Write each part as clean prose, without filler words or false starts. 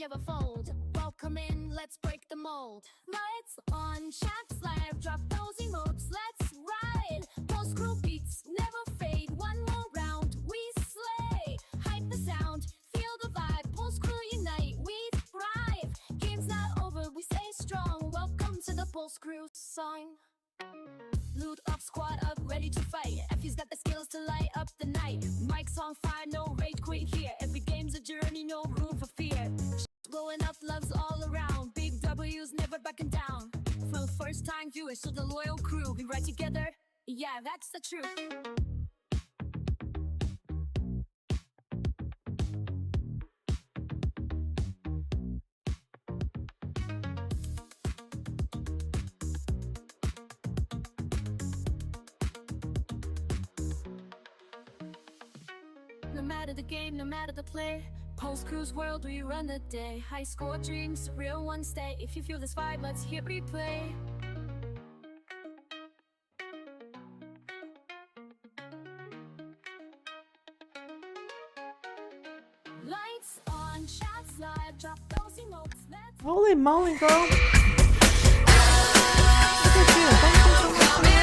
never fold. Welcome in, let's break the mold. Lights on, chat live, drop those emotes, let's ride. Post crew beats never fade. One more round, we slay. Hype the sound, feel the vibe. Post crew unite, we thrive. Game's not over, we stay strong. Welcome to the Post crew song. Loot up, squad up, ready to fight. Effie's got the skills to light up the night. Mic's on fire, no rage quit here. Every game's a journey, no room for fear. Blowing up, love's all around. Big W's never backing down. From first time viewers to the loyal crew, we ride together, yeah, that's the truth. No matter the game, no matter the play, Post Crew's world, we run the day. High score dreams, real ones stay. If you feel this vibe, let's hear replay. Lights on, chats live, drop those emotes, let's... Holy moly, girl. Look at you. Thank you so much for the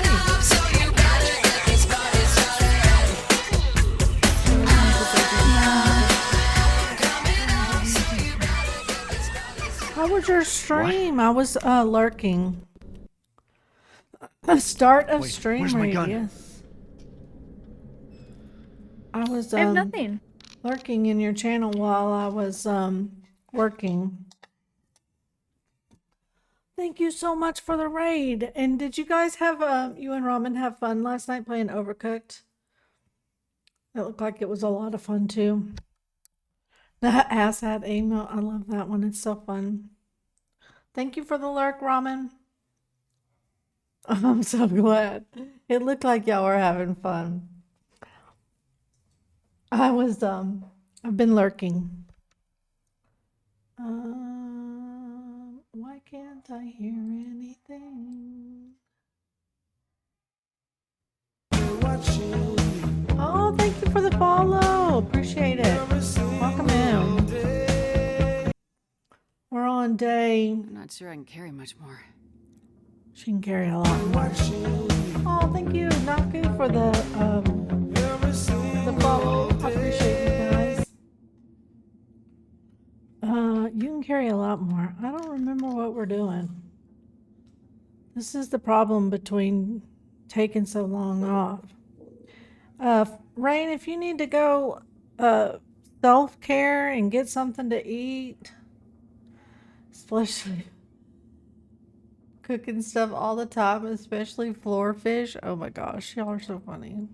How was your stream? What? I was lurking. Start of stream radius. I was I have nothing. Lurking in your channel while I was working. Thank you so much for the raid. And did you guys have you and Ramen have fun last night playing Overcooked? It looked like it was a lot of fun too. The asshat email, I love that one. It's so fun. Thank you for the lurk, Ramen. I'm so glad. It looked like y'all were having fun. I was I've been lurking. Why can't I hear anything? Oh, thank you for the follow. Appreciate it. Welcome in. We're on day. I'm not sure I can carry much more. She can carry a lot more. Oh, thank you, Naku, for the follow. I appreciate you guys. You can carry a lot more. I don't remember what we're doing. This is the problem between taking so long off. Rain, if you need to go self-care and get something to eat, especially cooking stuff all the time, especially floor fish. Oh my gosh, y'all are so funny.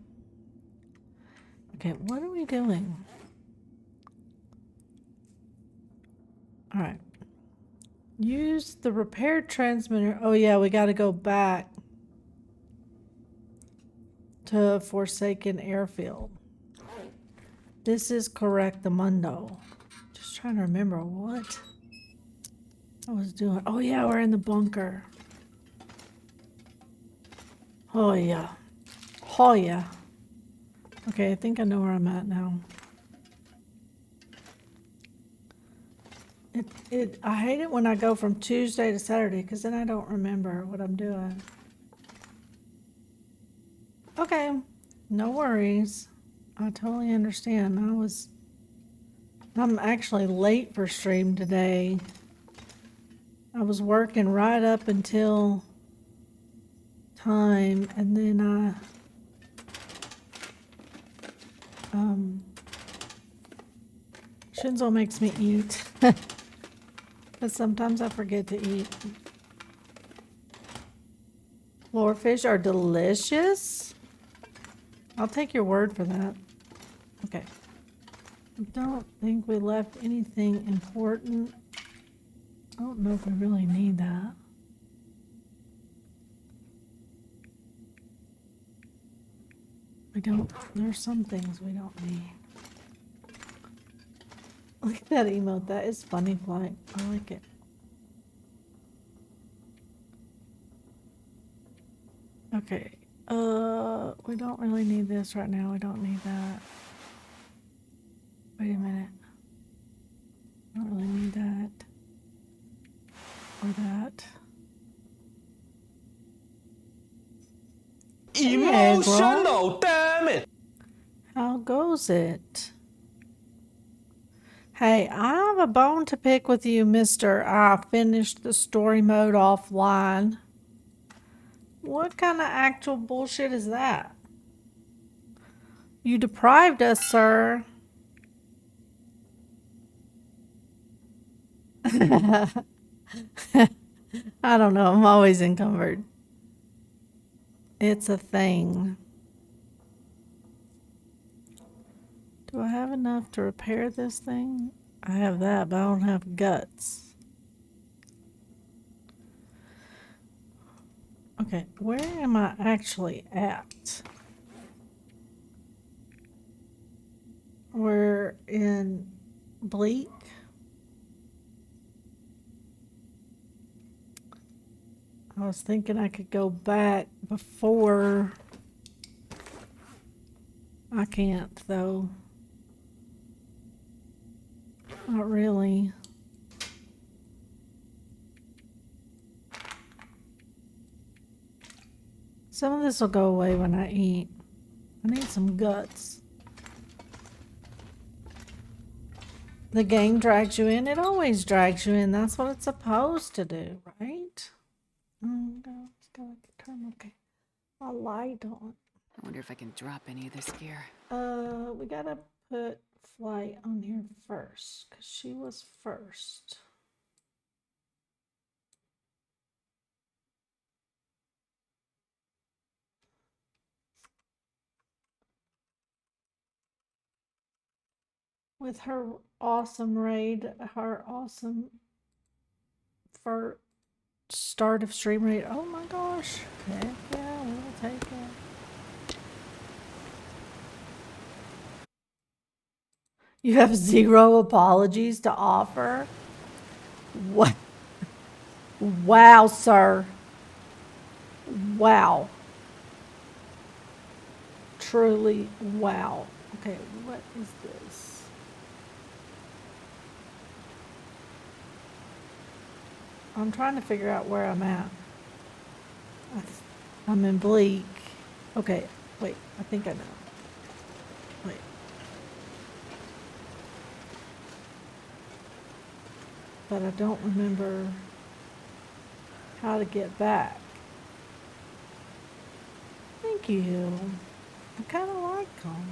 Okay, what are we doing? All right. Use the repaired transmitter. Oh yeah, we got to go back to Forsaken Airfield. This is correct, the Mundo. Just trying to remember what I was doing. Oh yeah, we're in the bunker. Oh yeah. Oh yeah. Okay, I think I know where I'm at now. I hate it when I go from Tuesday to Saturday because then I don't remember what I'm doing. Okay, no worries. I totally understand. I'm actually late for stream today. I was working right up until time, and then Shinzo makes me eat. But sometimes I forget to eat. Floor fish are delicious. I'll take your word for that. Okay. I don't think we left anything important. I don't know if we really need that. We don't. There's some things we don't need. Look at that emote. That is funny, Flight. I like it. Okay. We don't really need this right now. We don't need that. Wait a minute. I don't really need that. Hey, bro. Emotional, damn it! How goes it? Hey, I have a bone to pick with you, mister. I finished the story mode offline. What kind of actual bullshit is that? You deprived us, sir. I don't know. I'm always encumbered. It's a thing. Do I have enough to repair this thing? I have that, but I don't have guts. Okay, where am I actually at? We're in Bleak. I was thinking I could go back before. I can't, though. Not really. Some of this will go away when I eat. I need some guts. The game drags you in. It always drags you in. That's what it's supposed to do, right? Oh, God. It's got like a turn. Okay. My light on. I wonder if I can drop any of this gear. We gotta put Flight on here first, because she was first. With her awesome raid, her awesome first start of stream raid. Oh my gosh. Heck yeah, we'll take it. You have 0 apologies to offer? What? Wow, sir. Wow. Truly, wow. Okay, what is this? I'm trying to figure out where I'm at. I'm in Bleak. Okay, wait, I think I know. Wait. But I don't remember how to get back. Thank you. I kind of like them.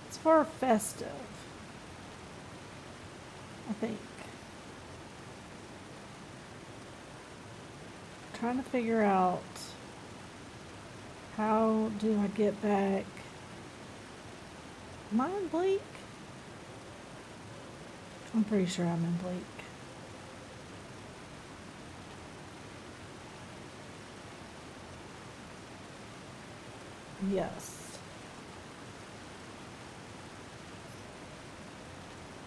It's for festive, I think. Trying to figure out how do I get back. Am I in Bleak? I'm pretty sure I'm in Bleak. Yes.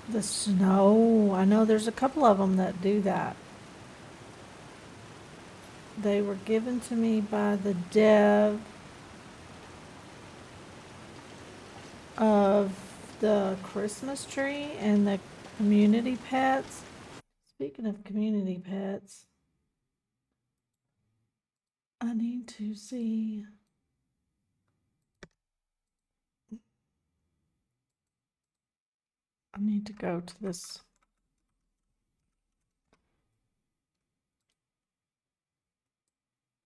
The snow. I know there's a couple of them that do that. They were given to me by the dev of the Christmas tree and the community pets. Speaking of community pets, I need to see. I need to go to this.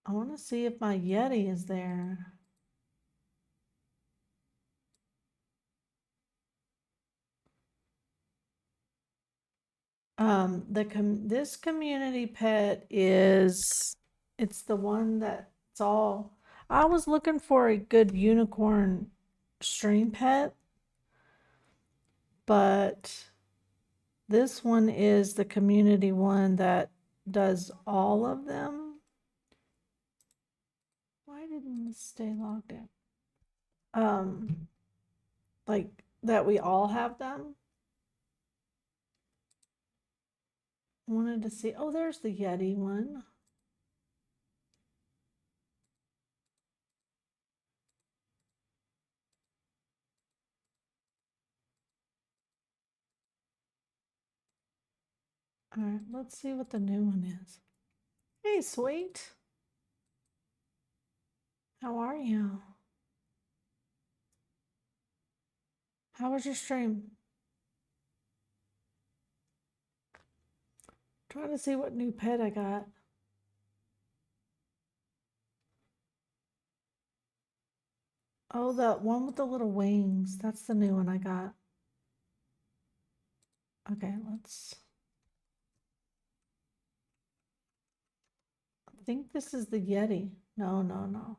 I want to see if my Yeti is there. This community pet is, it's the one that's all, I was looking for a good unicorn stream pet, but this one is the community one that does all of them. Why didn't this stay logged in? Like that we all have them. Wanted to see, oh, there's the Yeti one. All right, let's see what the new one is. Hey, sweet. How are you? How was your stream? Trying to see what new pet I got. Oh, the one with the little wings. That's the new one I got. Okay, let's. I think this is the Yeti. No, no, no.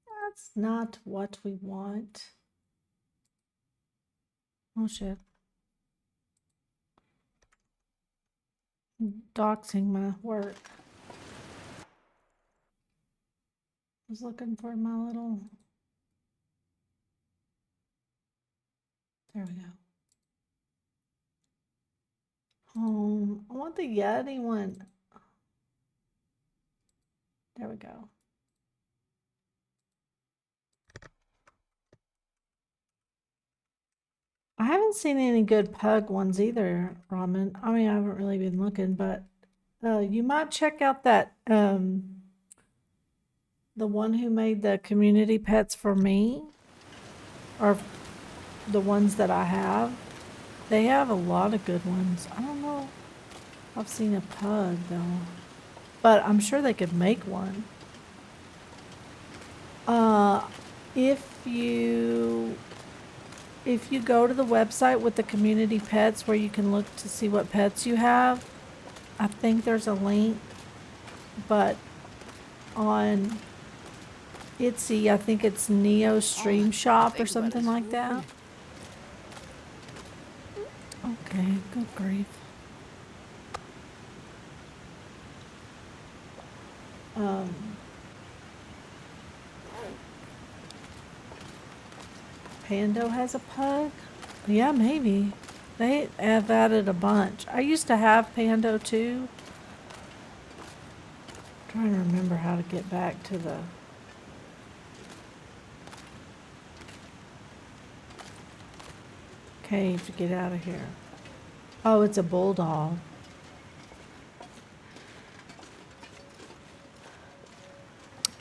That's not what we want. Oh shit. Doxing my work. I was looking for my little. There we go. Home. I want the Yeti one. There we go. I haven't seen any good pug ones either, Ramen. I mean, I haven't really been looking, but you might check out that the one who made the community pets for me, or the ones that I have. They have a lot of good ones. I don't know if I've seen a pug though, but I'm sure they could make one. If you go to the website with the community pets where you can look to see what pets you have, I think there's a link, but on Etsy, I think it's Neo Stream Shop or something like that. Okay, good grief. Pando has a pug? Yeah, maybe. They have added a bunch. I used to have Pando too. Trying to remember how to get back to the cave to get out of here. Oh, it's a bulldog.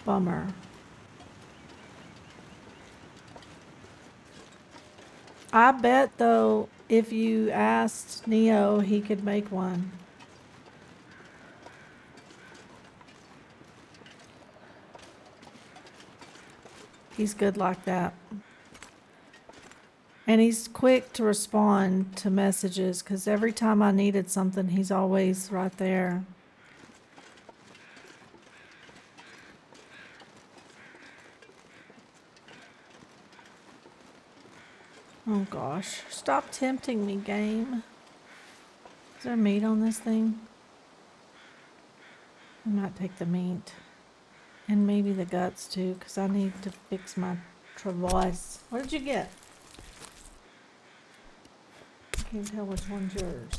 Bummer. I bet though, if you asked Neo, he could make one. He's good like that. And he's quick to respond to messages because every time I needed something, he's always right there. Oh gosh, stop tempting me, game. Is there meat on this thing? I might take the meat. And maybe the guts too, because I need to fix my travails. What did you get? I can't tell which one's yours.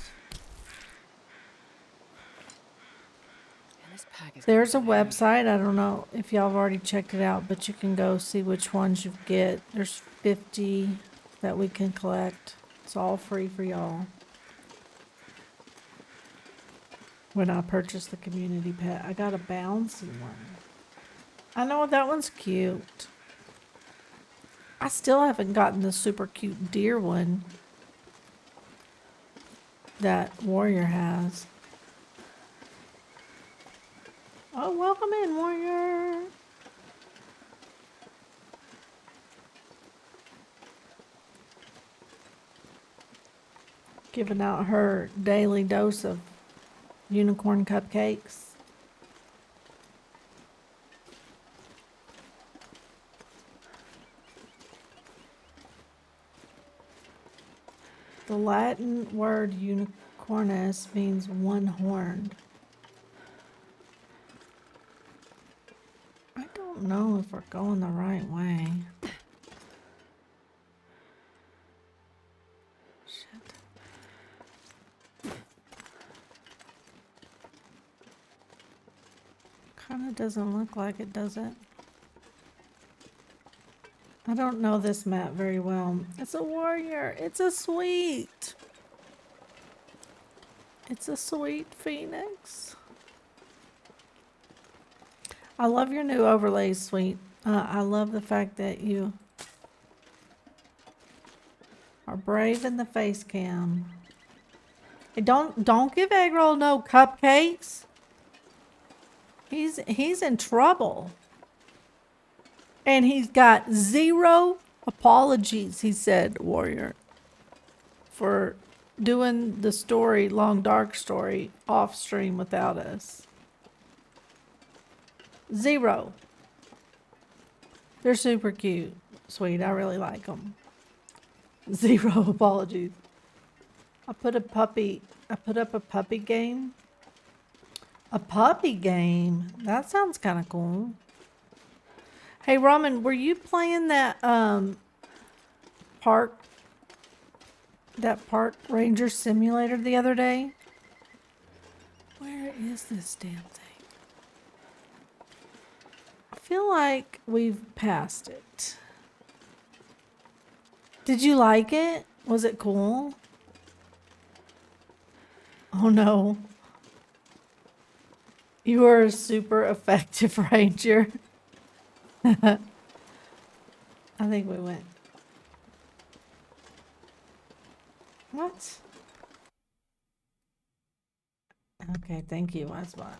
There's a website. I don't know if y'all have already checked it out, but you can go see which ones you get. There's 50 that we can collect. It's all free for y'all. When I purchased the community pet, I got a bouncy one. I know that one's cute. I still haven't gotten the super cute deer one that Warrior has. Oh, welcome in, Warrior. Giving out her daily dose of unicorn cupcakes. The Latin word unicornus means one-horned. I don't know if we're going the right way. Shit. Kind of doesn't look like it, does it? I don't know this map very well. It's a warrior. It's a sweet. It's a sweet phoenix. I love your new overlays, sweet. I love the fact that you are brave in the face cam. Hey, don't give Egg Roll no cupcakes. He's in trouble. And he's got 0 apologies, he said, Warrior, for doing the story, Long Dark story, off stream without us. 0. They're super cute, sweet. I really like them. 0 apologies. I put up a puppy game. A puppy game? That sounds kind of cool. Hey, Ramen, were you playing that park ranger simulator the other day? Where is this damn thing? I feel like we've passed it. Did you like it? Was it cool? Oh no. You are a super effective ranger. I think we went. What? Okay, thank you, Westbot.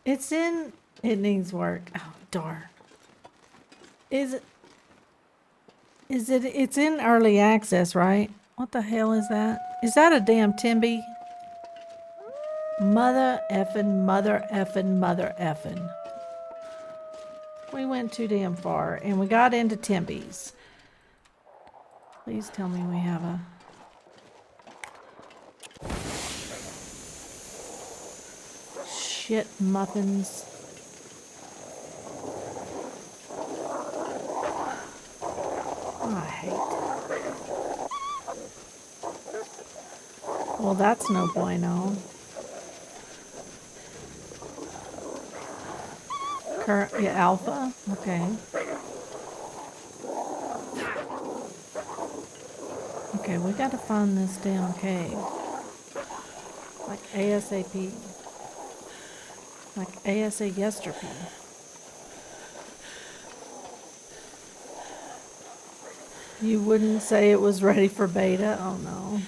It's in. It needs work. Oh, darn. Is it? It's in early access, right? What the hell is that? Is that a damn Timby? Mother effing, mother effing, mother effing. We went too damn far and we got into Timby's. Please tell me we have a... Shit muffins. I hate it. Well, that's no bueno. Yeah, alpha? Okay. Okay, we gotta find this damn cave. Like ASAP. Like ASA yesterday. You wouldn't say it was ready for beta? Oh no.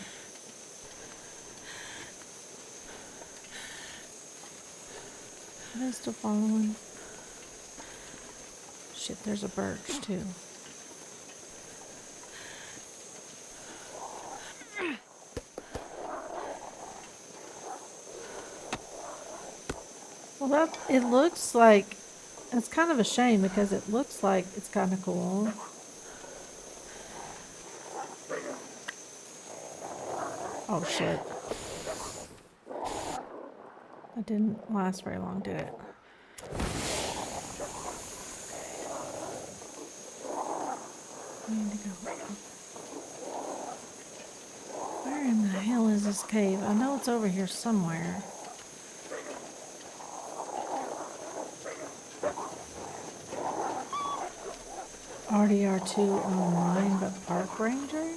Are they still following? Shit, there's a birch too. Well, it looks like, it's kind of a shame because it looks like it's kind of cool. Oh shit. That didn't last very long, did it? We need to go. Where in the hell is this cave? I know it's over here somewhere. RDR2 online, but park ranger?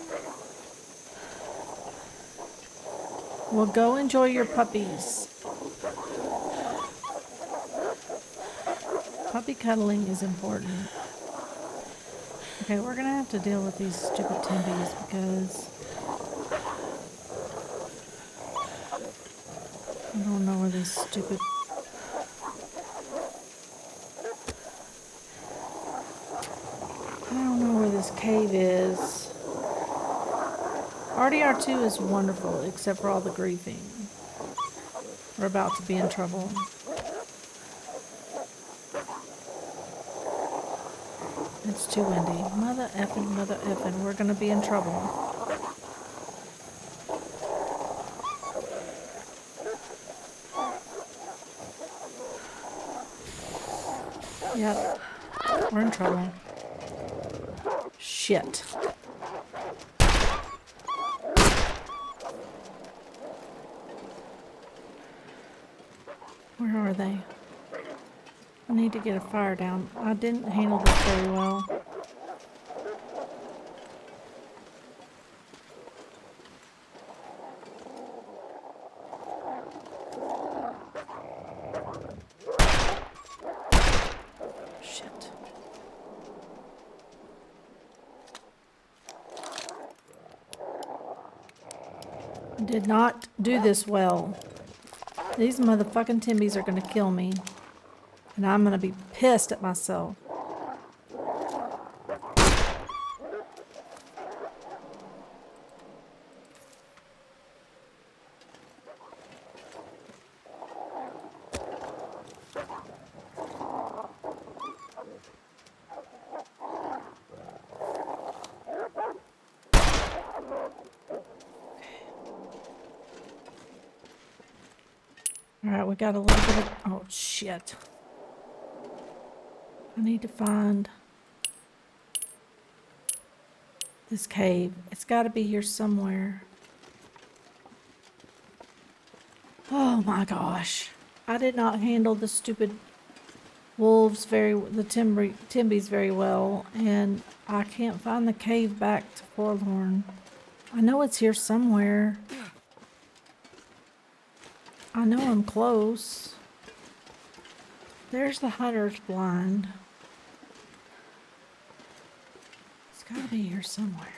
Well, go enjoy your puppies. Puppy cuddling is important. Okay, we're gonna have to deal with these stupid Timbies because I don't know where these stupid... I don't know where this cave is. RDR2 is wonderful, except for all the griefing. We're about to be in trouble. It's too windy. Mother effing, we're gonna be in trouble. Yep, we're in trouble. Shit. Where are they? I need to get a fire down. I didn't handle this very well. Did not do this well. These motherfucking Timbies are gonna kill me. And I'm gonna be pissed at myself. Alright, we got a little bit of... Oh, shit. I need to find this cave. It's got to be here somewhere. Oh my gosh. I did not handle the stupid wolves the Timbies very well, and I can't find the cave back to Forlorn. I know it's here somewhere. I know I'm close. There's the hunter's blind. It's gotta be here somewhere.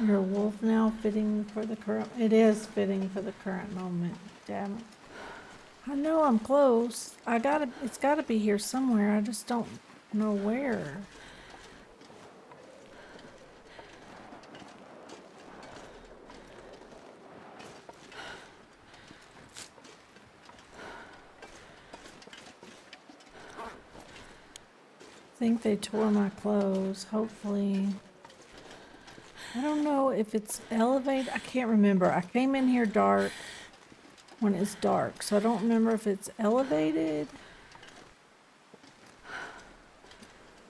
You're a wolf now, fitting for the current... It is fitting for the current moment. Damn it. I know I'm close. It's gotta be here somewhere. I just don't know where. I think they tore my clothes. Hopefully. I don't know if it's elevated. I can't remember. I came in here dark. When it's dark, so I don't remember if it's elevated.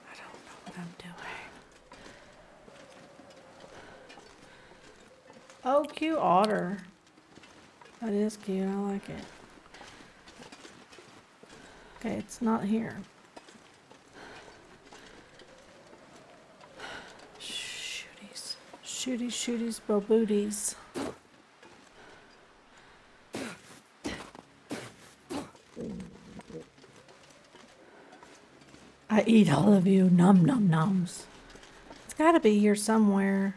I don't know what I'm doing. Oh, cute otter. That is cute. I like it. Okay, it's not here. Shooties. Shooties, shooties, bobooties. I eat all of you. Num num nums. It's gotta be here somewhere.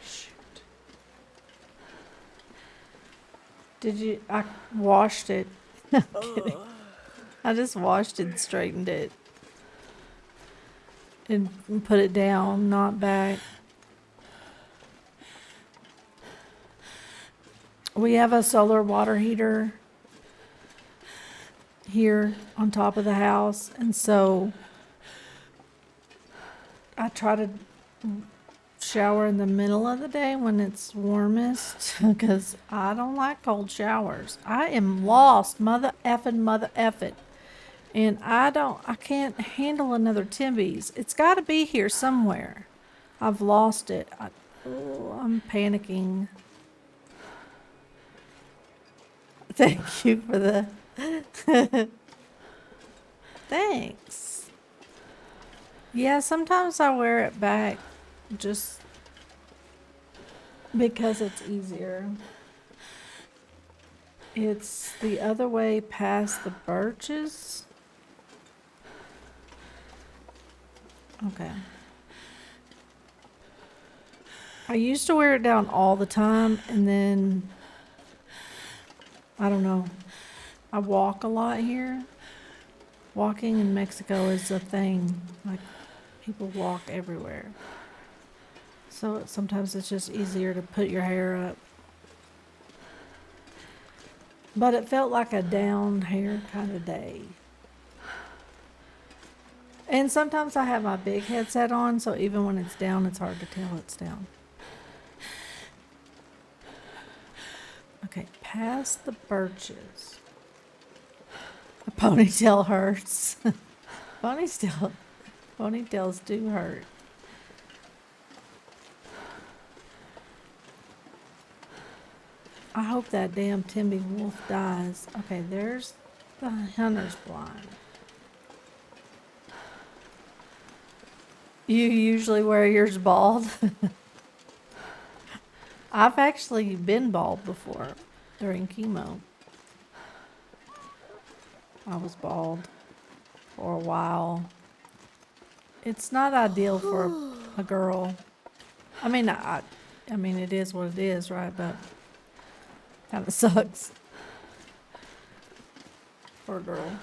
Shoot. I washed it. I'm kidding. I just washed it and straightened it. And put it down, not back. We have a solar water heater here on top of the house, and so I try to shower in the middle of the day when it's warmest because I don't like cold showers. I am lost, mother effing. And I can't handle another Timbies. It's got to be here somewhere. I've lost it. I'm panicking. Thank you for the... Thanks. Yeah, sometimes I wear it back just because it's easier. It's the other way past the birches. Okay. I used to wear it down all the time, and then I don't know. I walk a lot here. Walking in Mexico is a thing. Like, people walk everywhere. So sometimes it's just easier to put your hair up. But it felt like a down hair kind of day. And sometimes I have my big headset on, so even when it's down, it's hard to tell it's down. Okay, past the birches. A ponytail hurts. Ponytails do hurt. I hope that damn Timby wolf dies. Okay, there's the hunter's blind. You usually wear yours bald. I've actually been bald before during chemo. I was bald for a while. It's not ideal for a girl. I mean, I mean, it is what it is, right? But kind of sucks for a girl.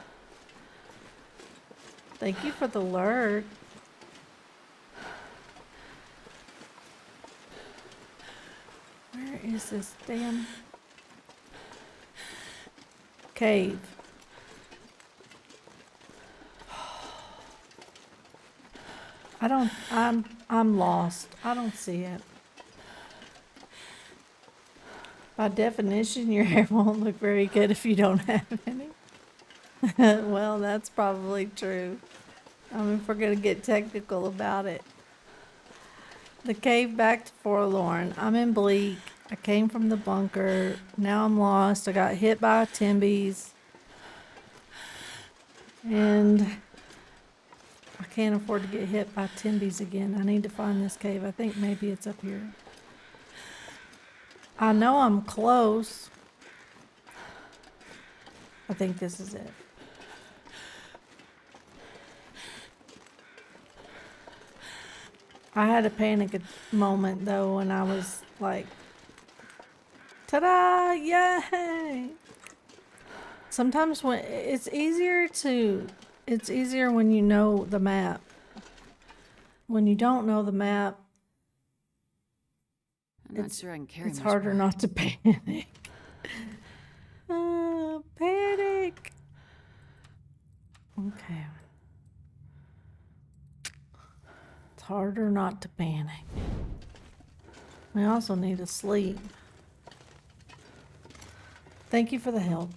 Thank you for the alert. Where is this damn cave? I'm lost. I don't see it. By definition, your hair won't look very good if you don't have any. Well, that's probably true. I mean, if we're gonna get technical about it. The cave back to Forlorn. I'm in Bleak. I came from the bunker. Now I'm lost. I got hit by Timbies. And I can't afford to get hit by Timbies again. I need to find this cave. I think maybe it's up here. I know I'm close. I think this is it. I had a panic moment though when I was like, ta-da, yay! Sometimes when it's easier when you know the map. When you don't know the map, I'm not sure I can carry it's much harder more. not to panic. Panic. Okay. It's harder not to panic. We also need to sleep. Thank you for the help.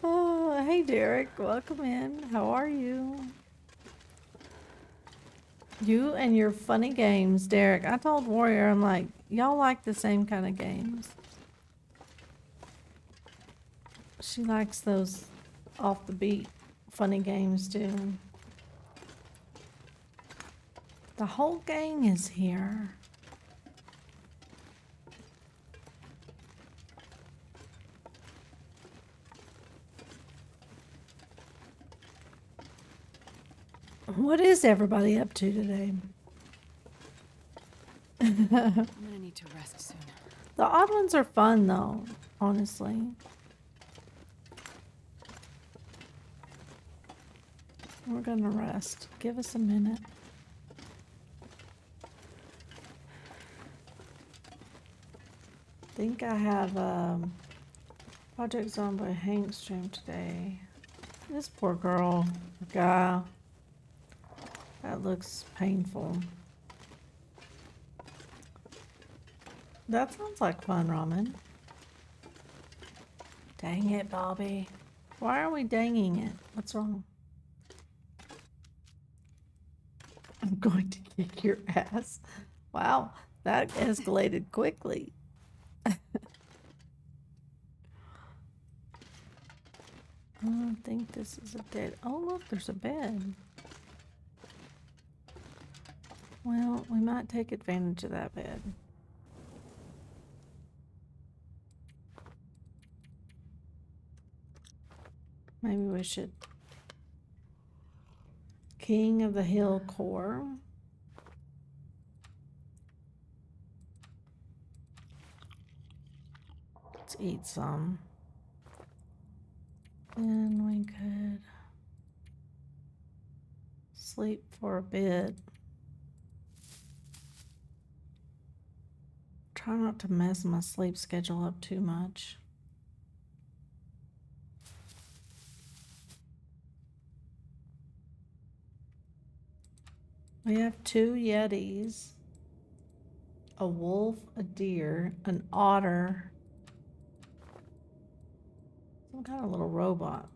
Oh, hey Derek, welcome in. How are you? You and your funny games, Derek. I told Warrior, I'm like, y'all like the same kind of games. She likes those off the beat funny games too. The whole gang is here. What is everybody up to today? I'm gonna need to rest soon. The odd ones are fun though, honestly. We're gonna rest. Give us a minute. I think I have Project Zombie Hank stream today. This poor girl, guy. That looks painful. That sounds like fun, Ramen. Dang it, Bobby. Why are we danging it? What's wrong? I'm going to kick your ass. Wow, that escalated quickly. I don't think this is a dead. Oh, look, there's a bed. Well, we might take advantage of that bed. Maybe we should. King of the Hill Core. Let's eat some. Then we could sleep for a bit. Try not to mess my sleep schedule up too much. We have 2 Yetis, a wolf, a deer, an otter, some kind of little robot.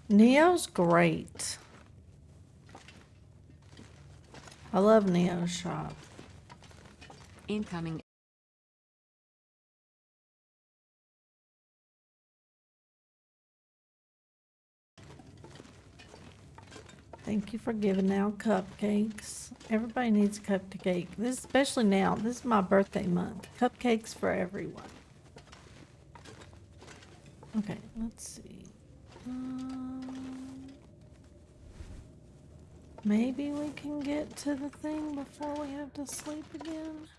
Neo's great. I love Neo's shop. Incoming. Thank you for giving out cupcakes. Everybody needs a cupcake. This, especially now. This is my birthday month. Cupcakes for everyone. Okay, let's see. Maybe we can get to the thing before we have to sleep again.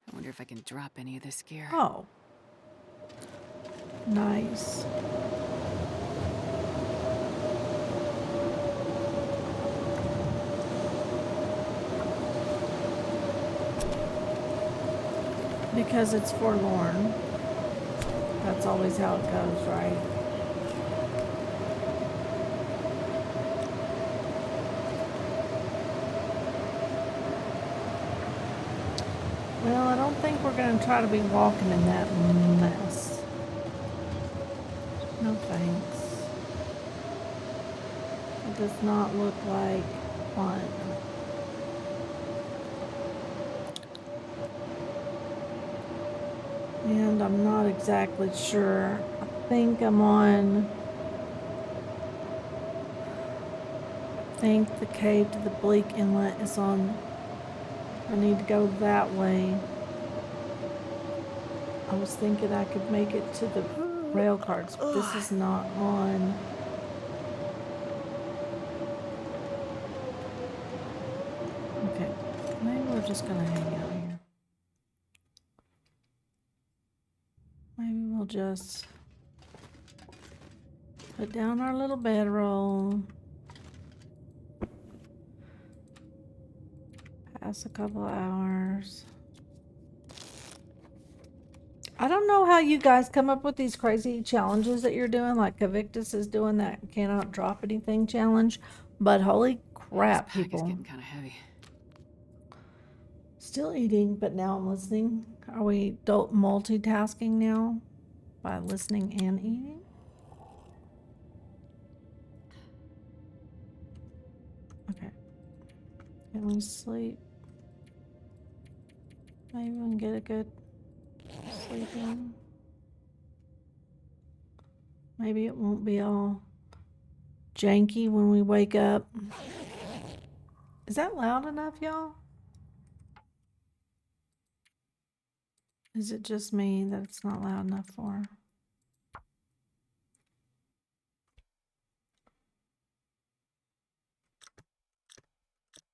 I wonder if I can drop any of this gear. Oh. Nice. Because it's forlorn. That's always how it goes, right? Well, I don't think we're going to try to be walking in that mess. No thanks. It does not look like fun. And I'm not exactly sure. I think I'm on... I think the cave to the Bleak Inlet is on... I need to go that way. I was thinking I could make it to the rail cars, but this is not on. Okay, maybe we're just gonna hang out here. Maybe we'll just put down our little bedroll. Pass a couple hours. I don't know how you guys come up with these crazy challenges that you're doing, like Cavictus is doing that cannot drop anything challenge, but holy crap, This pack people. is getting kind of heavy. Still eating, but now I'm listening. Are we multitasking now by listening and eating? Okay. Can we sleep? Maybe we can get a good sleep in. Maybe it won't be all janky when we wake up. Is that loud enough, y'all? Is it just me that it's not loud enough for?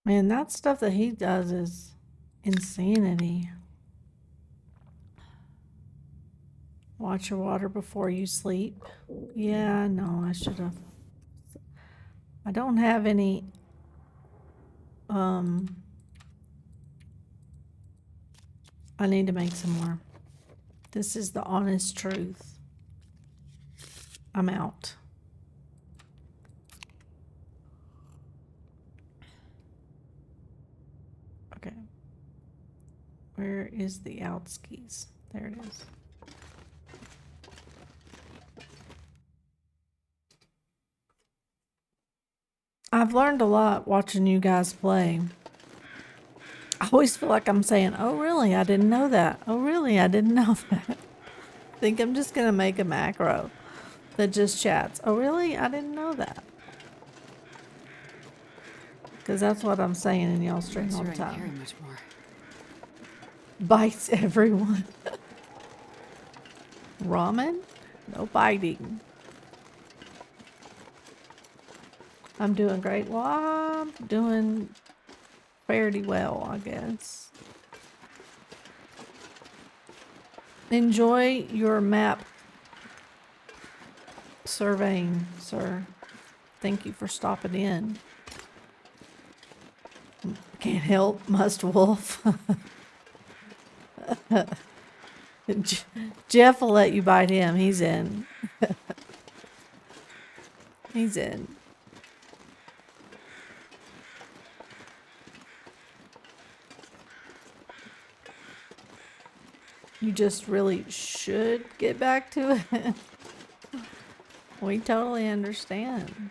Man, that stuff that he does is insanity. Watch your water before you sleep. Yeah, no, I should have. I don't have any, I need to make some more. This is the honest truth. I'm out. Okay. Where is the out skis? There it is. I've learned a lot watching you guys play. I always feel like I'm saying, oh really, I didn't know that. Oh really, I didn't know that. I think I'm just going to make a macro that just chats. Oh really, I didn't know that. Because that's what I'm saying in y'all stream all the Sure, I can carry time. much more. Bites everyone. Ramen? No biting. I'm doing great. Well, I'm doing fairly well, I guess. Enjoy your map surveying, sir. Thank you for stopping in. Can't help, must wolf. Jeff will let you bite him. He's in. He's in. You just really should get back to it. We totally understand.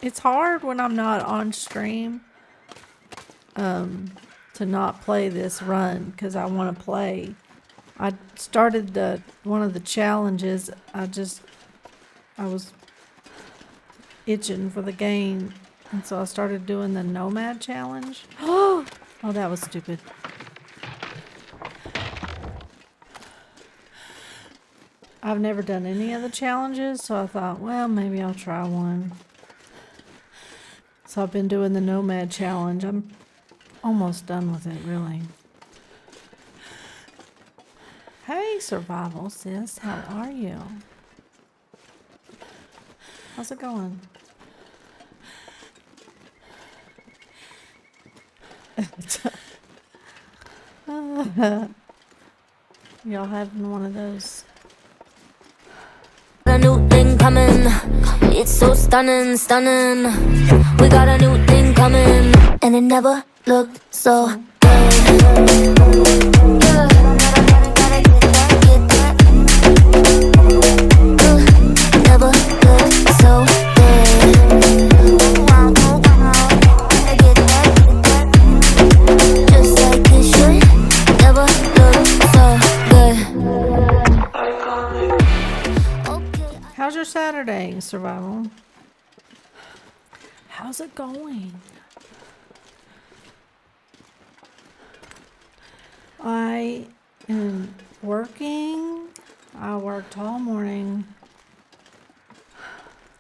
it's hard when I'm not on stream to not play this run because I want to play. I started one of the challenges. I was itching for the game, and so I started doing the Nomad challenge. Oh, that was stupid. I've never done any of the challenges, so I thought, well, maybe I'll try one. So I've been doing the Nomad challenge. I'm almost done with it, really. Hey, survival sis, how are you? How's it going? Y'all having one of those? A new thing coming. It's so stunning, stunning. We got a new thing coming, and it never looked so good. Yeah. Never looked so good. Just like it should. Never looked so good. How's your Saturday, survival? How's it going? I am working. I worked all morning.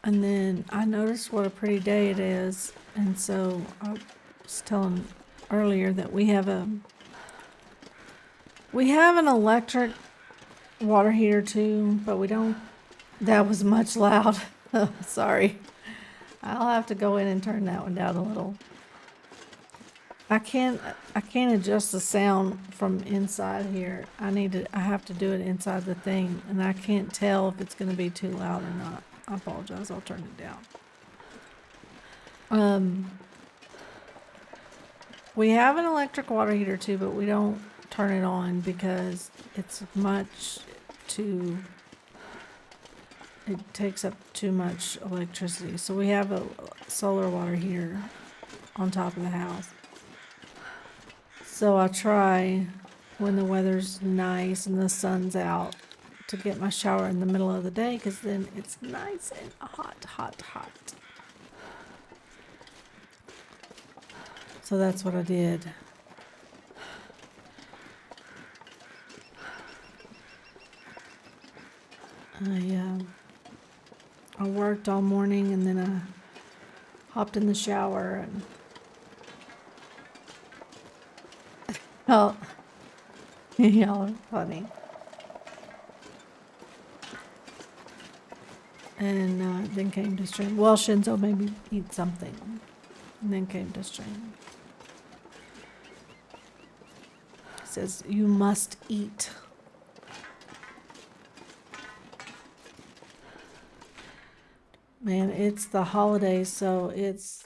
And then I noticed what a pretty day it is. And so I was telling earlier that we have an electric water heater too, but we don't. That was much loud. Sorry. I'll have to go in and turn that one down a little. I can't adjust the sound from inside here. I have to do it inside the thing, and I can't tell if it's going to be too loud or not. I apologize. I'll turn it down. We have an electric water heater too, but we don't turn it on because it takes up too much electricity. So we have a solar water heater on top of the house. So I try when the weather's nice and the sun's out to get my shower in the middle of the day, because then it's nice and hot. So that's what I did. I worked all morning, and then I hopped in the shower and oh, y'all are funny. And then came to stream. Well, Shinzo made me eat something, and then came to stream. He says, "You must eat." Man, it's the holidays, so it's...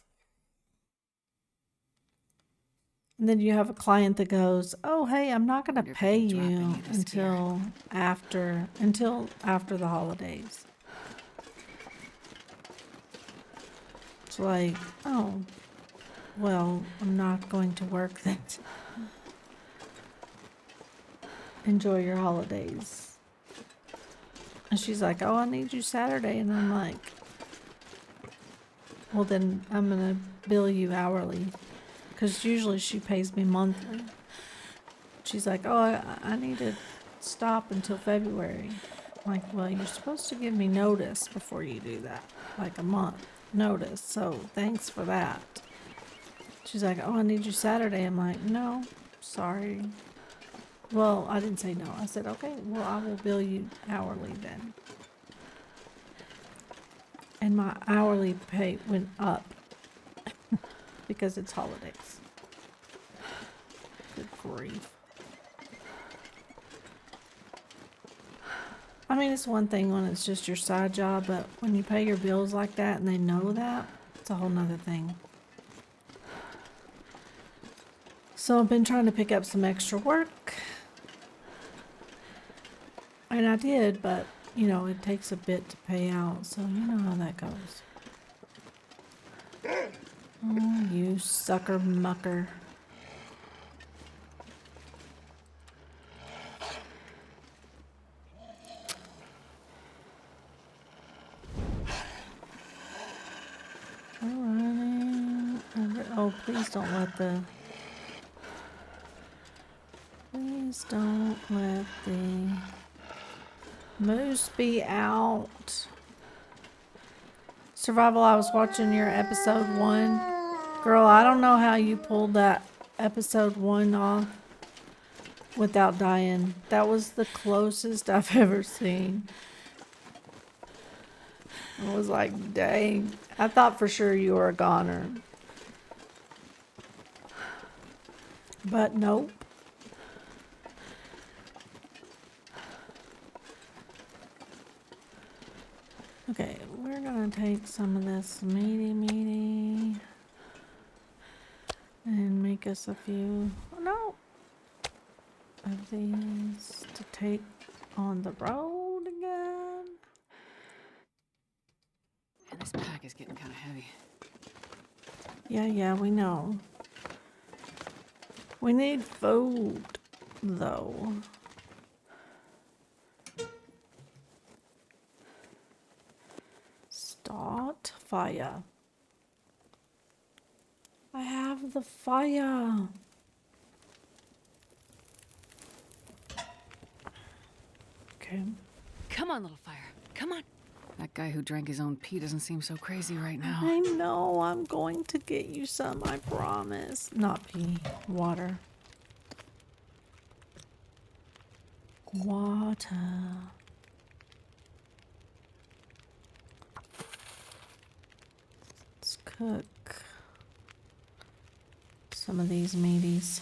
And then you have a client that goes, "Oh, hey, I'm not going to pay you until after the holidays." It's like, oh, well, I'm not going to work then. Enjoy your holidays. And she's like, "Oh, I need you Saturday." And I'm like, well, then I'm going to bill you hourly. Because usually she pays me monthly. She's like, "Oh, I need to stop until February." I'm like, well, you're supposed to give me notice before you do that. Like a month notice. So thanks for that. She's like, "Oh, I need you Saturday." I'm like, "No, sorry." Well, I didn't say no. I said, "Okay, well, I will bill you hourly then." And my hourly pay went up because it's holidays. Good grief. I mean, it's one thing when it's just your side job, but when you pay your bills like that and they know that, it's a whole nother thing. So I've been trying to pick up some extra work. And I did, but, it takes a bit to pay out, so you know how that goes. Oh, you sucker mucker. We're running over. Oh, please don't let the. Please don't let the moose be out. Survival, I was watching your episode 1. Girl, I don't know how you pulled that episode 1 off without dying. That was the closest I've ever seen. I was like, dang. I thought for sure you were a goner. But nope. Okay, we're gonna take some of this meaty and make us a few, of these to take on the road again. And this pack is getting kind of heavy. Yeah, we know. We need food, though. Start fire. I have the fire. Okay. Come on, little fire. Come on. That guy who drank his own pee doesn't seem so crazy right now. I know. I'm going to get you some, I promise. Not pee. Water. Water. Let's cook some of these meaties.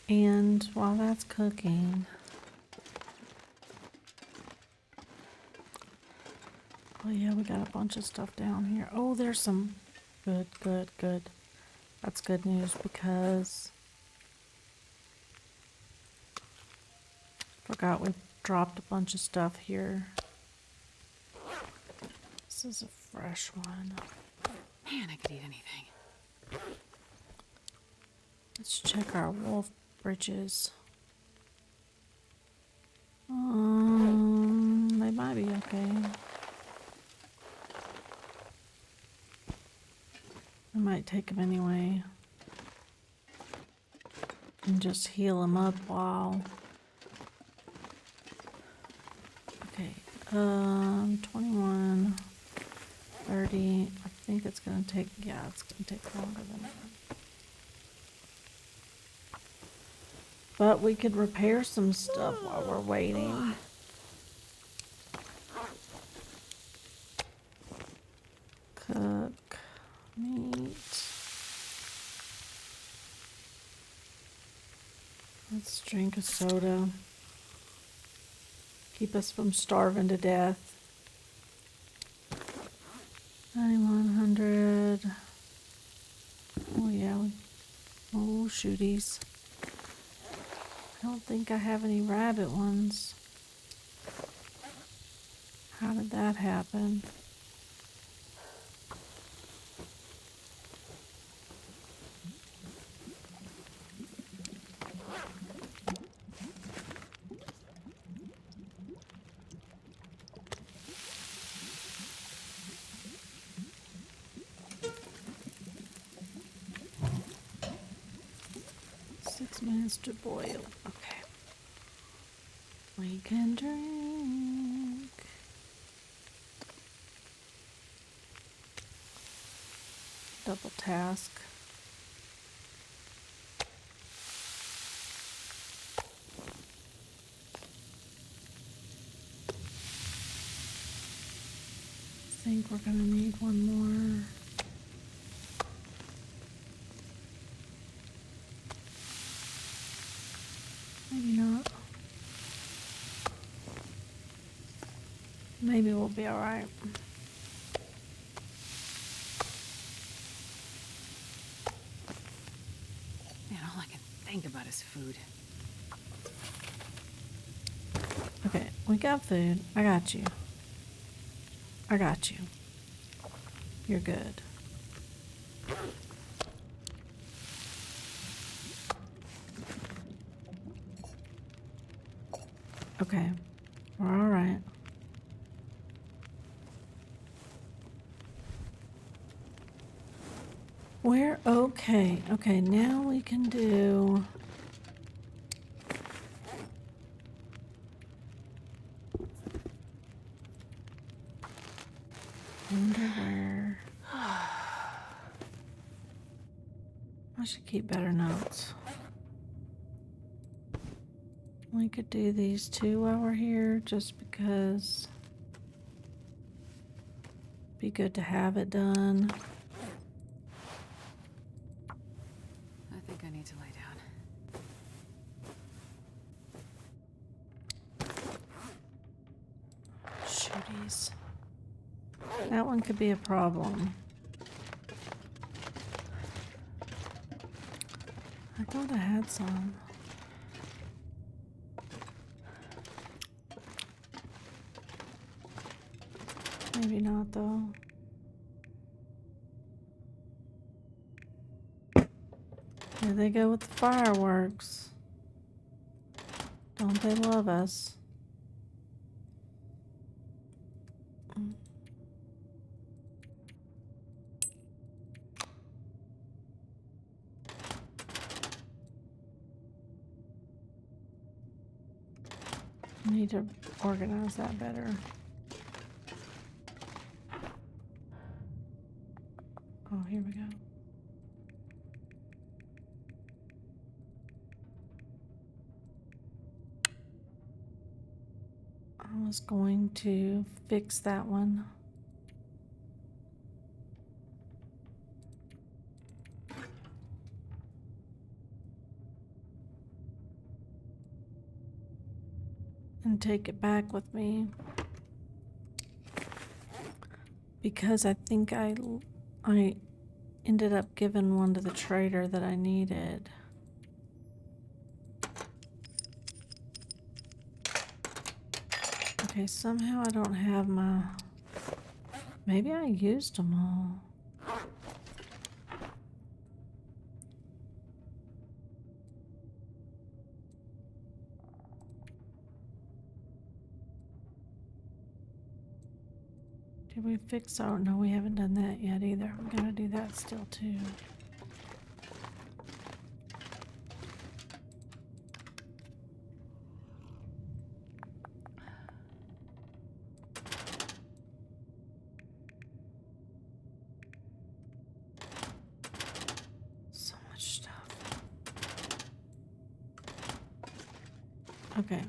And while that's cooking, oh yeah, we got a bunch of stuff down here. Oh, there's some good. That's good news because forgot we dropped a bunch of stuff here. This is a fresh one. Man, I could eat anything. Let's check our wolf bridges. They might be okay. I might take them anyway. And just heal them up while. Okay, 21, 30. I think it's gonna take, yeah, it's gonna take longer than that. But we could repair some stuff while we're waiting. Cook meat. Let's drink a soda. Keep us from starving to death. 9100. Oh yeah. Oh shooties. I don't think I have any rabbit ones. How did that happen? Minutes to boil. Okay. We can drink. Double task. I think we're gonna need one more. Maybe not. Maybe we'll be alright. Man, all I can think about is food. Okay, we got food. I got you. You're good. Okay. We're all right. We're okay. Okay, now we can do... Underwear. I should keep better notes. We could do these two while we're here, just because... Be good to have it done. I think I need to lay down. Shooties. That one could be a problem. I thought I had some. Maybe not, though. Here they go with the fireworks. Don't they love us? I need to organize that better. Oh, here we go. I was going to fix that one. And take it back with me. Because I think I ended up giving one to the trader that I needed. Okay, somehow I don't have my... Maybe I used them all. Did we fix our... No, we haven't done that yet either. We gotta do that still too. So much stuff. Okay.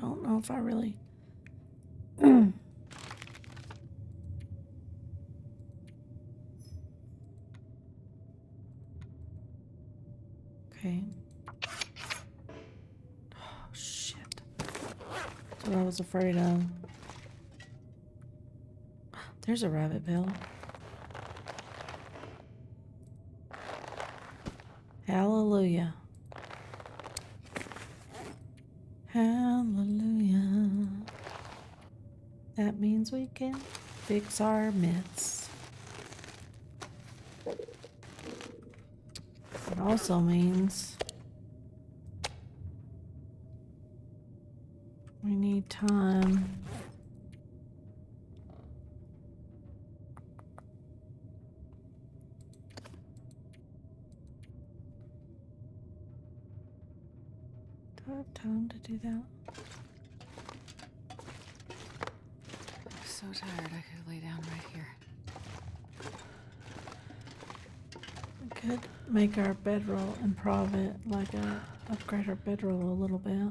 Don't know if I really... Okay. Oh, shit. That's what I was afraid of. There's a rabbit bill. Hallelujah. Hallelujah. That means we can fix our mitts. It also means we need time. Do I have time to do that? I'm so tired I could lay down right here. We could make our bedroll, improv it, like upgrade our bedroll a little bit.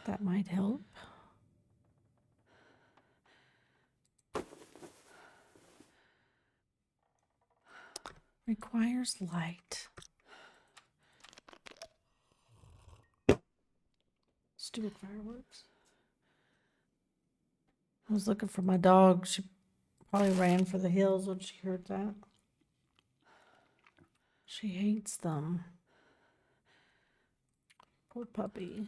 That might help. Requires light. Stupid fireworks. I was looking for my dog. She probably ran for the hills when she heard that. She hates them. Poor puppy.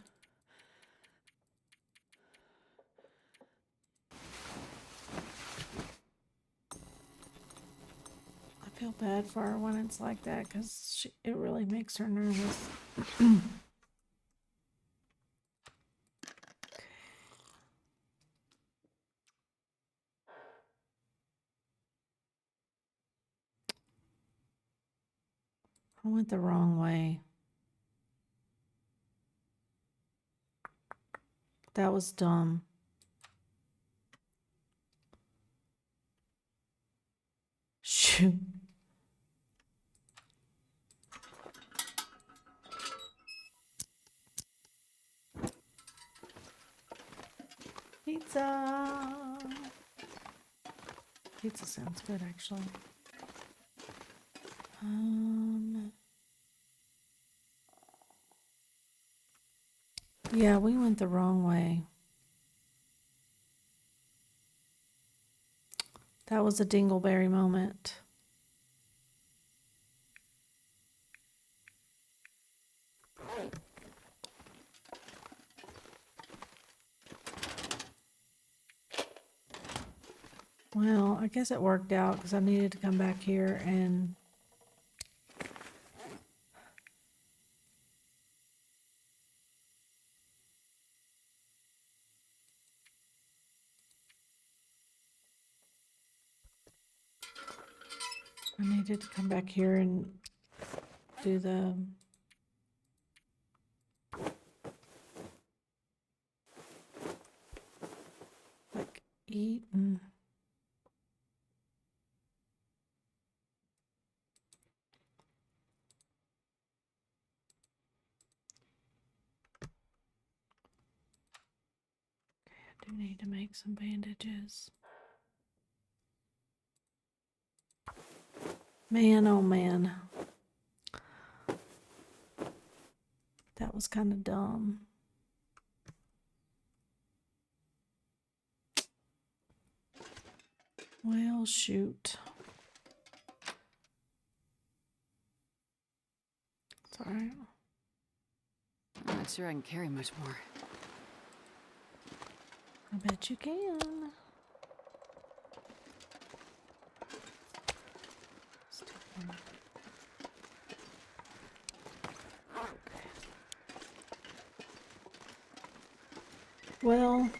I feel bad for her when it's like that because it really makes her nervous. I went the wrong way. That was dumb. Shoot. Pizza. Pizza sounds good, actually. Yeah, we went the wrong way. That was a dingleberry moment. Well, I guess it worked out because I needed to come back here and do the like eat and I do need to make some bandages. Man, oh man. That was kind of dumb. Well, shoot. It's all right. I'm not sure I can carry much more. I bet you can. Well,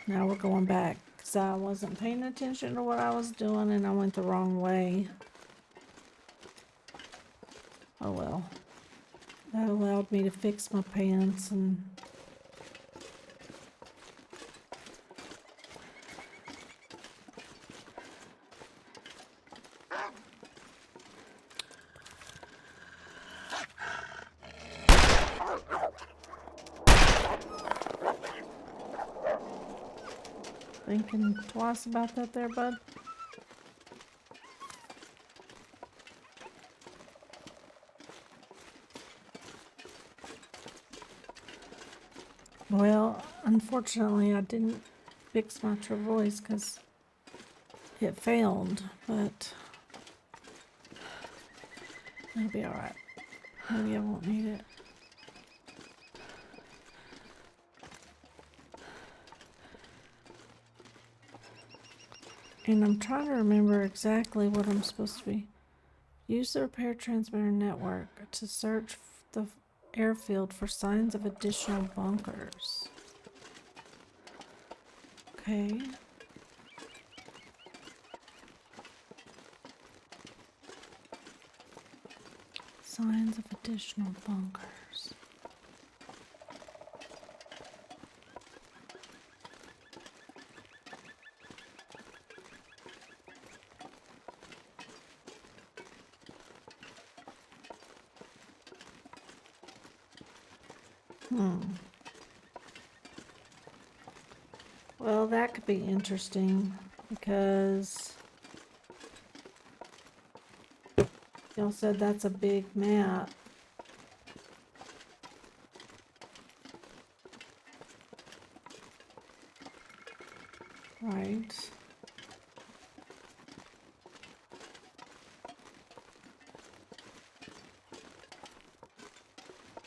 now we're going back because I wasn't paying attention to what I was doing and I went the wrong way. Oh well. That allowed me to fix my pants and thinking twice about that there, bud. Well, unfortunately, I didn't fix my voice because it failed, but it'll be alright. Maybe I won't need it. And I'm trying to remember exactly what I'm supposed to be. Use the repair transmitter network to search the airfield for signs of additional bunkers. Okay. Signs of additional bunkers. Well, that could be interesting because y'all said that's a big map. Right.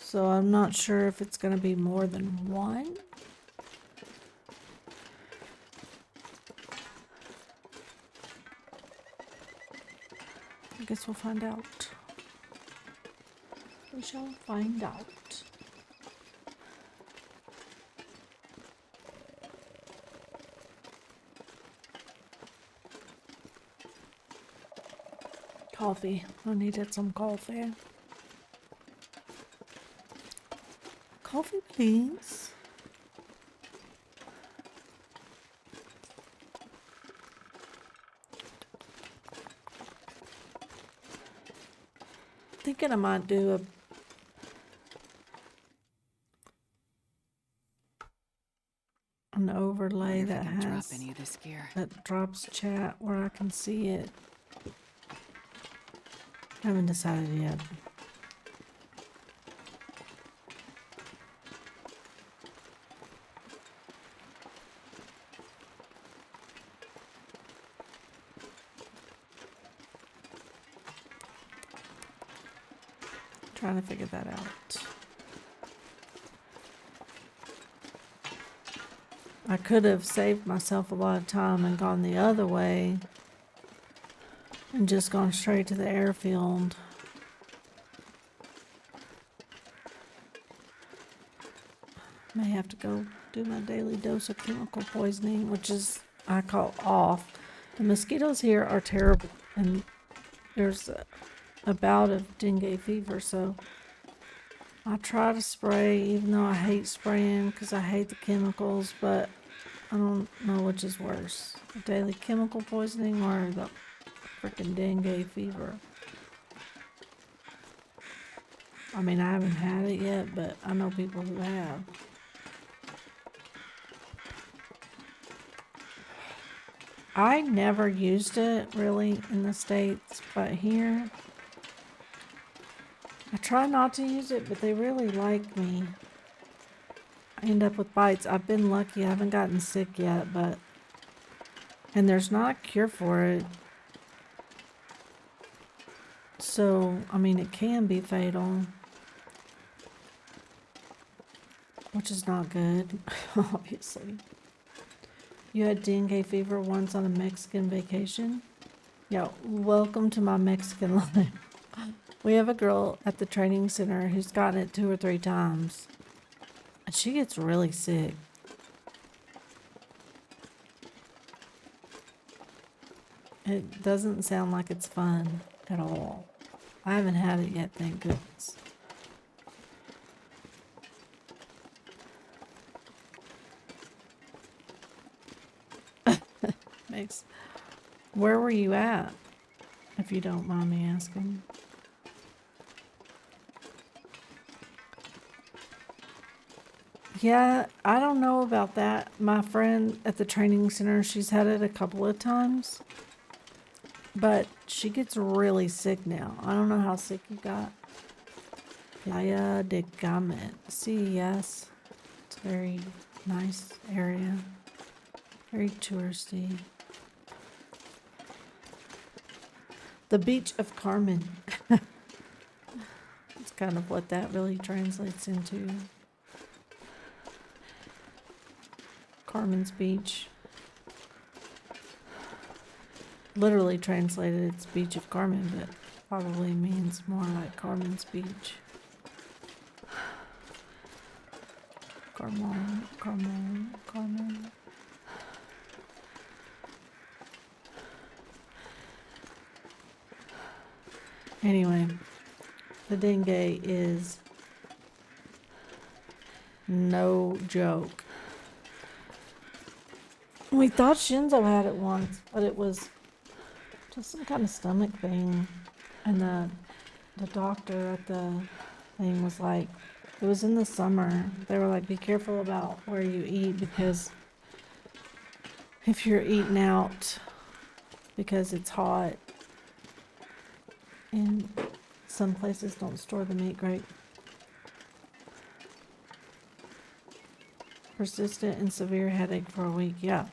So I'm not sure if it's going to be more than one. I guess we'll find out. We shall find out. Coffee. I needed some coffee. Coffee, please. Thinking I might do an overlay Wonder if that I can drop has any of this gear. that drops chat where I can see it. Haven't decided yet. Trying to figure that out. I could have saved myself a lot of time and gone the other way and just gone straight to the airfield. May have to go do my daily dose of chemical poisoning, which is, I call off. The mosquitoes here are terrible, and there's a bout of dengue fever, so I try to spray, even though I hate spraying because I hate the chemicals, but I don't know which is worse, the daily chemical poisoning or the freaking dengue fever. I mean, I haven't had it yet, but I know people who have. I never used it really in the States, but here I try not to use it, but they really like me. I end up with bites. I've been lucky. I haven't gotten sick yet, but... And there's not a cure for it. So, I mean, it can be fatal. Which is not good, obviously. You had dengue fever once on a Mexican vacation? Yeah, welcome to my Mexican life. We have a girl at the training center who's gotten it 2 or 3 times. And she gets really sick. It doesn't sound like it's fun at all. I haven't had it yet, thank goodness. Makes. Where were you at? If you don't mind me asking. Yeah, I don't know about that. My friend at the training center, she's had it a couple of times. But she gets really sick now. I don't know how sick you got. Playa de Gamet. CES. It's a very nice area. Very touristy. The Beach of Carmen. It's kind of what that really translates into. Carmen's Beach. Literally translated, it's Beach of Carmen, but probably means more like Carmen's Beach. Carmen, Carmen, Carmen. Anyway, the dengue is no joke. We thought Shinzo had it once, but it was just some kind of stomach thing. And the doctor at the thing was like, it was in the summer. They were like, be careful about where you eat because if you're eating out because it's hot and some places don't store the meat great. Persistent and severe headache for a week. Yeah.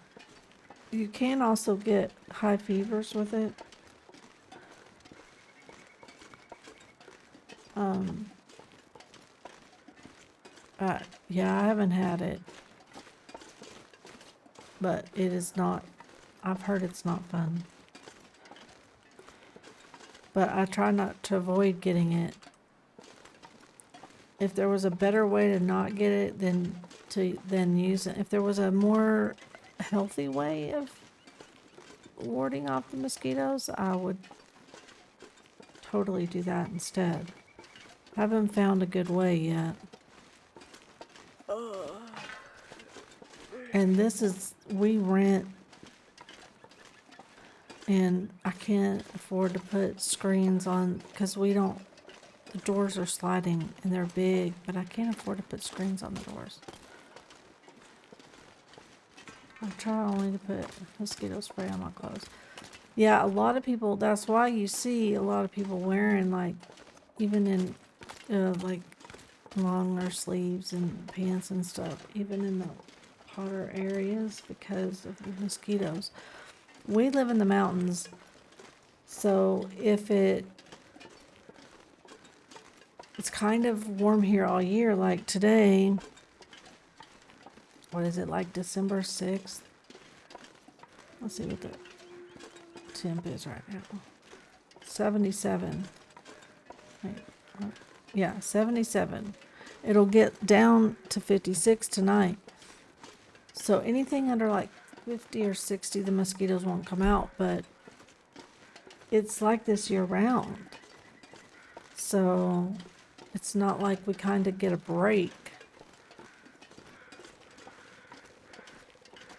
You can also get high fevers with it. Yeah, I haven't had it, but it is not, I've heard it's not fun. But I try not to avoid getting it. If there was a better way to not get it than use it, if there was a more healthy way of warding off the mosquitoes, I would totally do that instead. Haven't found a good way yet. And this is, we rent, and I can't afford to put screens on because we don't, the doors are sliding and they're big, but I can't afford to put screens on the doors. I try only to put mosquito spray on my clothes. Yeah, a lot of people, that's why you see a lot of people wearing, like, even in, like, longer sleeves and pants and stuff, even in the hotter areas because of the mosquitoes. We live in the mountains, so if it's kind of warm here all year, like today, what is it, like December 6th? Let's see what the temp is right now. 77. Wait, what? Yeah, 77. It'll get down to 56 tonight. So anything under like 50 or 60, the mosquitoes won't come out, but it's like this year round. So it's not like we kind of get a break.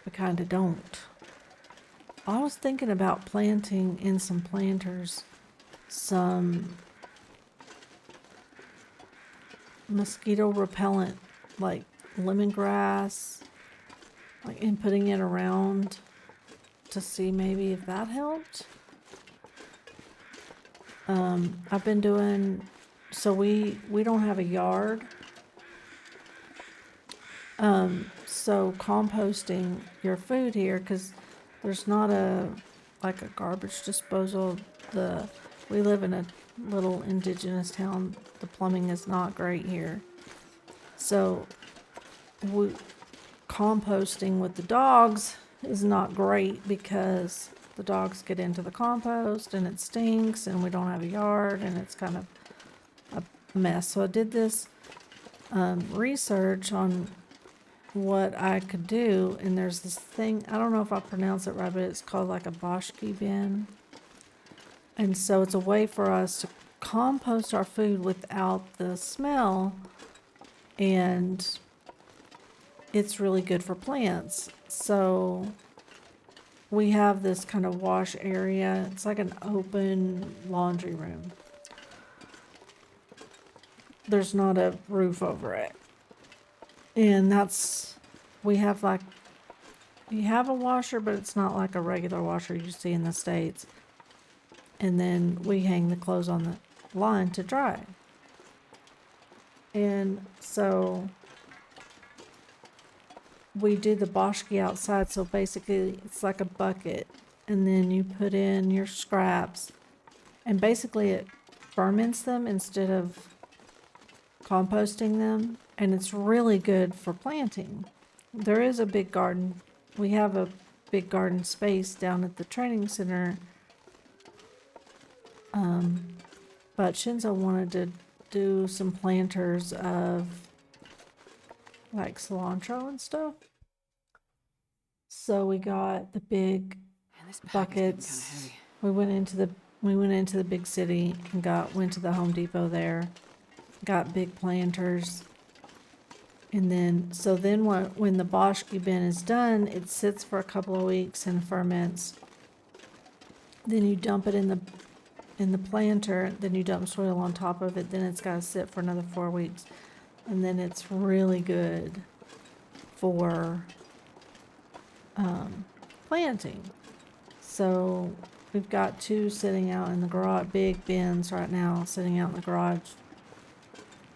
We kind of don't. I was thinking about planting in some planters some mosquito repellent, like lemongrass, like, and putting it around to see maybe if that helped. I've been doing, so we don't have a yard. So composting your food here, because there's not like a garbage disposal. We live in a little indigenous town. The plumbing is not great here. So composting with the dogs is not great because the dogs get into the compost and it stinks and we don't have a yard and it's kind of a mess. So I did this research on what I could do, and there's this thing, I don't know if I pronounce it right, but it's called like a boschke bin. And so it's a way for us to compost our food without the smell, and it's really good for plants. So we have this kind of wash area. It's like an open laundry room. There's not a roof over it. And we have like, you have a washer, but it's not like a regular washer you see in the States. And then we hang the clothes on the line to dry. And so we do the boschke outside. So basically it's like a bucket, and then you put in your scraps, and basically it ferments them instead of composting them, and it's really good for planting. There is a big garden. We have a big garden space down at the training center. But Shinzo wanted to do some planters of like cilantro and stuff. So we got the big Man, this pack is getting buckets. kinda heavy. We went into the big city and went to the Home Depot there. Got big planters. And then when the boschke bin is done, it sits for a couple of weeks and ferments. Then you dump it in the planter, then you dump soil on top of it, then it's got to sit for another 4 weeks. And then it's really good for planting. So we've got two sitting out in the garage, big bins right now sitting out in the garage.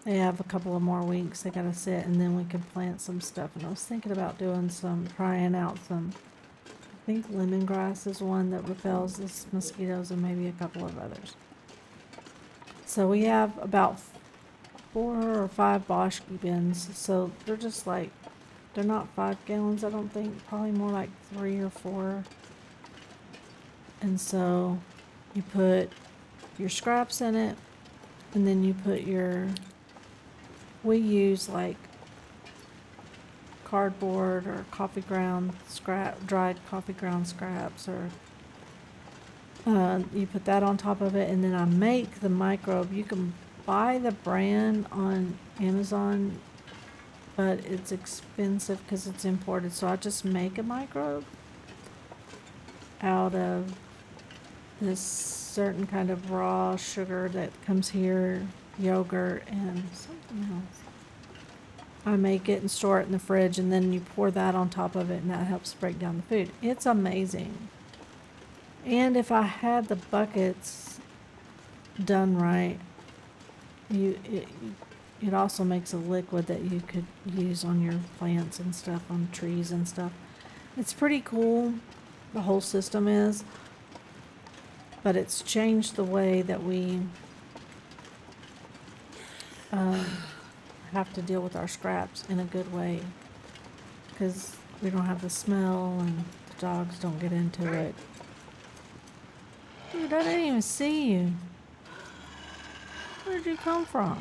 They have a couple of more weeks they gotta sit, and then we can plant some stuff. And I was thinking about trying out some, I think lemongrass is one that repels the mosquitoes, and maybe a couple of others. So we have about 4 or 5 Boschke bins. So they're just like, they're not 5 gallons, I don't think. Probably more like 3 or 4. And so you put your scraps in it, and then you put we use like cardboard or coffee ground dried coffee ground scraps, or you put that on top of it, and then I make the microbe. You can buy the brand on Amazon, but it's expensive because it's imported. So I just make a microbe out of this certain kind of raw sugar that comes here, yogurt, and something else. I make it and store it in the fridge, and then you pour that on top of it, and that helps break down the food. It's amazing. And if I had the buckets done right, it also makes a liquid that you could use on your plants and stuff, on trees and stuff. It's pretty cool, the whole system is, but it's changed the way that we have to deal with our scraps in a good way, because we don't have the smell and the dogs don't get into it. Dude, I didn't even see you. Where'd you come from?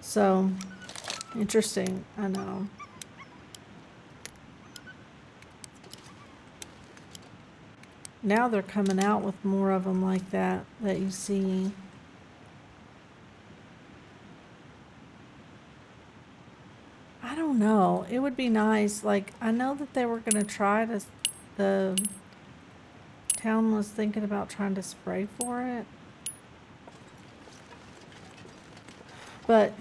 So, interesting, I know. Now they're coming out with more of them like that you see. I don't know. It would be nice. Like, I know that they were going to try to, the town was thinking about trying to spray for it. But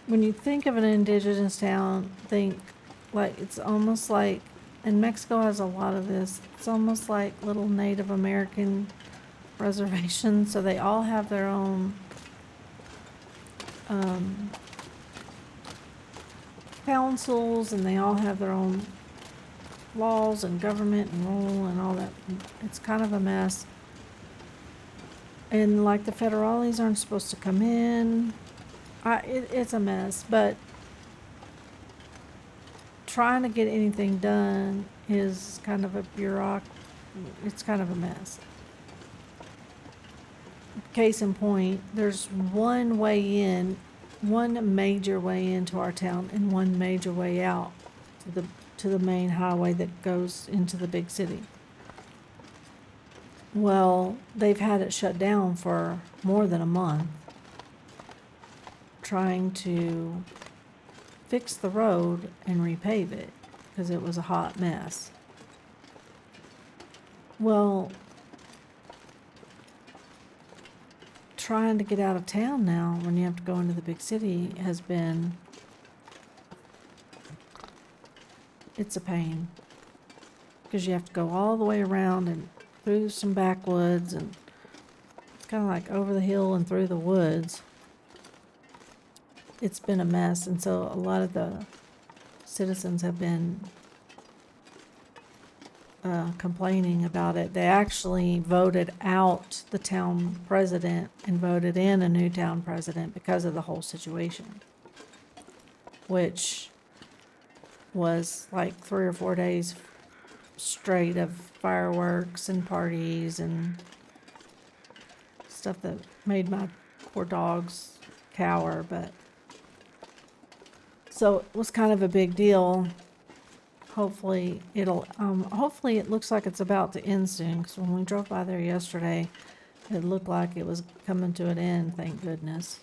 when you think of an indigenous town, think like, it's almost like, and Mexico has a lot of this, it's almost like little Native American reservations. So they all have their own councils, and they all have their own laws and government and rule and all that. It's kind of a mess. And like the federales aren't supposed to come in. It's a mess, but trying to get anything done is kind of it's kind of a mess. Case in point, there's one way in, one major way into our town, and one major way out to the main highway that goes into the big city. Well, they've had it shut down for more than a month, trying to fix the road and repave it, because it was a hot mess. Well, trying to get out of town now when you have to go into the big city has been, it's a pain, because you have to go all the way around and through some backwoods, and it's kind of like over the hill and through the woods. It's been a mess, and so a lot of the citizens have been complaining about it. They actually voted out the town president and voted in a new town president because of the whole situation, which was like 3 or 4 days straight of fireworks and parties and stuff that made my poor dogs cower. But so it was kind of a big deal. Hopefully hopefully it looks like it's about to end soon, because when we drove by there yesterday, it looked like it was coming to an end, thank goodness.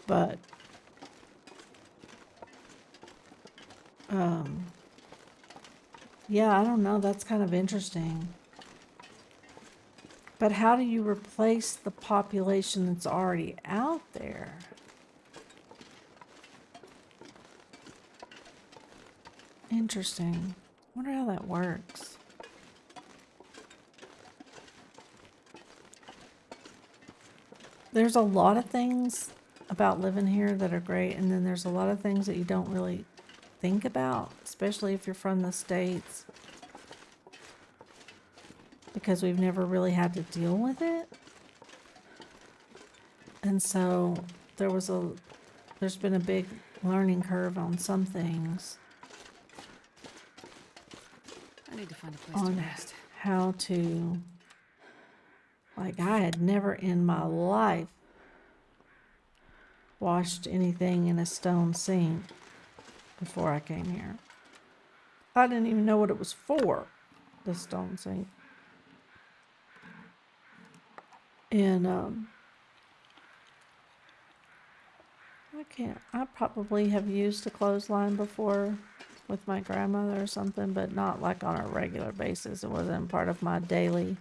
But yeah, I don't know, that's kind of interesting. But how do you replace the population that's already out there? Interesting. Wonder how that works. There's a lot of things about living here that are great, and then there's a lot of things that you don't really think about, especially if you're from the States, because we've never really had to deal with it. And so there's been a big learning curve on some things, I need to find a place to on rest. how to, like, I had never in my life washed anything in a stone sink before I came here. I didn't even know what it was for, the stone sink. And I probably have used a clothesline before with my grandmother or something, but not like on a regular basis. It wasn't part of my daily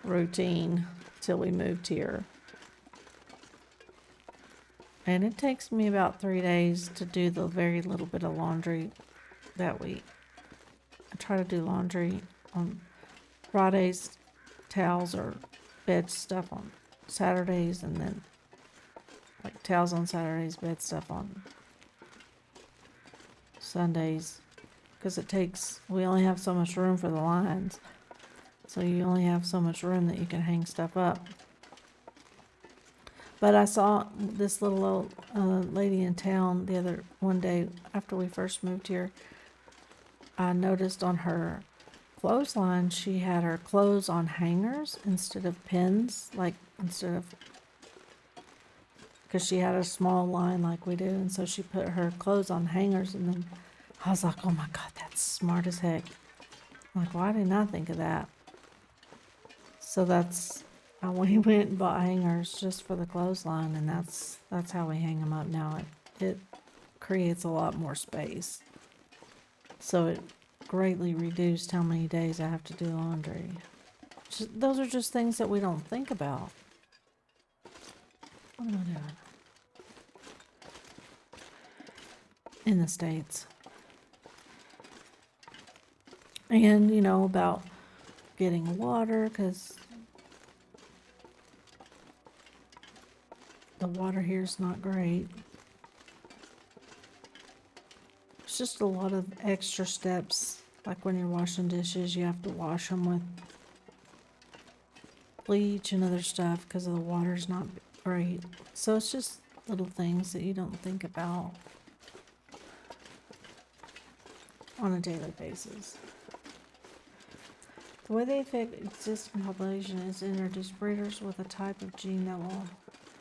routine till we moved here. And it takes me about 3 days to do the very little bit of laundry that week. I try to do laundry on Fridays, towels or bed stuff on Saturdays, and then like towels on Saturdays, bed stuff on Sundays, because we only have so much room for the lines, so you only have so much room that you can hang stuff up. But I saw this little old lady in town one day after we first moved here. I noticed on her clothesline she had her clothes on hangers instead of pins, because she had a small line like we do, and so she put her clothes on hangers. And then I was like, oh my God, that's smart as heck. I'm like, why didn't I think of that? So we went and bought hangers just for the clothesline, and that's how we hang them up now. It creates a lot more space, so it greatly reduced how many days I have to do laundry. Those are just things that we don't think about. What am I doing? In the States. And, about getting water, because the water here is not great. It's just a lot of extra steps. Like when you're washing dishes, you have to wash them with bleach and other stuff because the water's not great. So it's just little things that you don't think about on a daily basis. The way they affect existing population is to introduce breeders with a type of gene that will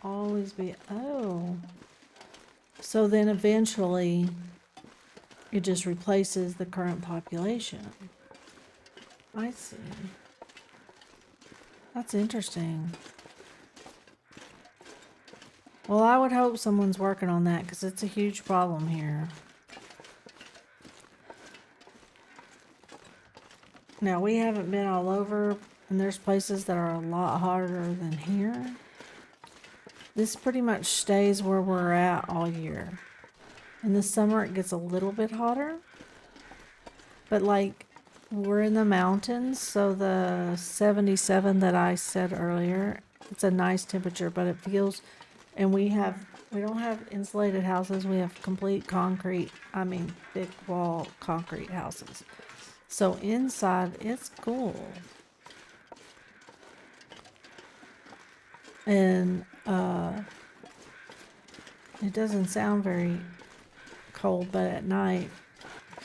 always be, so then eventually it just replaces the current population. I see. That's interesting. Well, I would hope someone's working on that, because it's a huge problem here. Now, we haven't been all over, and there's places that are a lot hotter than here. This pretty much stays where we're at all year. In the summer, it gets a little bit hotter. But, like, we're in the mountains, so the 77 that I said earlier, it's a nice temperature, but it feels, and we don't have insulated houses. We have complete concrete, thick wall concrete houses. So inside, it's cool. And it doesn't sound very cold, but at night,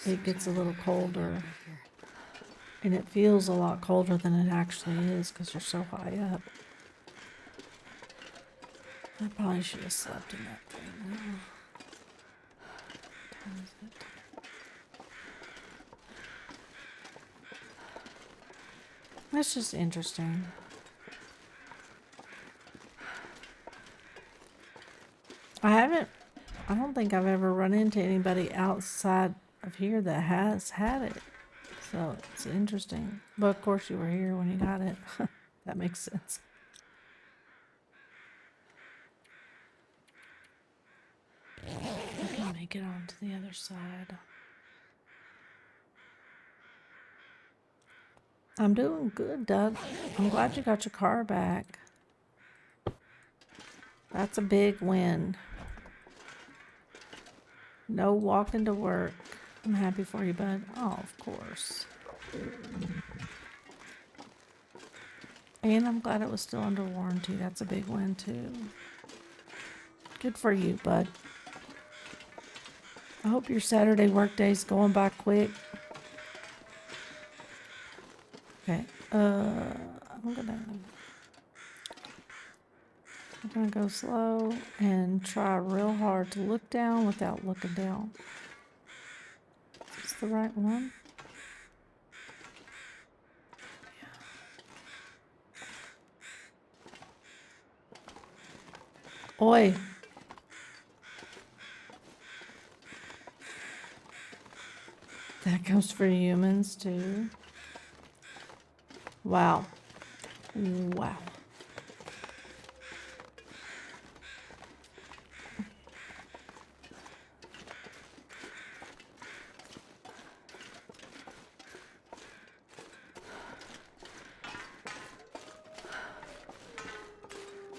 it gets a little colder. And it feels a lot colder than it actually is because you're so high up. I probably should have slept in that thing. What time is it? That's just interesting. I don't think I've ever run into anybody outside of here that has had it. So it's interesting. But of course you were here when you got it. That makes sense. I can make it onto the other side. I'm doing good, Doug. I'm glad you got your car back. That's a big win. No walking to work. I'm happy for you, bud. Oh, of course. And I'm glad it was still under warranty. That's a big win, too. Good for you, bud. I hope your Saturday work day's going by quick. Okay. I'm gonna go slow and try real hard to look down without looking down. Is this the right one? Oi. That goes for humans too. Wow. Wow.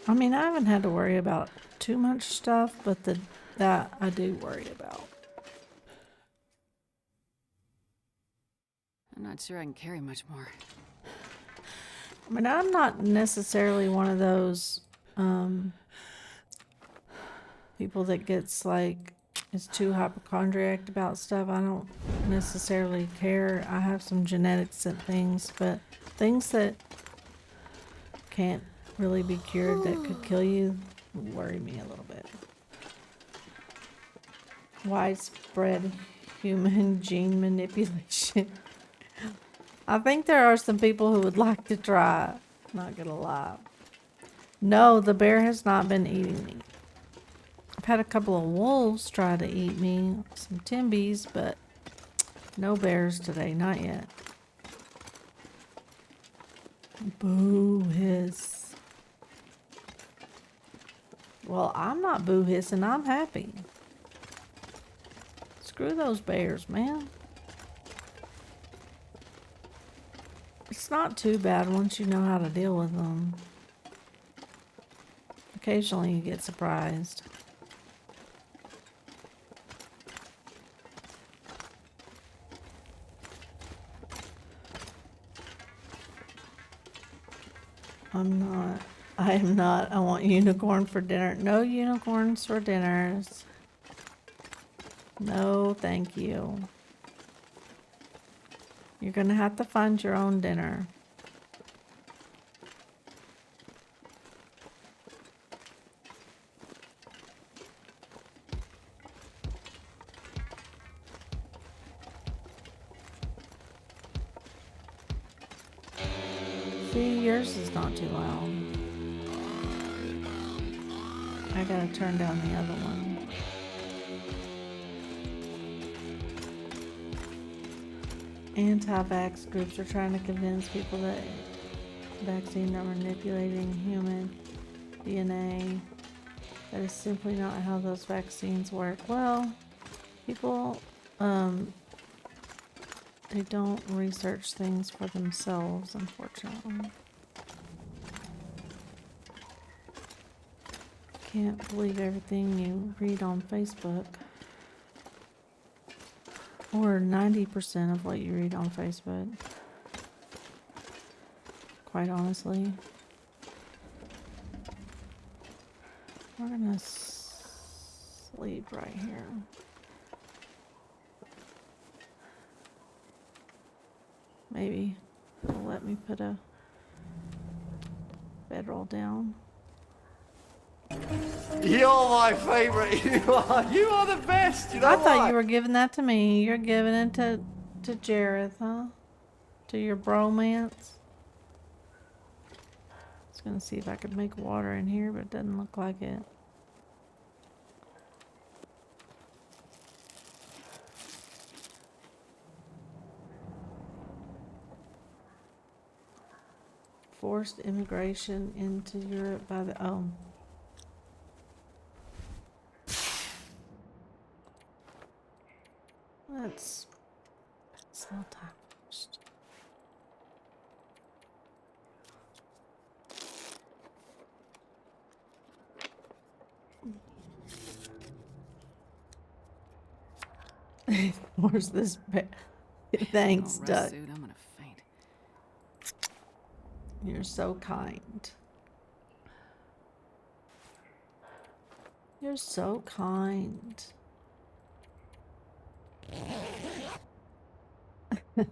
I mean, I haven't had to worry about too much stuff, but that I do worry about. I'm not sure I can carry much more. I mean, I'm not necessarily one of those people that gets like is too hypochondriac about stuff. I don't necessarily care. I have some genetics and things, but things that can't really be cured that could kill you worry me a little bit. Widespread human gene manipulation. I think there are some people who would like to try. Not gonna lie. No, the bear has not been eating me. I've had a couple of wolves try to eat me, some timbies, but no bears today, not yet. Boo hiss. Well, I'm not boo hissing, I'm happy. Screw those bears, man. It's not too bad once you know how to deal with them. Occasionally you get surprised. I am not. I want unicorn for dinner. No unicorns for dinners. No, thank you. You're gonna have to find your own dinner. See, yours is not too loud. I gotta turn down the other one. Anti-vax groups are trying to convince people that vaccines are manipulating human DNA. That is simply not how those vaccines work. Well, people, they don't research things for themselves, unfortunately. Can't believe everything you read on Facebook. Or 90% of what you read on Facebook. Quite honestly. We're gonna sleep right here. Maybe it'll let me put a bedroll down. You're my favorite. You are the best. You know I thought why? you were giving that to me. You're giving it to Jareth, huh? To your bromance. I was gonna see if I could make water in here, but it doesn't look like it. Forced immigration into Europe by the Let's slow time first. Where's this bear? Thanks, No Duck. rest suit. I'm gonna faint. You're so kind. You're so kind. I'm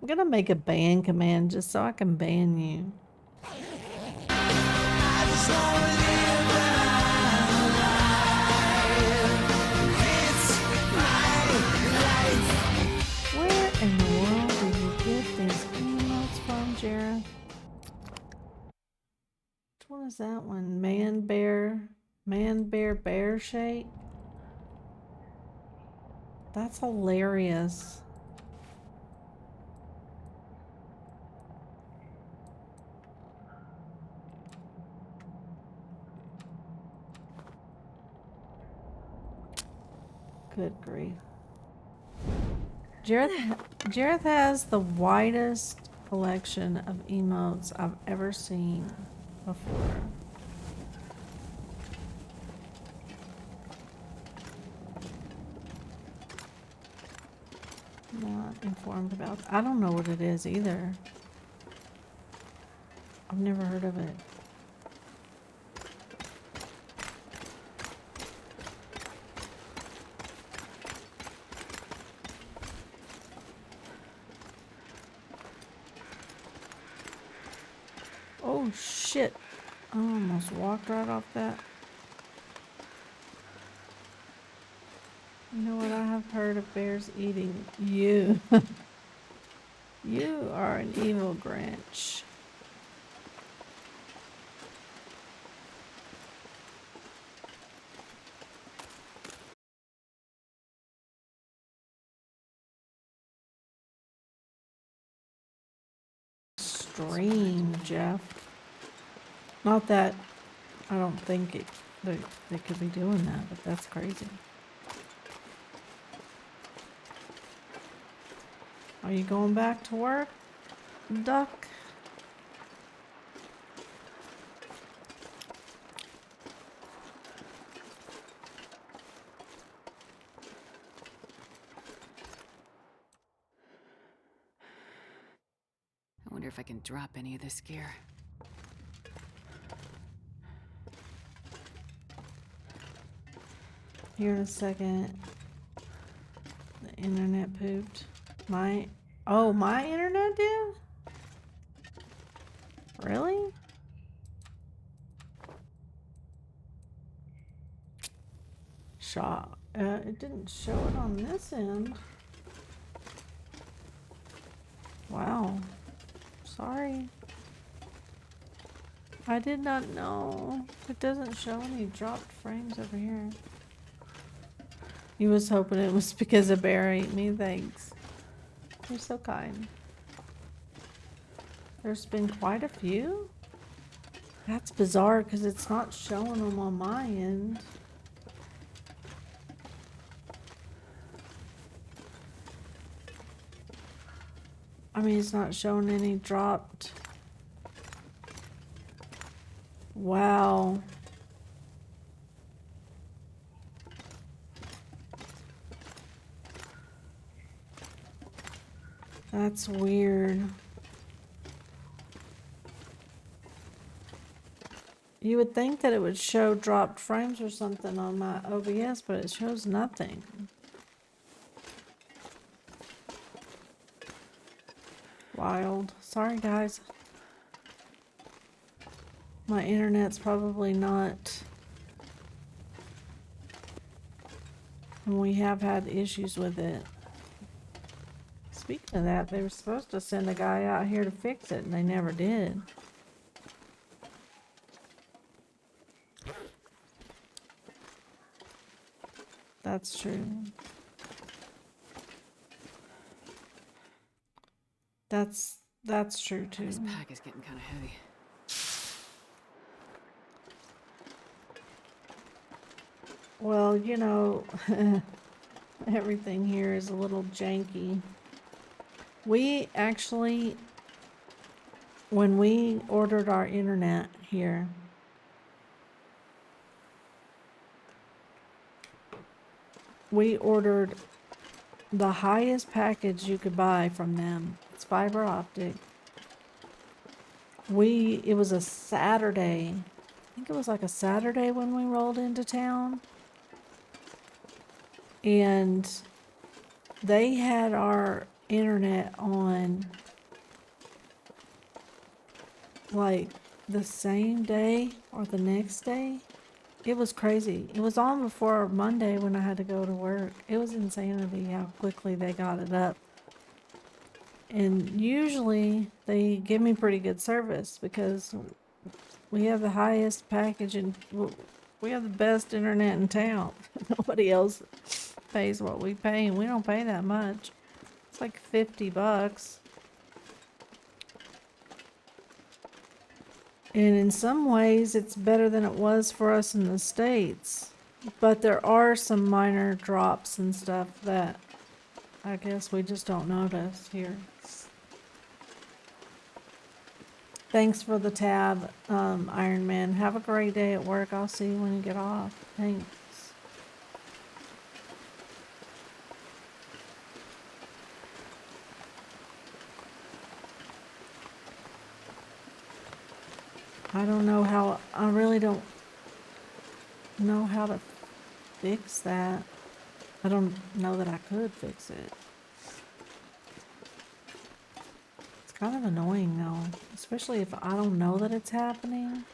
gonna make a ban command just so I can ban you. Where in the world did you get these emotes from, Jareth? Which one is that one? Man, bear shake? That's hilarious. Good grief. Jareth has the widest collection of emotes I've ever seen before. Not informed about. I don't know what it is either. I've never heard of it. Oh shit. I almost walked right off that. You know what? I have heard of bears eating you. You are an evil Grinch. Stream, Jeff. Not that I don't think they could be doing that, but that's crazy. Are you going back to work, Duck? I wonder if I can drop any of this gear. Here in a second. The internet pooped. My internet did? Really? It didn't show it on this end. Wow. Sorry. I did not know. It doesn't show any dropped frames over here. You was hoping it was because a bear ate me. Thanks. You're so kind. There's been quite a few? That's bizarre because it's not showing them on my end. I mean, it's not showing any dropped. Wow. That's weird. You would think that it would show dropped frames or something on my OBS, but it shows nothing. Wild. Sorry, guys. My internet's probably not. And we have had issues with it. Speaking of that, they were supposed to send a guy out here to fix it, and they never did. That's true. That's true too. This pack is getting kind of heavy. Well, you know, everything here is a little janky. We actually, when we ordered our internet here, we ordered the highest package you could buy from them. It's fiber optic. It was a Saturday. I think it was like a Saturday when we rolled into town. And they had our internet on like the same day or the next day. It was crazy. It was on before Monday when I had to go to work. It was insanity how quickly they got it up. And usually they give me pretty good service because we have the highest package and we have the best internet in town. Nobody else pays what we pay, and we don't pay that much. It's like $50. And in some ways, it's better than it was for us in the States. But there are some minor drops and stuff that I guess we just don't notice here. Thanks for the tab, Iron Man. Have a great day at work. I'll see you when you get off. Thanks. I don't know how, I really don't know how to fix that. I don't know that I could fix it. It's kind of annoying though, especially if I don't know that it's happening.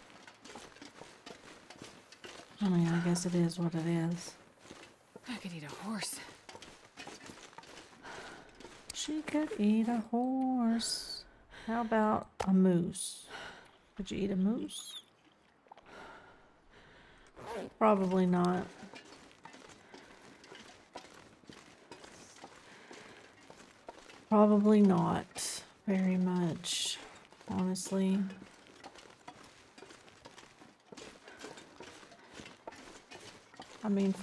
I mean, I guess it is what it is. I could eat a horse. She could eat a horse. How about a moose? Could you eat a moose? Probably not. Probably not very much, honestly. I mean,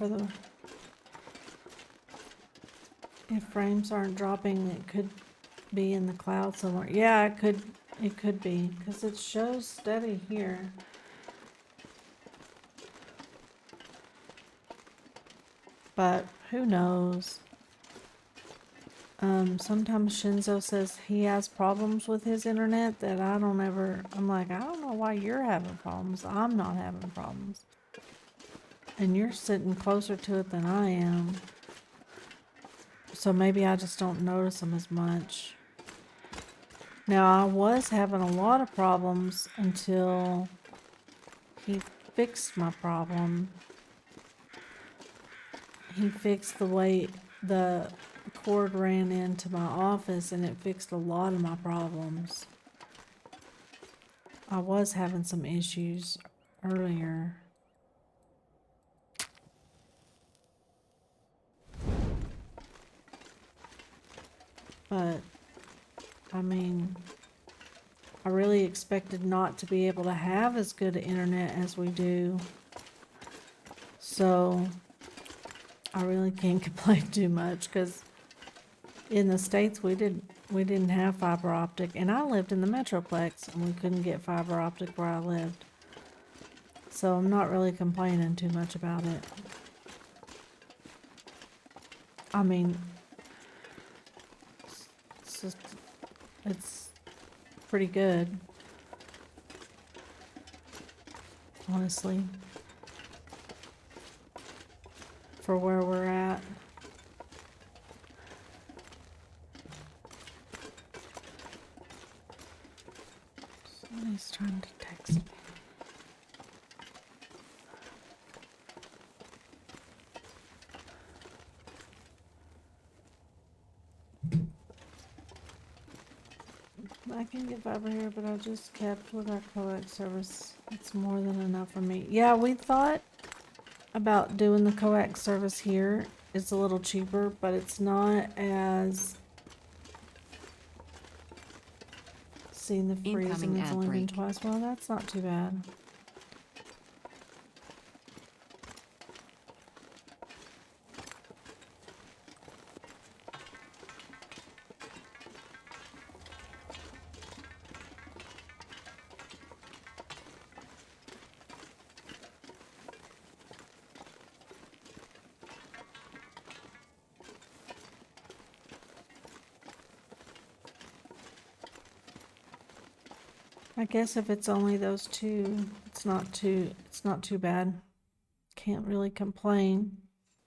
if frames aren't dropping, it could be in the cloud somewhere. Yeah, it could be, because it shows steady here. But who knows? Sometimes Shinzo says he has problems with his internet that I'm like, I don't know why you're having problems. I'm not having problems. And you're sitting closer to it than I am. So maybe I just don't notice them as much. Now, I was having a lot of problems until he fixed my problem. He fixed the way the cord ran into my office, and it fixed a lot of my problems. I was having some issues earlier. But, I mean, I really expected not to be able to have as good internet as we do. So, I really can't complain too much, because in the States we didn't have fiber optic, and I lived in the Metroplex and we couldn't get fiber optic where I lived. So I'm not really complaining too much about it. I mean, it's pretty good, honestly, for where we're at. Somebody's trying to text me. I can get fiber here, but I just kept with our coax service. It's more than enough for me. Yeah, we thought about doing the coax service here. It's a little cheaper, but it's not as... Seen the freezing, Incoming it's ad only been break. twice. Well, that's not too bad. I guess if it's only those two, it's not too bad. Can't really complain.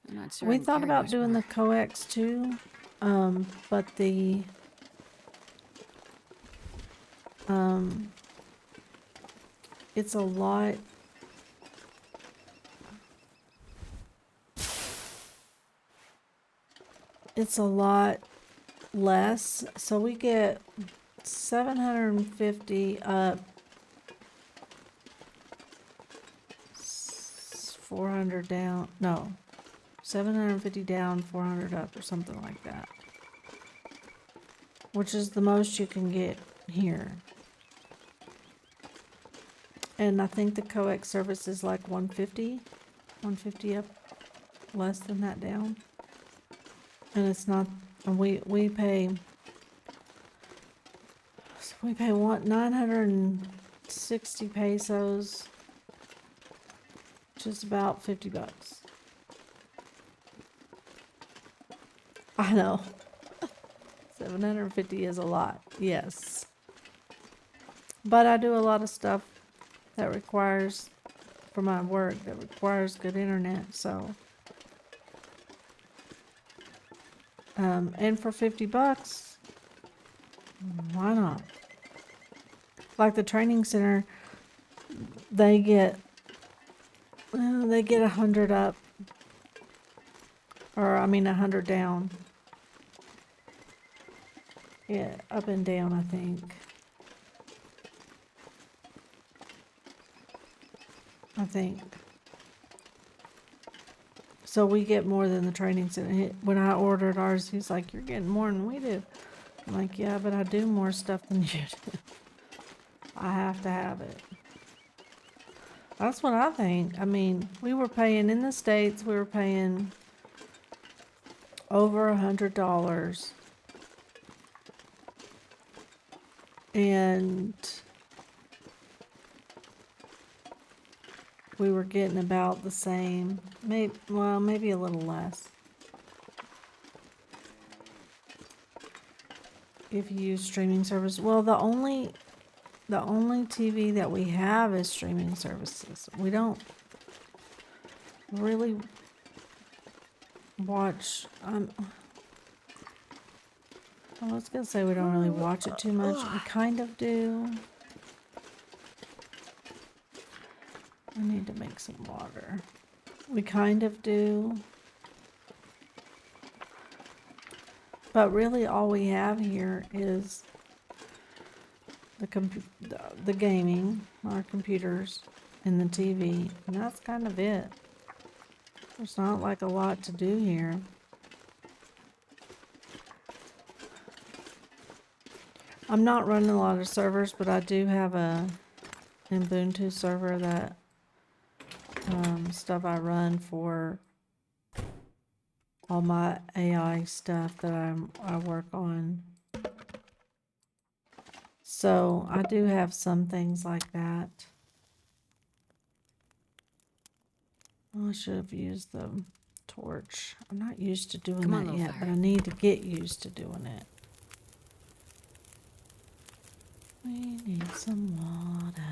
I'm not sure We I can thought carry about doing the Whisperer. coax too, but um, it's a lot. It's a lot less, so we get 750 up, 400 down. No, 750 down, 400 up, or something like that. Which is the most you can get here. And I think the coax service is like 150 up, less than that down. And it's not, and we pay, so we pay 960 pesos, which is about $50. I know. 750 is a lot, yes. But I do a lot of stuff that requires, for my work, that requires good internet, so. And for $50, why not? Like the training center, they get 100 up, or I mean 100 down. Yeah, up and down, I think. So we get more than the training center. When I ordered ours, he's like, "You're getting more than we do." I'm like, "Yeah, but I do more stuff than you do. I have to have it." That's what I think. I mean, we were paying in the States, we were paying over $100. And we were getting about the same, maybe a little less. If you use streaming service. Well, the only TV that we have is streaming services. We don't really watch, I was gonna say we don't really watch it too much. We kind of do. I need to make some water. We kind of do. But really all we have here is the gaming, our computers, and the TV. And that's kind of it. There's not like a lot to do here. I'm not running a lot of servers, but I do have a Ubuntu server that stuff I run for all my AI stuff that I work on. So I do have some things like that. Well, I should have used the torch. I'm not used to doing Come on, that little yet, fire. but I need to get used to doing it. We need some water.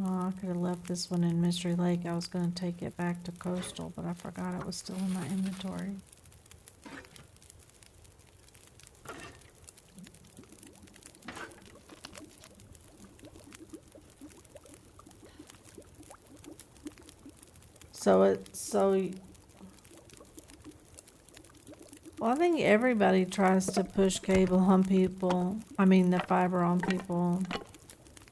Oh, I could have left this one in Mystery Lake. I was going to take it back to Coastal, but I forgot it was still in my inventory. Well, I think everybody tries to push cable on people. I mean, the fiber on people.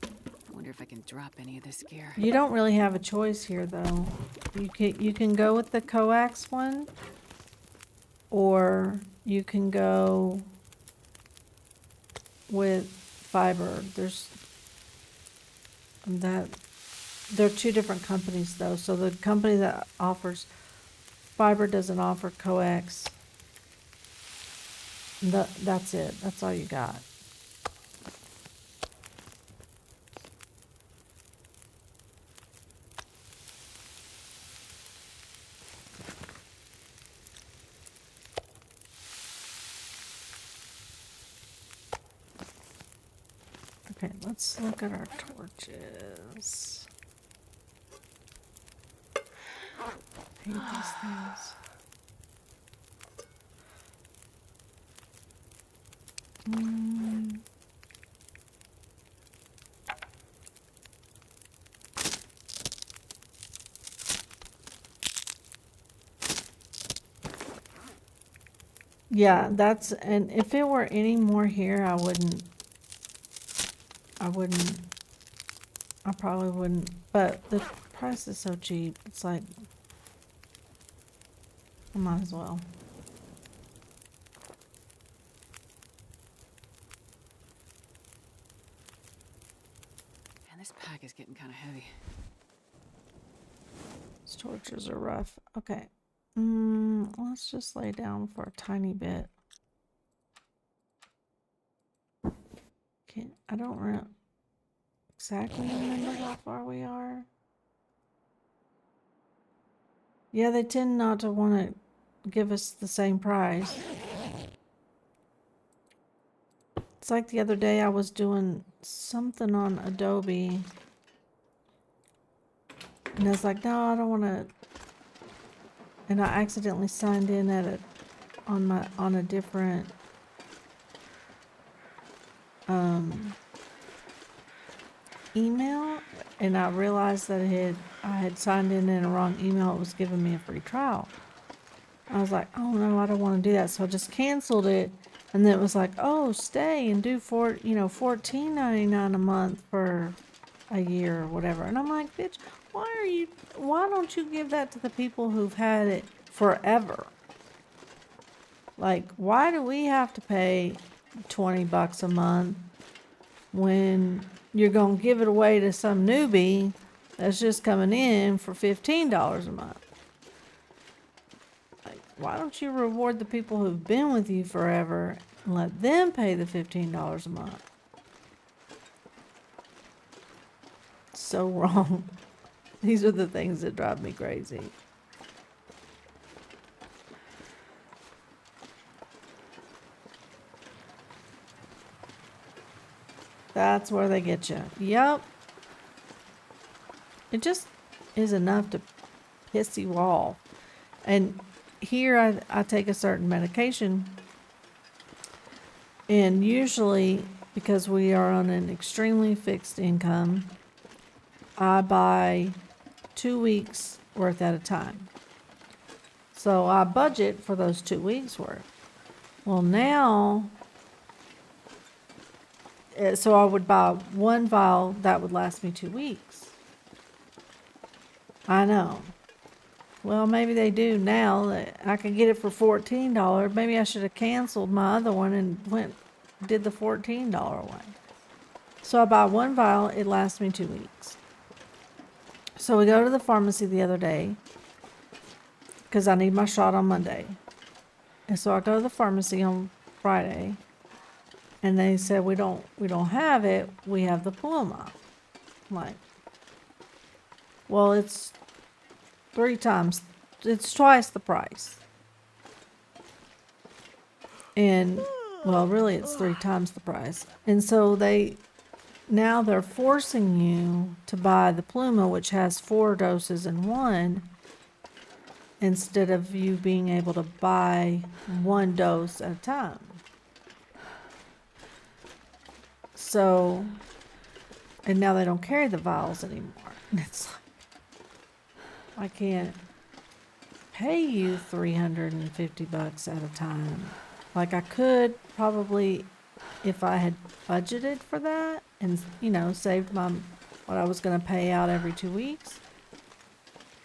I wonder if I can drop any of this gear. You don't really have a choice here, though. You can go with the coax one, or you can go with fiber. They're two different companies, though. So the company that offers fiber doesn't offer coax. That's it. That's all you got. Okay, let's look at our torches. Hate these things. Yeah, that's, and if it were any more here, I probably wouldn't, but the price is so cheap, it's like, I might as well. Man, this pack is getting kind of heavy. These torches are rough. Okay. Let's just lay down for a tiny bit. I don't exactly remember how far we are. Yeah, they tend not to want to give us the same price. It's like the other day I was doing something on Adobe. And I was like, no, I don't want to. And I accidentally signed in on a different email, and I realized that I had signed in a wrong email. It was giving me a free trial. I was like, oh no, I don't want to do that. So I just canceled it, and then it was like, oh, stay and do $14.99 a month for a year or whatever. And I'm like, bitch, why don't you give that to the people who've had it forever? Like, why do we have to pay $20 a month when you're going to give it away to some newbie that's just coming in for $15 a month? Like, why don't you reward the people who've been with you forever and let them pay the $15 a month? So wrong. These are the things that drive me crazy. That's where they get you. Yep. It just is enough to piss you off. And here I take a certain medication. And usually, because we are on an extremely fixed income, I buy 2 weeks worth at a time. So I budget for those 2 weeks worth. Well, now, so I would buy one vial that would last me 2 weeks. I know. Well, maybe they do now that I can get it for $14. Maybe I should have canceled my other one and did the $14 one. So I buy one vial, it lasts me 2 weeks. So we go to the pharmacy the other day because I need my shot on Monday. And so I go to the pharmacy on Friday, and they said we don't have it. We have the Paloma. I'm like, well, it's twice the price. And well, really it's 3 times the price. And so now they're forcing you to buy the Pluma, which has 4 doses in one, instead of you being able to buy 1 dose at a time. So, and now they don't carry the vials anymore. And it's like, I can't pay you $350 at a time. Like I could probably, if I had budgeted for that and, saved what I was going to pay out every 2 weeks.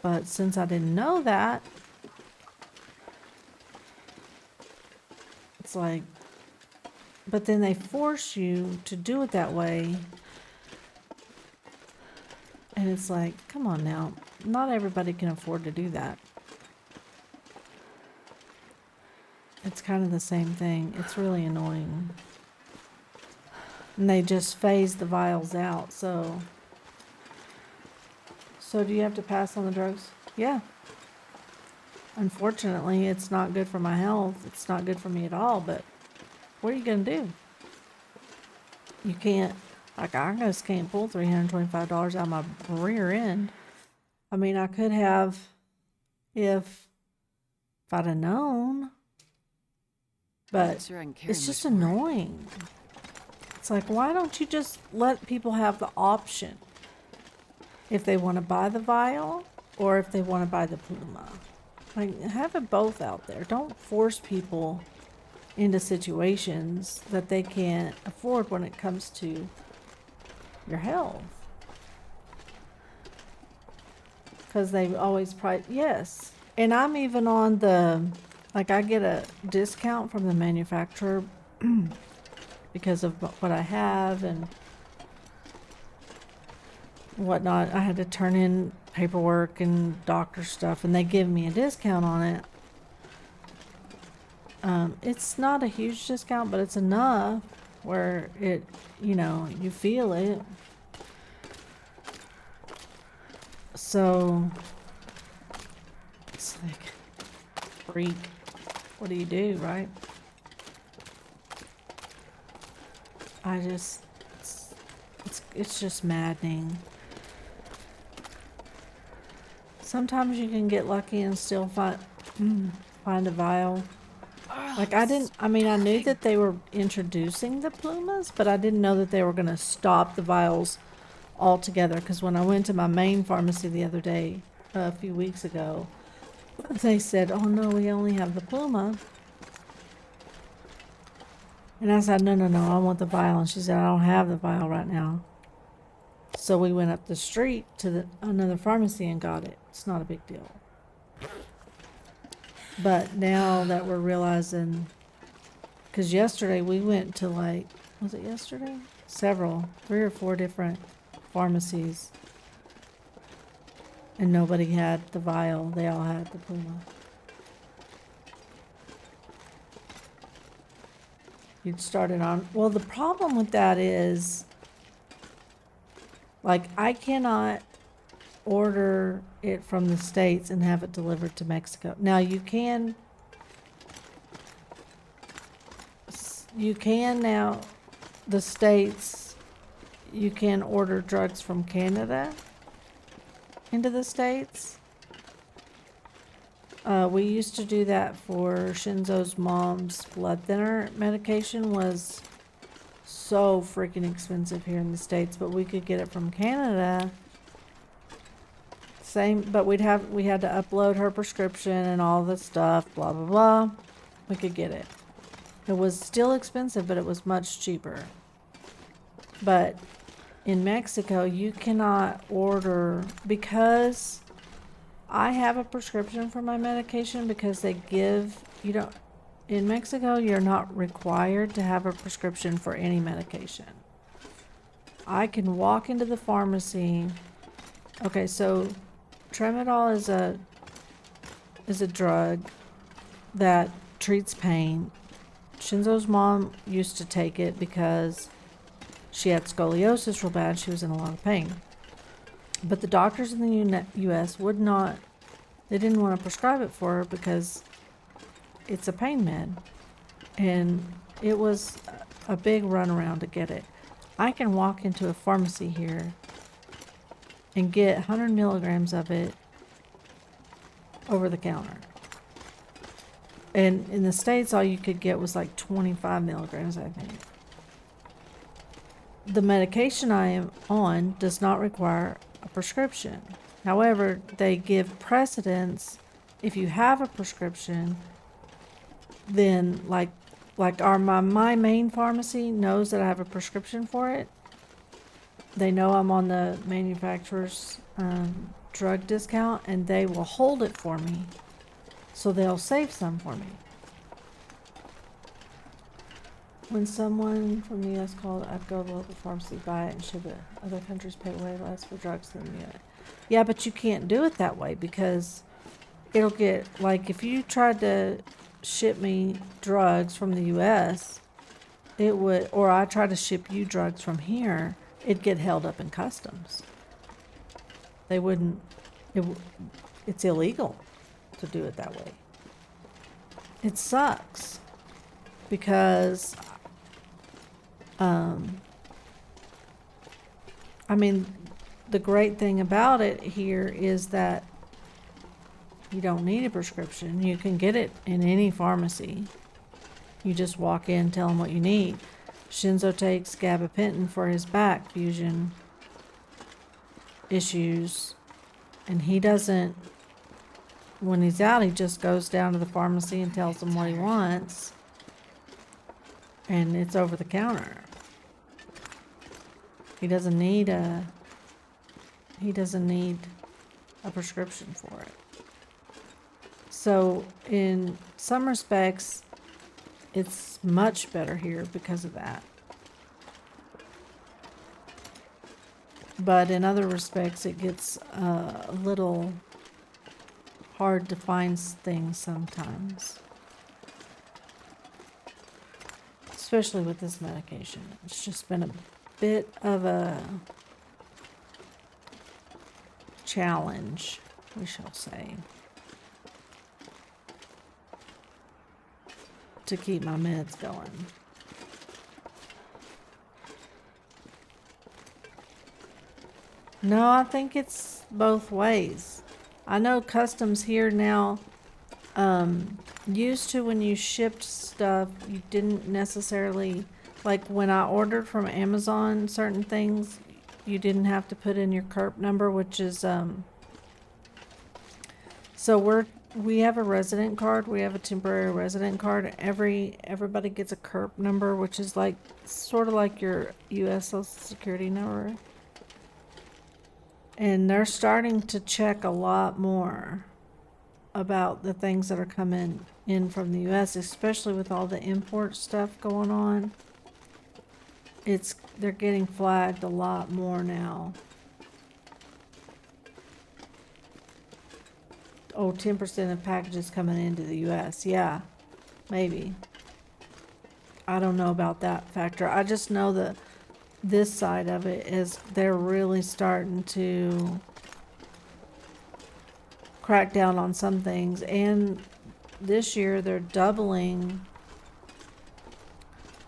But since I didn't know that, it's like, but then they force you to do it that way. And it's like, come on now. Not everybody can afford to do that. It's kind of the same thing. It's really annoying. And they just phase the vials out, so do you have to pass on the drugs? Yeah. Unfortunately, it's not good for my health. It's not good for me at all, but what are you going to do? You can't Like, I just can't pull $325 out of my rear end. I mean, I could have if I'd have known, I'm but not sure I can carry it's just much more. annoying. It's like, why don't you just let people have the option if they want to buy the vial or if they want to buy the Puma? Like, have it both out there. Don't force people into situations that they can't afford when it comes to your health. Because they always price, yes. And I'm even on the, like, I get a discount from the manufacturer because of what I have and whatnot. I had to turn in paperwork and doctor stuff, and they give me a discount on it. It's not a huge discount, but it's enough where it, you feel it. So it's like, freak. What do you do, right? I just, it's just maddening. Sometimes you can get lucky and still find a vial. Like, I knew that they were introducing the Plumas, but I didn't know that they were going to stop the vials altogether. Because when I went to my main pharmacy the other day, a few weeks ago, they said, oh no, we only have the Pluma. And I said, no, I want the vial. And she said, I don't have the vial right now. So we went up the street to another pharmacy and got it. It's not a big deal. But now that we're realizing, because yesterday we went to, like, was it yesterday? 3 or 4 different pharmacies. And nobody had the vial. They all had the Puma. You'd started on, well, the problem with that is, like, I cannot order it from the States and have it delivered to Mexico. Now, you can now, the States, you can order drugs from Canada into the States. We used to do that for Shinzo's mom's blood thinner medication. Was so freaking expensive here in the States, but we could get it from Canada. Same, but we had to upload her prescription and all the stuff, blah, blah, blah. We could get it. It was still expensive, but it was much cheaper. But in Mexico, you cannot order, because I have a prescription for my medication, because they give, in Mexico, you're not required to have a prescription for any medication. I can walk into the pharmacy. Okay, so Tramadol is a drug that treats pain. Shinzo's mom used to take it because she had scoliosis real bad. She was in a lot of pain. But the doctors in the U.S. would not, they didn't want to prescribe it for her because it's a pain med. And it was a big runaround to get it. I can walk into a pharmacy here and get 100 milligrams of it over the counter. And in the States, all you could get was like 25 milligrams, I think. The medication I am on does not require a prescription. However, they give precedence. If you have a prescription, then like my main pharmacy knows that I have a prescription for it. They know I'm on the manufacturer's drug discount, and they will hold it for me. So they'll save some for me. When someone from the U.S. called, I'd go to the local pharmacy, buy it, and ship it. Other countries pay way less for drugs than the U.S. Yeah, but you can't do it that way, because it'll get, like, if you tried to ship me drugs from the U.S., it would, or I try to ship you drugs from here, it'd get held up in customs. They wouldn't, it's illegal to do it that way. It sucks because I mean, the great thing about it here is that you don't need a prescription. You can get it in any pharmacy. You just walk in, tell them what you need. Shinzo takes gabapentin for his back fusion issues, and he doesn't, when he's out, he just goes down to the pharmacy and tells them what he wants, and it's over the counter. He doesn't need a prescription for it. So in some respects, it's much better here because of that. But in other respects, it gets a little hard to find things sometimes. Especially with this medication. It's just been a bit of a challenge, we shall say, to keep my meds going. No, I think it's both ways. I know customs here now, used to when you shipped stuff, you didn't necessarily, like when I ordered from Amazon certain things, you didn't have to put in your CURP number, which is, so we have a resident card, we have a temporary resident card. Everybody gets a CURP number, which is like, sort of like your U.S. Social Security number. And they're starting to check a lot more about the things that are coming in from the U.S., especially with all the import stuff going on. They're getting flagged a lot more now. Oh, 10% of packages coming into the U.S. Yeah, maybe. I don't know about that factor. I just know that this side of it is they're really starting to crack down on some things. And this year they're doubling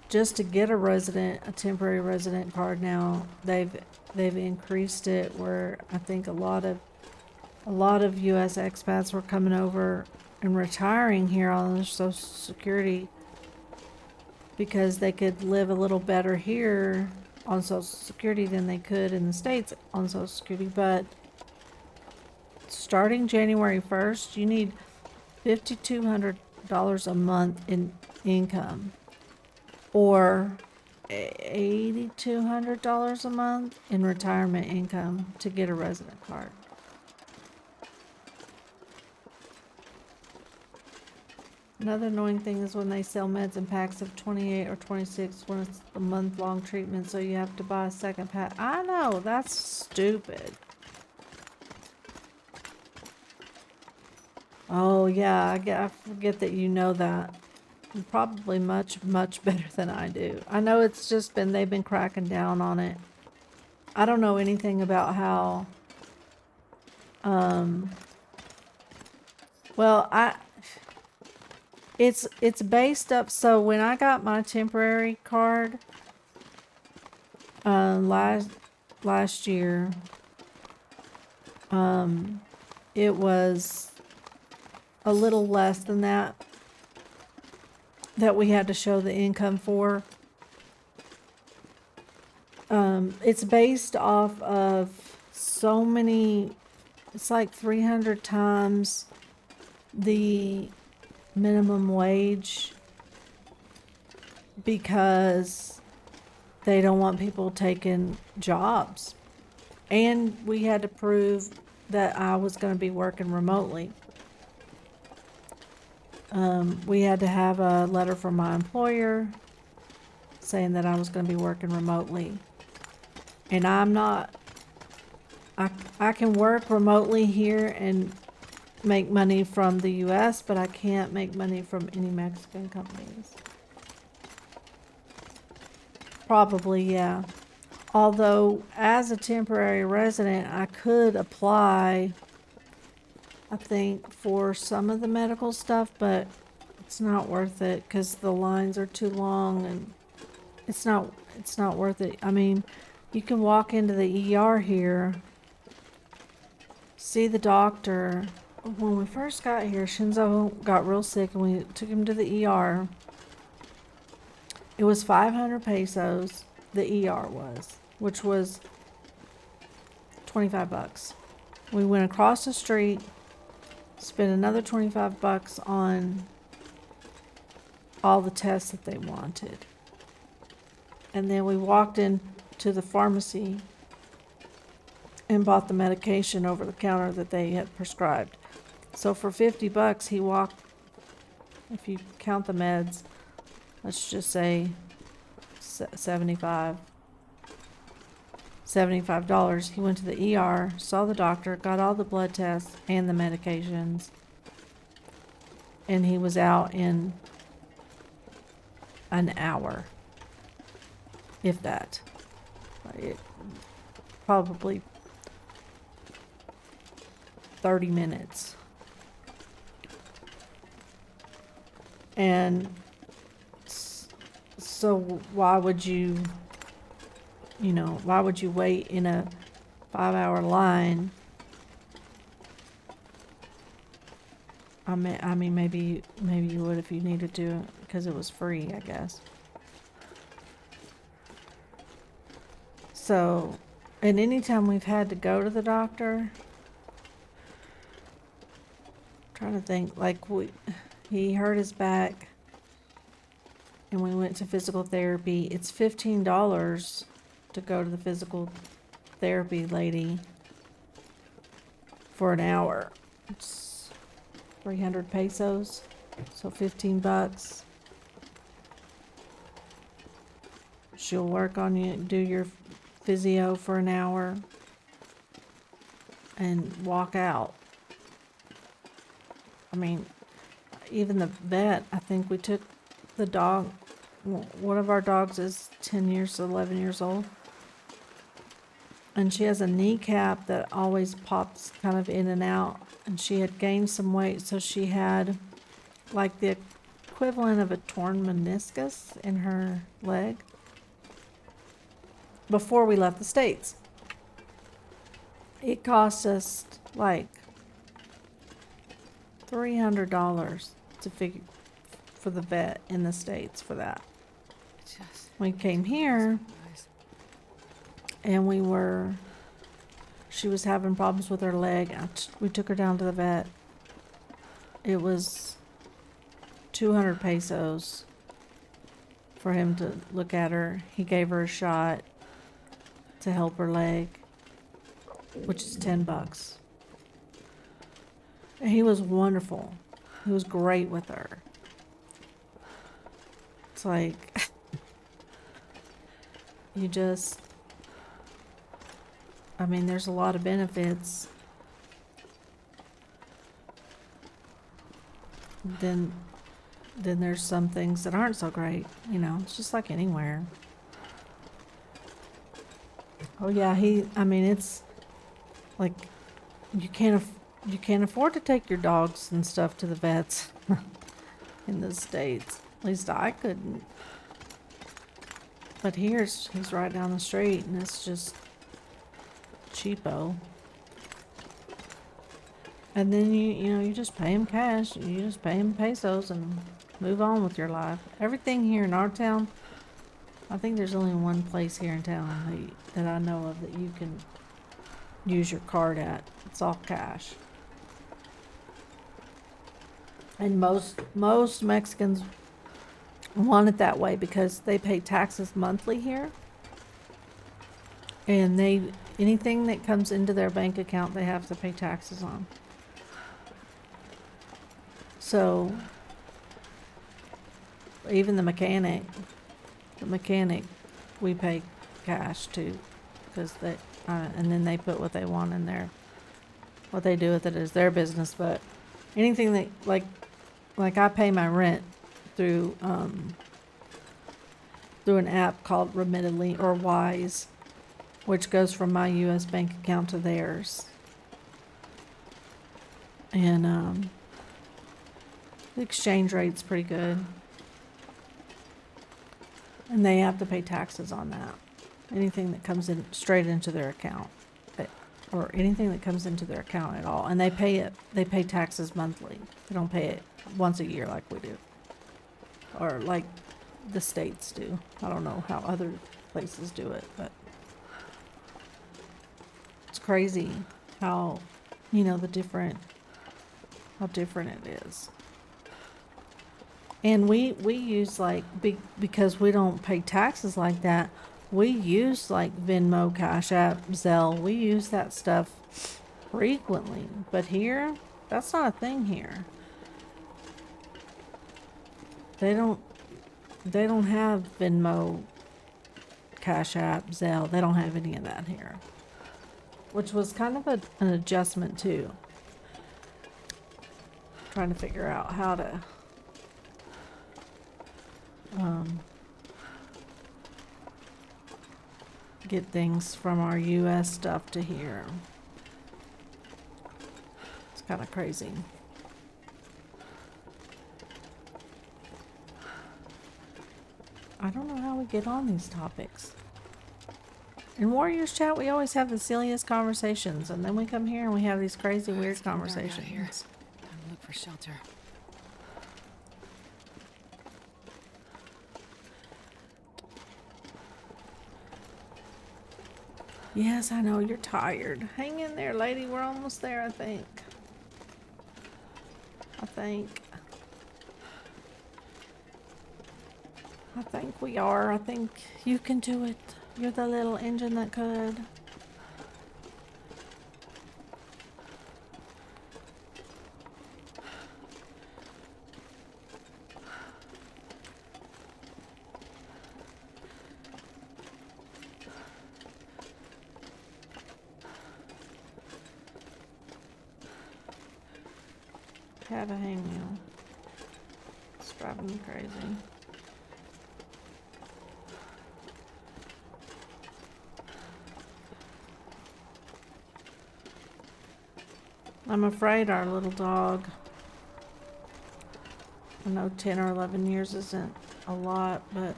just to get a temporary resident card now. They've increased it where I think a lot of U.S. expats were coming over and retiring here on their Social Security because they could live a little better here on Social Security than they could in the States on Social Security. But starting January 1st, you need $5,200 a month in income or $8,200 a month in retirement income to get a resident card. Another annoying thing is when they sell meds in packs of 28 or 26 when it's a month-long treatment, so you have to buy a second pack. I know, that's stupid. Oh yeah, I forget that you know that. Probably much, much better than I do. I know it's just they've been cracking down on it. I don't know anything about how, well, it's based up, so when I got my temporary card, last year, it was a little less than that we had to show the income for. It's based off of so many, it's like 300 times the minimum wage because they don't want people taking jobs. And we had to prove that I was going to be working remotely. We had to have a letter from my employer saying that I was going to be working remotely. And I'm not, I can work remotely here and make money from the U.S., but I can't make money from any Mexican companies. Probably, yeah. Although, as a temporary resident, I could apply, I think, for some of the medical stuff, but it's not worth it because the lines are too long and it's not worth it. I mean, You can walk into the ER here, see the doctor. When we first got here, Shinzo got real sick and we took him to the ER. It was 500 pesos, the ER was, which was 25 bucks. We went across the street, spent another 25 bucks on all the tests that they wanted. And then we walked into the pharmacy and bought the medication over the counter that they had prescribed. So for 50 bucks, he walked, if you count the meds, let's just say $75. He went to the ER, saw the doctor, got all the blood tests and the medications, and he was out in an hour, if that. Probably 30 minutes. And so why would you wait in a 5-hour line? I mean, maybe you would if you needed to, because it was free, I guess. So, and anytime we've had to go to the doctor, I'm trying to think, like he hurt his back and we went to physical therapy. It's $15 to go to the physical therapy lady for an hour. It's 300 pesos, so 15 bucks. She'll work on you, do your physio for an hour, and walk out. I mean, even the vet, I think we took the dog, one of our dogs is 10 years, 11 years old. And she has a kneecap that always pops kind of in and out. And she had gained some weight, so she had like the equivalent of a torn meniscus in her leg before we left the States. It cost us like $300 to figure for the vet in the States for that. We came here and she was having problems with her leg. We took her down to the vet. It was 200 pesos for him to look at her. He gave her a shot to help her leg, which is 10 bucks. And he was wonderful. He was great with her. It's like, I mean, there's a lot of benefits. Then there's some things that aren't so great. It's just like anywhere. Oh yeah, it's like you can't afford to take your dogs and stuff to the vets in the States. At least I couldn't. But he's right down the street, and it's just cheapo. And then you just pay him cash. You just pay him pesos and move on with your life. Everything here in our town, I think there's only one place here in town that I know of that you can use your card at. It's all cash. And most Mexicans want it that way because they pay taxes monthly here. And anything that comes into their bank account, they have to pay taxes on. So even the mechanic, we pay cash too, because and then they put what they want in there. What they do with it is their business. But anything that like I pay my rent through an app called Remittedly or Wise, which goes from my U.S. bank account to theirs. And the exchange rate's pretty good. And they have to pay taxes on that. anything that comes in straight into their account, or anything that comes into their account at all. And they pay it. They pay taxes monthly. They don't pay it once a year like we do, or like the states do. I don't know how other places do it, but it's crazy how, you know, how different it is. And we use like because we don't pay taxes like that. We use like Venmo, Cash App, Zelle. We use that stuff frequently. But here, that's not a thing here. They don't have Venmo, Cash App, Zelle. They don't have any of that here. Which was kind of an adjustment too. Trying to figure out how to get things from our US stuff to here. It's kind of crazy. I don't know how we get on these topics. In Warriors Chat, we always have the silliest conversations, and then we come here and we have these crazy, weird conversations. Here. Time to look for shelter. Yes, I know you're tired. Hang in there, lady. We're almost there, I think. I think we are. I think you can do it. You're the little engine that could. Had a hangnail. It's driving me crazy. I'm afraid our little dog, I know 10 or 11 years isn't a lot, but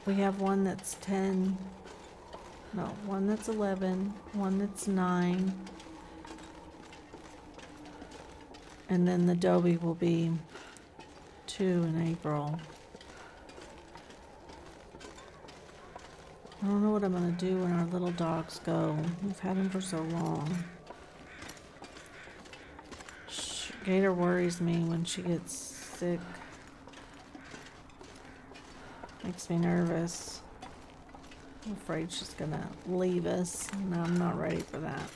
we have one that's 10, no, one that's 11, one that's 9, and then the Dobie will be 2 in April. I don't know what I'm gonna do when our little dogs go. We've had them for so long. Gator worries me when she gets sick. Makes me nervous. I'm afraid she's gonna leave us, and I'm not ready for that.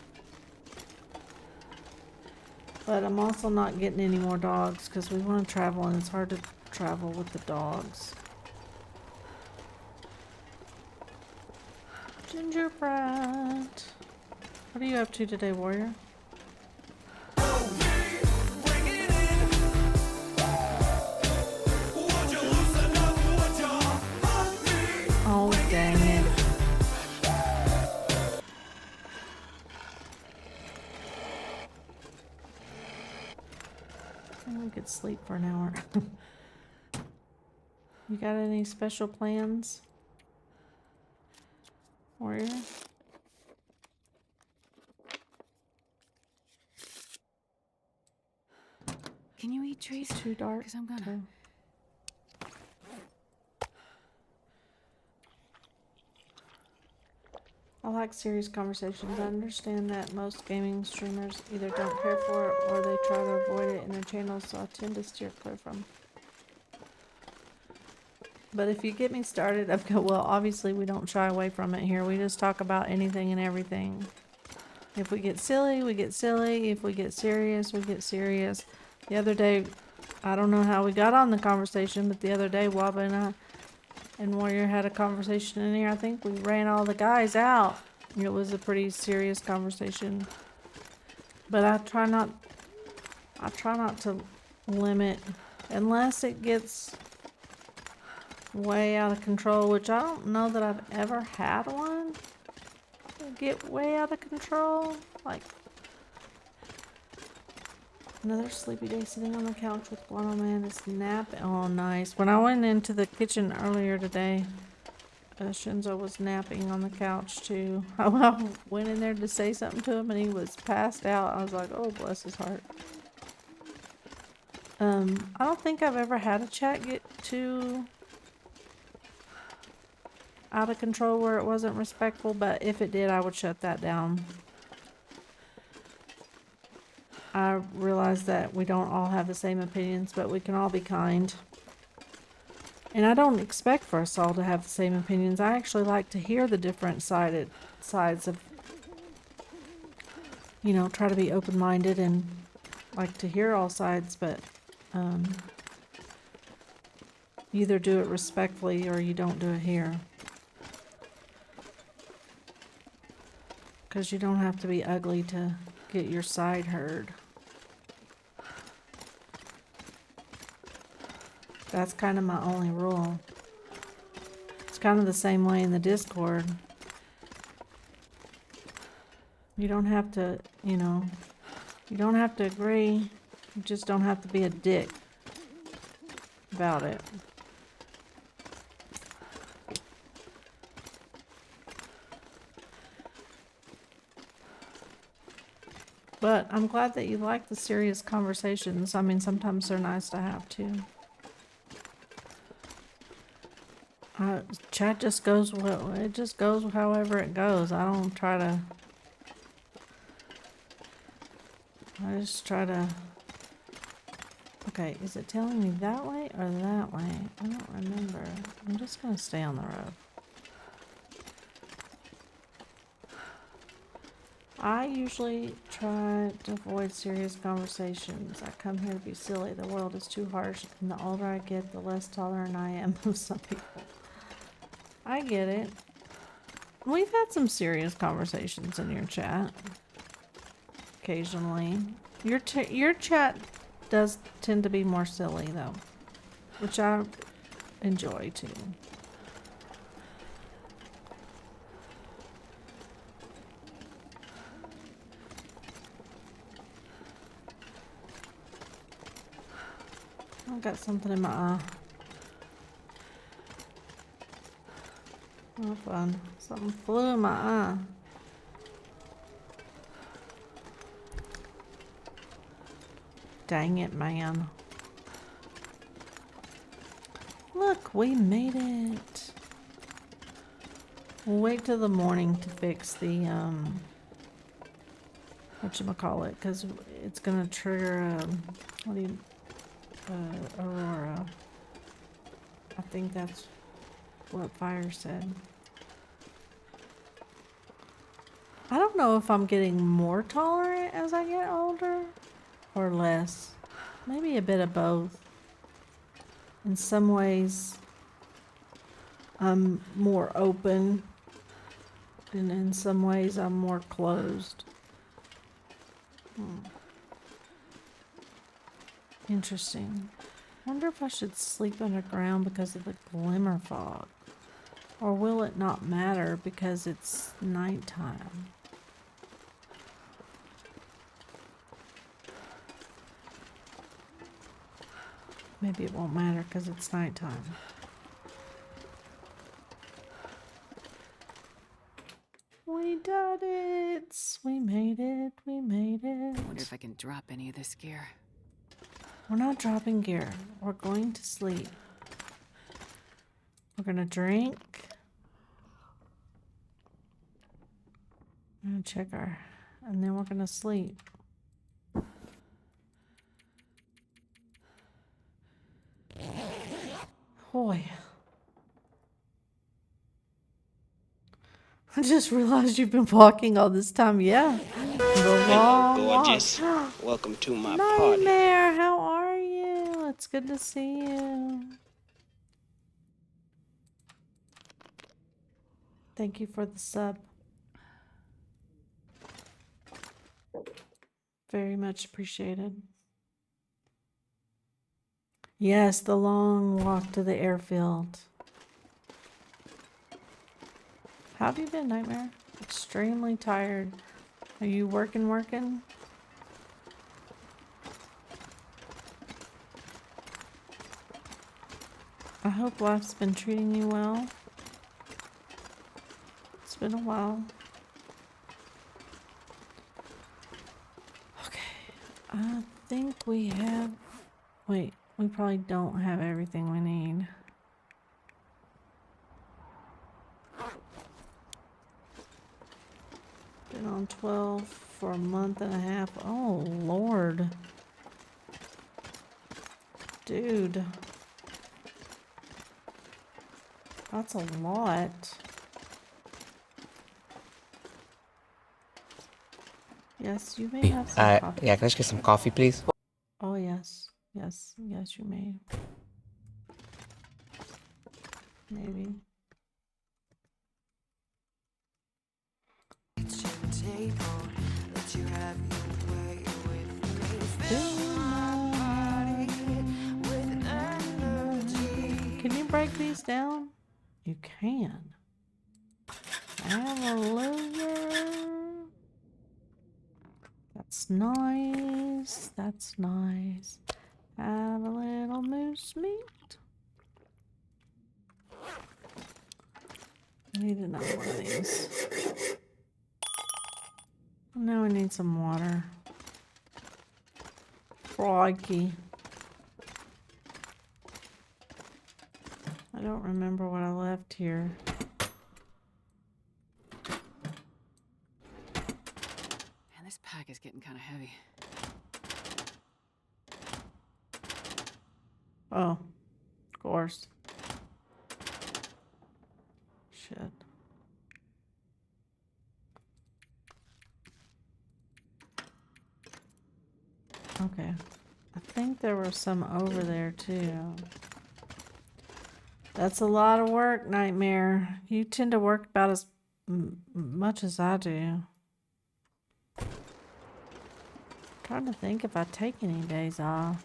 But I'm also not getting any more dogs because we want to travel, and it's hard to travel with the dogs. Gingerbread. What are you up to today, Warrior? Oh, dang it. We could sleep for an hour. You got any special plans, Warrior? Can you eat trees? Too dark. Because I'm gonna. I like serious conversations. I understand that most gaming streamers either don't care for it or they try to avoid it in their channels, so I tend to steer clear from. But if you get me started, well, obviously we don't shy away from it here. We just talk about anything and everything. If we get silly, we get silly. If we get serious, we get serious. The other day, I don't know how we got on the conversation, but the other day, Waba and I and Warrior had a conversation in here. I think we ran all the guys out. It was a pretty serious conversation. But I try not to limit unless it gets way out of control, which I don't know that I've ever had one get way out of control. Like, Another sleepy day sitting on the couch with Guano Man. This nap. Oh, nice. When I went into the kitchen earlier today, Shinzo was napping on the couch too. I went in there to say something to him and he was passed out. I was like, oh, bless his heart. I don't think I've ever had a chat get too out of control where it wasn't respectful, but if it did, I would shut that down. I realize that we don't all have the same opinions, but we can all be kind. And I don't expect for us all to have the same opinions. I actually like to hear the different sides of, you know, try to be open-minded and like to hear all sides, but you either do it respectfully or you don't do it here. Because you don't have to be ugly to get your side heard. That's kind of my only rule. It's kind of the same way in the Discord. You don't have to, you know, you don't have to agree. You just don't have to be a dick about it. But I'm glad that you like the serious conversations. I mean, sometimes they're nice to have too. Chat just goes, well, it just goes however it goes. I don't try to, I just try to, okay, is it telling me that way or that way? I don't remember. I'm just going to stay on the road. I usually try to avoid serious conversations. I come here to be silly. The world is too harsh, and the older I get, the less tolerant I am of some people. I get it. We've had some serious conversations in your chat. Occasionally. Your chat does tend to be more silly, though. Which I enjoy, too. I've got something in my eye. Oh, fun. Something flew in my eye. Dang it, man. Look, we made it. We'll wait till the morning to fix the, whatchamacallit, because it's gonna trigger, Aurora. I think that's what Fire said. I don't know if I'm getting more tolerant as I get older or less. Maybe a bit of both. In some ways, I'm more open, and in some ways, I'm more closed. Interesting. Wonder if I should sleep underground because of the glimmer fog. Or will it not matter because it's nighttime? Maybe it won't matter because it's nighttime. We did it! We made it! We made it! I wonder if I can drop any of this gear. We're not dropping gear. We're going to sleep. We're gonna drink. I'm gonna check our... and then we're gonna sleep. Boy. I just realized you've been walking all this time. Yeah. The long Gorgeous. walk. Welcome to my party. Nightmare, how are you? It's good to see you. Thank you for the sub. Very much appreciated. Yes, the long walk to the airfield. How have you been, Nightmare? Extremely tired. Are you working? I hope life's been treating you well. It's been a while. Okay, I think we have... Wait, we probably don't have everything we need. Been on 12 for a month and a half. Oh, Lord. Dude. That's a lot. Yes, you may have some coffee. Yeah, can I just get some coffee, please? Oh, yes. Yes, yes, you may. Maybe. Can you break these down? You can. Hallelujah. That's nice. That's nice. Have a little moose meat. I need another one of these. Now we need some water. Crikey. I don't remember what I left here. Man, this pack is getting kind of heavy. Oh, of course. Shit. Okay. I think there were some over there too. That's a lot of work, Nightmare. You tend to work about as much as I do. Trying to think if I take any days off.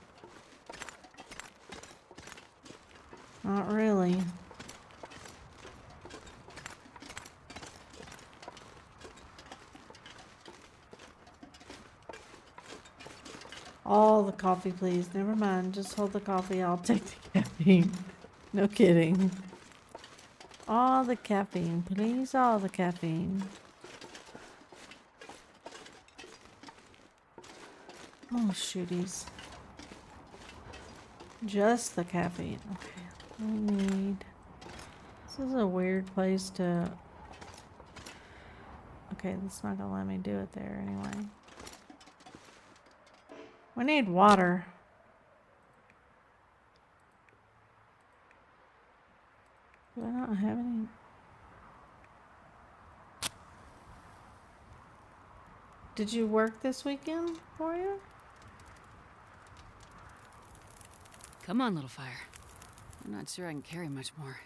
Not really. All the coffee, please. Never mind. Just hold the coffee. I'll take the caffeine. No kidding. All the caffeine, please. All the caffeine. Oh, shooties. Just the caffeine. Okay. We need... This is a weird place to... Okay, that's not gonna let me do it there anyway. We need water. Do I not have any? Did you work this weekend for you? Come on, little fire. I'm not sure I can carry much more.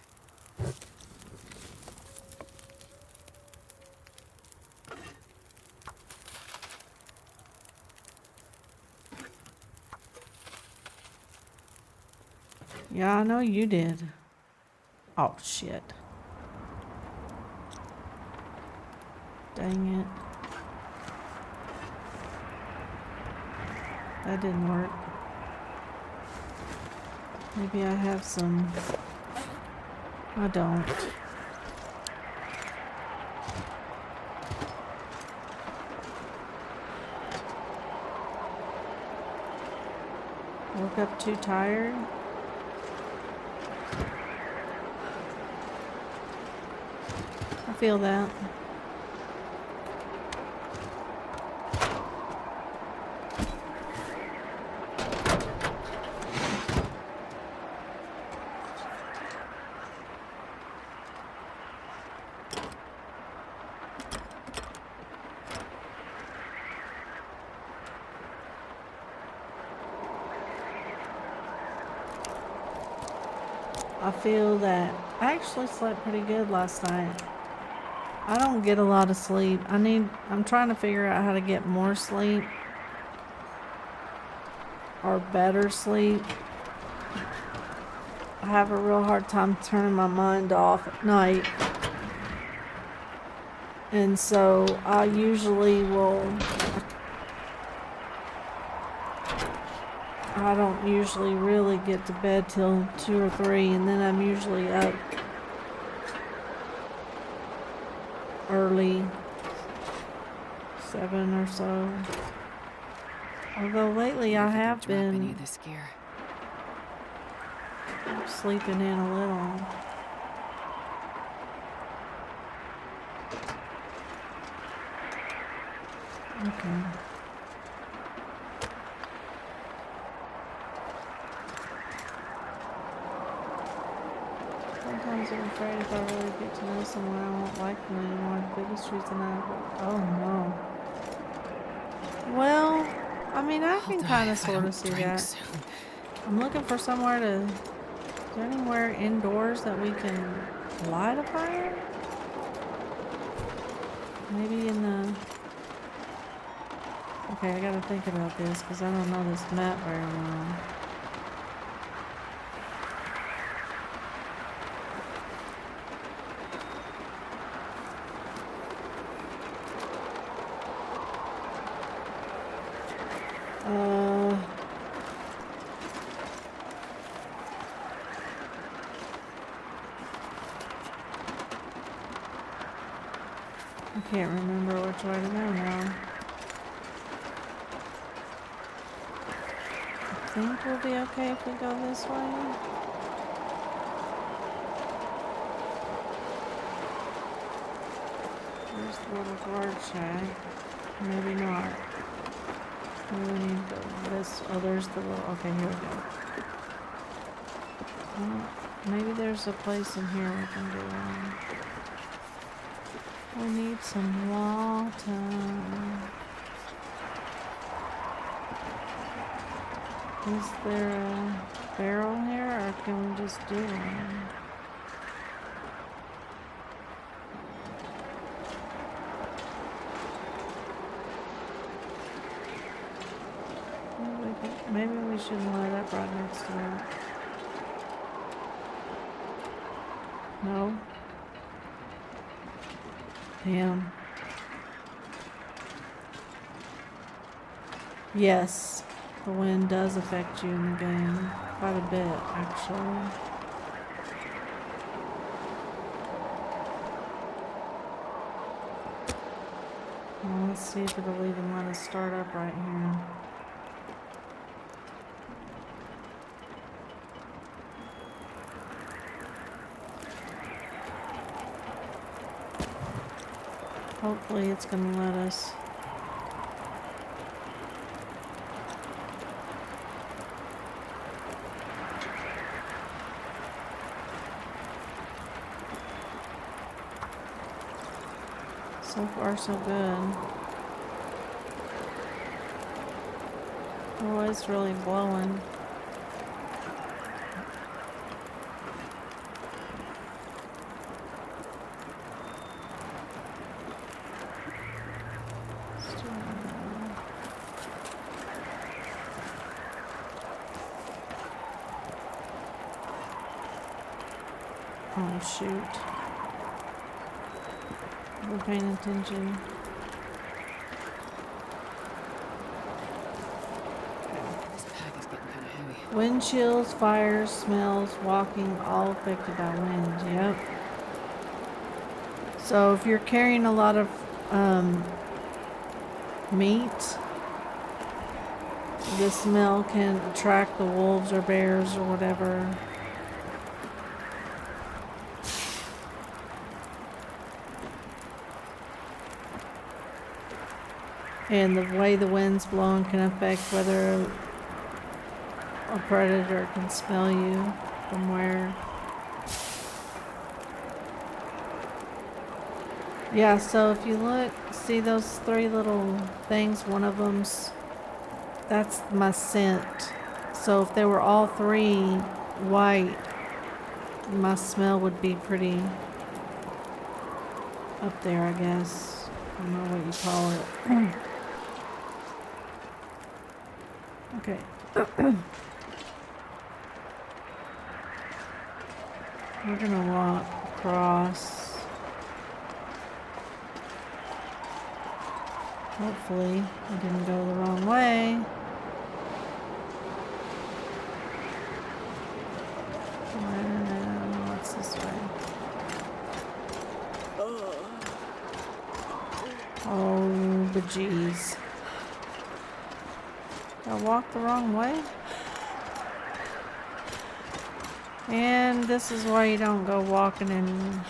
Yeah, I know you did. Oh, shit. Dang it. That didn't work. Maybe I have some. I don't. Woke up too tired. I feel that. I feel that I actually slept pretty good last night. I don't get a lot of sleep. I'm trying to figure out how to get more sleep or better sleep. I have a real hard time turning my mind off at night. And so I usually will, I don't usually really get to bed till 2 or 3, and then I'm usually up early, 7 or so. Although lately I have Drop any been of this gear. sleeping in a little. Okay. Sometimes I'm afraid if I really get to know someone, I won't like them anymore. The biggest reason oh no. Well, I mean, I I'll can die kind of if I sort of don't see drink that. soon. I'm looking for somewhere to. Is there anywhere indoors that we can light a fire? Maybe in the. Okay, I gotta think about this because I don't know this map very well. I can't remember which way to go now. I think we'll be okay if we go this way. There's the little guard shack. Maybe not. Maybe we need to go this. Oh, there's the little. Okay, here we go. Well, maybe there's a place in here we can do one. We need some water. Is there a barrel here, or can we just do one? Maybe we shouldn't light up right next to it. No. Damn. Yes, the wind does affect you in the game. Quite a bit, actually. Well, let's see if it'll even let us start up right here. Hopefully it's gonna let us. So far so good. Oh, it's really blowing. Oh shoot. We're paying attention. This pack is getting kind of heavy. Wind chills, fires, smells, walking, all affected by wind. Yep. So if you're carrying a lot of meat, the smell can attract the wolves or bears or whatever. And the way the wind's blowing can affect whether a predator can smell you from where. Yeah, so if you look, see those 3 little things, one of them's, that's my scent. So if they were all 3 white, my smell would be pretty up there, I guess. I don't know what you call it. Okay. We're gonna walk across. Hopefully, I didn't go the wrong way. What's this way? Oh, bejeez. I walked the wrong way? And this is why you don't go walking in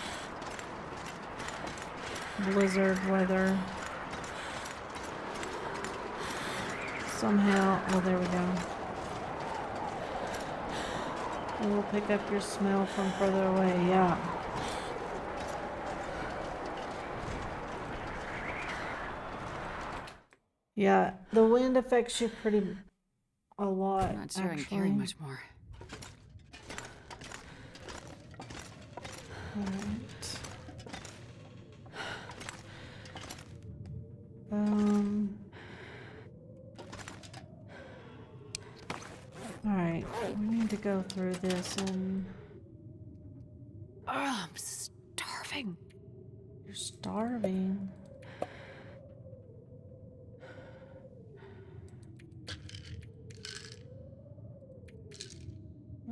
blizzard weather. Somehow, oh, there we go. It will pick up your smell from further away, yeah. Yeah, the wind affects you a lot, I'm not sure I can carry actually. much more. Alright. Alright, we need to go through this and... Oh, I'm starving. You're starving.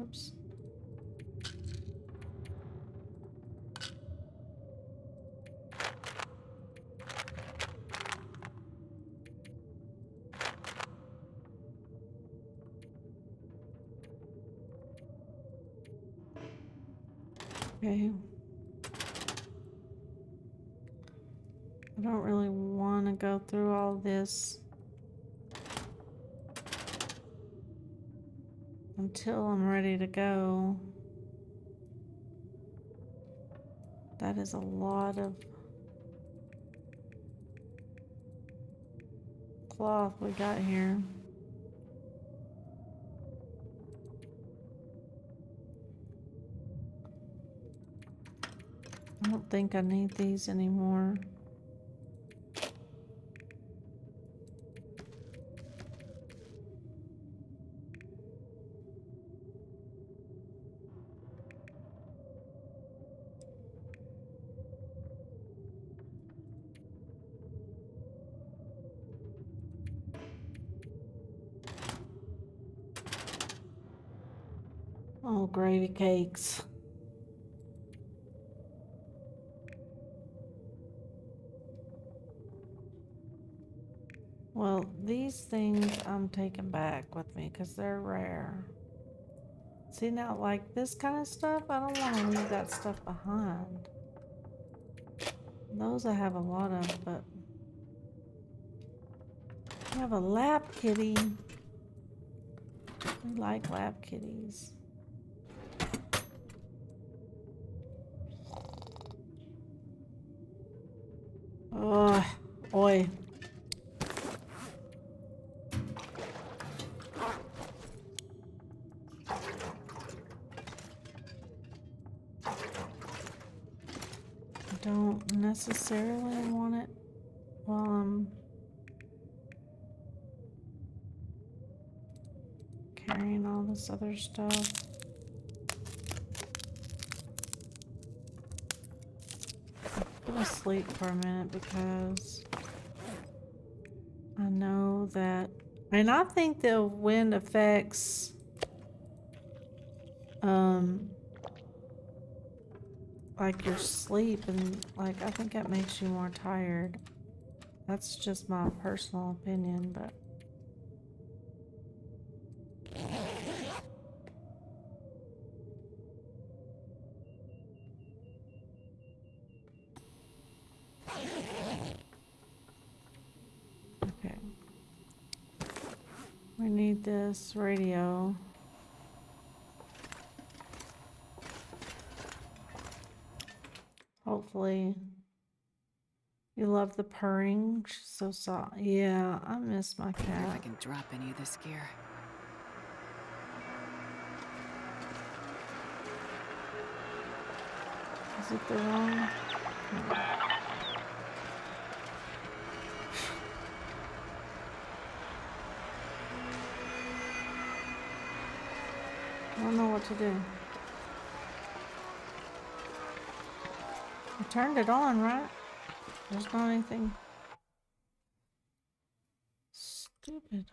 Oops. Okay. I don't really want to go through all this until I'm ready to go. That is a lot of cloth we got here. I don't think I need these anymore. Oh, gravy cakes. Well, these things I'm taking back with me because they're rare. See now, like this kind of stuff, I don't want to leave that stuff behind. Those I have a lot of, but I have a lap kitty. We like lap kitties. Oh, oi. I don't necessarily want it while I'm carrying all this other stuff. I'm gonna sleep for a minute because I know that, and I think the wind affects like your sleep, and like I think that makes you more tired. That's just my personal opinion, but okay. We need this radio. Hopefully you love the purring. She's so soft. Yeah, I miss my Wonder if I cat. can drop any of this gear. Is it the wrong? No. I don't know what to do. I turned it on, right? There's not anything stupid.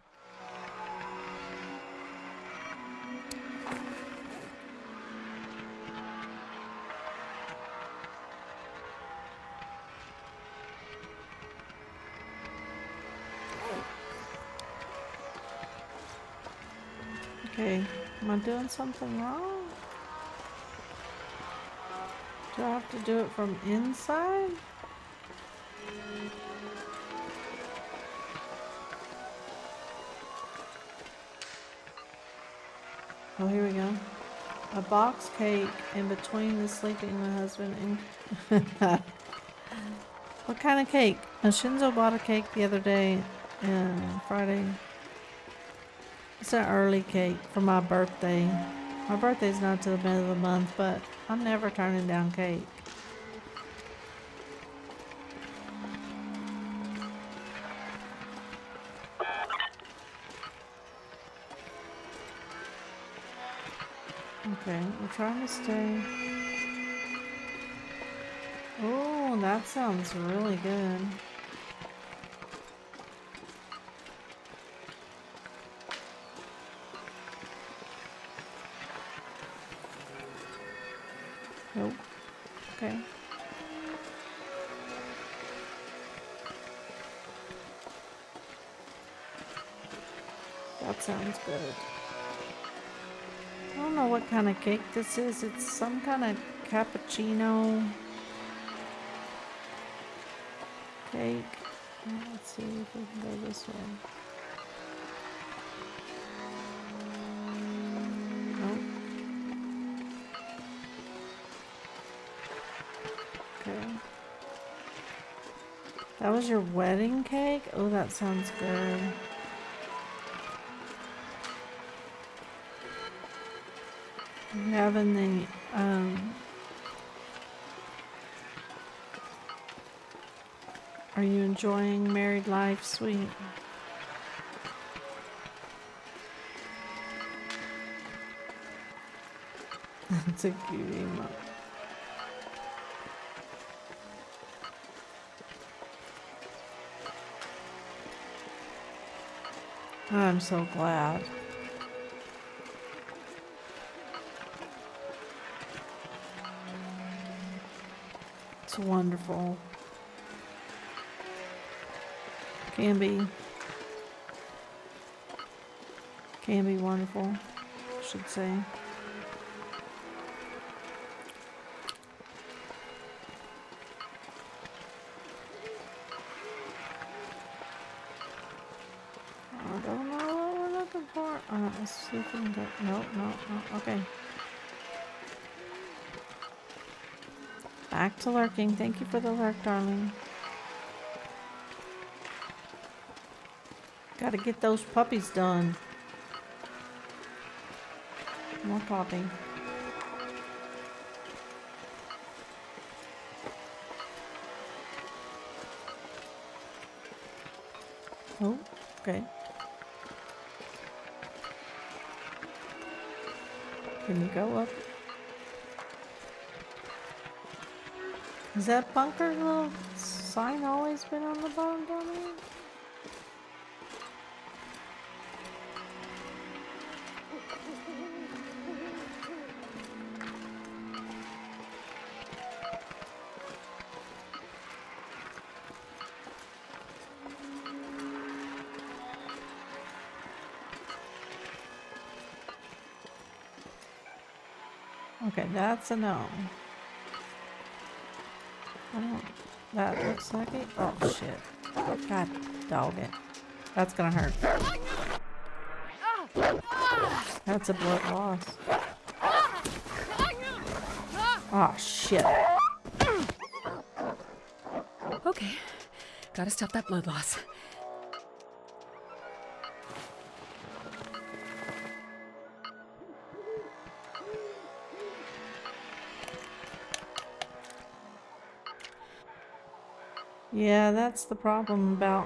Okay, am I doing something wrong? Do I have to do it from inside? Oh, here we go. A box cake in between the sleeping my husband and... What kind of cake? Shinzo bought a cake the other day, Friday. It's an early cake for my birthday. My birthday's not till the middle of the month, but I'm never turning down cake. Okay, we're trying to stay. Oh, that sounds really good. Nope. Okay. That sounds good. I don't know what kind of cake this is. It's some kind of cappuccino cake. Let's see if we can go this way. Nope. Okay. That was your wedding cake? Oh, that sounds good. I'm having the, are you enjoying married life, sweet? It's a cute emote. I'm so glad. It's wonderful. Can be wonderful, I should say. I don't know what we're looking for. Let's see if we can go. No. Okay. Back to lurking. Thank you for the lurk, darling. Gotta get those puppies done. More coffee. Oh, okay. Can you go up? Has that bunker little sign always been on the bottom down there? Okay, that's a no. That looks like it. Oh shit. God dog it. That's gonna hurt. That's a blood loss. Oh shit. Okay, gotta stop that blood loss. Yeah, that's the problem about...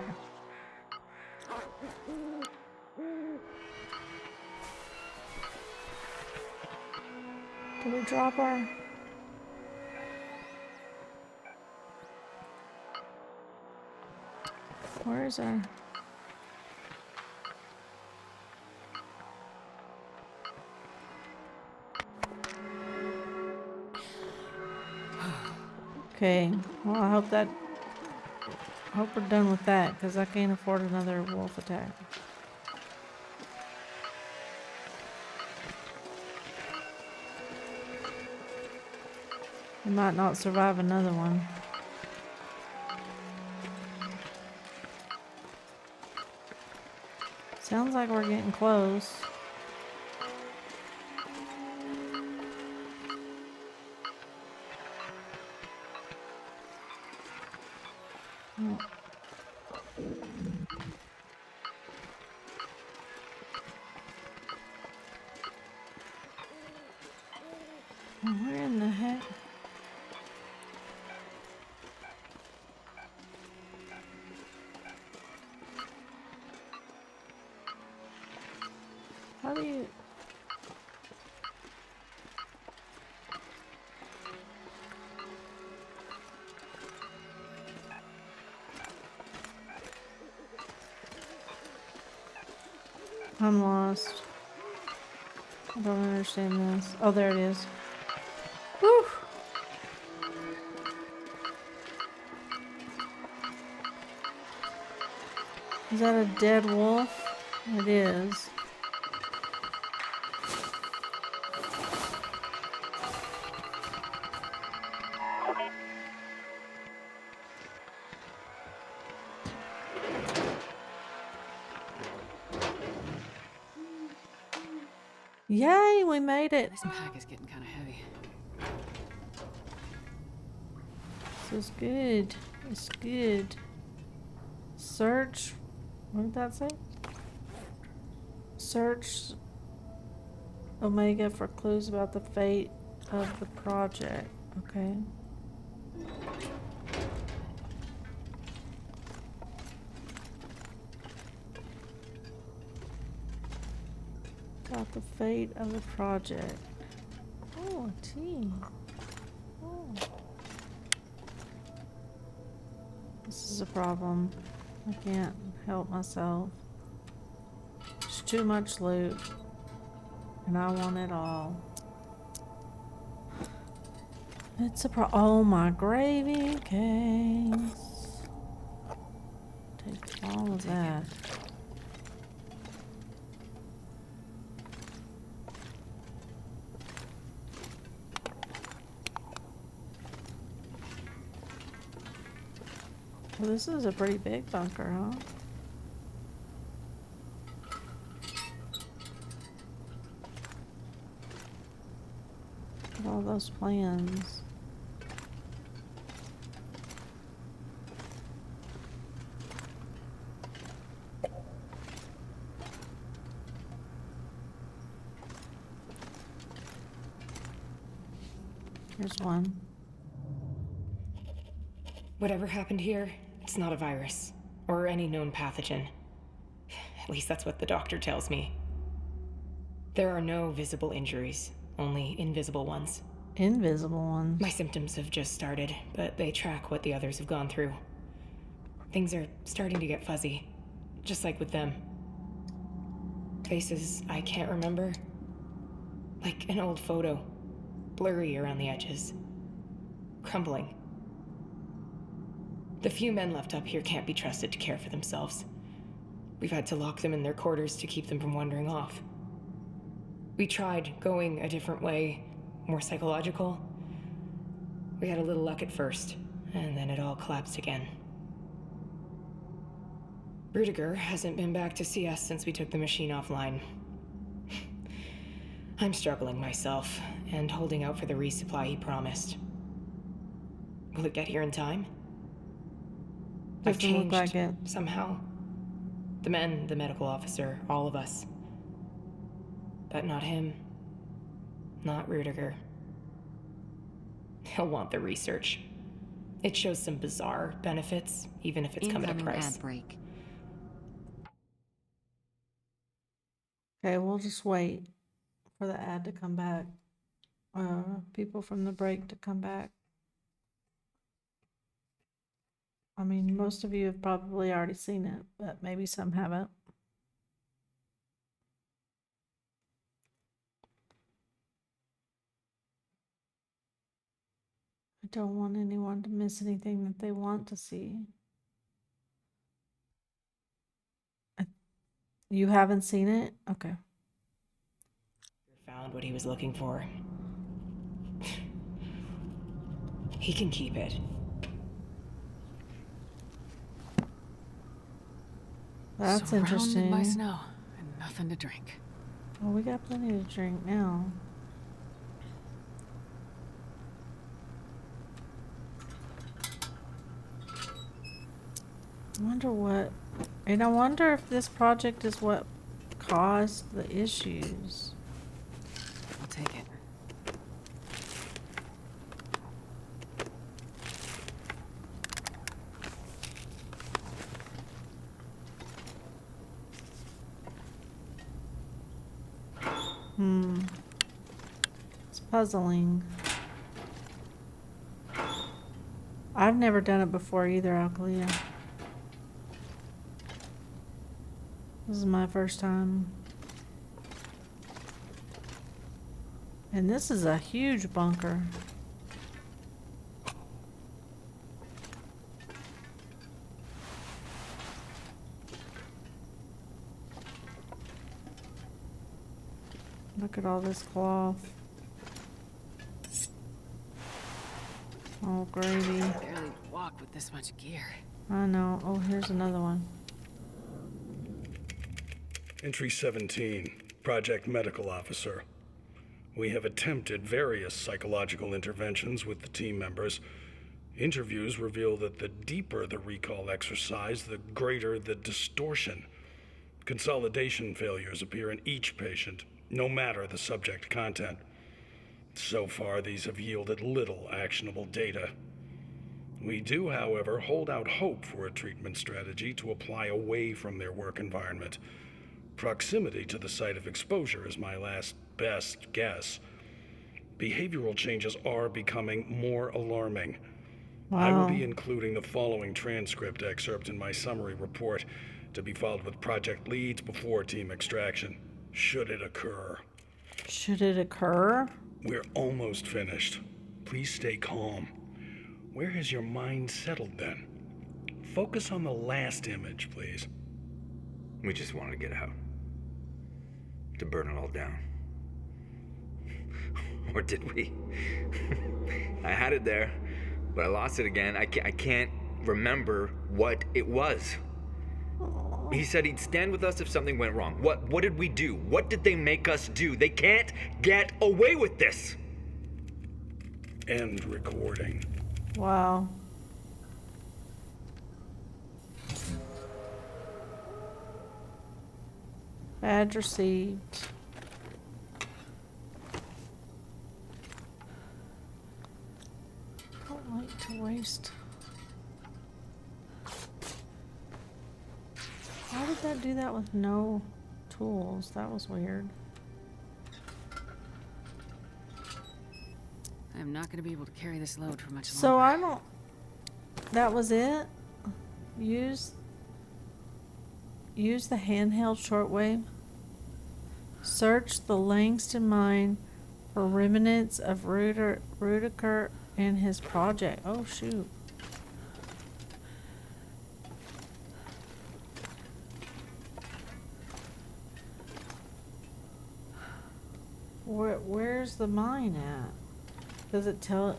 Did we drop our... Where is our... Okay, well I hope we're done with that, because I can't afford another wolf attack. We might not survive another one. Sounds like we're getting close. Oh. Where in the heck? How do you... I'm lost. I don't understand this. Oh, there it is. Whew! Is that a dead wolf? It is. Yay, we made it. This pack is getting kind of heavy. This is good. It's good. Search. What did that say? Search Omega for clues about the fate of the project. Okay. About the fate of the project. Oh, tea. Oh. This is a problem. I can't help myself. There's too much loot. And I want it all. It's a oh, my gravy case. Take all of that. Well, this is a pretty big bunker, huh? Look at all those plans. Here's one. Whatever happened here, it's not a virus, or any known pathogen. At least that's what the doctor tells me. There are no visible injuries, only invisible ones. Invisible ones. My symptoms have just started, but they track what the others have gone through. Things are starting to get fuzzy, just like with them. Faces I can't remember. Like an old photo, blurry around the edges. Crumbling. The few men left up here can't be trusted to care for themselves. We've had to lock them in their quarters to keep them from wandering off. We tried going a different way, more psychological. We had a little luck at first, and then it all collapsed again. Rudiger hasn't been back to see us since we took the machine offline. I'm struggling myself, and holding out for the resupply he promised. Will it get here in time? I've Doesn't look changed, like it. somehow. The men, the medical officer, all of us. But not him. Not Rudiger. He'll want the research. It shows some bizarre benefits, even if it's come at a price. Ad break. Okay, we'll just wait for the ad to come back. People from the break to come back. I mean, most of you have probably already seen it, but maybe some haven't. I don't want anyone to miss anything that they want to see. You haven't seen it? Okay. Found what he was looking for. He can keep it. That's Surrounded interesting. by snow and nothing to drink. Well, we got plenty to drink now. I wonder if this project is what caused the issues. I'll take it. It's puzzling. I've never done it before either, Alkalia. This is my first time. And this is a huge bunker. Look at all this cloth. Oh, gravy. Barely walk with this much gear. I know. Oh, here's another one. Entry 17, Project Medical Officer. We have attempted various psychological interventions with the team members. Interviews reveal that the deeper the recall exercise, the greater the distortion. Consolidation failures appear in each patient, no matter the subject content. So far, these have yielded little actionable data. We do, however, hold out hope for a treatment strategy to apply away from their work environment. Proximity to the site of exposure is my last best guess. Behavioral changes are becoming more alarming. I will be including the following transcript excerpt in my summary report, to be followed with project leads before team extraction, should it occur. Should it occur? We're almost finished. Please stay calm. Where has your mind settled then? Focus on the last image, please. We just wanted to get out. To burn it all down. Or did we? I had it there, but I lost it again. I can't remember what it was. He said he'd stand with us if something went wrong. What did we do? What did they make us do? They can't get away with this! End recording. Wow. Badge received. Don't like to waste. How did that do that with no tools? That was weird. I'm not gonna be able to carry this load for much So longer. I don't. That was it? Use the handheld shortwave. Search the Langston mine for remnants of Rudiker and his project. Oh shoot. Where's the mine at? Does it tell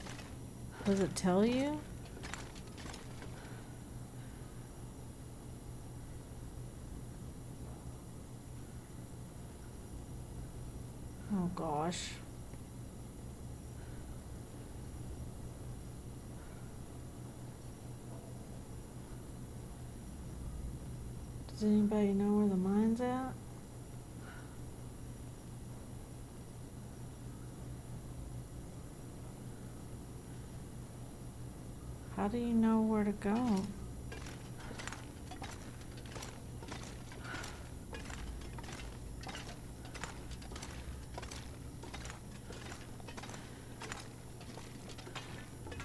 you? Oh gosh. Does anybody know where the mine's at? How do you know where to go?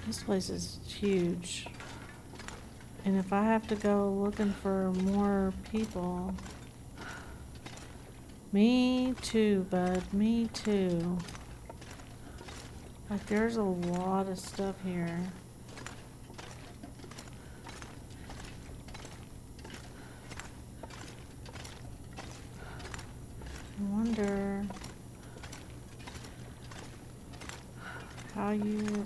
This place is huge. And if I have to go looking for more people... Me too, bud. Me too. Like, there's a lot of stuff here. I wonder how you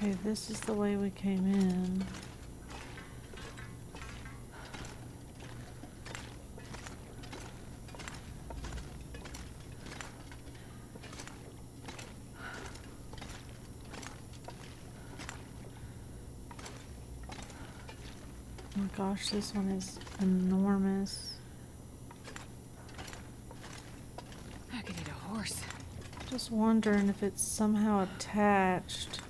Okay, this is the way we came in. Oh my gosh, this one is enormous. I could eat a horse. Just wondering if it's somehow attached.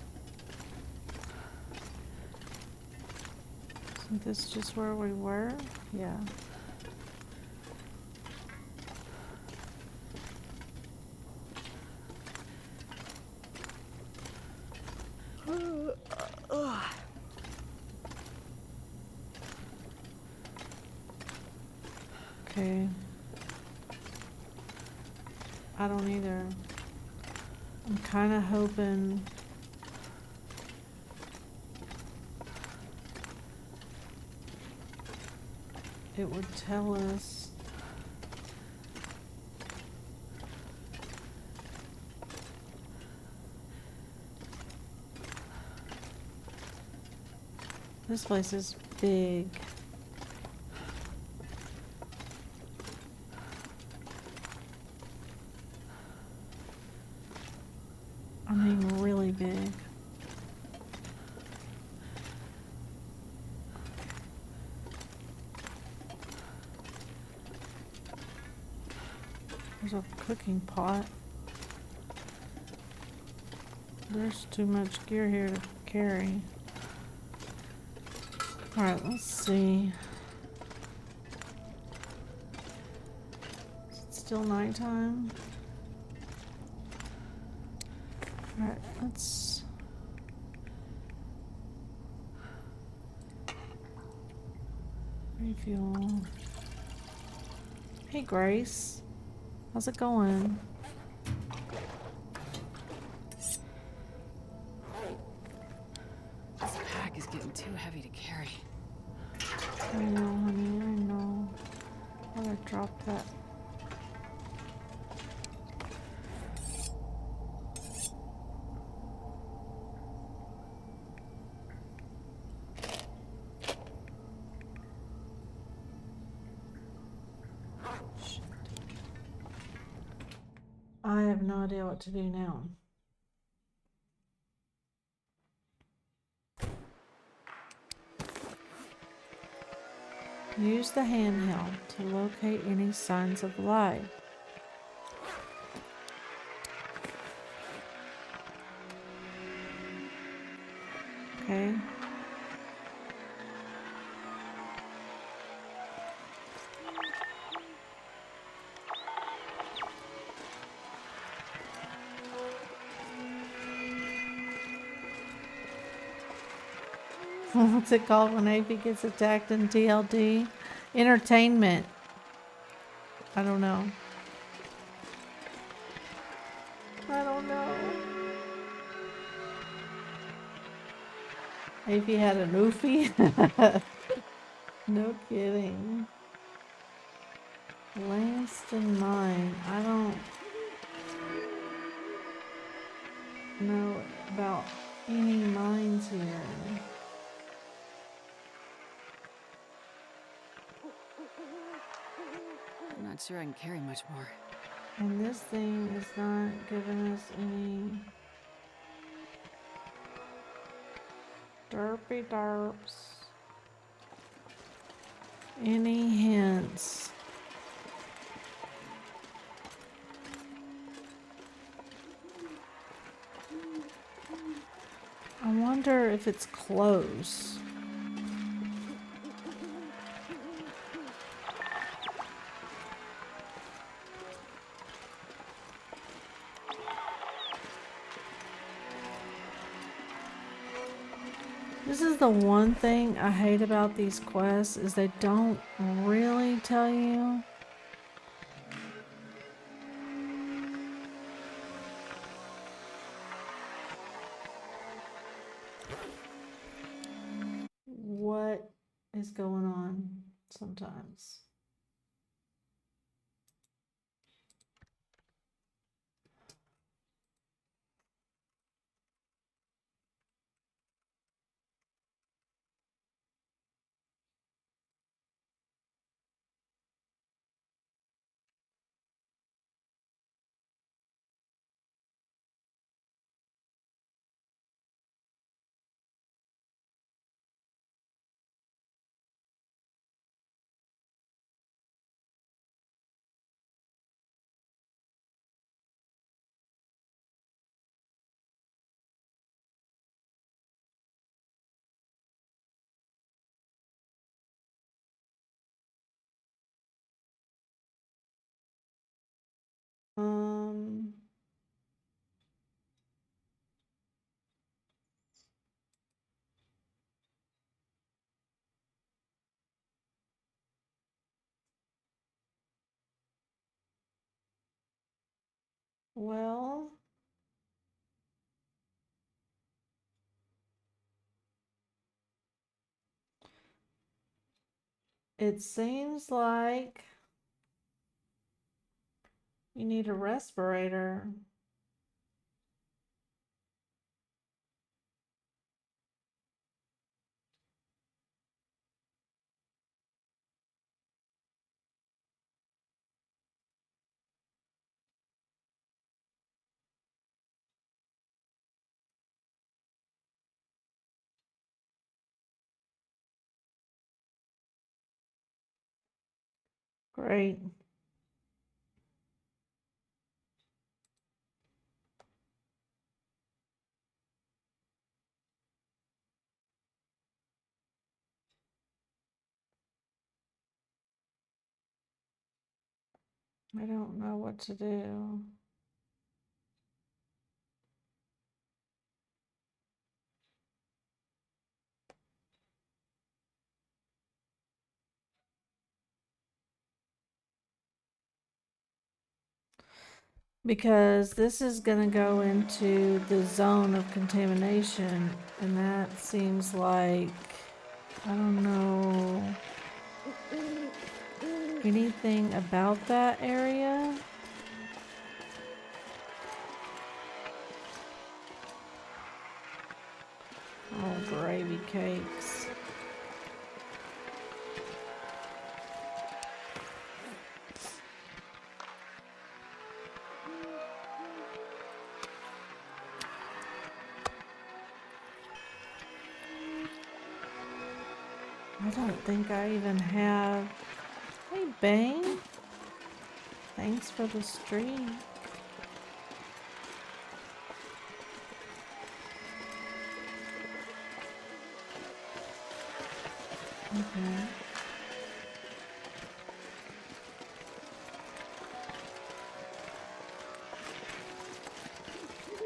Isn't this just where we were? Yeah. Okay. I don't either. I'm kind of hoping it would tell us. This place is big. I mean, really big. There's a cooking pot. There's too much gear here to carry. Alright, let's see. Is it still nighttime? Alright, let's... refuel. Hey, Grace. How's it going? This pack is getting too heavy to carry. I know, honey, I know. I gotta drop that. Shit. I have no idea what to do now. Use the handheld to locate any signs of life. Okay. What's it called when Avy gets attacked in TLD? Entertainment. I don't know. I don't know. Avy had an oofy? No kidding. Last in mine. I don't know about any mines here. I'm not sure I can carry much more. And this thing is not giving us any derpy derps. Any hints? I wonder if it's close. This is the one thing I hate about these quests is they don't really tell you what is going on sometimes. Well, it seems like you need a respirator. Great. I don't know what to do. Because this is going to go into the zone of contamination, and that seems like, I don't know anything about that area. Oh, gravy cakes. I don't think I even have. Hey, Bane. Thanks for the stream. Okay.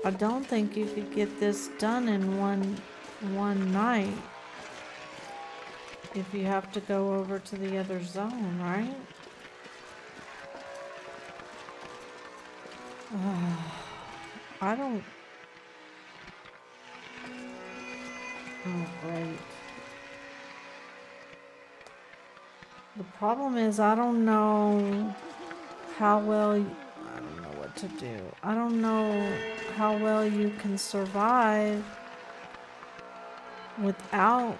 I don't think you could get this done in one night. If you have to go over to the other zone, right? I don't. Oh, great. The problem is I don't know how well. I don't know what to do. I don't know how well you can survive without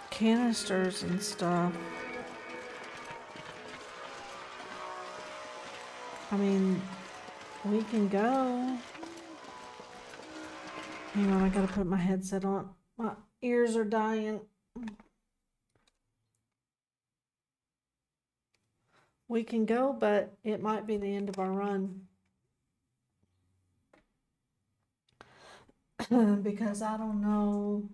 canisters and stuff. I mean, we can go. Hang on, I gotta put my headset on. My ears are dying. We can go, but it might be the end of our run. Because I don't know.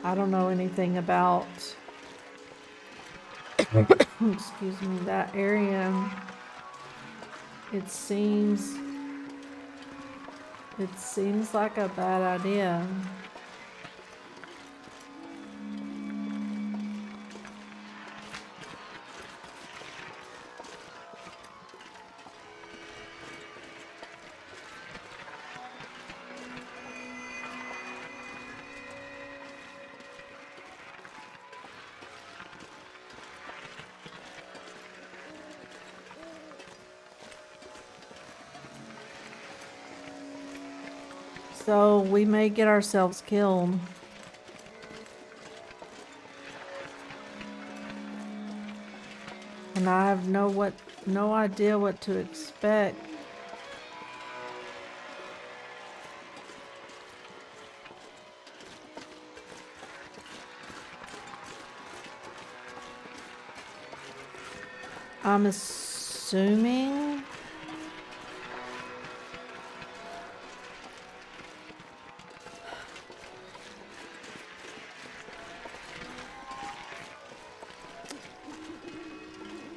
I don't know anything about, excuse me, that area. It seems like a bad idea. So we may get ourselves killed. And I have no idea what to expect. I'm assuming.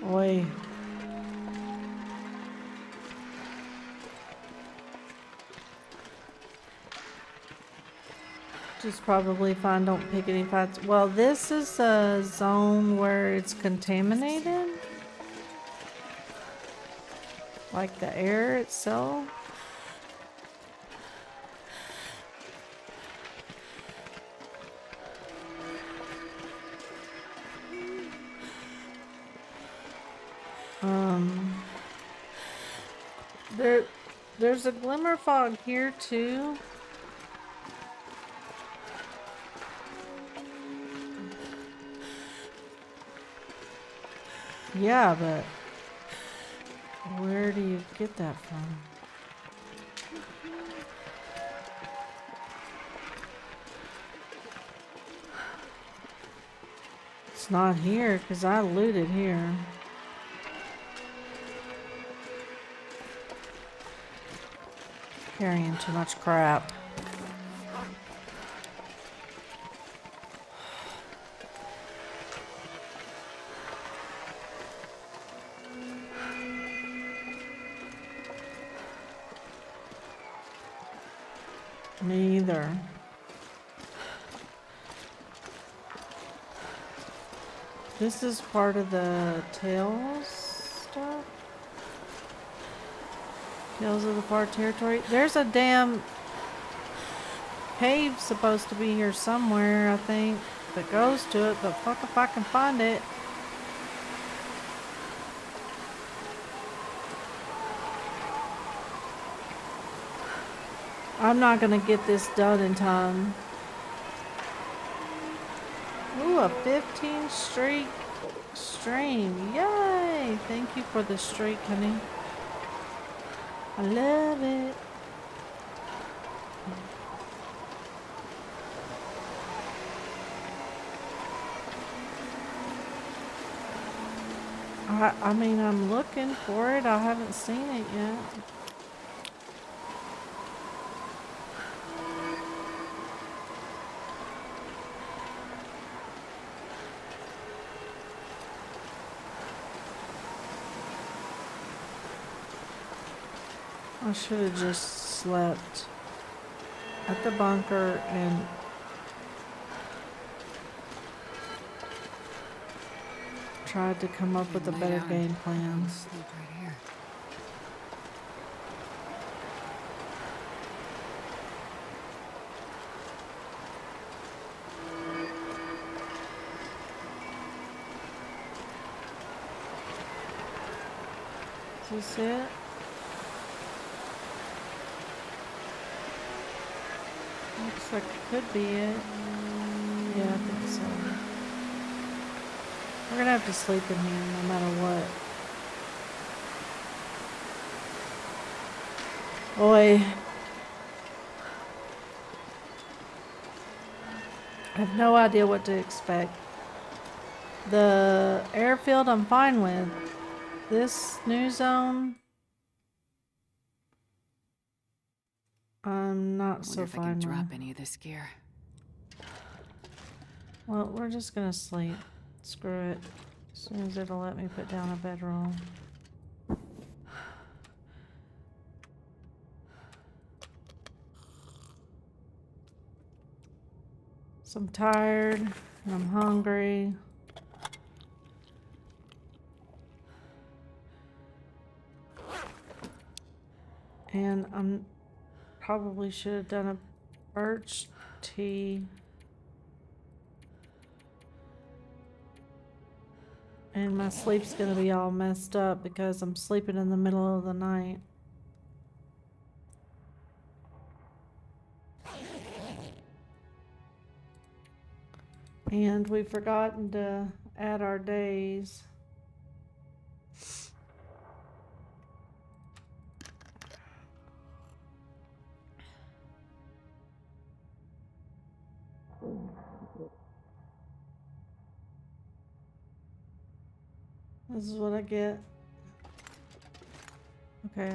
Oi. Just probably fine, don't pick any fights. Well, this is a zone where it's contaminated. Like the air itself. There's a glimmer fog here too. Yeah, but where do you get that from? It's not here because I looted here. Carrying too much crap. Me either. This is part of the Tales stuff. Tales of the Far Territory. There's a damn cave supposed to be here somewhere, I think, that goes to it, but fuck if I can find it. I'm not gonna get this done in time. Ooh, a 15 streak stream. Yay! Thank you for the streak, honey. I love it. I mean, I'm looking for it. I haven't seen it yet. I should have just slept at the bunker and tried to come up with a better game plan. Sleep right here. Is this it? Looks like it could be it. Yeah, I think so. We're gonna have to sleep in here no matter what. Boy. I have no idea what to expect. The airfield I'm fine with. This new zone, I'm not Wonder so if I can fine drop with. any of this gear. Well, we're just gonna sleep. Screw it. As soon as it'll let me put down a bedroll. So I'm tired and I'm hungry. And I'm probably should have done a birch tea. And my sleep's gonna be all messed up because I'm sleeping in the middle of the night. And we've forgotten to add our days. This is what I get. Okay.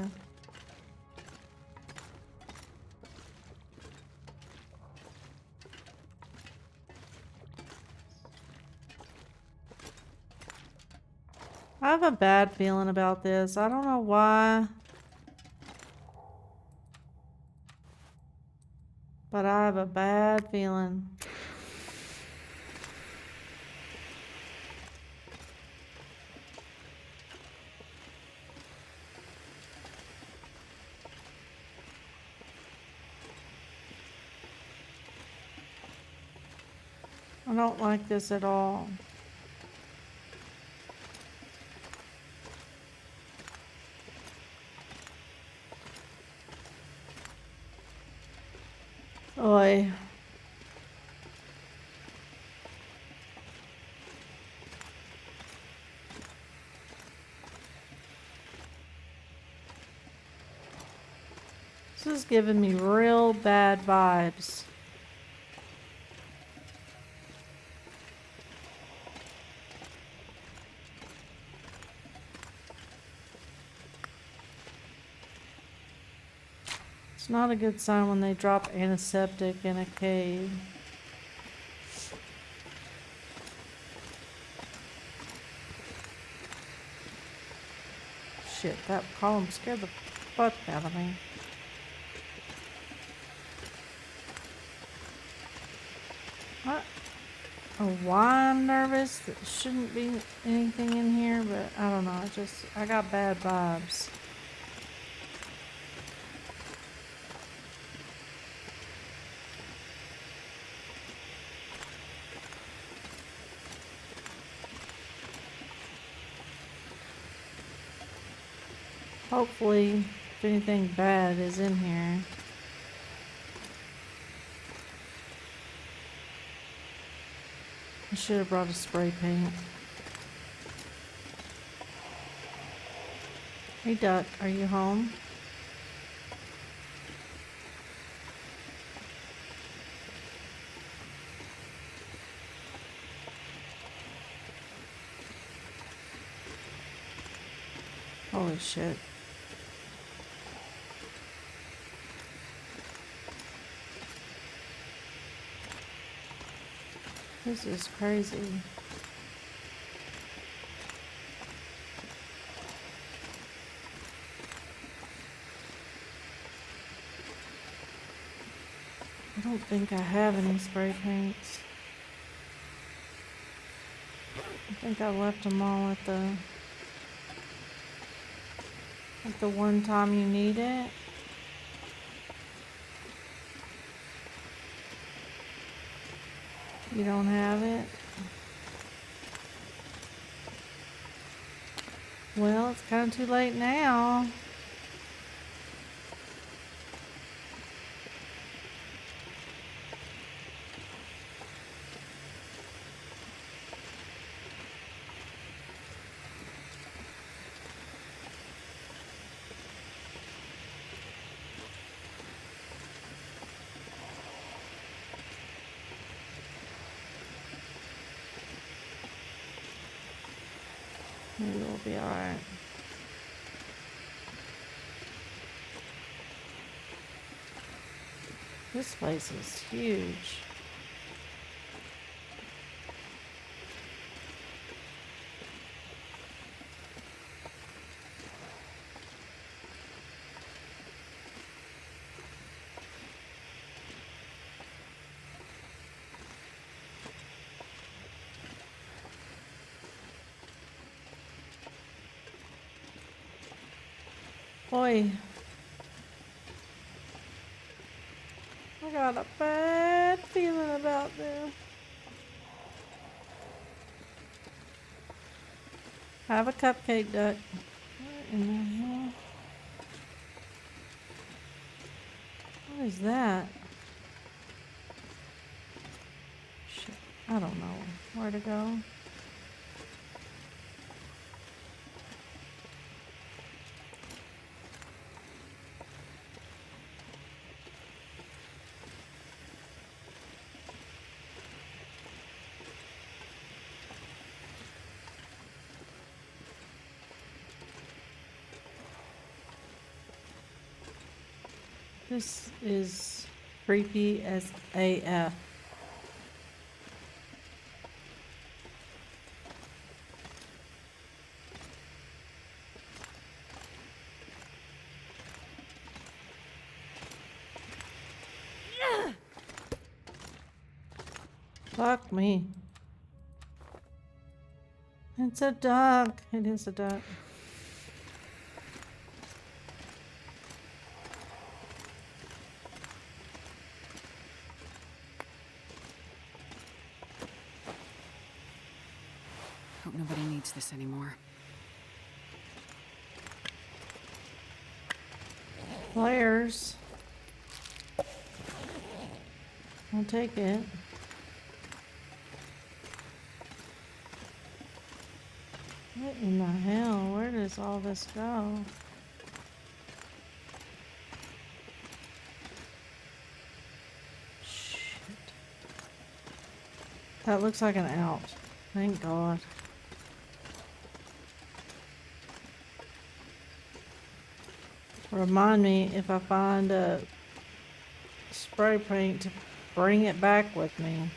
I have a bad feeling about this. I don't know why. But I have a bad feeling. I don't like this at all. Oi. This is giving me real bad vibes. It's not a good sign when they drop antiseptic in a cave. Shit, that column scared the fuck out of me. What? Oh, why I'm nervous? There shouldn't be anything in here, but I don't know. I got bad vibes. Hopefully, if anything bad is in here. I should have brought a spray paint. Hey Duck, are you home? Holy shit. This is crazy. I don't think I have any spray paints. I think I left them all at the one time you need it. You don't have it? Well, it's kind of too late now. Maybe we'll be alright. This place is huge. Boy, I got a bad feeling about this. Have a cupcake, Duck. What in the hell? What is that? Shit, I don't know where to go. This is creepy as AF. Fuck me. It's a duck. It is a duck. Hope nobody needs this anymore. Flares. I'll take it. What in the hell? Where does all this go? Shit. That looks like an out. Thank God. Remind me if I find a spray paint to bring it back with me.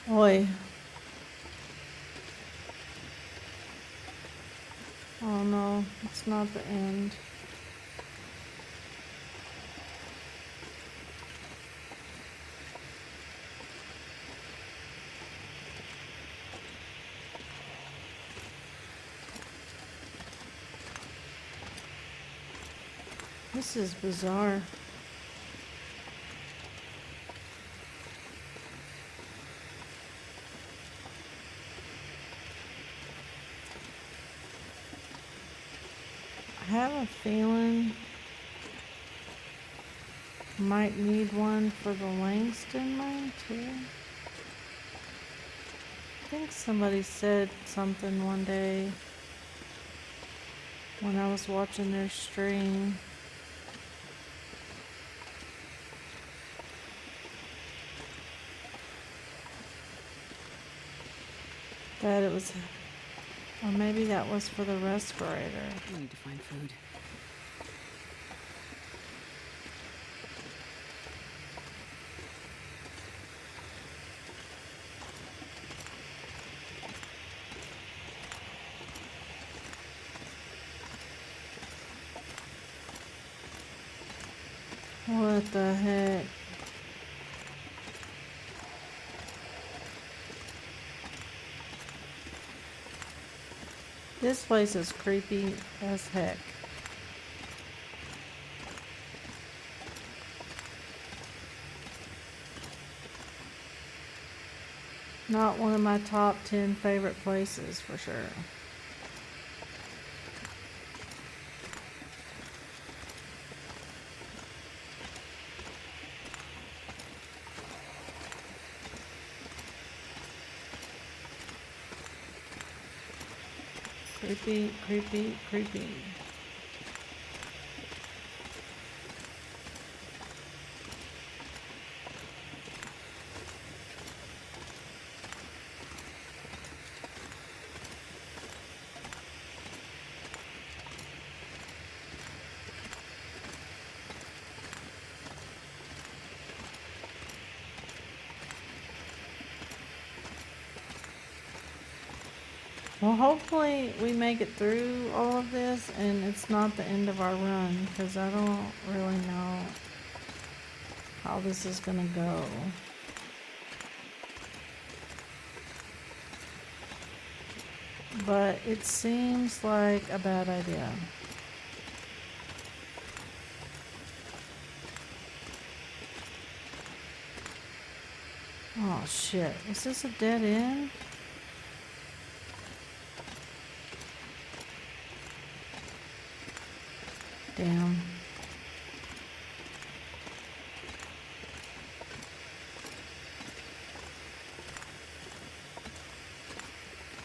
Oi. Oh no, it's not the end. This is bizarre. I have a feeling I might need one for the Langston mine too. I think somebody said something one day when I was watching their stream. That it was, or maybe that was for the respirator. I need to find food. What the heck? This place is creepy as heck. Not one of my top 10 favorite places for sure. Creepy, creepy, creepy. Well, hopefully we make it through all of this and it's not the end of our run, because I don't really know how this is gonna go. But it seems like a bad idea. Oh shit, is this a dead end? Damn.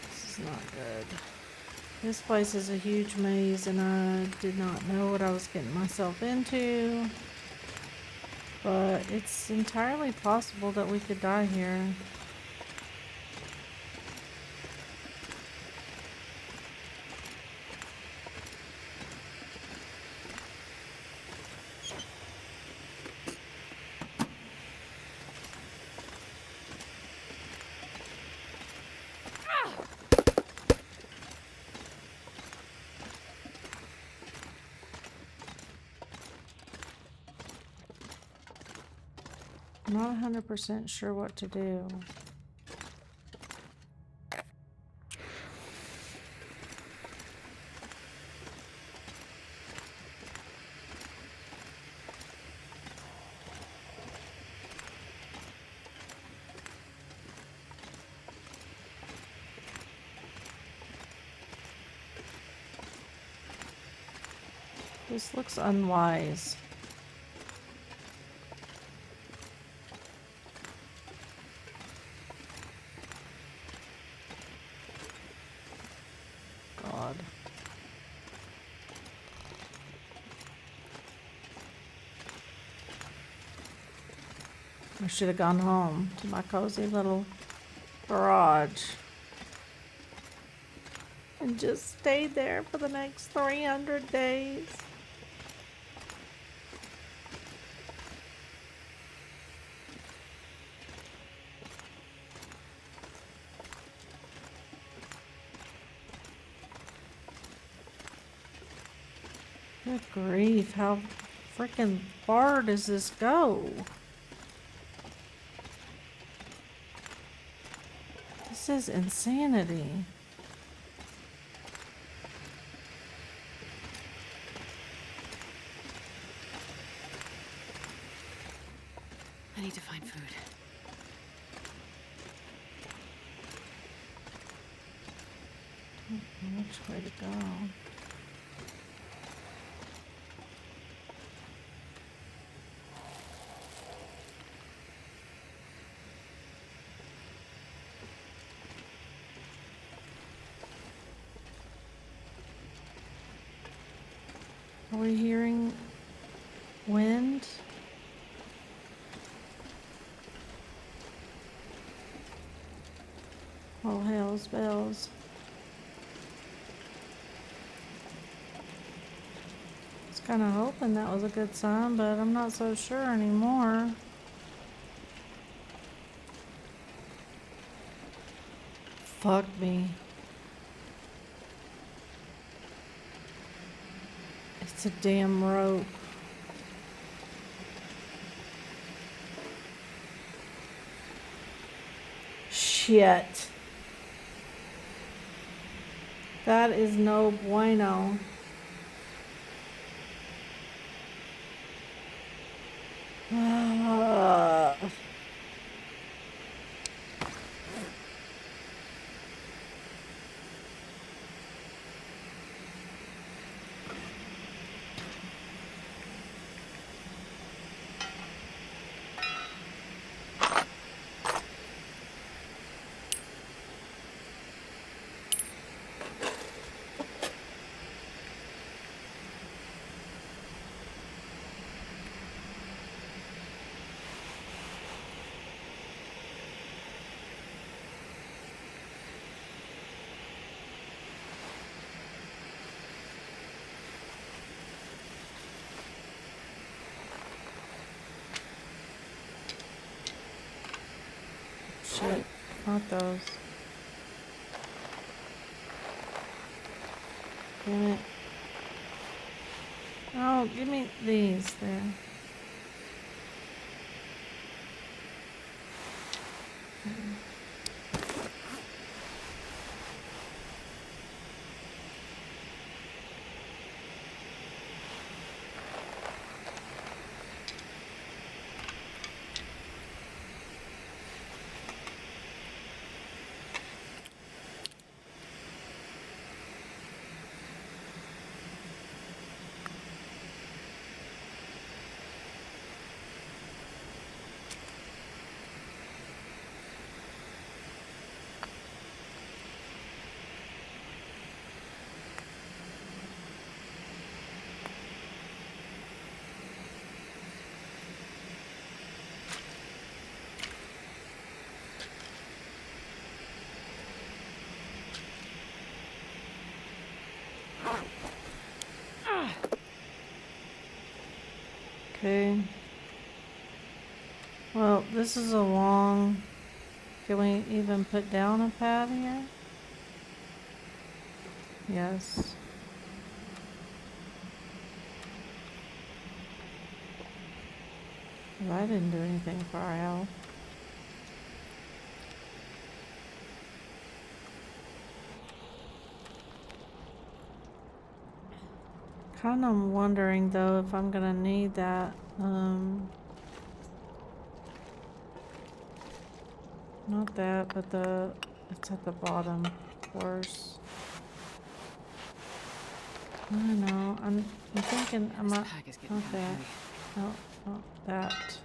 This is not good. This place is a huge maze and I did not know what I was getting myself into. but it's entirely possible that we could die here. I'm not 100% sure what to do. This looks unwise. God. I should have gone home to my cozy little garage and just stayed there for the next 300 days. Good grief, how freaking far does this go? This is insanity. I need to find food. Don't know which way to go. Are we hearing wind? All hell's bells. I was kind of hoping that was a good sign, but I'm not so sure anymore. Fuck me. It's a damn rope. Shit. That is no bueno. Shit, not those. Damn it. Oh, give me these there. Okay. Well, this is a long... Can we even put down a pad here? Yes. Well, I didn't do anything for our health. Kind of wondering though if I'm gonna need that. Not that, but it's at the bottom, of course. I don't know. I'm thinking I'm This not. pack is getting Not kinda that. heavy. No, not that.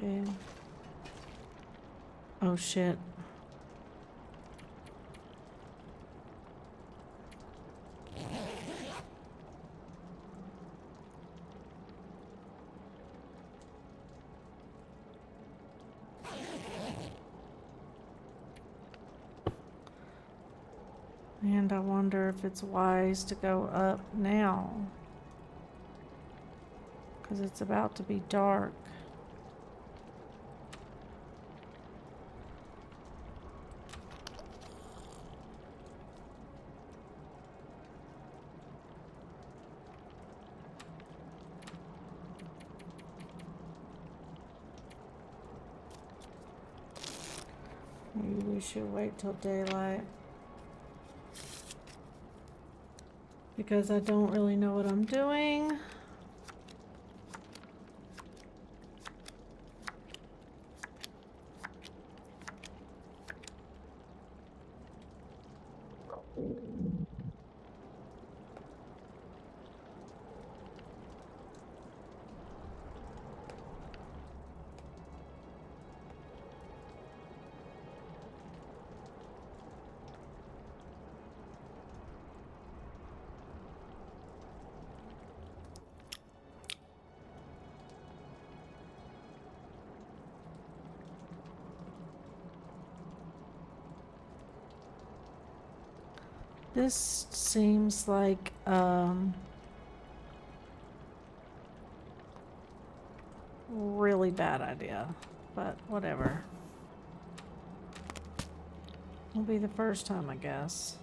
Okay. Oh shit. And I wonder if it's wise to go up now. Because it's about to be dark. Maybe we should wait till daylight. Because I don't really know what I'm doing. This seems like really bad idea, but whatever. Will be the first time, I guess.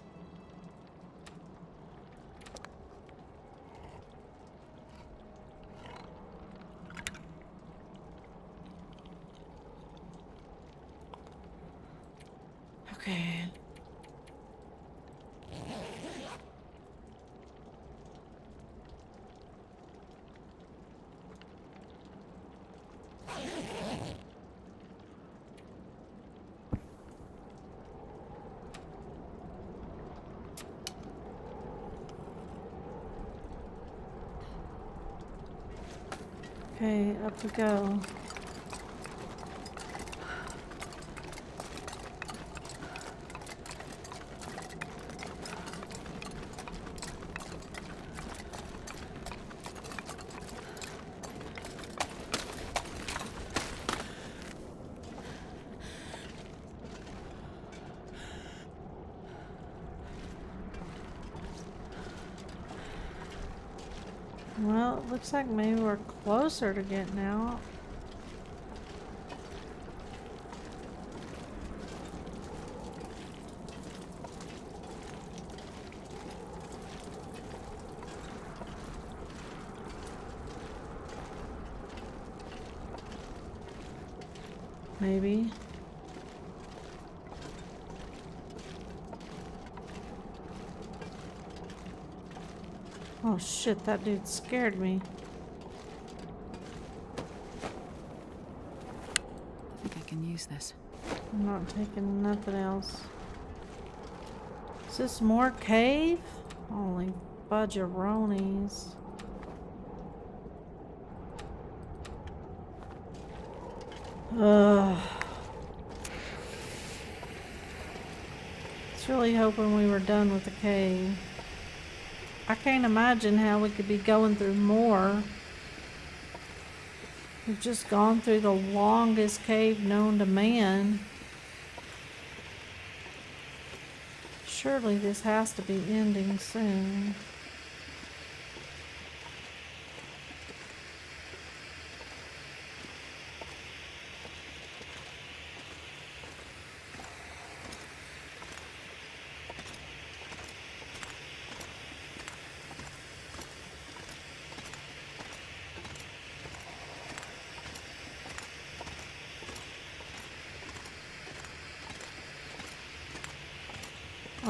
Okay. Okay, up we go. Well, it looks like maybe we're closer to getting out. Maybe. Oh shit, that dude scared me. can use this. I'm not taking nothing else. Is this more cave? Holy fudgeronies. Ugh. I was really hoping we were done with the cave. I can't imagine how we could be going through more. We've just gone through the longest cave known to man. Surely this has to be ending soon.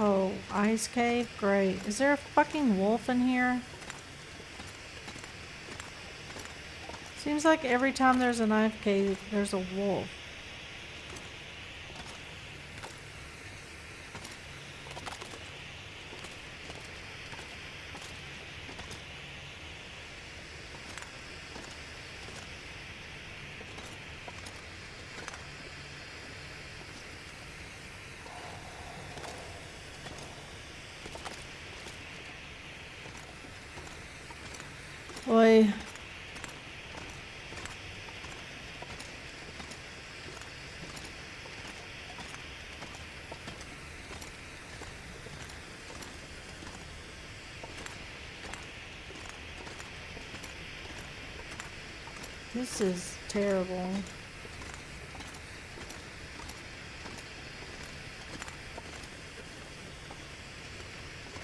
Oh, ice cave? Great. Is there a fucking wolf in here? Seems like every time there's an ice cave, there's a wolf. Boy. This is terrible.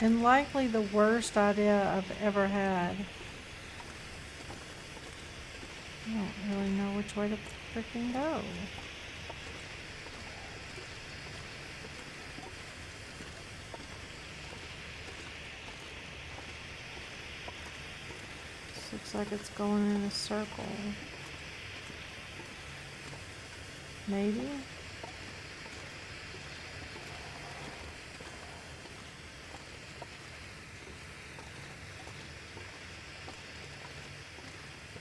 And likely the worst idea I've ever had. I don't really know which way to freaking go. This looks like it's going in a circle. Maybe?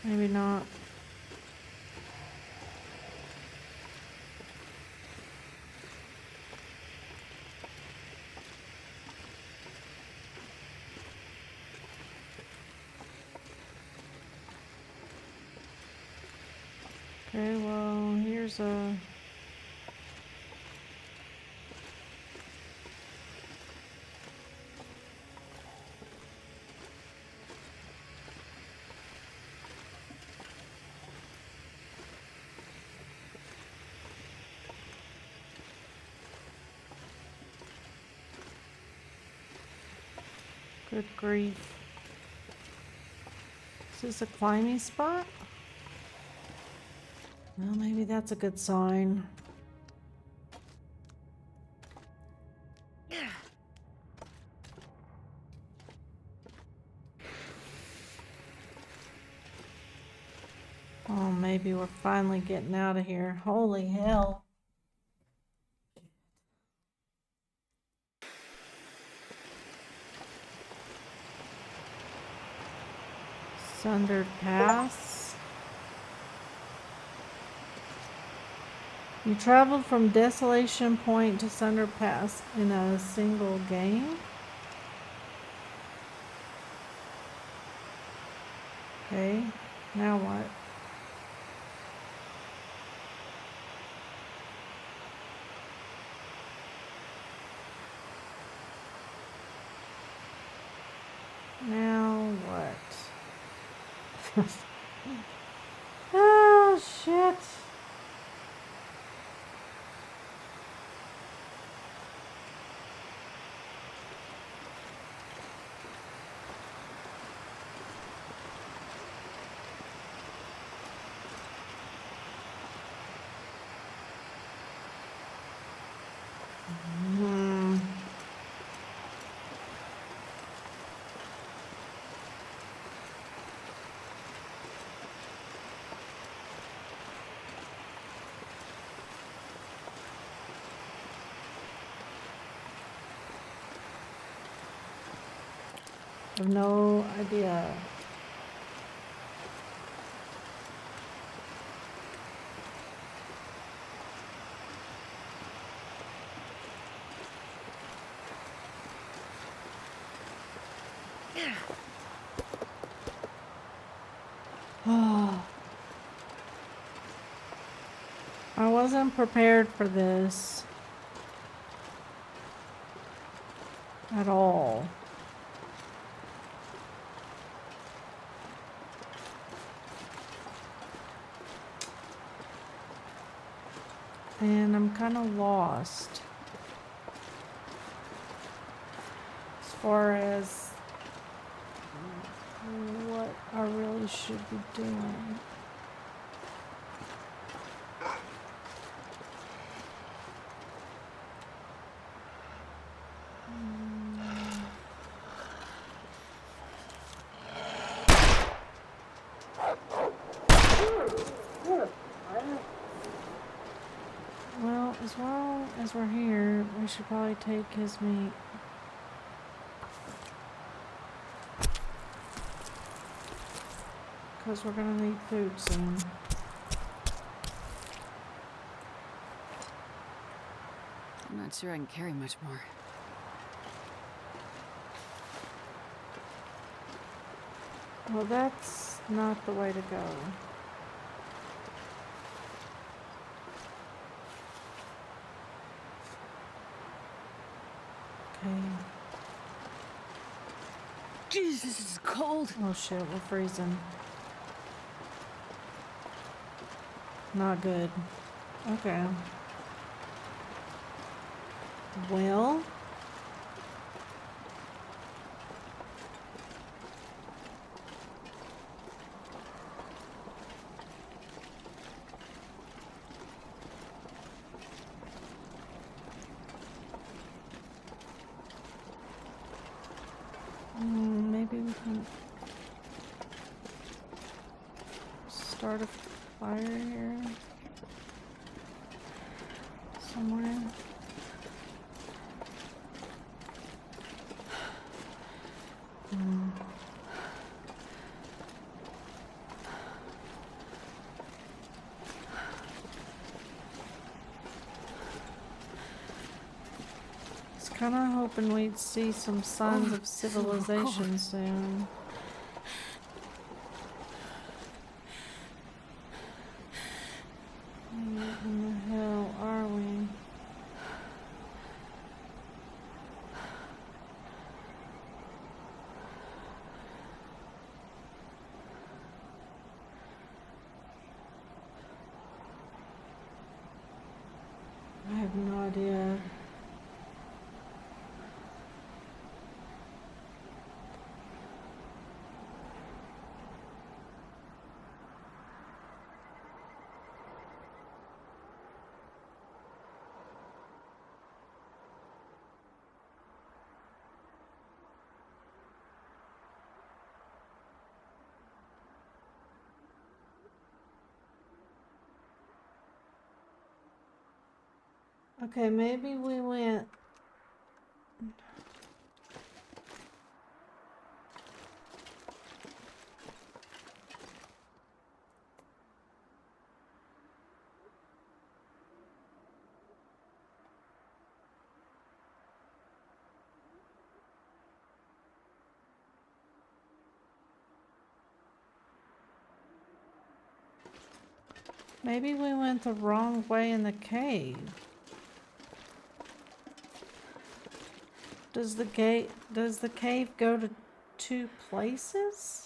Maybe not. Okay, well, here's a... Good grief. Is this a climbing spot? Well, maybe that's a good sign. Oh, maybe we're finally getting out of here. Holy hell. Sundered Pass. You traveled from Desolation Point to Sunder Pass in a single game? Okay, now what? Now what? Oh, shit. Hmm. I have no idea. Oh, I wasn't prepared for this at all. And I'm kind of lost as far as what I really should be doing. Well as we're here, we should probably take his meat. Because we're gonna need food soon. I'm not sure I can carry much more. Well, that's not the way to go. Okay. Jesus, this is cold. Oh shit, we're freezing. Not good. Okay. Well. Maybe we can start a fire here somewhere. Kind of hoping we'd see some signs of civilization soon. What in the hell are we? I have no idea. Okay, maybe we went. Maybe we went the wrong way in the cave. Does the cave go to two places?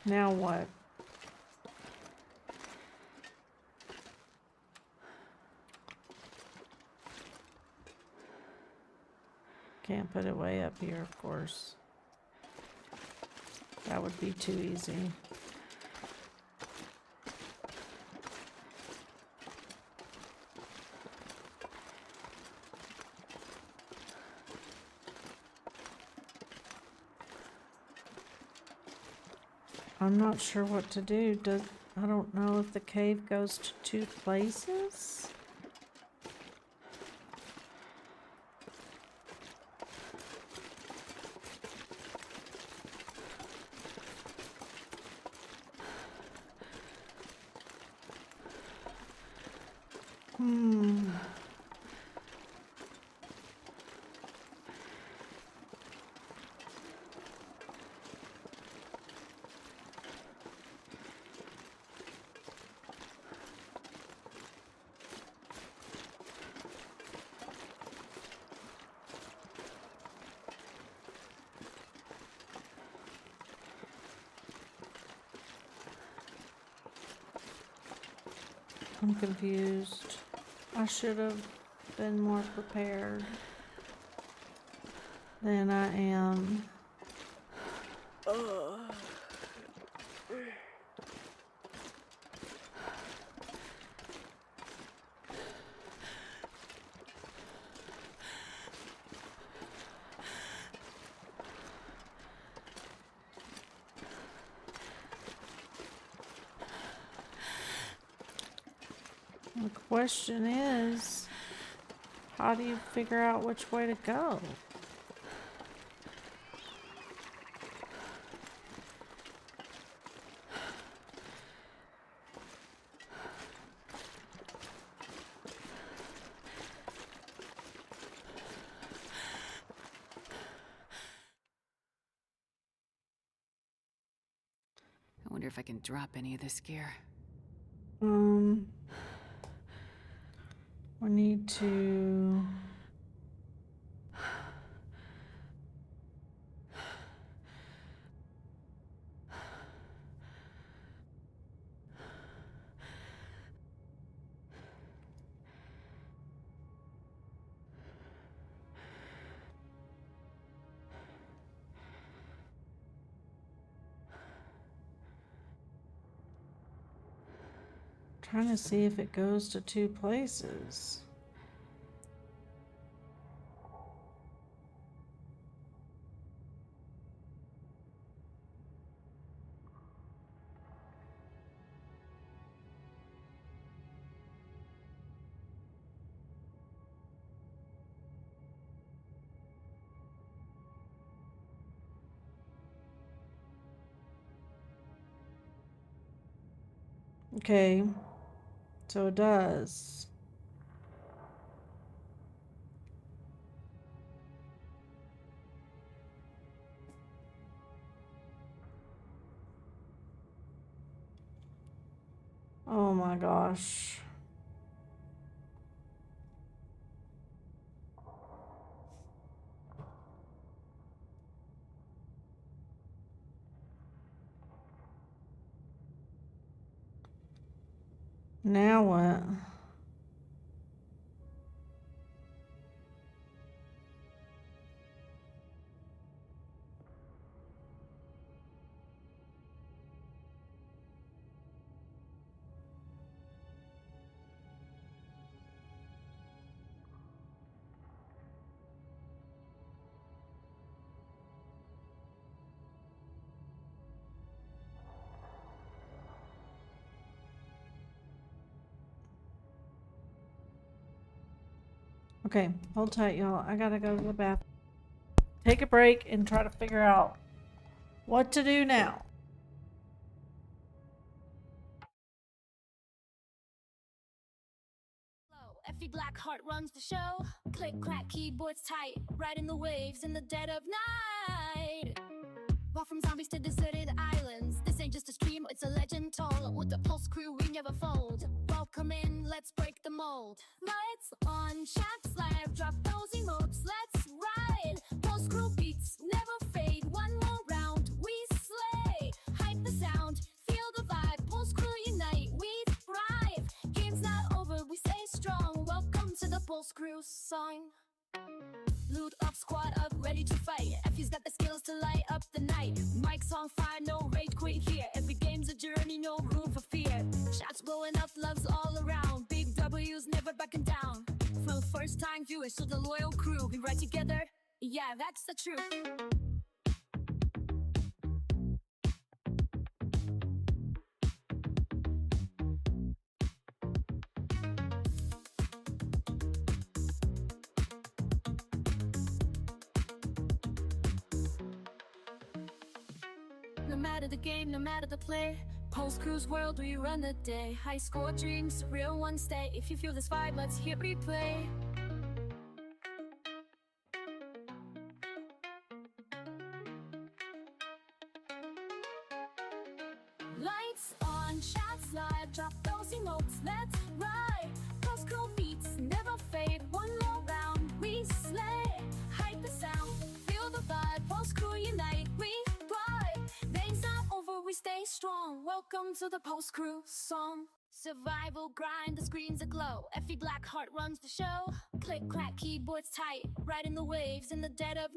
Now what? Can't put it way up here, of course. That would be too easy. I'm not sure what to do. I don't know if the cave goes to two places. I'm confused. I should have been more prepared than I am. The question is, how do you figure out which way to go? I wonder if I can drop any of this gear. We need to... Trying to see if it goes to two places. Okay, so it does. Oh my gosh. Now what? Okay, hold tight, y'all. I gotta go to the bathroom. Take a break and try to figure out what to do now. Effie Blackheart runs the show. Click clack, keyboards tight, riding the waves in the dead of night. Walk from zombies to deserted islands. This ain't just a stream, it's a legend told. With the Pulse crew, we never fold. Welcome in, let's break the mold. Lights on, chat live, drop those emotes, let's ride. Pulse crew beats never fade. One more round, we slay. Hype the sound. post crew song. Loot up, squad up, ready to fight. Effie's got the skills to light up the night. Mike's on fire, no rage quit here. Every game's a journey, no room for fear. Shots blowing up, love's all around. Big W's never backing down. From first time viewers to the loyal crew, we ride together, yeah, that's the truth. No matter the game, no matter the play, Post Crew's world, we run the day. High score dreams, real ones stay. If you feel this vibe, let's hear replay. Lights on, shots live, drop those emotes, let's ride. Post Crew beats never fade, one more round, we slay. Hype the sound, feel the vibe, Post Crew unite, we thrive. Days not over, we stay strong. Welcome to the Post Crew song. Survival grind, the screens aglow. Effie Blackheart runs the show. Click clack, keyboards tight, riding the waves in the dead of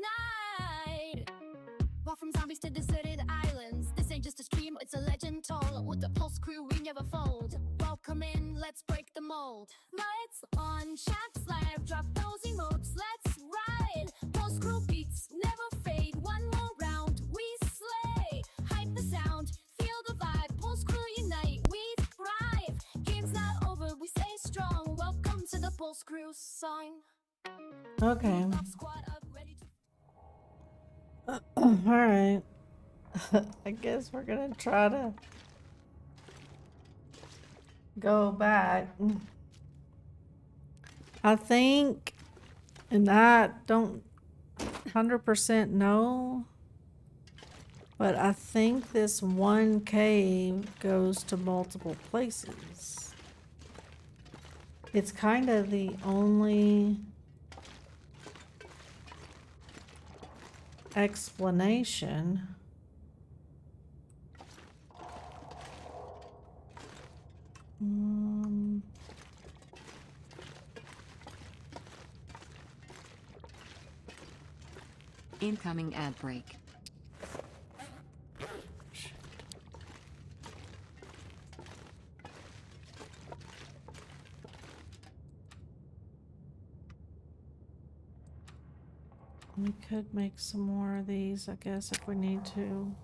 night. Walk from zombies to deserted islands. This ain't just a stream, it's a legend told. With the Post Crew, we never fold. Welcome in, let's break the mold. Lights on, shots live, drop those emotes, let's ride. Post Crew beats never fade, one more round, we slay. Hype the sound, feel the vibe, Post Crew unite, we thrive. Game's not over, we stay strong. Welcome to the Post Crew song. Okay. Up, squad up, ready to All right. I guess we're gonna try to go back. I think, and I don't 100% know, but I think this one cave goes to multiple places. It's kind of the only explanation. Incoming ad break. We could make some more of these, I guess, if we need to.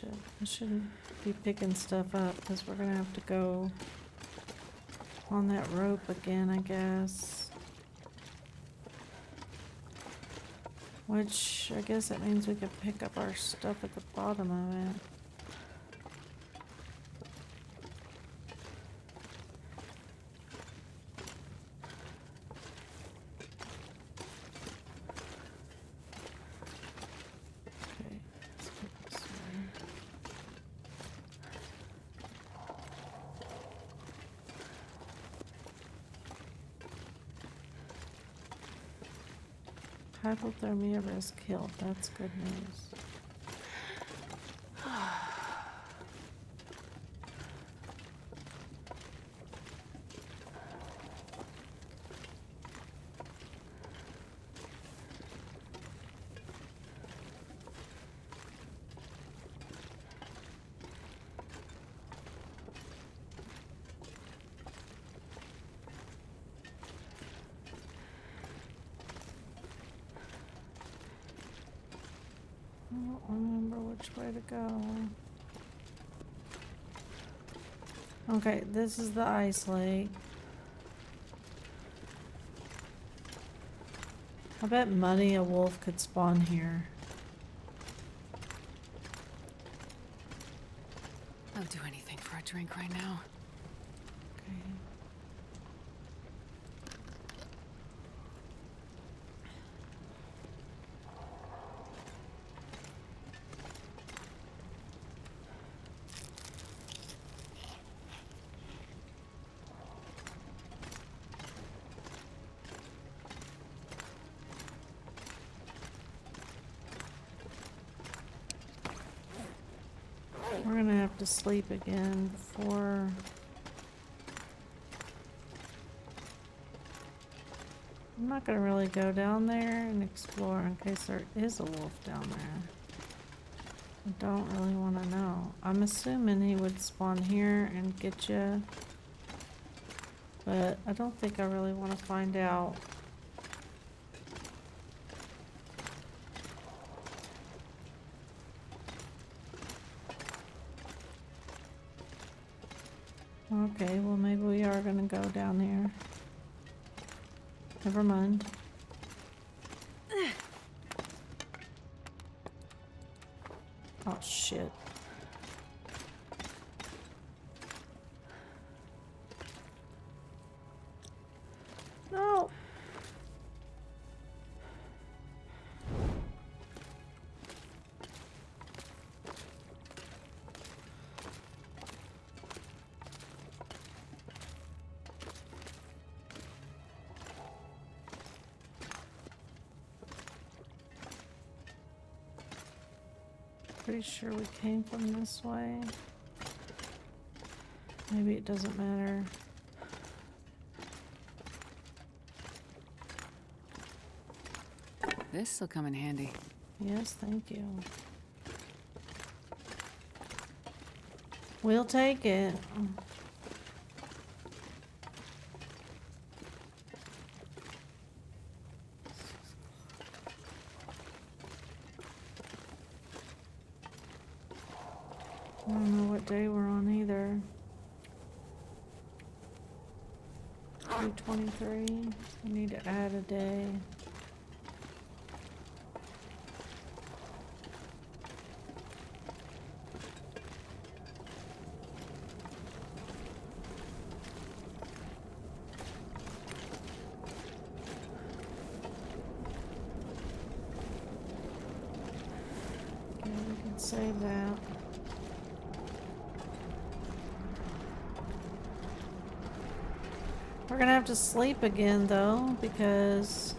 I shouldn't be picking stuff up because we're gonna have to go on that rope again, I guess. Which I guess that means we could pick up our stuff at the bottom of it. Okay, let's go this way. Hypothermia risk killed. That's good news. I don't remember which way to go. Okay, this is the ice lake. I bet money a wolf could spawn here. do anything for a drink right now. Okay. We're gonna have to sleep again before. I'm not gonna really go down there and explore in case there is a wolf down there. I don't really want to know. I'm assuming he would spawn here and get you, but I don't think I really want to find out. Okay, well maybe we are gonna go down here. Never mind. Oh shit. No. Pretty sure we came from this way. Maybe it doesn't matter. This'll come in handy. Yes, thank you. We'll take it. I don't know what day we're on either. 323. I need to add a day. Okay, we can save that. We're gonna have to sleep again though, because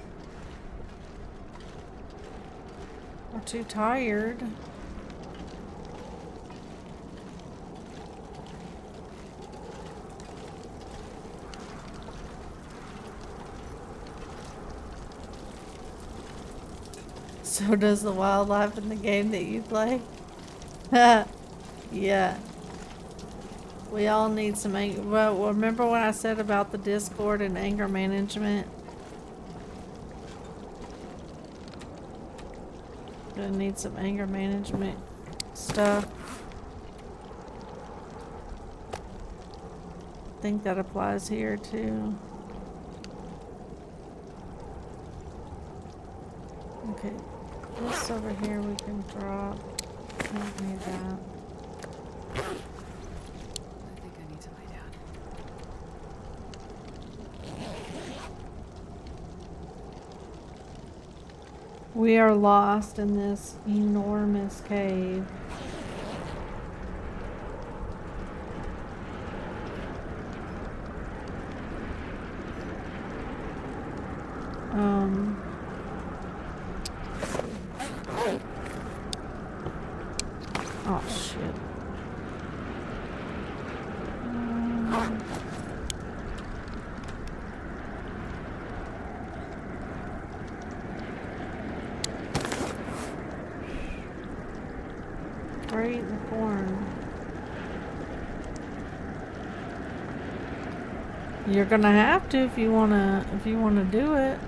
we're too tired. So does the wildlife in the game that you play? Yeah. We all need some anger. Well, remember when I said about the Discord and anger management? Gonna need some anger management stuff. I think that applies here too. Okay, this over here we can drop. Don't need that. I think I need to lay down. We are lost in this enormous cave. Oh shit. We're eating corn. You're gonna have to if you wanna do it.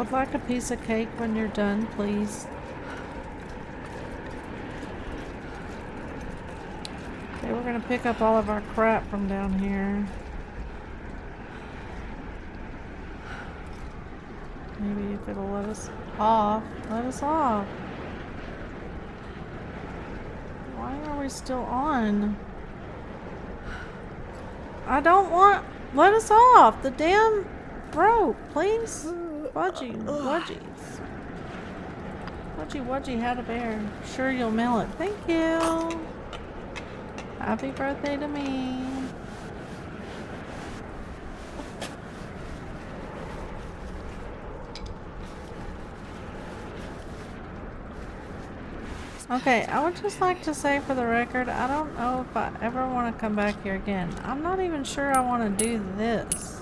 would like a piece of cake when you're done, please. Okay, we're gonna pick up all of our crap from down here. Maybe if it'll let us off. Let us off. Why are we still on? I don't want... Let us off! The damn rope, please! Fudgy wudgies. Fudgy wudgy had a bear. Sure you'll mail it. Thank you! Happy birthday to me. Okay, I would just like to say for the record, I don't know if I ever want to come back here again. I'm not even sure I want to do this.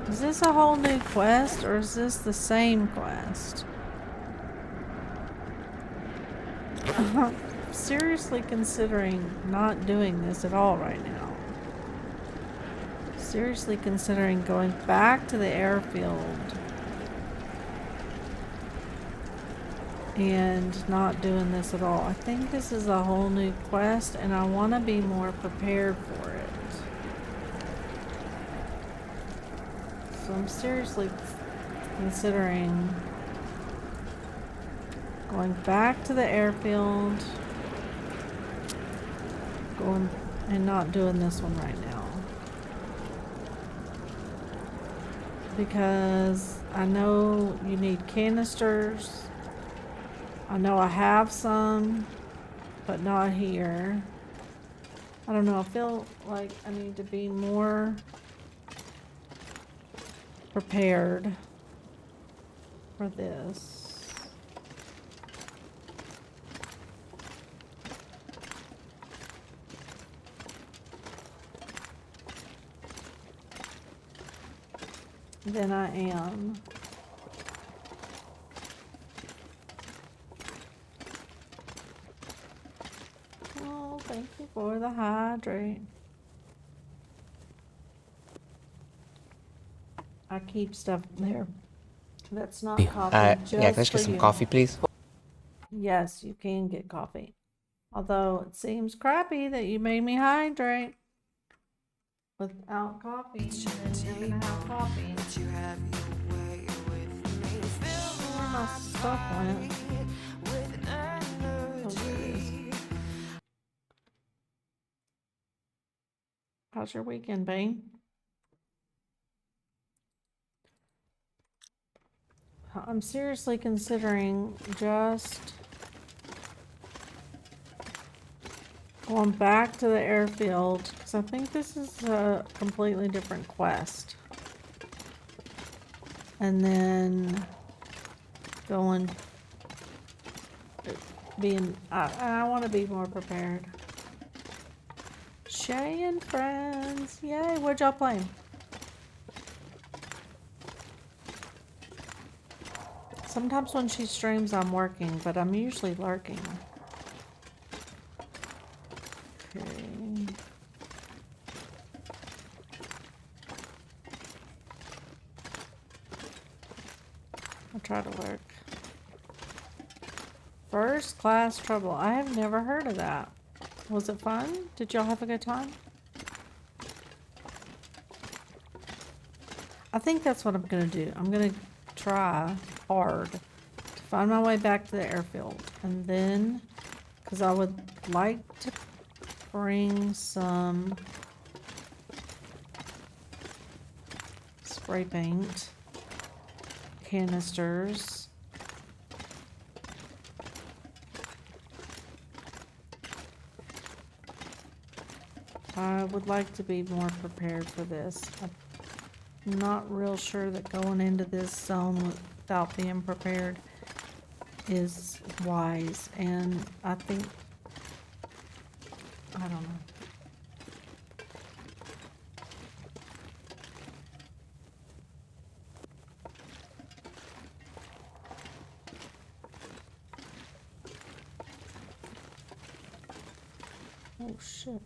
Is this a whole new quest, or is this the same quest? I'm seriously considering not doing this at all right now. Seriously considering going back to the airfield and not doing this at all. I think this is a whole new quest and I want to be more prepared for it. So I'm seriously considering going back to the airfield, going and not doing this one right now. Because I know you need canisters. I know I have some, but not here. I don't know, I feel like I need to be more prepared for this. Than I am. Oh, thank you for the hydrate. I keep stuff there that's not coffee just Yeah, can I just for get some you. coffee, please? Yes, you can get coffee. Although it seems crappy that you made me hydrate without coffee, and then you're gonna have coffee. Where my stuff went? Oh, there it is. How's your weekend, Bane? I'm seriously considering just going back to the airfield because I think this is a completely different quest. And then going, I want to be more prepared. Shay and friends. Yay, what'd y'all play? Sometimes when she streams, I'm working, but I'm usually lurking. Okay. I'll try to lurk. First Class Trouble. I have never heard of that. Was it fun? Did y'all have a good time? I think that's what I'm gonna do. I'm gonna try hard to find my way back to the airfield, and then because I would like to bring some spray paint canisters. I would like to be more prepared for this. I'm not real sure that going into this zone without being prepared is wise, and I think, I don't know. Oh shit.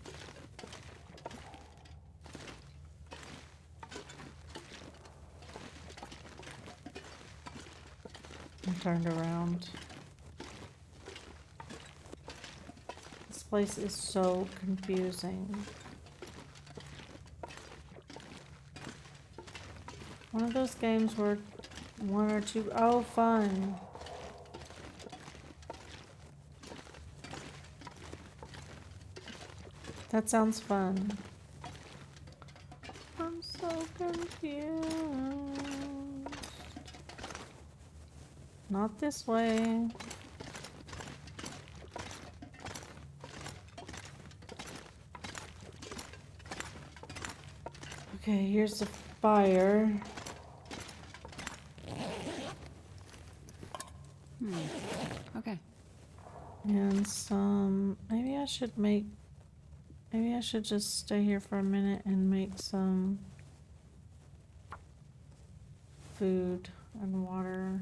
turned around. This place is so confusing. One of those games where one or two, oh, fun. That sounds fun. I'm so confused. Not this way. Okay, here's the fire. Okay. And some, maybe I should just stay here for a minute and make some food and water.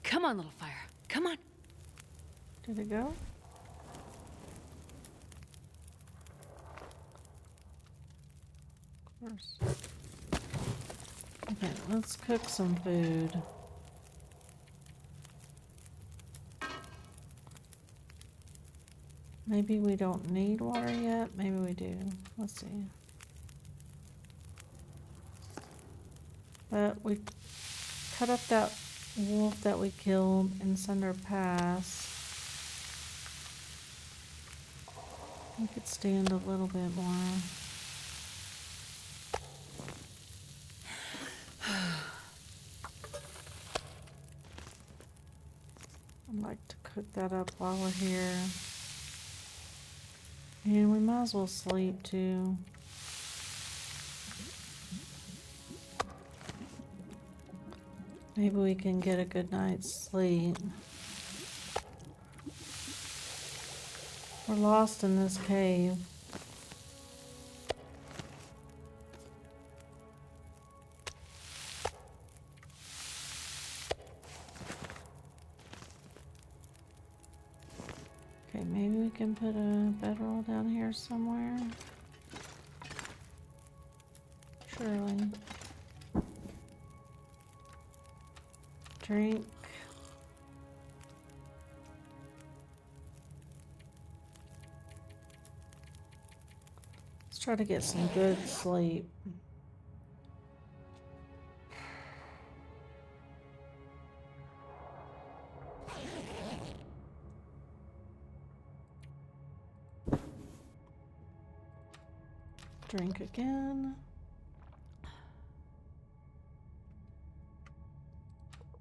Come on, little fire. Come on. Did it go? Of course. Okay, let's cook some food. Maybe we don't need water yet. Maybe we do. Let's see. But we cut up that wolf that we killed in Cinder Pass. We could stand a little bit more. I'd like to cook that up while we're here. And we might as well sleep too. Maybe we can get a good night's sleep. We're lost in this cave. Okay, maybe we can put a bedroll down here somewhere. Surely. Drink. Let's try to get some good sleep. Drink again.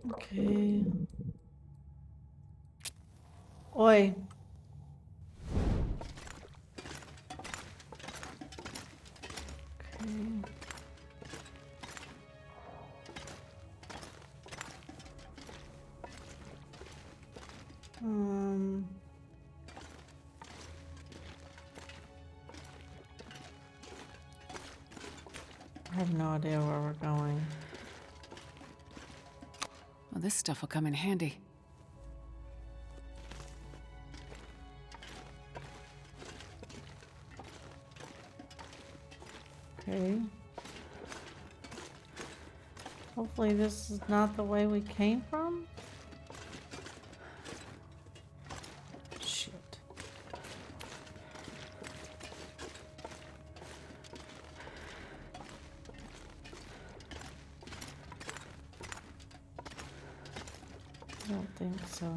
Okay. Oi. Okay. I have no idea where we're going. Well, this stuff will come in handy. Okay. Hopefully this is not the way we came from. Shit. I don't think so.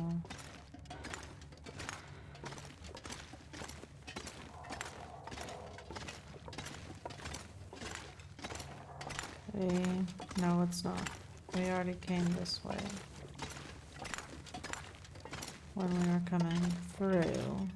Okay, no, it's not. We already came this way when we were coming through.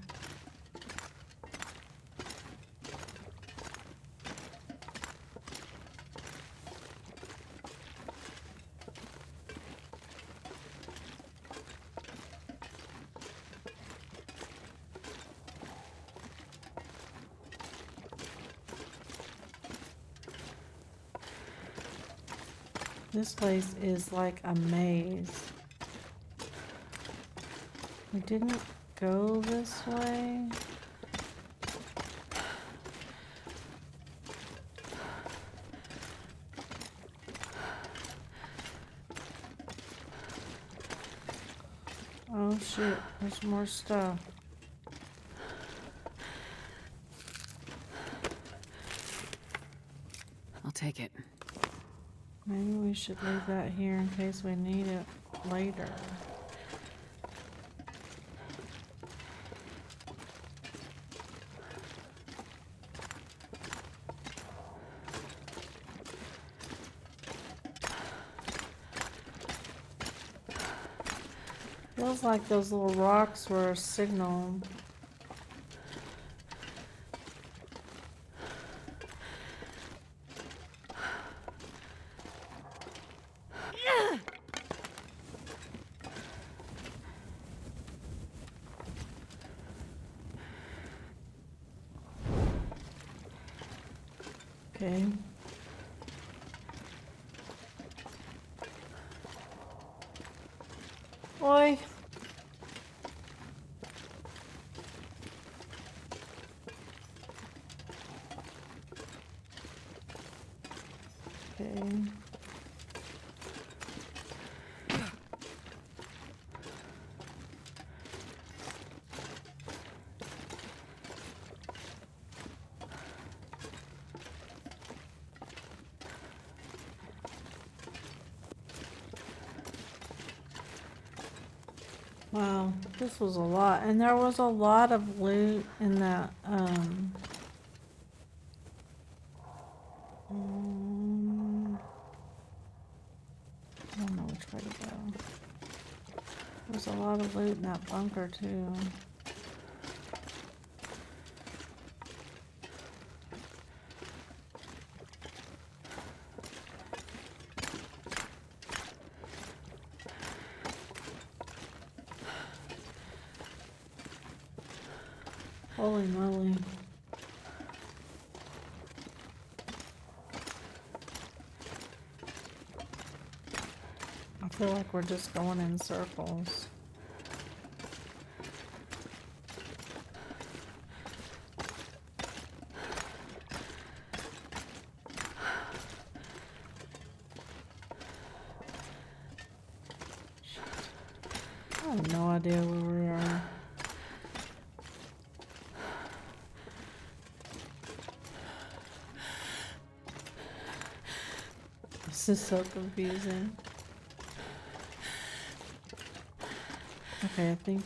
This place is like a maze. We didn't go this way. Oh shit, there's more stuff. I'll take it. Maybe we should leave that here in case we need it later. Feels like those little rocks were a signal. Okay. Oi. Okay. Wow, this was a lot, and there was a lot of loot in that, I don't know which way to go. There's a lot of loot in that bunker, too. Holy moly. I feel like we're just going in circles. I have no idea where we are. This is so confusing. Okay, I think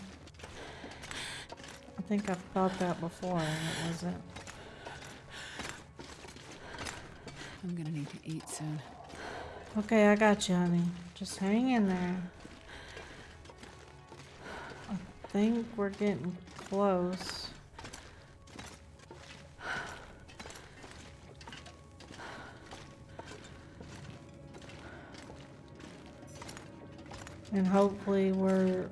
I've thought that before and it wasn't. I'm gonna need to eat soon. Okay, I got you, honey. Just hang in there. I think we're getting close. And hopefully we're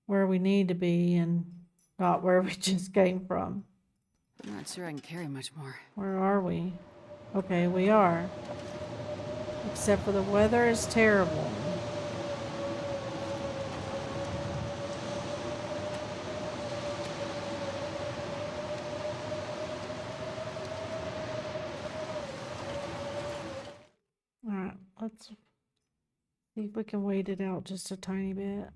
where we need to be and not where we just came from. I'm not sure I can carry much more. Where are we? Okay, we are. Except for the weather is terrible. Alright, let's see if we can wait it out just a tiny bit.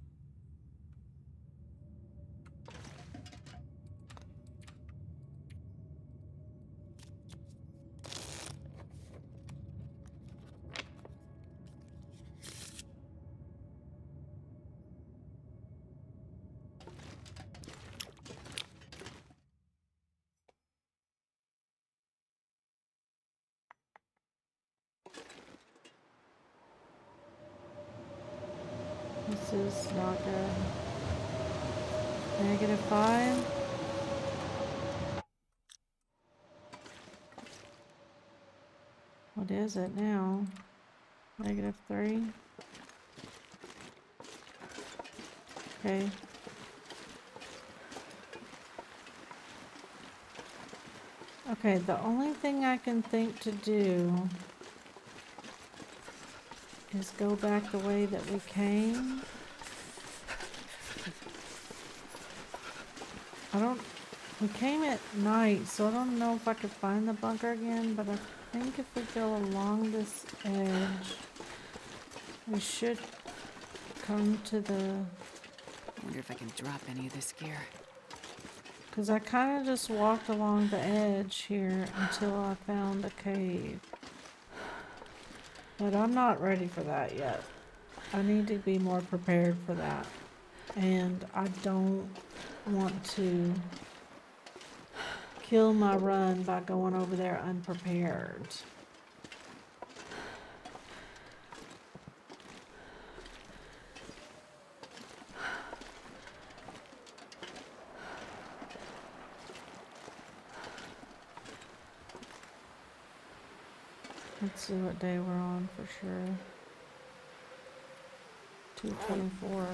This is not good. -5. What is it now? -3. Okay. Okay, the only thing I can think to do is go back the way that we came. We came at night, so I don't know if I could find the bunker again, but think if we go along this edge, we should come to the... I wonder if I can drop any of this gear. Because I kind of just walked along the edge here until I found a cave. But I'm not ready for that yet. I need to be more prepared for that. And I don't want to kill my run by going over there unprepared. Let's see what day we're on for sure. 224.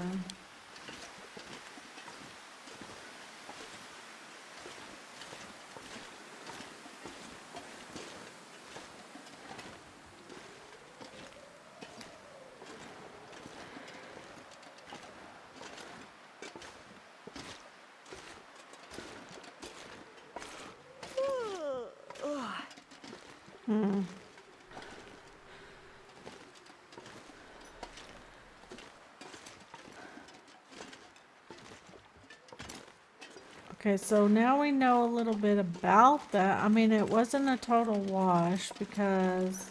Okay, so now we know a little bit about that. I mean, it wasn't a total wash because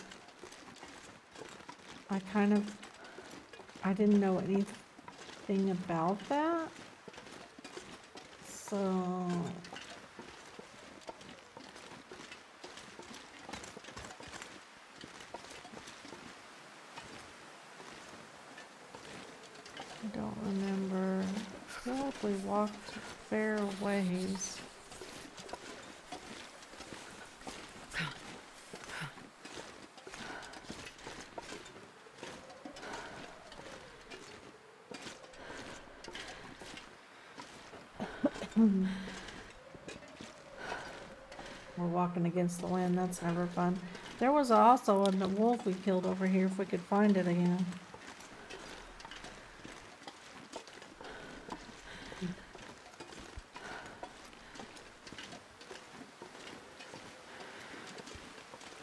I didn't know anything about that. So I don't remember. I feel like we walked fair ways. We're walking against the wind, that's never fun. There was also a wolf we killed over here if we could find it again.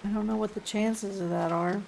I don't know what the chances of that are.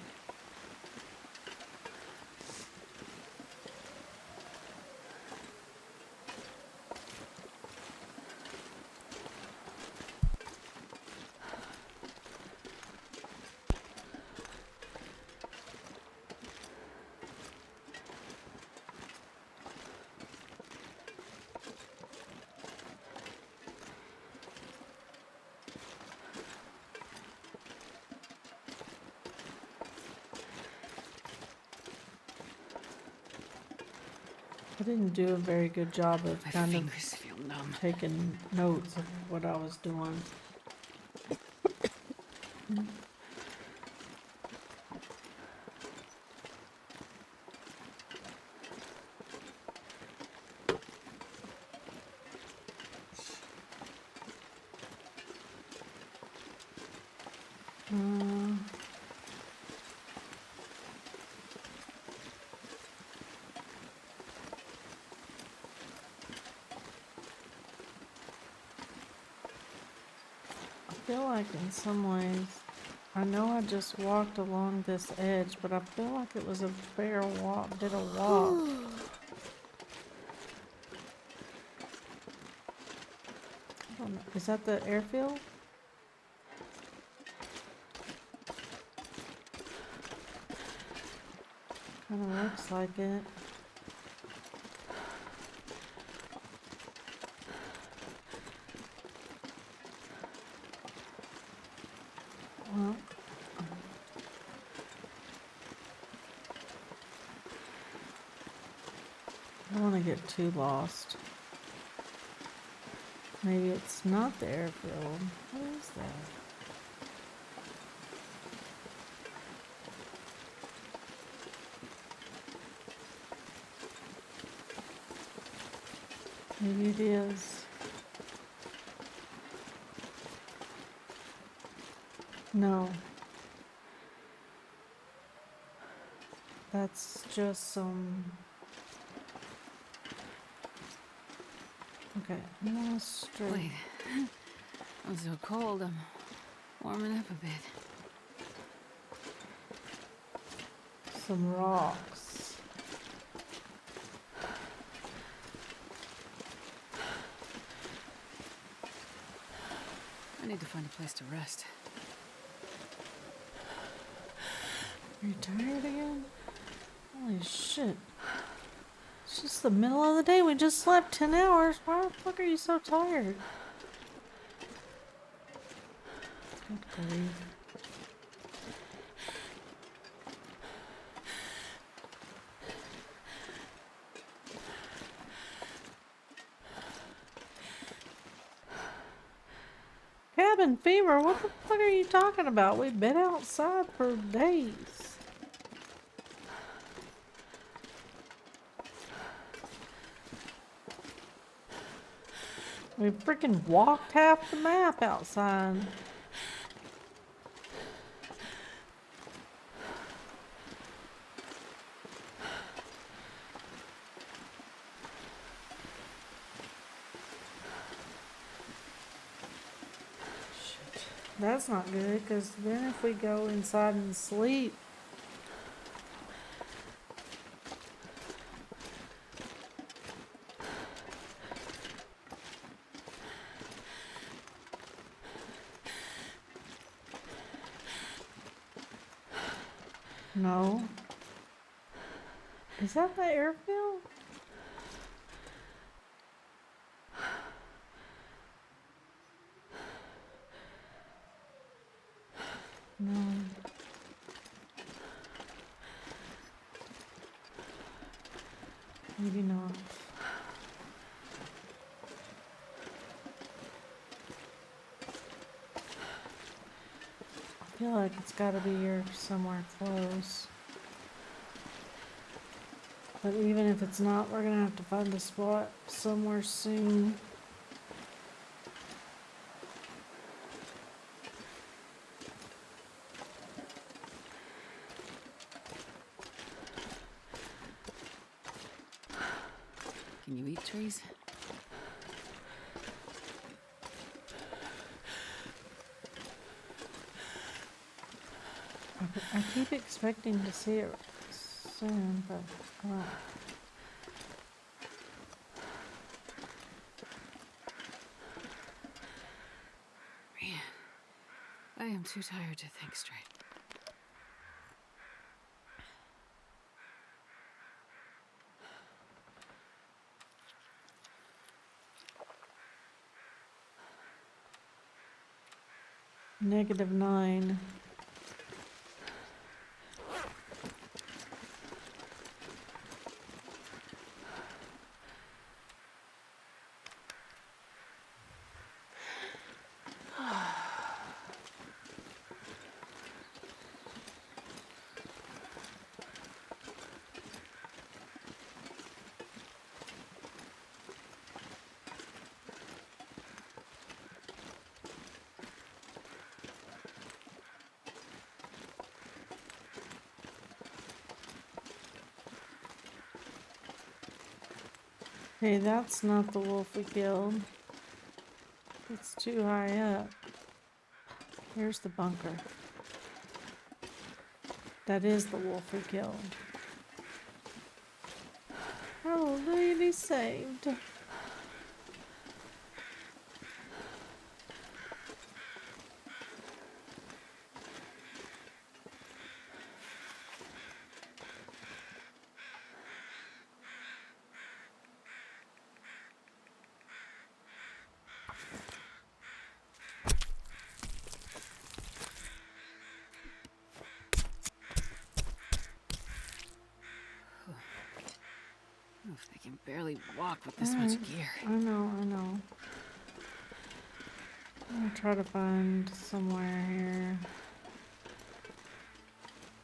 I didn't do a very good job of My kind of fingers feel numb. taking notes of what I was doing. I feel like in some ways, I know I just walked along this edge, but I feel like it was a fair walk, bit of walk. I don't know. Is that the airfield? Kind of looks like it. Well, I don't want to get too lost. Maybe it's not the airfield. What is that? Maybe it is. No. That's just some... Okay, I'm gonna straight. Wait. I'm so cold. I'm warming up a bit. some rocks. I need to find a place to rest. Are you tired again? Holy shit. It's just the middle of the day. We just slept 10 hours. Why the fuck are you so tired? Good grief. Cabin fever? What the fuck are you talking about? We've been outside for days. We freaking walked half the map outside. Shit. That's not good, because then if we go inside and sleep, no. Is that the airfield? No. Maybe not. I feel like it's gotta be here somewhere close. But even if it's not, we're gonna have to find a spot somewhere soon. Can you eat trees? I keep expecting to see it soon, but I don't. Man, I am too tired to think straight. -9. Hey, that's not the wolf we killed. It's too high up. Here's the bunker. That is the wolf we killed. Hallelujah, be saved. Oof, they can barely walk with this much gear. I know. I'm gonna try to find somewhere here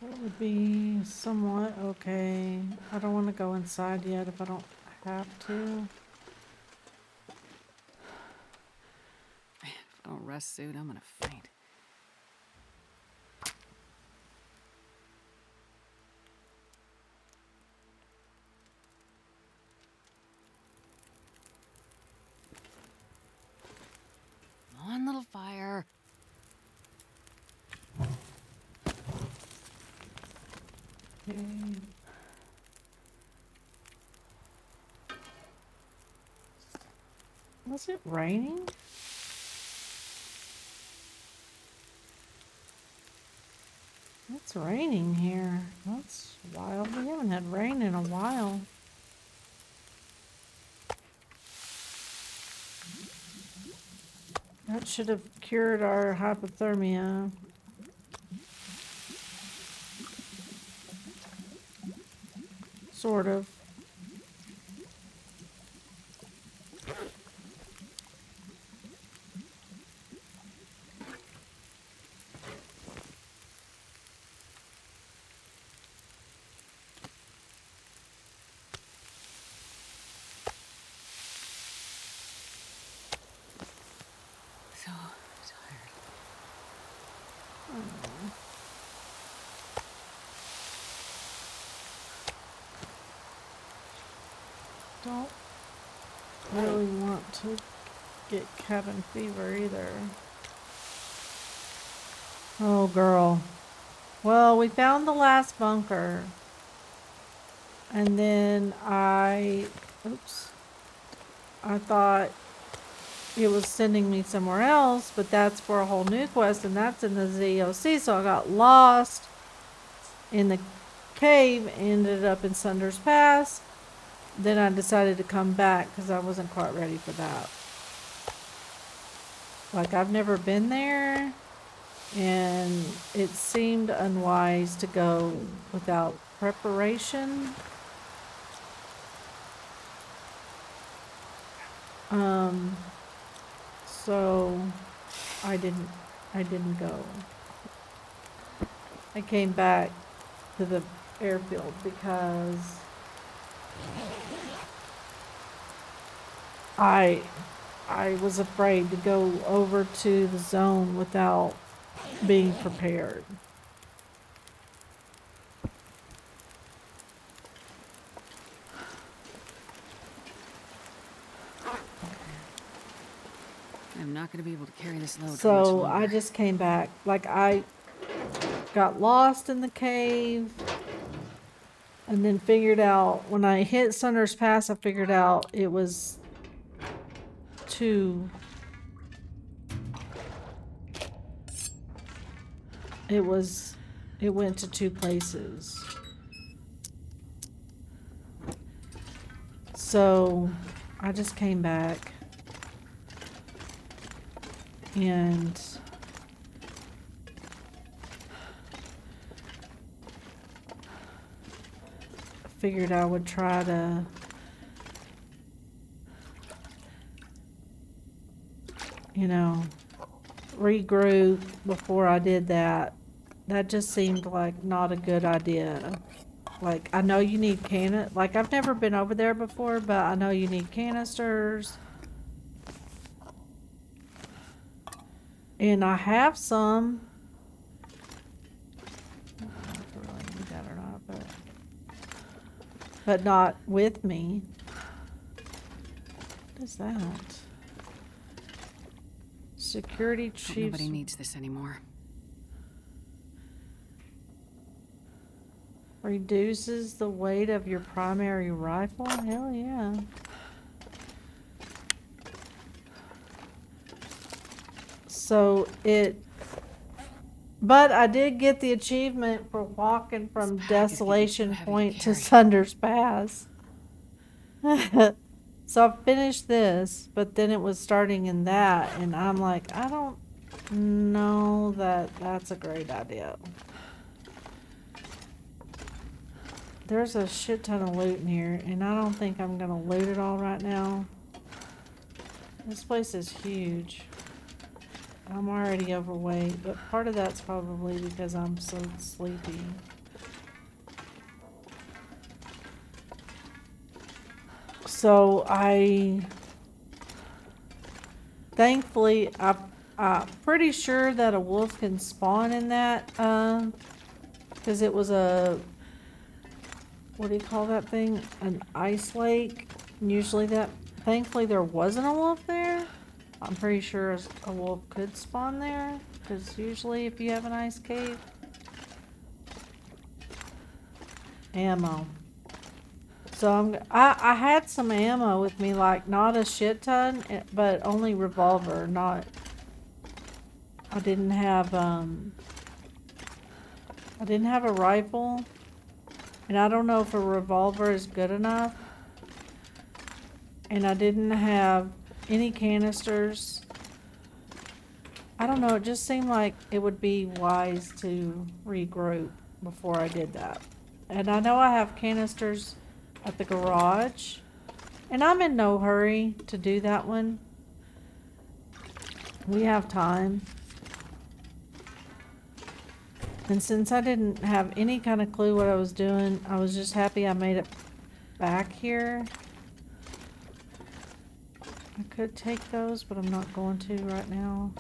that would be somewhat okay. I don't want to go inside yet if I don't have to. If I don't rest soon, I'm gonna faint. Come on, little fire. Okay. Was it raining? It's raining here. That's wild. We haven't had rain in a while. That should have cured our hypothermia. Sort of. So tired. Don't really want to get cabin fever either. Oh, girl. Well, we found the last bunker. And then I thought it was sending me somewhere else, but that's for a whole new quest, and that's in the ZOC. So I got lost in the cave, ended up in Sunder's Pass. Then I decided to come back because I wasn't quite ready for that. Like, I've never been there, and it seemed unwise to go without preparation. So I didn't go. I came back to the airfield because I was afraid to go over to the zone without being prepared. I'm not gonna be able to carry this load for much So longer. I just came back. Like, I got lost in the cave and then figured out when I hit Sunder's Pass, I figured out it was two. It went to two places. So I just came back and figured I would try to regroup before I did that. That just seemed like not a good idea. Like, I know you need like, I've never been over there before, but I know you need canisters. And I have some. I don't know if I really need that or not, but not with me. What is that? Security Hope chiefs. nobody needs this anymore. Reduces the weight of your primary rifle? Hell yeah. So but I did get the achievement for walking from This pack is getting too Desolation heavy to Point to carry. Sunder's Pass. So I finished this, but then it was starting in that, and I'm like, I don't know that that's a great idea. There's a shit ton of loot in here, and I don't think I'm gonna loot it all right now. This place is huge. I'm already overweight, but part of that's probably because I'm so sleepy. So thankfully, I'm pretty sure that a wolf can spawn in that, because it was what do you call that thing? An ice lake. And usually thankfully there wasn't a wolf there. I'm pretty sure a wolf could spawn there, because usually if you have an ice cave. ammo. So I had some ammo with me, like not a shit ton, but only revolver, not. I didn't have a rifle, and I don't know if a revolver is good enough. And I didn't have any canisters. I don't know, it just seemed like it would be wise to regroup before I did that. And I know I have canisters at the garage, and I'm in no hurry to do that one. We have time. And since I didn't have any kind of clue what I was doing, I was just happy I made it back here. I could take those, but I'm not going to right now.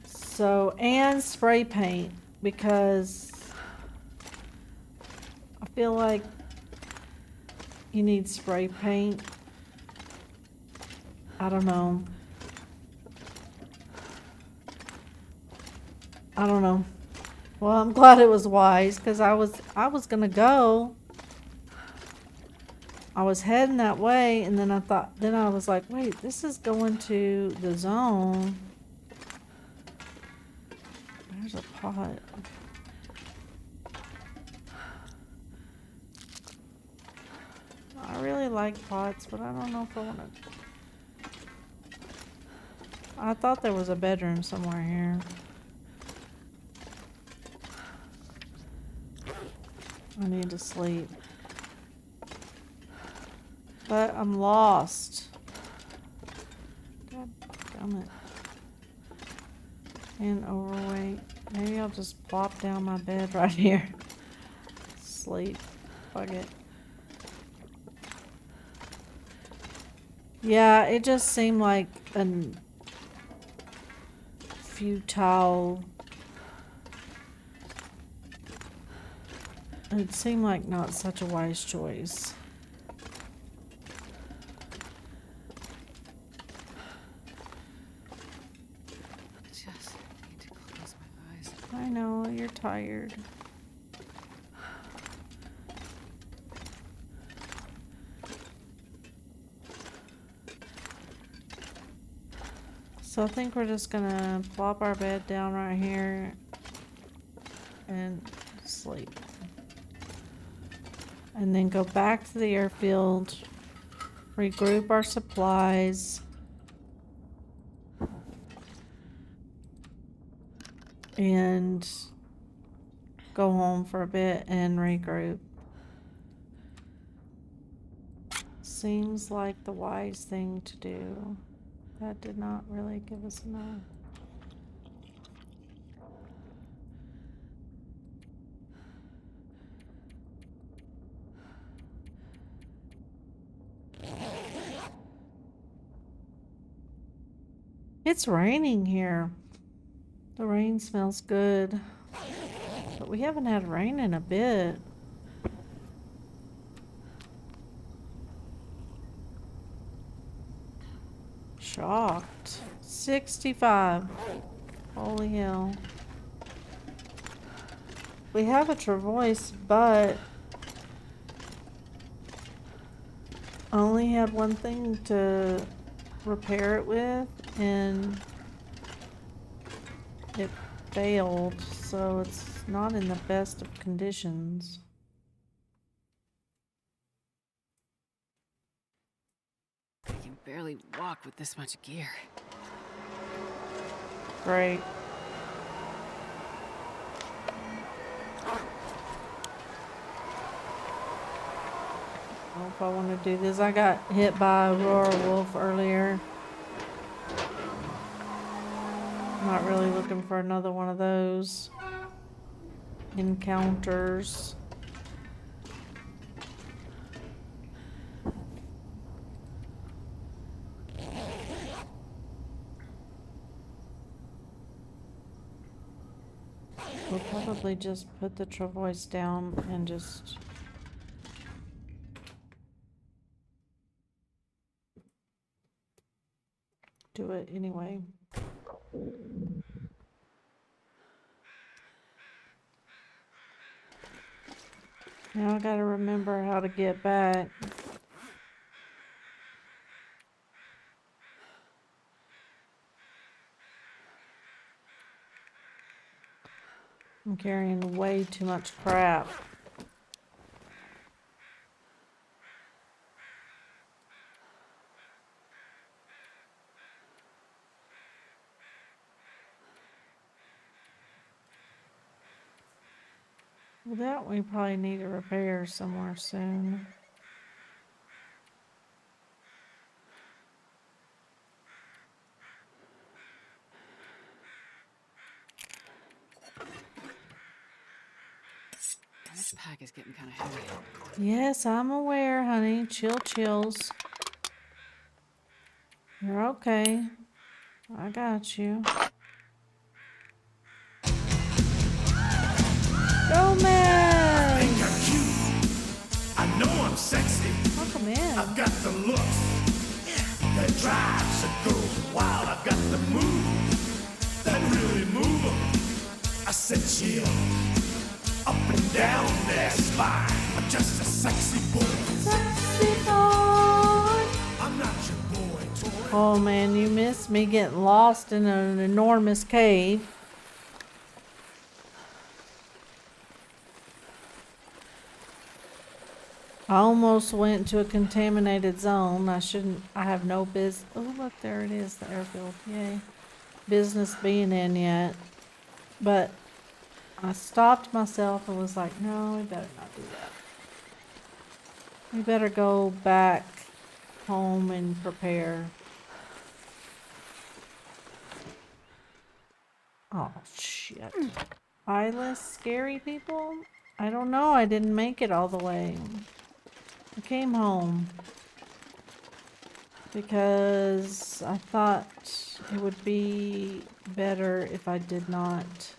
So, and spray paint, because I feel like you need spray paint. I don't know. I don't know. Well, I'm glad it was wise, because I was gonna go. I was heading that way, and then I was like, wait, this is going to the zone. There's a pot. I really like pots, but I don't know if I want to. I thought there was a bedroom somewhere here. I need to sleep. But I'm lost. God damn it. And overweight. Maybe I'll just plop down my bed right here. Sleep. Fuck it. Yeah, it just seemed like a futile. It seemed like not such a wise choice. Just need to close my eyes. I know, you're tired. So I think we're just gonna plop our bed down right here and sleep. And then go back to the airfield, regroup our supplies, and go home for a bit and regroup. Seems like the wise thing to do. That did not really give us enough. It's raining here. The rain smells good. But we haven't had rain in a bit. Shocked. 65. Holy hell. We have a Travois, but I only had one thing to repair it with, and it failed, so it's not in the best of conditions. I can barely walk with this much gear. Great. I don't know if I want to do this. I got hit by a roar wolf earlier. Not really looking for another one of those encounters. We'll probably just put the Travois down and just do it anyway. Now I gotta remember how to get back. I'm carrying way too much crap. Well, that we probably need to repair somewhere soon. Man, this pack is getting kind of heavy. Yes, I'm aware, honey. Chills. You're okay. I got you. Gomez! I know I'm sexy. Welcome in. I've got the looks that drives a girl wild. I've got the moves that really move 'em. I said chill up and down their spine. I'm just a sexy boy. Sexy boy. I'm not your boy toy. Oh man, you missed me getting lost in an enormous cave. I almost went to a contaminated zone. I have no business. Oh, look, there it is, the airfield. Yay. Business being in yet. But I stopped myself and was like, no, we better not do that. We better go back home and prepare. Oh, shit. Eyeless scary people? I don't know. I didn't make it all the way. I came home because I thought it would be better if I did not.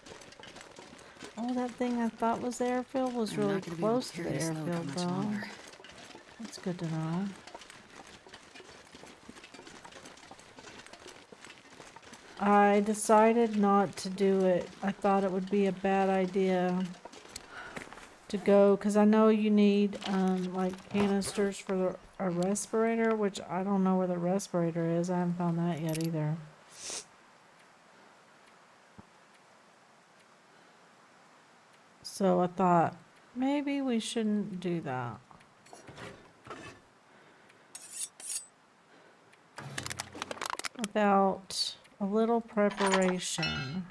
Oh, that thing I thought was the airfield was I'm really not gonna be able close to to carry the this load for airfield, much though. longer. That's good to know. I decided not to do it. I thought it would be a bad idea to go, because I know you need like canisters for a respirator, which I don't know where the respirator is. I haven't found that yet either. So I thought maybe we shouldn't do that. Without a little preparation.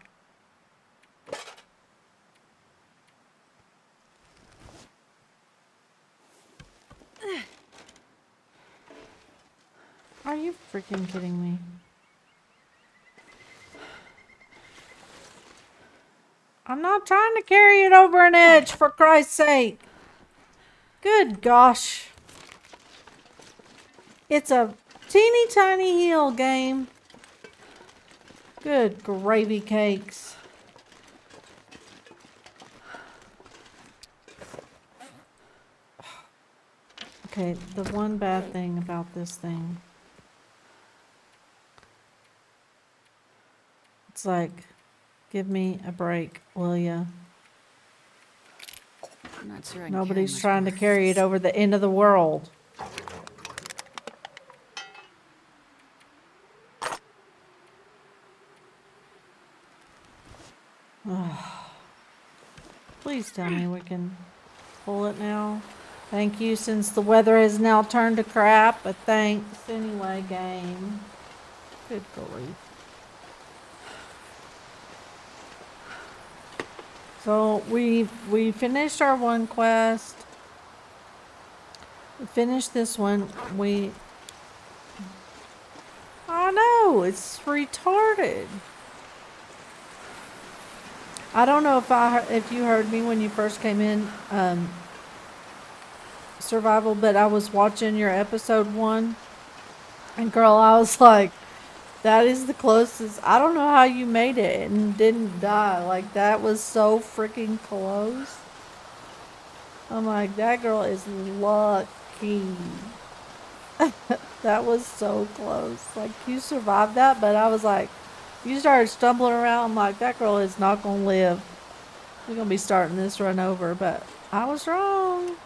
Are you freaking kidding me? I'm not trying to carry it over an edge, for Christ's sake. Good gosh. It's a teeny tiny hill game. Good gravy cakes. Okay, the one bad thing about this thing. It's like, give me a break, will ya? I'm not sure I can Nobody's carry much trying to more. carry it over the end of the world. Please tell me we can pull it now. Thank you, since the weather has now turned to crap, but thanks anyway, game. Good grief. So we finished our one quest. We finished this one. I know, it's retarded. I don't know if you heard me when you first came in, Survival, but I was watching your episode 1, and girl, I was like, that is the closest. I don't know how you made it and didn't die. Like, that was so freaking close. I'm like, that girl is lucky. That was so close. Like, you survived that, but I was like, you started stumbling around. I'm like, that girl is not gonna live. We're gonna be starting this run over, but I was wrong.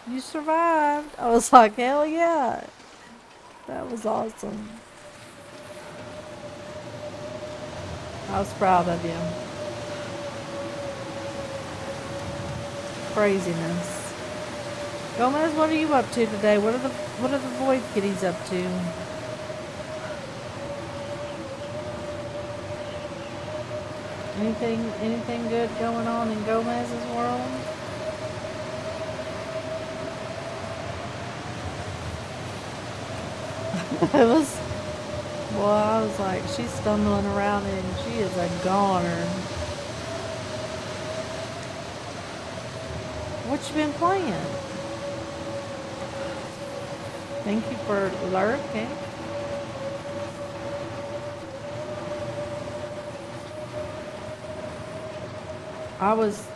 You survived. I was like, hell yeah. That was awesome. I was proud of you. Craziness. Gomez, what are you up to today? What are the Void Kitties up to? Anything good going on in Gomez's world? It was, well, I was like, she's stumbling around and she is a goner. What you been playing? Thank you for lurking. I was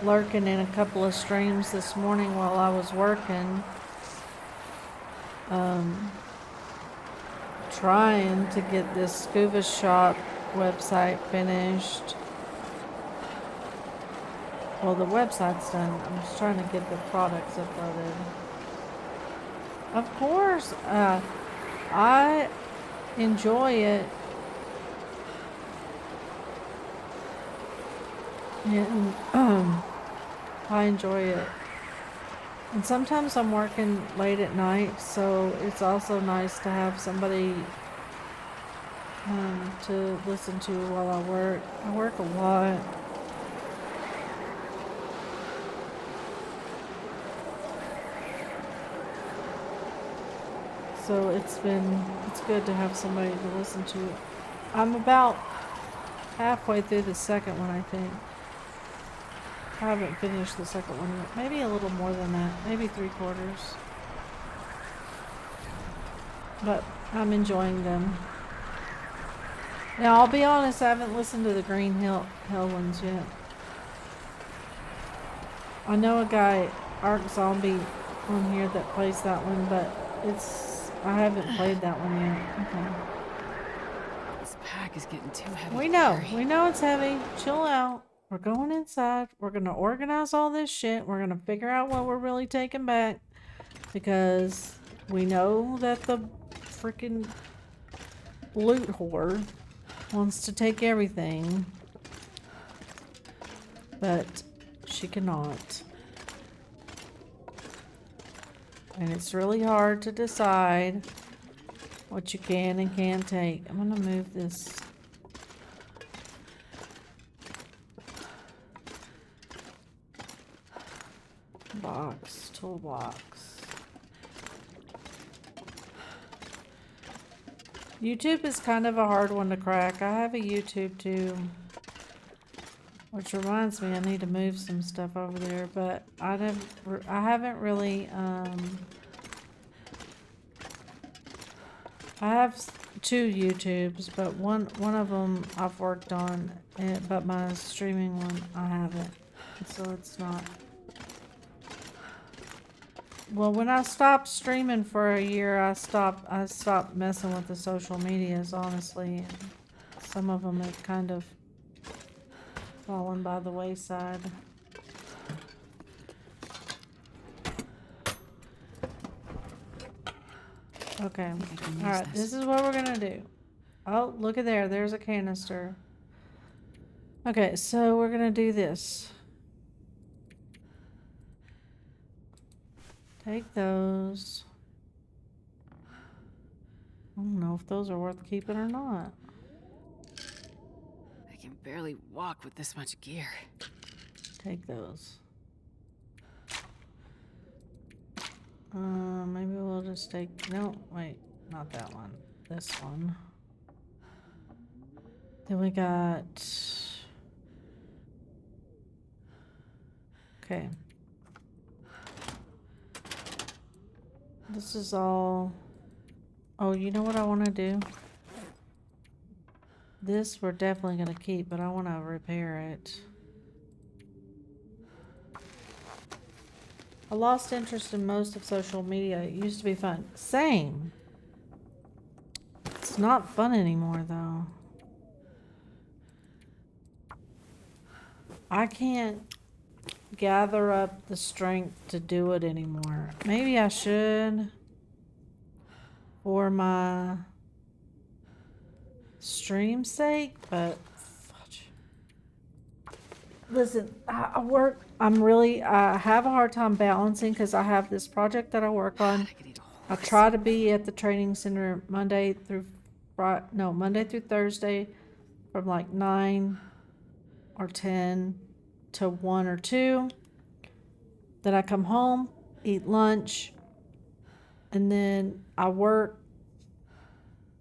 lurking in a couple of streams this morning while I was working. Trying to get this scuba shop website finished. Well, the website's done. I'm just trying to get the products uploaded. Of course, I enjoy it. And I enjoy it. And sometimes I'm working late at night, so it's also nice to have somebody to listen to while I work. I work a lot. So it's good to have somebody to listen to. I'm about halfway through the second one, I think. I haven't finished the second one yet. Maybe a little more than that. Maybe 3/4. But I'm enjoying them. Now, I'll be honest, I haven't listened to the Green Hill ones yet. I know a guy, Arc Zombie, on here that plays that one, but I haven't played that one yet. Okay. This pack is getting too heavy. We to know. carry. We know it's heavy. Chill out. We're going inside. We're going to organize all this shit. We're going to figure out what we're really taking back. Because we know that the freaking loot whore wants to take everything. But she cannot. And it's really hard to decide what you can and can't take. I'm going to move this. Toolbox. YouTube is kind of a hard one to crack. I have a YouTube too, which reminds me I need to move some stuff over there, but I haven't really, I have 2 YouTubes, but one of them I've worked on, but my streaming one I haven't, so it's not. Well, when I stopped streaming for a year, I stopped messing with the social medias, honestly. And some of them have kind of fallen by the wayside. Okay. Alright, this is what we're gonna do. Oh, look at there. There's a canister. Okay, so we're gonna do this. Take those. I don't know if those are worth keeping or not. I can barely walk with this much gear. Take those. Maybe we'll just take, no, wait, not that one. This one. Then we got, okay. This is all, oh, you know what I want to do? This we're definitely going to keep, but I want to repair it. I lost interest in most of social media. It used to be fun. Same. It's not fun anymore, though. I can't gather up the strength to do it anymore. Maybe I should for my stream's sake, but fudge. Listen, I work, I have a hard time balancing because I have this project that I work on. I try to be at the training center Monday through Thursday from like 9 or 10 to 1 or 2. Then I come home, eat lunch, and then I work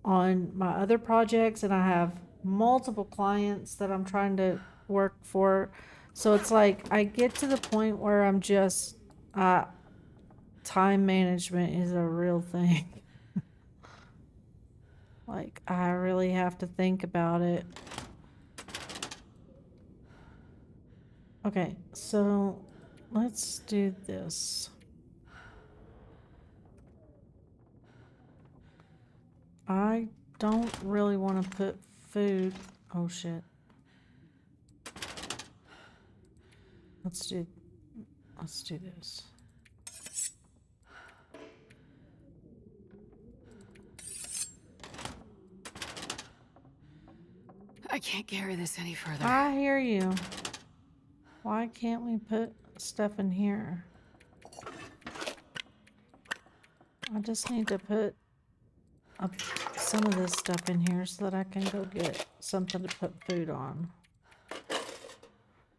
on my other projects, and I have multiple clients that I'm trying to work for. So it's like I get to the point where I'm just time management is a real thing. Like I really have to think about it. Okay, so let's do this. I don't really want to put food. Oh shit. Let's do this. I can't carry this any further. I hear you. Why can't we put stuff in here? I just need to put some of this stuff in here so that I can go get something to put food on.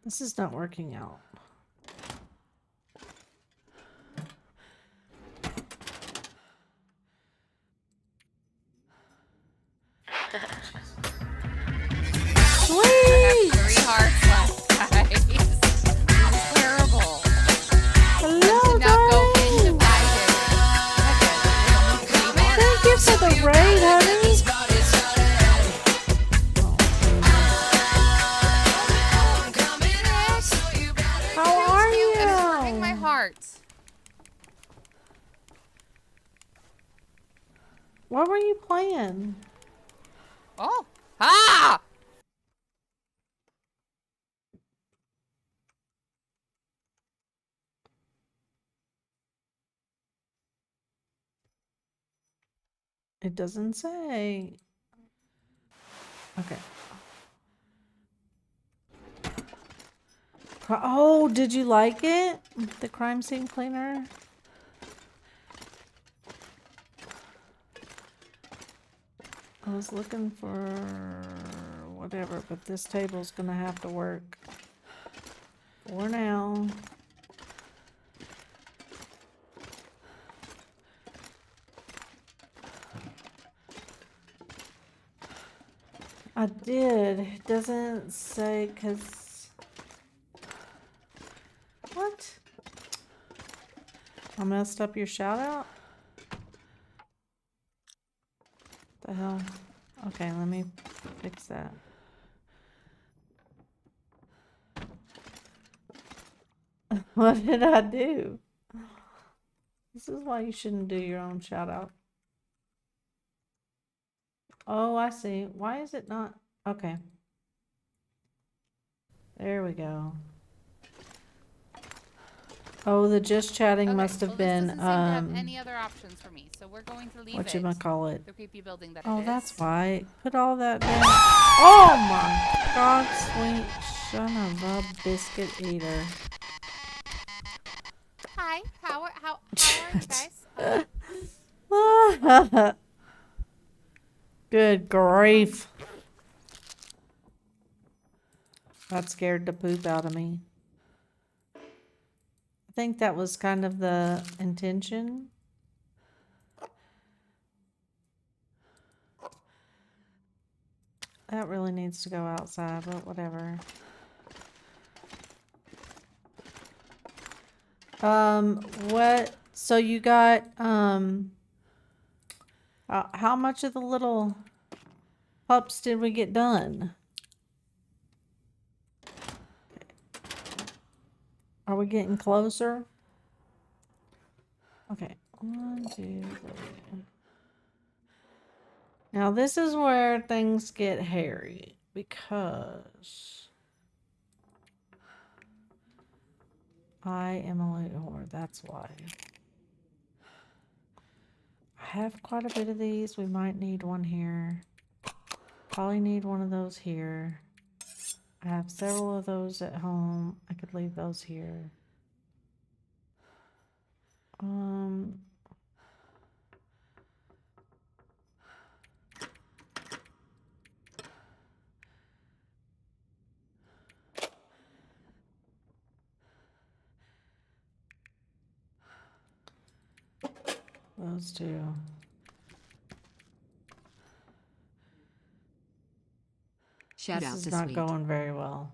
This is not working out. Sweet! 3 hearts left, guys. This is terrible. Hello, Did not go darling. into fighting. Thank you for the raid, honey. How are you? It's hurting my heart. What were you playing? Oh. Ah! It doesn't say. Okay. Oh, did you like it? The crime scene cleaner? I was looking for whatever, but this table's gonna have to work for now. I did. It doesn't say because... What? I messed up your shout out? The hell? Okay, let me fix that. What did I do? This is why you shouldn't do your own shout out. Oh, I see. Why is it not? Okay. There we go. Oh, the just chatting must have been This doesn't seem to have any other options for me, so we're going to leave whatchamacallit. the creepy building that Oh, it that's is. why. Put all that down. Oh my god, sweet son of a biscuit eater. Hi, how are you guys? Good grief. That scared the poop out of me. I think that was kind of the intention. That really needs to go outside, but whatever. What? So you got, how much of the little pups did we get done? Are we getting closer? Okay. 1, 2, 3. Now this is where things get hairy because I am a loot whore, that's why. I have quite a bit of these. We might need one here. Probably need one of those here. I have several of those at home. I could leave those here. Those two. Shout This out is to not Sweet. going very well.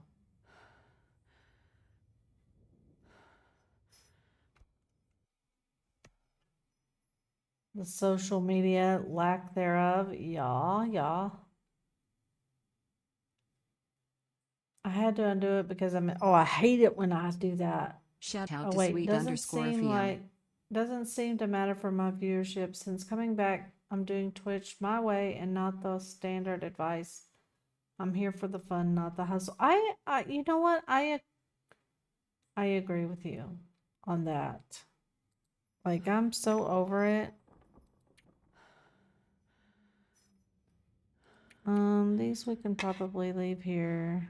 The social media lack thereof. Yeah. I had to undo it because I hate it when I do that. Shout Oh out to wait, Sweet doesn't seem to matter for my viewership since coming back I'm doing Twitch my way and not the standard advice. I'm here for the fun, not the hustle. I you know what? I agree with you on that. Like, I'm so over it. These we can probably leave here.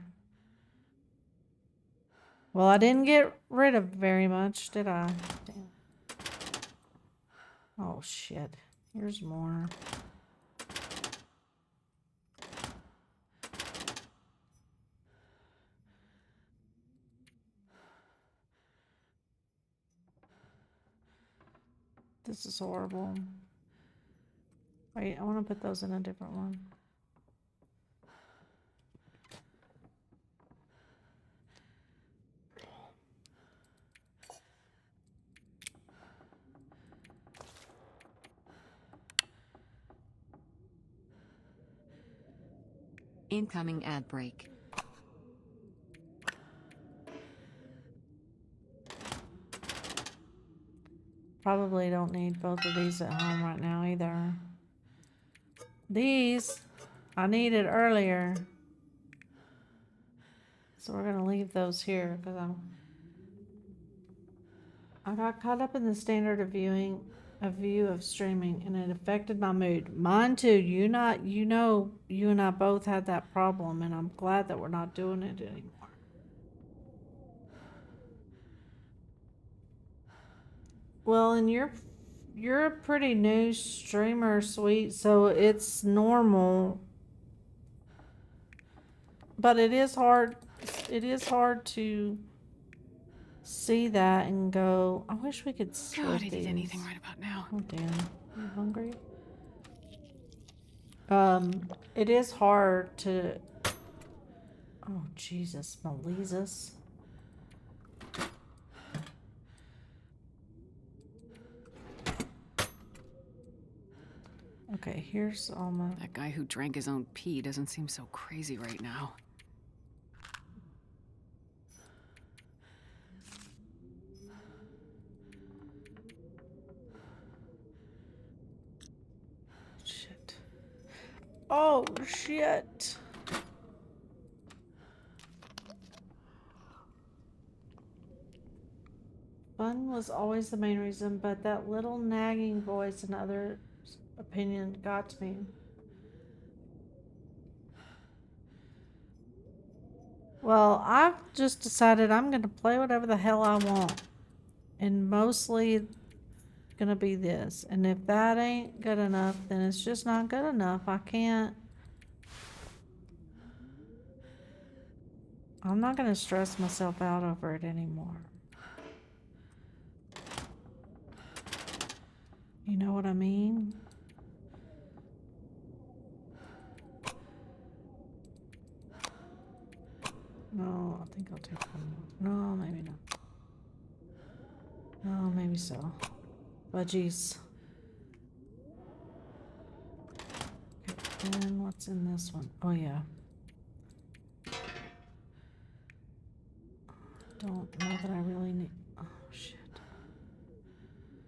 Well, I didn't get rid of very much, did I? Damn. Oh, shit. Here's more. This is horrible. Wait, I want to put those in a different one. Incoming ad break. Probably don't need both of these at home right now either. These I needed earlier. So we're gonna leave those here because I got caught up in the standard of view of streaming and it affected my mood. Mine too. You and I both had that problem and I'm glad that we're not doing it anymore. Well, and you're a pretty new streamer, Sweet, so it's normal. But it is hard to see that and go, I wish we could split God, I'd these. eat anything right about now. Oh damn. You hungry? It is hard to oh Jesus, Malesus. Okay, here's all my That guy who drank his own pee doesn't seem so crazy right now. shit. Oh shit. Fun was always the main reason, but that little nagging voice and other opinion got to me. Well, I've just decided I'm going to play whatever the hell I want. And mostly going to be this. And if that ain't good enough, then it's just not good enough. I'm not going to stress myself out over it anymore. You know what I mean? No, I think I'll take one more. No, maybe not. No, maybe so. Budgies. Okay, and what's in this one? Oh, yeah. Don't know that I really need... Oh, shit.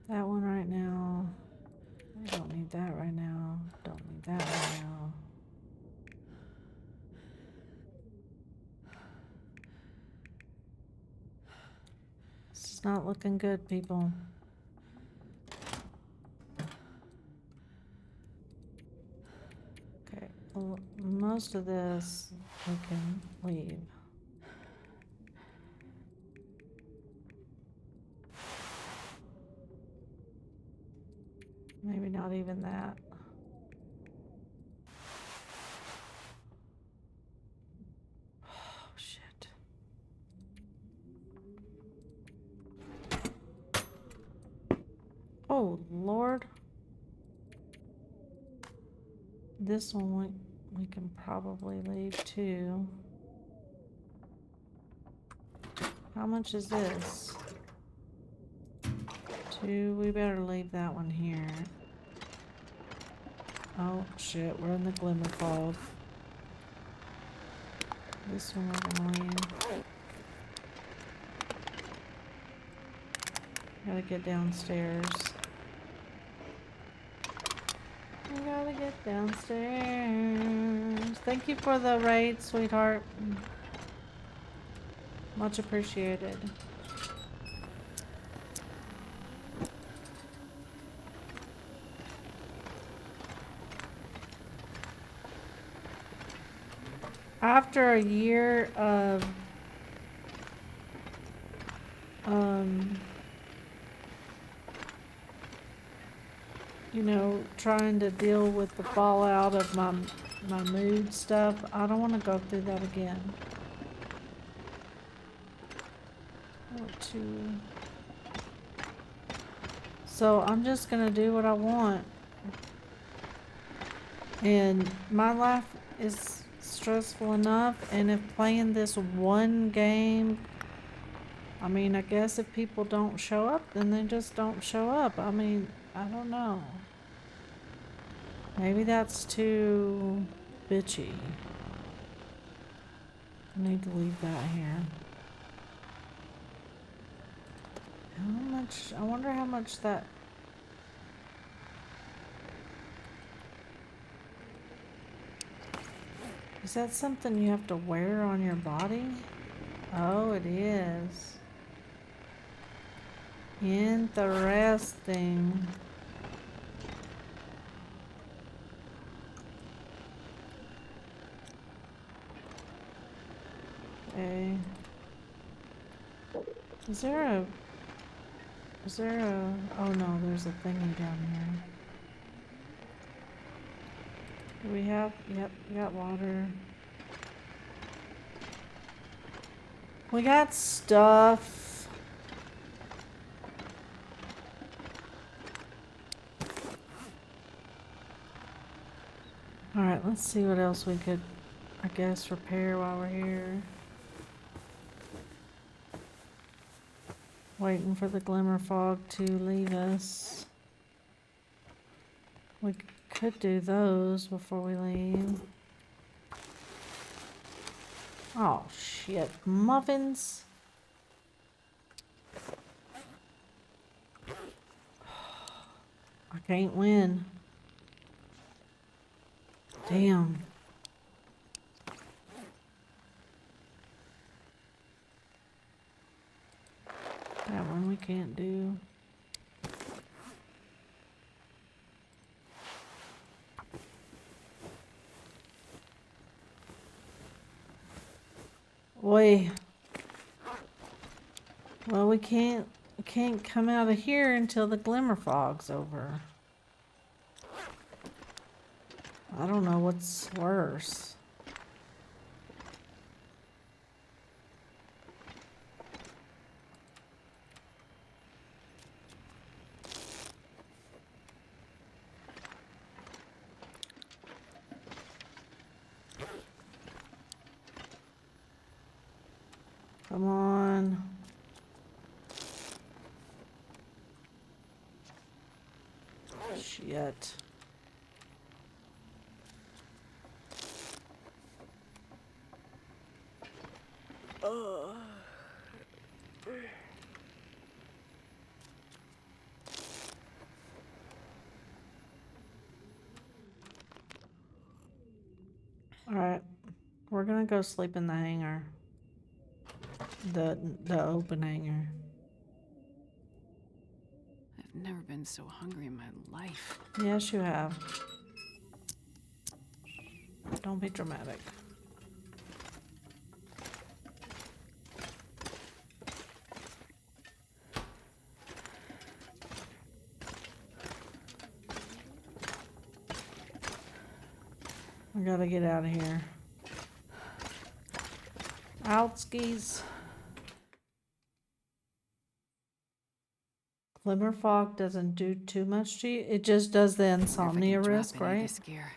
That one right now. I don't need that right now. Don't need that right now. This It's not looking good, people. Okay, well, most of this we can leave. Maybe not even that. Oh, shit. Oh, Lord. This one we can probably leave too. How much is this? 2. We better leave that one here. Oh shit, we're in the glimmer fog. This one we're gonna leave. Gotta get downstairs. I gotta get downstairs. Thank you for the raid, sweetheart. Much appreciated. After a year of you know, trying to deal with the fallout of my mood stuff, I don't want to go through that again. So I'm just gonna do what I want. And my life is stressful enough, and if playing this one game, I mean, I guess if people don't show up, then they just don't show up. I mean, I don't know. Maybe that's too bitchy. I need to leave that here. How much? I wonder how much that... Is that something you have to wear on your body? Oh, it is. Interesting. Okay. Is there a... Oh no, there's a thingy down here. Do we have... Yep, we got water. We got stuff. Alright, let's see what else we could, I guess, repair while we're here. Waiting for the glimmer fog to leave us. We could do those before we leave. Oh shit, muffins. I can't win. Damn. That one we can't do. Boy. Well, we can't come out of here until the glimmer fog's over. I don't know what's worse. Come on. Shit. Alright. We're gonna go sleep in the hangar. The open hangar. never been so hungry in my life. Yes, you have. Don't be dramatic. I gotta get out of here. Outskis. Glimmer fog doesn't do too much to you. It just does the Wonder if I insomnia can drop risk, any of right? this gear.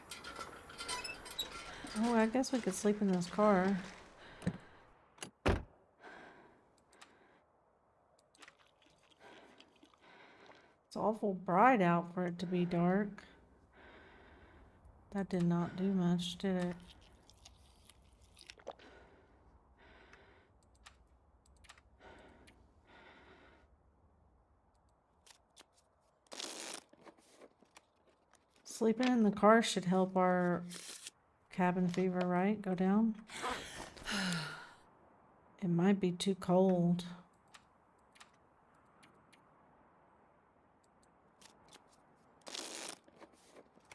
Oh, I guess we could sleep in this car. It's awful bright out for it to be dark. That did not do much, did it? Sleeping in the car should help our cabin fever, right? Go down. It might be too cold.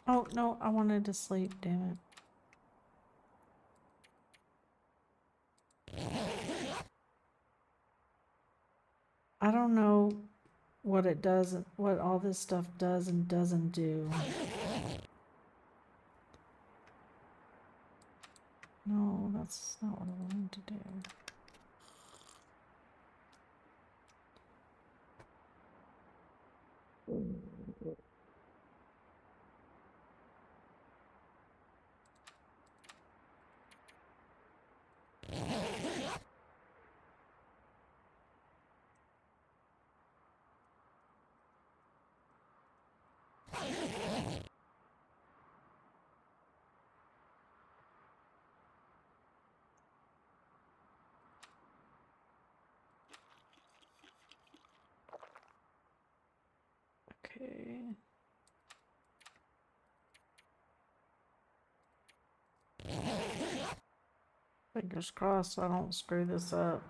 Oh, no, I wanted to sleep, damn it. I don't know what it does, what all this stuff does and doesn't do. No, that's not what I wanted to do. Okay. Fingers crossed so I don't screw this up.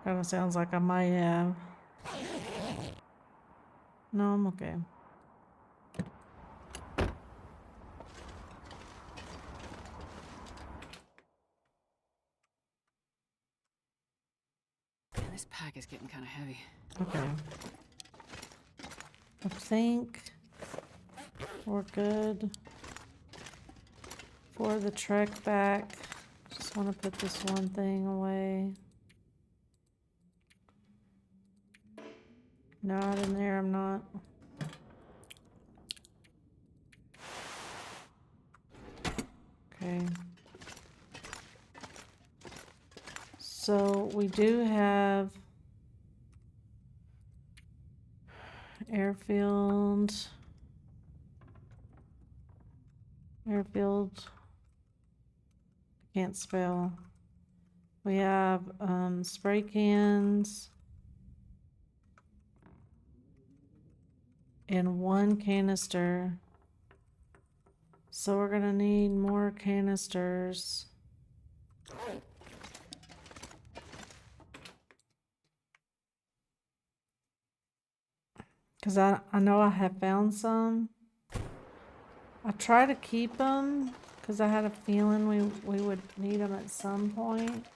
Kinda sounds like I might have. No, I'm okay. Man, this pack is getting kind of heavy. Okay. I think we're good for the trek back. Just want to put this one thing away. Not in there, I'm not. Okay. So we do have airfield. Can't spell. We have spray cans and one canister. So we're gonna need more canisters. Because I know I have found some. I try to keep them because I had a feeling we would need them at some point.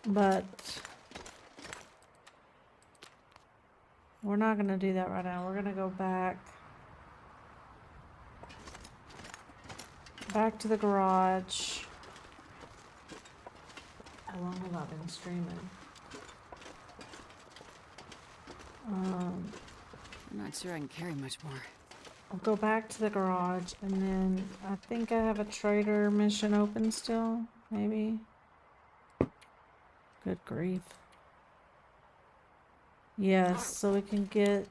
But we're not going to do that right now. We're going to go back to the garage. How long have I been streaming? I'm not sure I can carry much more. I'll go back to the garage and then I think I have a trader mission open still, maybe. Good grief. Yes, so we can get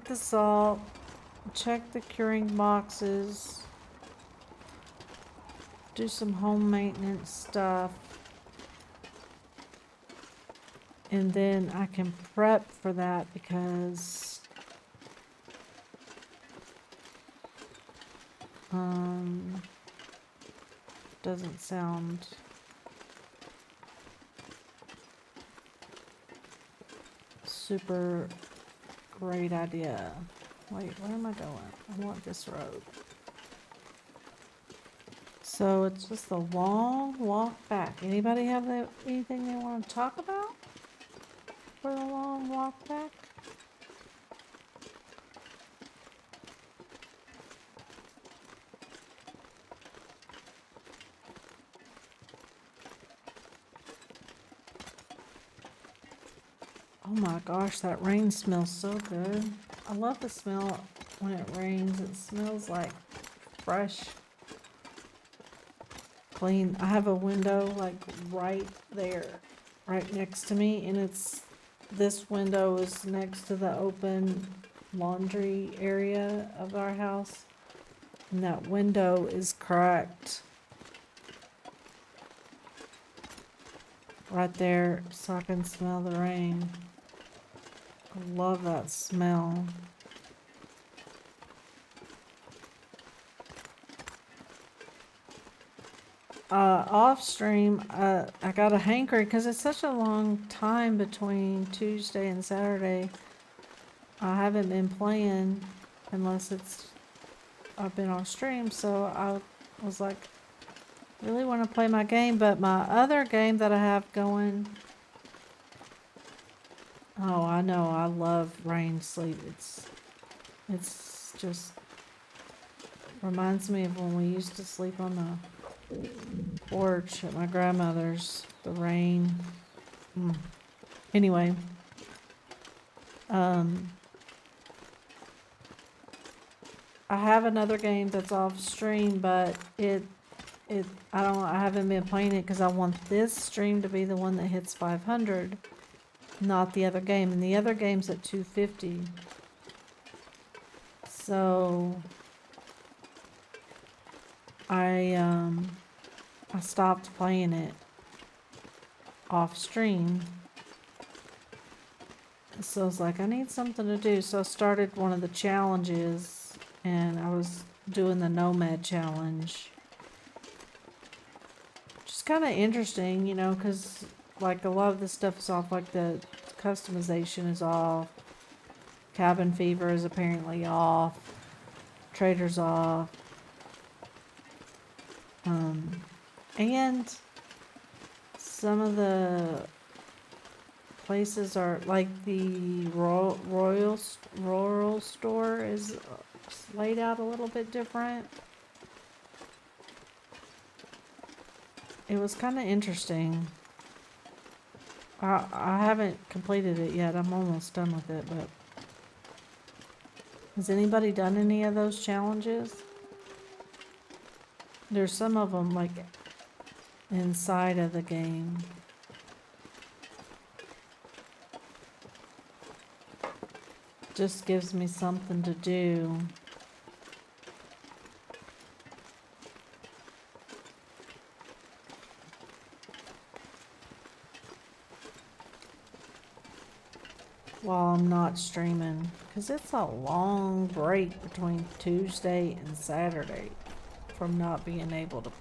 the salt, check the curing boxes, do some home maintenance stuff. And then I can prep for that because doesn't sound super great idea. Wait, where am I going? I want this road. So it's just a long walk back. Anybody have anything they want to talk about for the long walk back? Oh my gosh, that rain smells so good. I love the smell when it rains. It smells like fresh, clean. I have a window like right there, right next to me, and this window is next to the open laundry area of our house, and that window is cracked right there, so I can smell the rain. I love that smell. Off stream, I got a hankering because it's such a long time between Tuesday and Saturday. I haven't been playing unless I've been off stream, so I was like, really want to play my game, but my other game that I have going, oh, I know, I love rain sleep. It's just reminds me of when we used to sleep on the porch at my grandmother's, the rain. Anyway, I have another game that's off stream, but I haven't been playing it because I want this stream to be the one that hits 500, not the other game, and the other game's at 250. So I stopped playing it off stream. So I was like, I need something to do. So I started one of the challenges, and I was doing the Nomad challenge. Which is kind of interesting, you know, because like a lot of this stuff is off, like the customization is off. Cabin fever is apparently off. Trader's off. And some of the places are like the Royal store is laid out a little bit different. It was kind of interesting. I haven't completed it yet. I'm almost done with it, but has anybody done any of those challenges? There's some of them like inside of the game. Just gives me something to do. While I'm not streaming, because it's a long break between Tuesday and Saturday from not being able to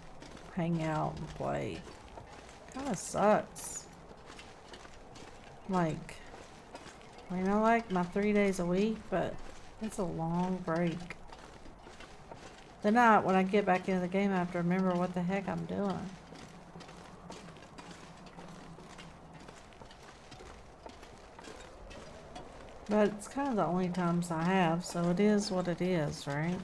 hang out and play. Kind of sucks. Like, I mean, I like my 3 days a week, but it's a long break. Then when I get back into the game, I have to remember what the heck I'm doing. But it's kind of the only times I have, so it is what it is, right?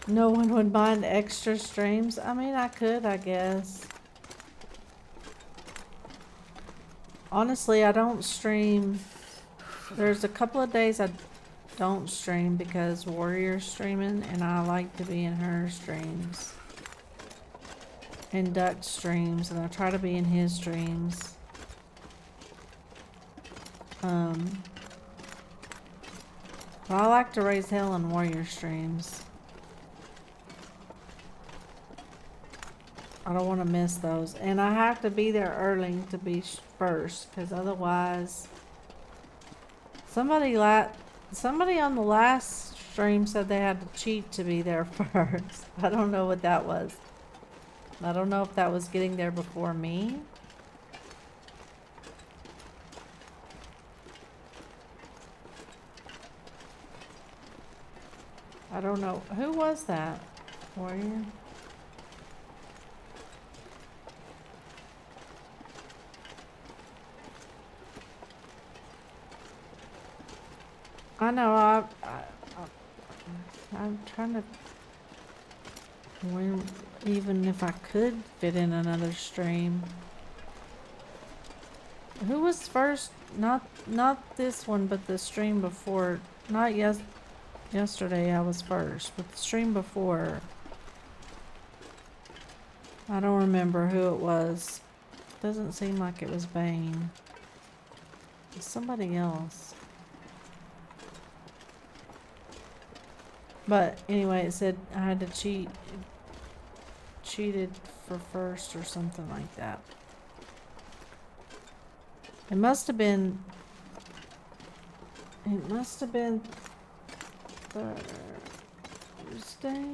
No one would mind extra streams. I mean, I could, I guess. Honestly, I don't stream. There's a couple of days I don't stream because Warrior's streaming and I like to be in her streams. And Duck streams, and I try to be in his streams. But I like to raise hell in Warrior streams. I don't want to miss those. And I have to be there early to be first, because otherwise somebody on the last stream said they had to cheat to be there first. I don't know what that was. I don't know if that was getting there before me. I don't know. Who was that? Warrior? I know, I'm trying to, when, even if I could fit in another stream. Who was first? Not this one, but the stream before. Not yesterday I was first, but the stream before. I don't remember who it was. Doesn't seem like it was Bane. It's somebody else. But anyway, it said I had to cheated for first or something like that. It must have been Thursday.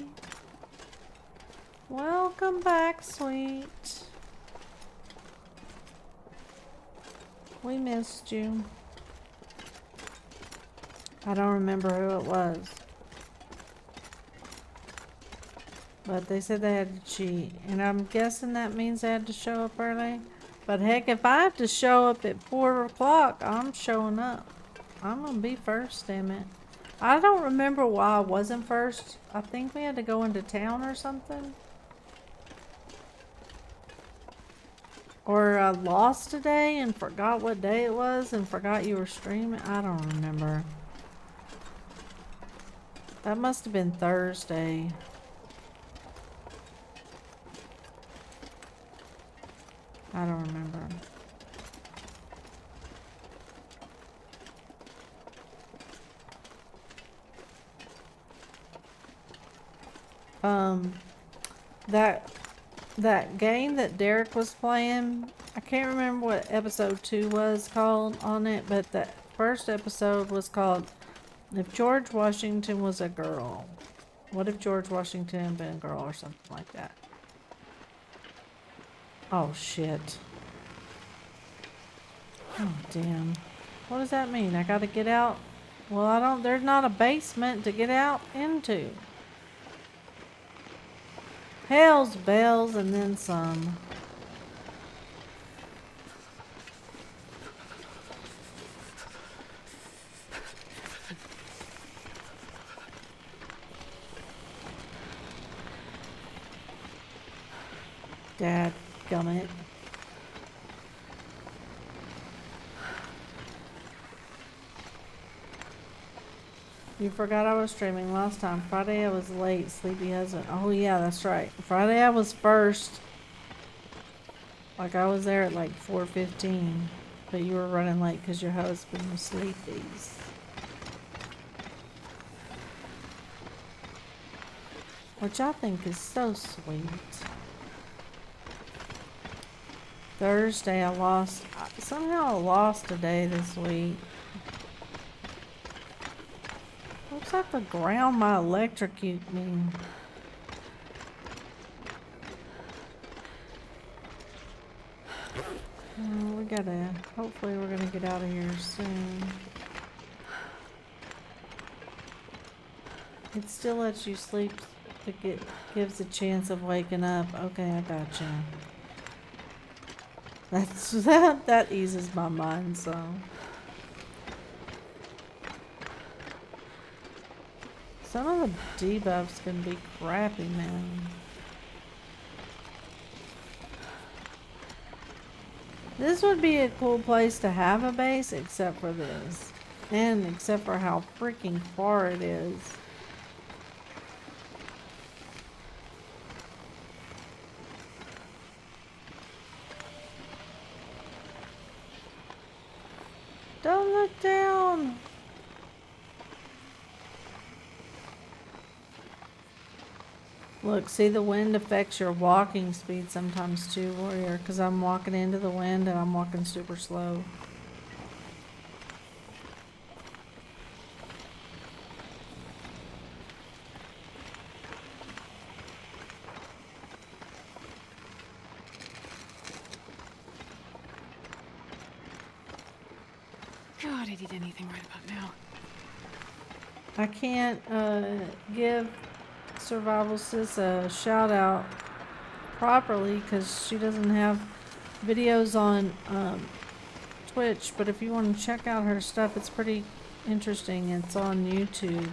Welcome back, sweet. We missed you. I don't remember who it was. But they said they had to cheat. And I'm guessing that means they had to show up early. But heck, if I have to show up at 4 o'clock, I'm showing up. I'm gonna be first, damn it. I don't remember why I wasn't first. I think we had to go into town or something. Or I lost a day and forgot what day it was and forgot you were streaming. I don't remember. That must have been Thursday. I don't remember. That game that Derek was playing, I can't remember what episode 2 was called on it, but the first episode was called If George Washington Was a Girl. What if George Washington had been a girl or something like that? Oh shit. Oh damn. What does that mean? I gotta get out? Well, there's not a basement to get out into. Hell's bells and then some. Dadgummit. You forgot I was streaming last time. Friday I was late. Sleepy husband. Oh yeah, that's right. Friday I was first. Like I was there at like 4:15. But you were running late because your husband was sleepy. Which I think is so sweet. Thursday I lost. Somehow I lost a day this week. Looks like the ground might electrocute me. We gotta, hopefully we're gonna get out of here soon. It still lets you sleep, gives a chance of waking up. Okay, I gotcha. That eases my mind, so. Some of the debuffs can be crappy, man. This would be a cool place to have a base, except for this. And except for how freaking far it is. Don't look down! Look, see, the wind affects your walking speed sometimes too, Warrior, because I'm walking into the wind and I'm walking super slow. God I'd eat anything right about now. I can't give Survival Sis a shout out properly because she doesn't have videos on Twitch, but if you want to check out her stuff, it's pretty interesting. It's on YouTube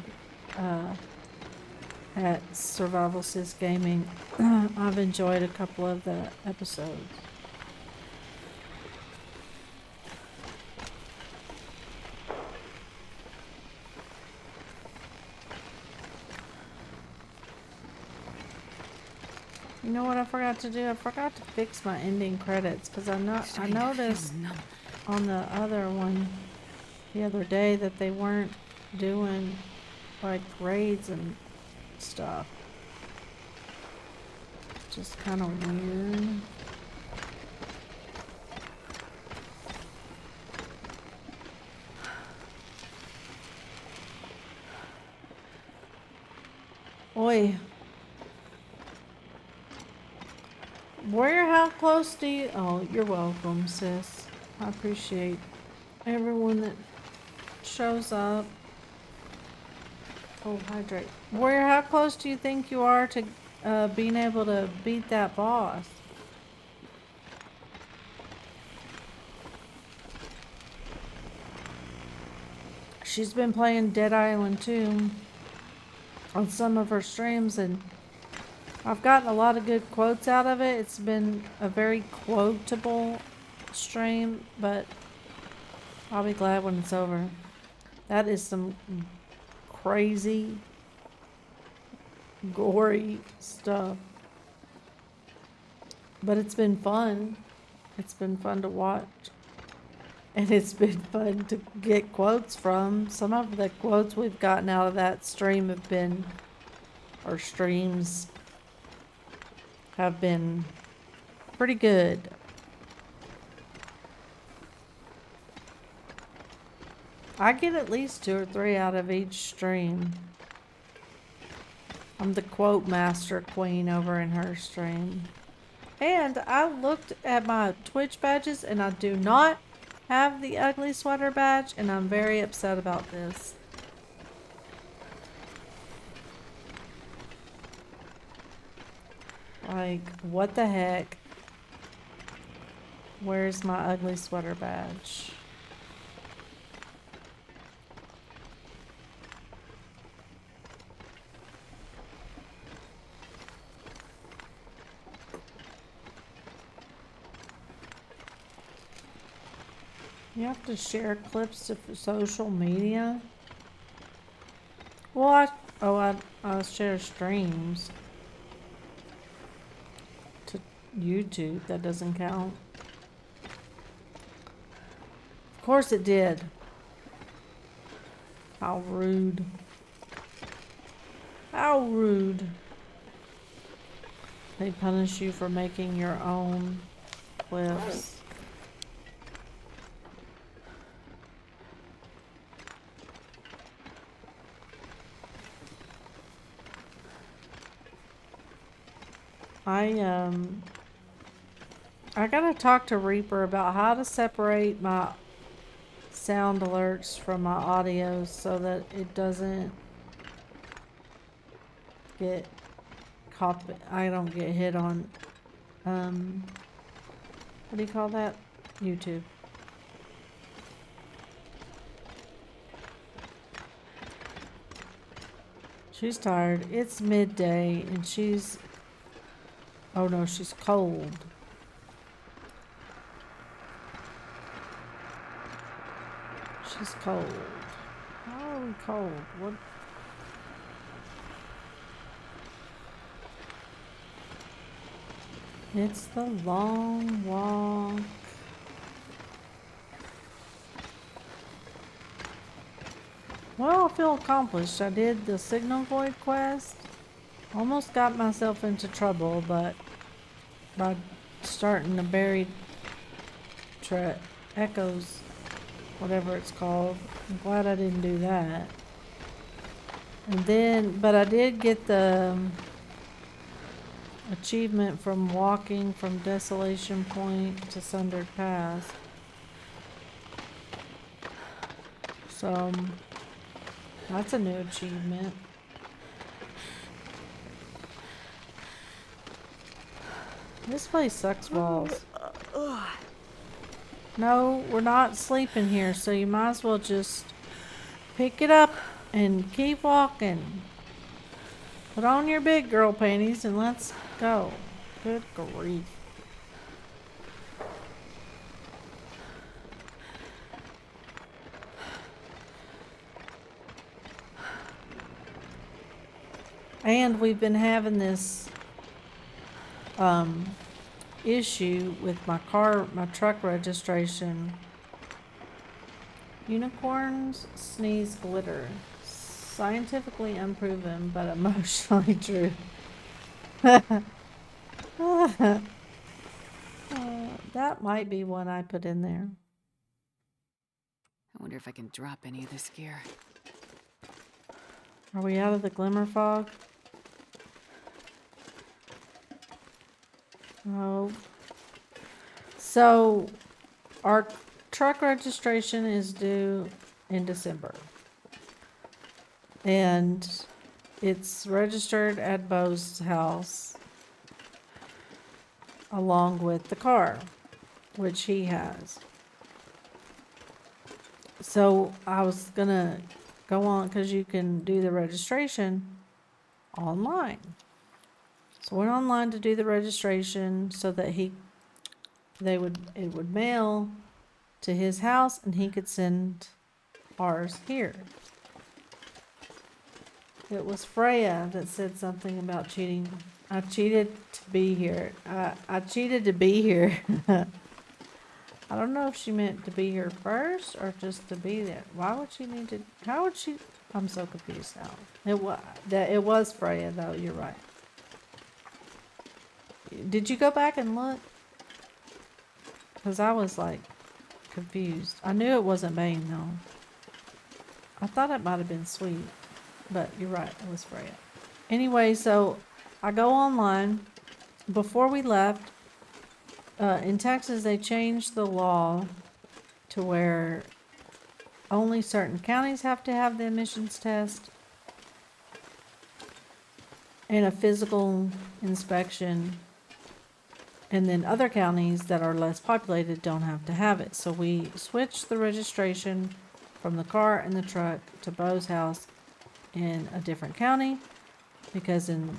at Survival Sis Gaming. I've enjoyed a couple of the episodes. You know what I forgot to do? I forgot to fix my ending credits because I noticed on the other one the other day that they weren't doing like raids and stuff. Just kind of weird. Oi. Warrior, how close do you... Oh, you're welcome, sis. I appreciate everyone that shows up. Oh, hydrate. Warrior, how close do you think you are to being able to beat that boss? She's been playing Dead Island 2 on some of her streams, and I've gotten a lot of good quotes out of it. It's been a very quotable stream, but I'll be glad when it's over. That is some crazy, gory stuff. But it's been fun. It's been fun to watch. And it's been fun to get quotes from. Some of the quotes we've gotten out of that stream have been, or streams, have been pretty good. I get at least 2 or 3 out of each stream. I'm the quote master queen over in her stream. And I looked at my Twitch badges and I do not have the ugly sweater badge, and I'm very upset about this. Like, what the heck? Where's my ugly sweater badge? You have to share clips to social media? What? Oh, I share streams to YouTube. That doesn't count. Of course it did. How rude. How rude. They punish you for making your own clips. I gotta talk to Reaper about how to separate my sound alerts from my audio so that it doesn't get I don't get hit on, what do you call that? YouTube. She's tired. It's midday and she's, oh no, she's cold. She's cold. How are we cold? What? It's the long walk. Well, I feel accomplished. I did the Signal Void quest. Almost got myself into trouble, but by starting the buried echoes, whatever it's called. I'm glad I didn't do that. And then, but I did get the achievement from walking from Desolation Point to Sundered Pass. So that's a new achievement. This place sucks balls. No, we're not sleeping here, so you might as well just pick it up and keep walking. Put on your big girl panties and let's go. Good grief. And we've been having this issue with my truck registration. Unicorns sneeze glitter. Scientifically unproven, but emotionally true. That might be one I put in there. I wonder if I can drop any of this gear. Are we out of the glimmer fog? Oh. So, our truck registration is due in December. And it's registered at Bo's house along with the car, which he has. So I was gonna go on because you can do the registration online. So I went online to do the registration so that it would mail to his house and he could send ours here. It was Freya that said something about cheating. I cheated to be here. I cheated to be here. I don't know if she meant to be here first or just to be there. Why would she need to? How would she? I'm so confused now. It was Freya though. You're right. Did you go back and look? Because I was like confused. I knew it wasn't Bane though. I thought it might have been Sweet, but you're right. It was Freya. Anyway, so I go online. Before we left, in Texas, they changed the law to where only certain counties have to have the emissions test and a physical inspection. And then other counties that are less populated don't have to have it. So we switched the registration from the car and the truck to Bo's house in a different county, because in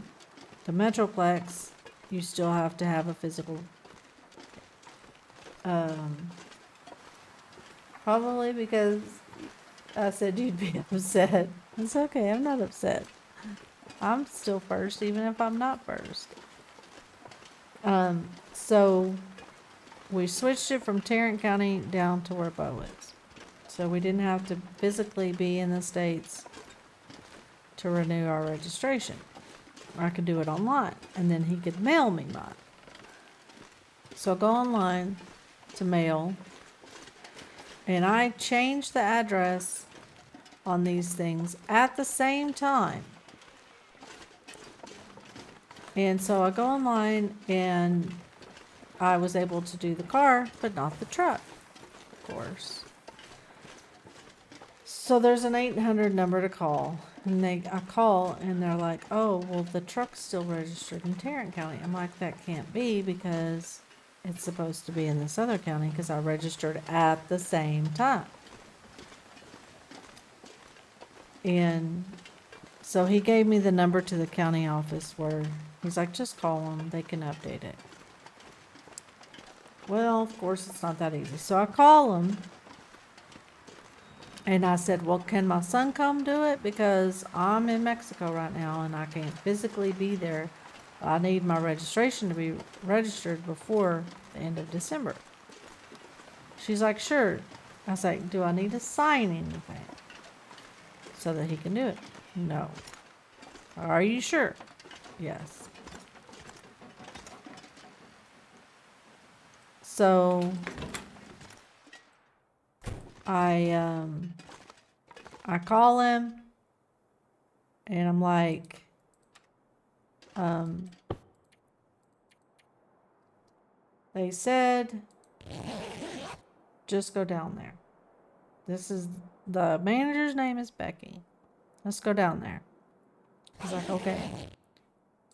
the Metroplex, you still have to have a physical. Probably because I said you'd be upset. It's okay, I'm not upset. I'm still first, even if I'm not first. So we switched it from Tarrant County down to where Bo is. So we didn't have to physically be in the States to renew our registration. I could do it online, and then he could mail me mine. So I go online to mail, and I change the address on these things at the same time. And so I go online and I was able to do the car, but not the truck, of course. So there's an 800 number to call, and I call and they're like, oh, well, the truck's still registered in Tarrant County. I'm like, that can't be because it's supposed to be in this other county because I registered at the same time. And so he gave me the number to the county office where he's like, just call them, they can update it. Well, of course, it's not that easy. So I call him and I said, well, can my son come do it? Because I'm in Mexico right now and I can't physically be there. I need my registration to be registered before the end of December. She's like, sure. I was like, do I need to sign anything so that he can do it? No. Are you sure? Yes. So I call him and I'm like, they said, just go down there. This is the manager's name is Becky. Let's go down there. He's like, okay,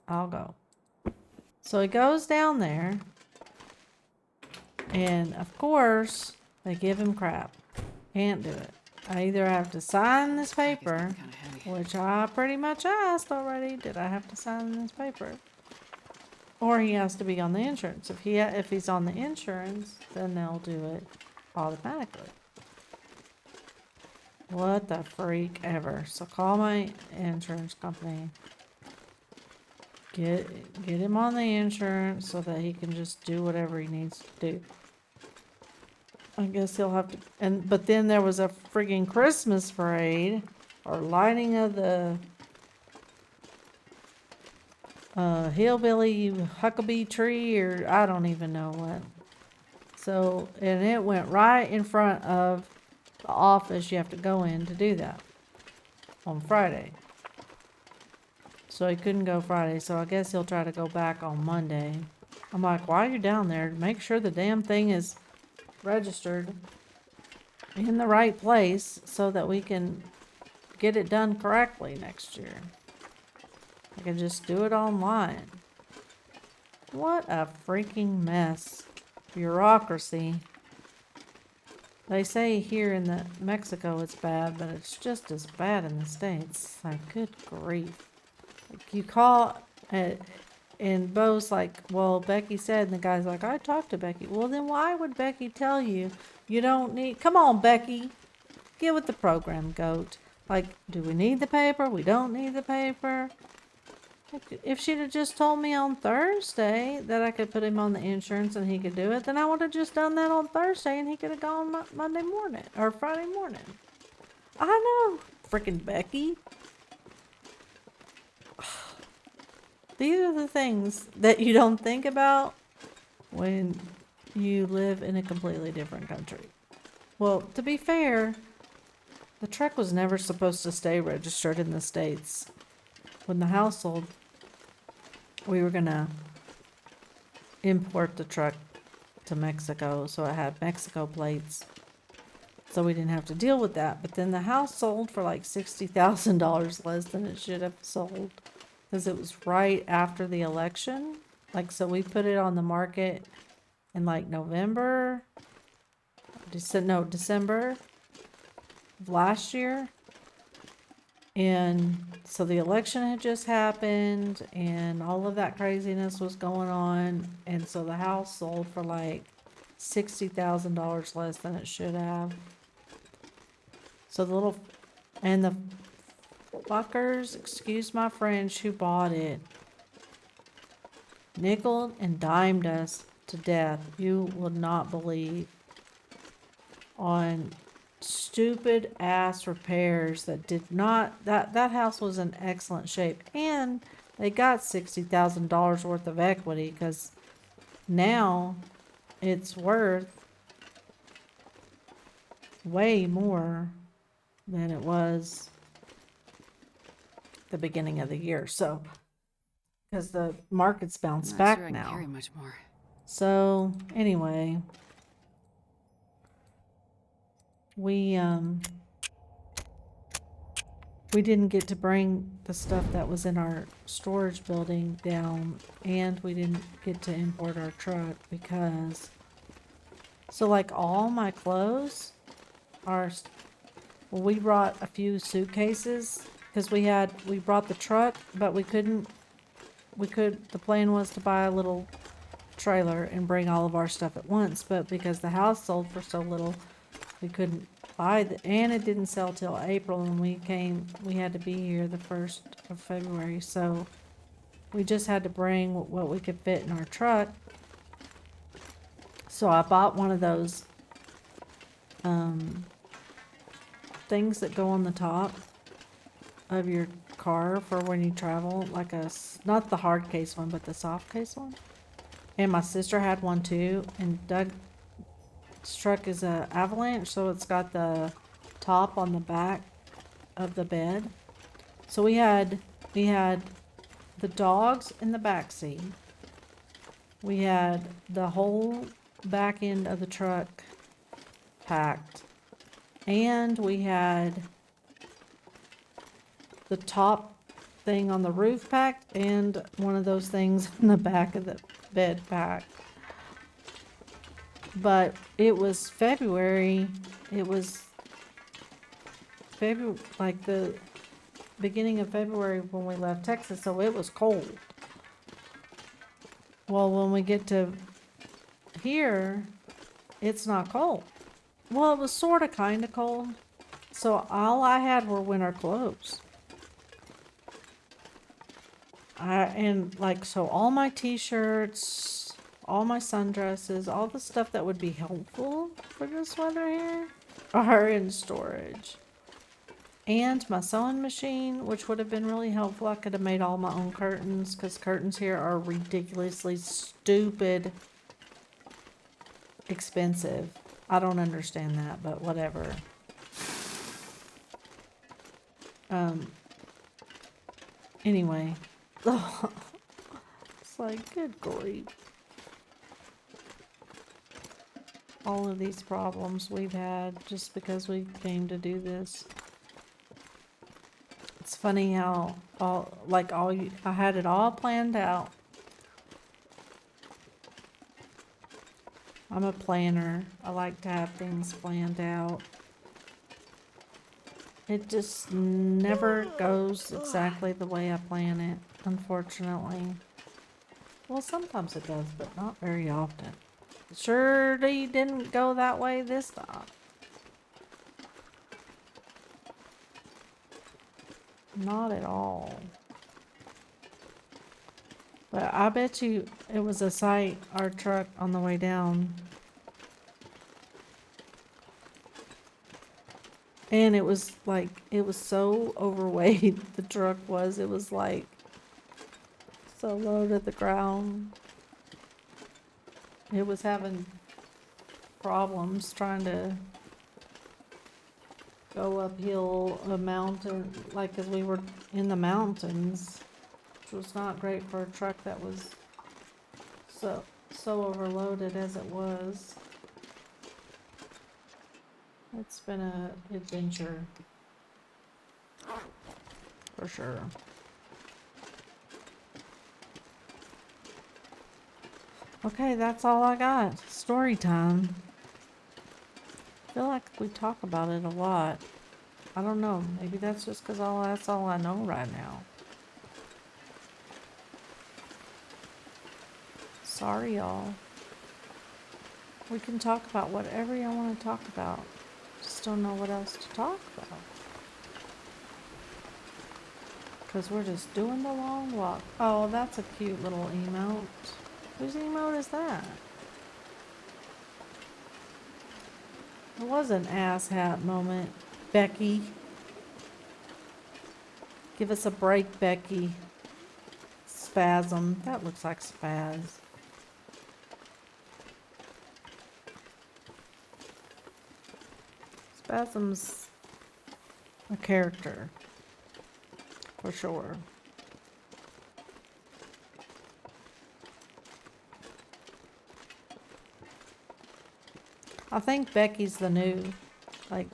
I'll go. So he goes down there, and of course, they give him crap. Can't do it. I either have to sign this paper, Kind of heavy. which I pretty much asked already. Did I have to sign this paper? Or he has to be on the insurance. If he's on the insurance, then they'll do it automatically. What the freak ever. So call my insurance company. Get him on the insurance so that he can just do whatever he needs to do. I guess he'll have to, but then there was a friggin' Christmas parade or lighting of the hillbilly huckabee tree, or I don't even know what. So, and it went right in front of the office you have to go in to do that on Friday. So he couldn't go Friday, so I guess he'll try to go back on Monday. I'm like, while you're down there, make sure the damn thing is registered in the right place so that we can get it done correctly next year. I can just do it online. What a freaking mess. Bureaucracy. They say here in Mexico it's bad, but it's just as bad in the States. Like, good grief. Like, you call and Bo's like, well, Becky said, and the guy's like, I talked to Becky. Well, then why would Becky tell you you don't need, come on, Becky, get with the program, goat. Like, do we need the paper? We don't need the paper. If she'd have just told me on Thursday that I could put him on the insurance and he could do it, then I would have just done that on Thursday and he could have gone Monday morning or Friday morning. I know, freaking Becky. These are the things that you don't think about when you live in a completely different country. Well, to be fair, the truck was never supposed to stay registered in the States. When the house sold, we were gonna import the truck to Mexico, so it had Mexico plates. So we didn't have to deal with that. But then the house sold for like $60,000 less than it should have sold. Because it was right after the election. Like, so we put it on the market in like November, December of last year. And so the election had just happened and all of that craziness was going on. And so the house sold for like $60,000 less than it should have. So the fuckers, excuse my French, who bought it, nickel and dimed us to death. You would not believe, on stupid ass repairs that did not, that house was in excellent shape, and they got $60,000 worth of equity because now it's worth way more than it was the beginning of the year. So, because the market's bounced back sure I can now. carry much more. So anyway, we didn't get to bring the stuff that was in our storage building down, and we didn't get to import our truck because, so like all my clothes are, well, we brought a few suitcases because we brought the truck, but the plan was to buy a little trailer and bring all of our stuff at once, but because the house sold for so little, we couldn't buy and it didn't sell till April, and we had to be here the 1st of February, so we just had to bring what we could fit in our truck. So I bought one of those things that go on the top of your car for when you travel, like not the hard case one, but the soft case one. And my sister had one too, and Doug's truck is a Avalanche, so it's got the top on the back of the bed. So we had the dogs in the back seat. We had the whole back end of the truck packed. And we had the top thing on the roof packed and one of those things in the back of the bed packed. But it was February. It was February, like the beginning of February when we left Texas, so it was cold. Well, when we get to here, it's not cold. Well, it was sort of kind of cold. So all I had were winter clothes. And like, so all my t-shirts, all my sundresses, all the stuff that would be helpful for this weather here are in storage. And my sewing machine, which would have been really helpful. I could have made all my own curtains, because curtains here are ridiculously stupid expensive. I don't understand that, but whatever. Anyway. It's like, good grief. All of these problems we've had just because we came to do this. It's funny how I had it all planned out. I'm a planner. I like to have things planned out. It just never goes exactly the way I plan it, unfortunately. Well, sometimes it does, but not very often. Surely didn't go that way this time. Not at all. But I bet you it was a sight, our truck on the way down. And it was like, it was so overweight, the truck was. It was like so low to the ground. It was having problems trying to go uphill a mountain, like, as we were in the mountains, which was not great for a truck that was so overloaded as it was. It's been an adventure, for sure. Okay, that's all I got. Story time. I feel like we talk about it a lot. I don't know. Maybe that's just because that's all I know right now. Sorry, y'all. We can talk about whatever you want to talk about. Just don't know what else to talk about. Because we're just doing the long walk. Oh, that's a cute little emote. Whose emote is that? It was an asshat moment. Becky. Give us a break, Becky. Spasm. That looks like Spaz. Spasm's a character. For sure. I think Becky's the new, like,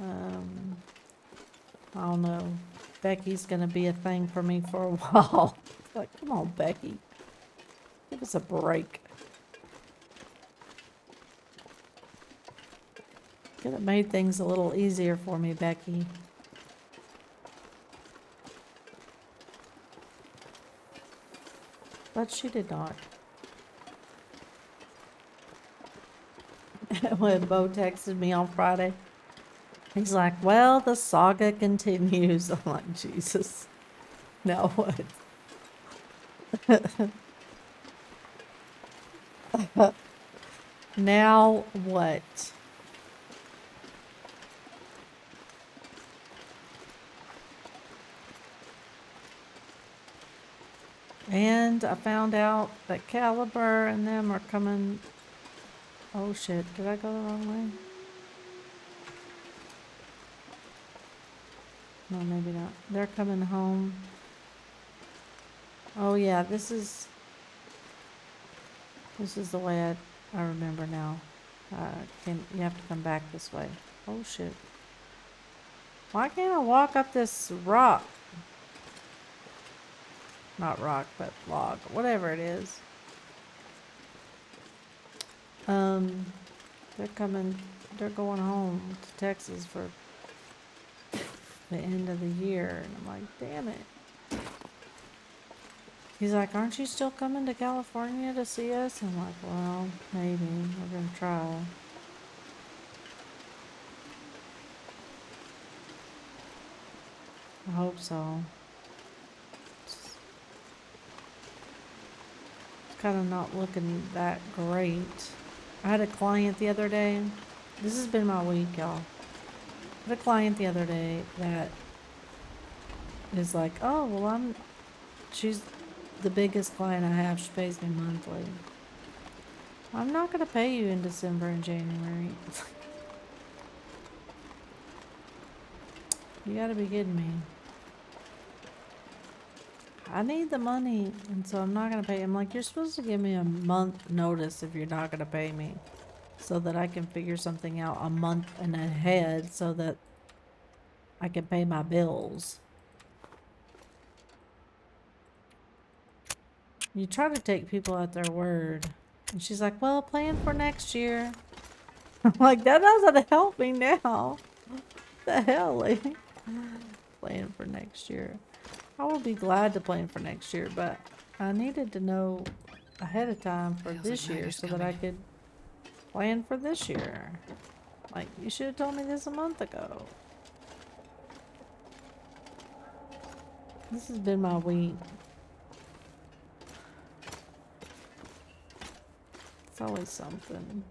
I don't know. Becky's gonna be a thing for me for a while. Like, come on, Becky. Give us a break. Could have made things a little easier for me, Becky. But she did not. When Bo texted me on Friday, he's like, well, the saga continues. I'm like, Jesus. Now what? Now what? And I found out that Caliber and them are coming. Oh shit, did I go the wrong way? No, maybe not. They're coming home. Oh yeah, this is the way I remember now. You have to come back this way. Oh shit. Why can't I walk up this rock? Not rock, but log. Whatever it is. They're going home to Texas for the end of the year. And I'm like, damn it. He's like, aren't you still coming to California to see us? I'm like, well, maybe. We're gonna try. I hope so. It's kind of not looking that great. I had a client the other day. This has been my week, y'all. I had a client the other day that is like, oh, well, she's the biggest client I have. She pays me monthly. I'm not going to pay you in December and January. You gotta be kidding me. I need the money, and so I'm not gonna pay. I'm like, you're supposed to give me a month notice if you're not gonna pay me, so that I can figure something out a month and ahead so that I can pay my bills. You try to take people at their word. And she's like, well, plan for next year. I'm like, that doesn't help me now. What the hell, lady? Plan for next year. I will be glad to plan for next year, but I needed to know ahead of time for this year so that I could plan for this year. Like, you should have told me this a month ago. This has been my week. It's always something.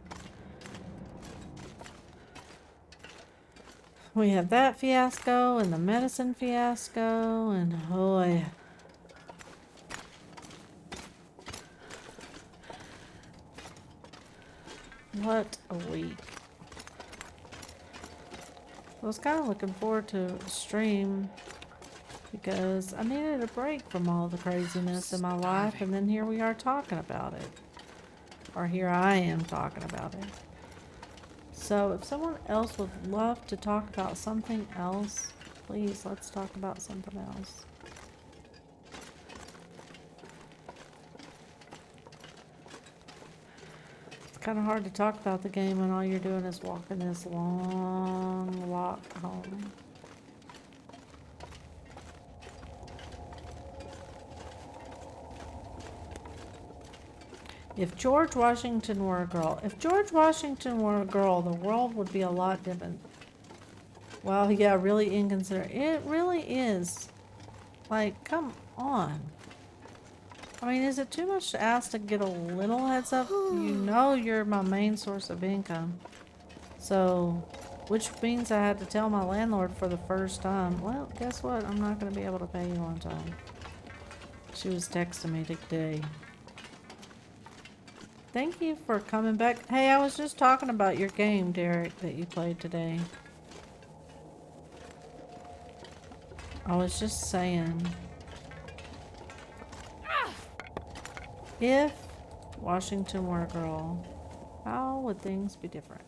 We have that fiasco and the medicine fiasco and boy. What a week. I was kind of looking forward to a stream because I needed a break from all the craziness in my life, and then here we are talking about it. Or here I am talking about it. So if someone else would love to talk about something else, please, let's talk about something else. It's kind of hard to talk about the game when all you're doing is walking this long walk home. If George Washington were a girl, the world would be a lot different. Well, yeah, really inconsiderate. It really is. Like, come on. I mean, is it too much to ask to get a little heads up? You know you're my main source of income. So, which means I had to tell my landlord for the first time, well, guess what? I'm not going to be able to pay you on time. She was texting me today. Thank you for coming back. Hey, I was just talking about your game, Derek, that you played today. I was just saying. If Washington were a girl, how would things be different?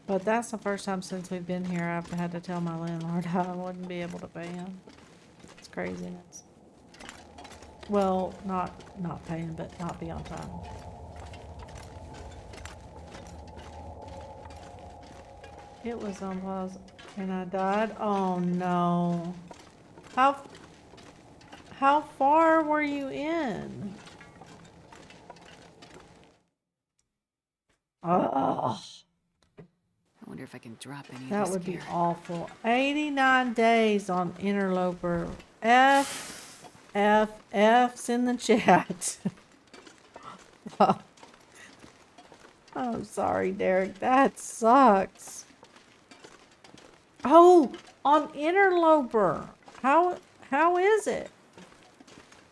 But that's the first time since we've been here I've had to tell my landlord I wouldn't be able to pay him. It's craziness. Well, not pay him, but not be on time. It was on pause and I died. Oh no. How far were you in? Oh. I wonder if I can drop any of That this would be gear. awful. 89 days on Interloper. F's in the chat. I'm sorry, Derek. That sucks. Oh, on Interloper. How is it?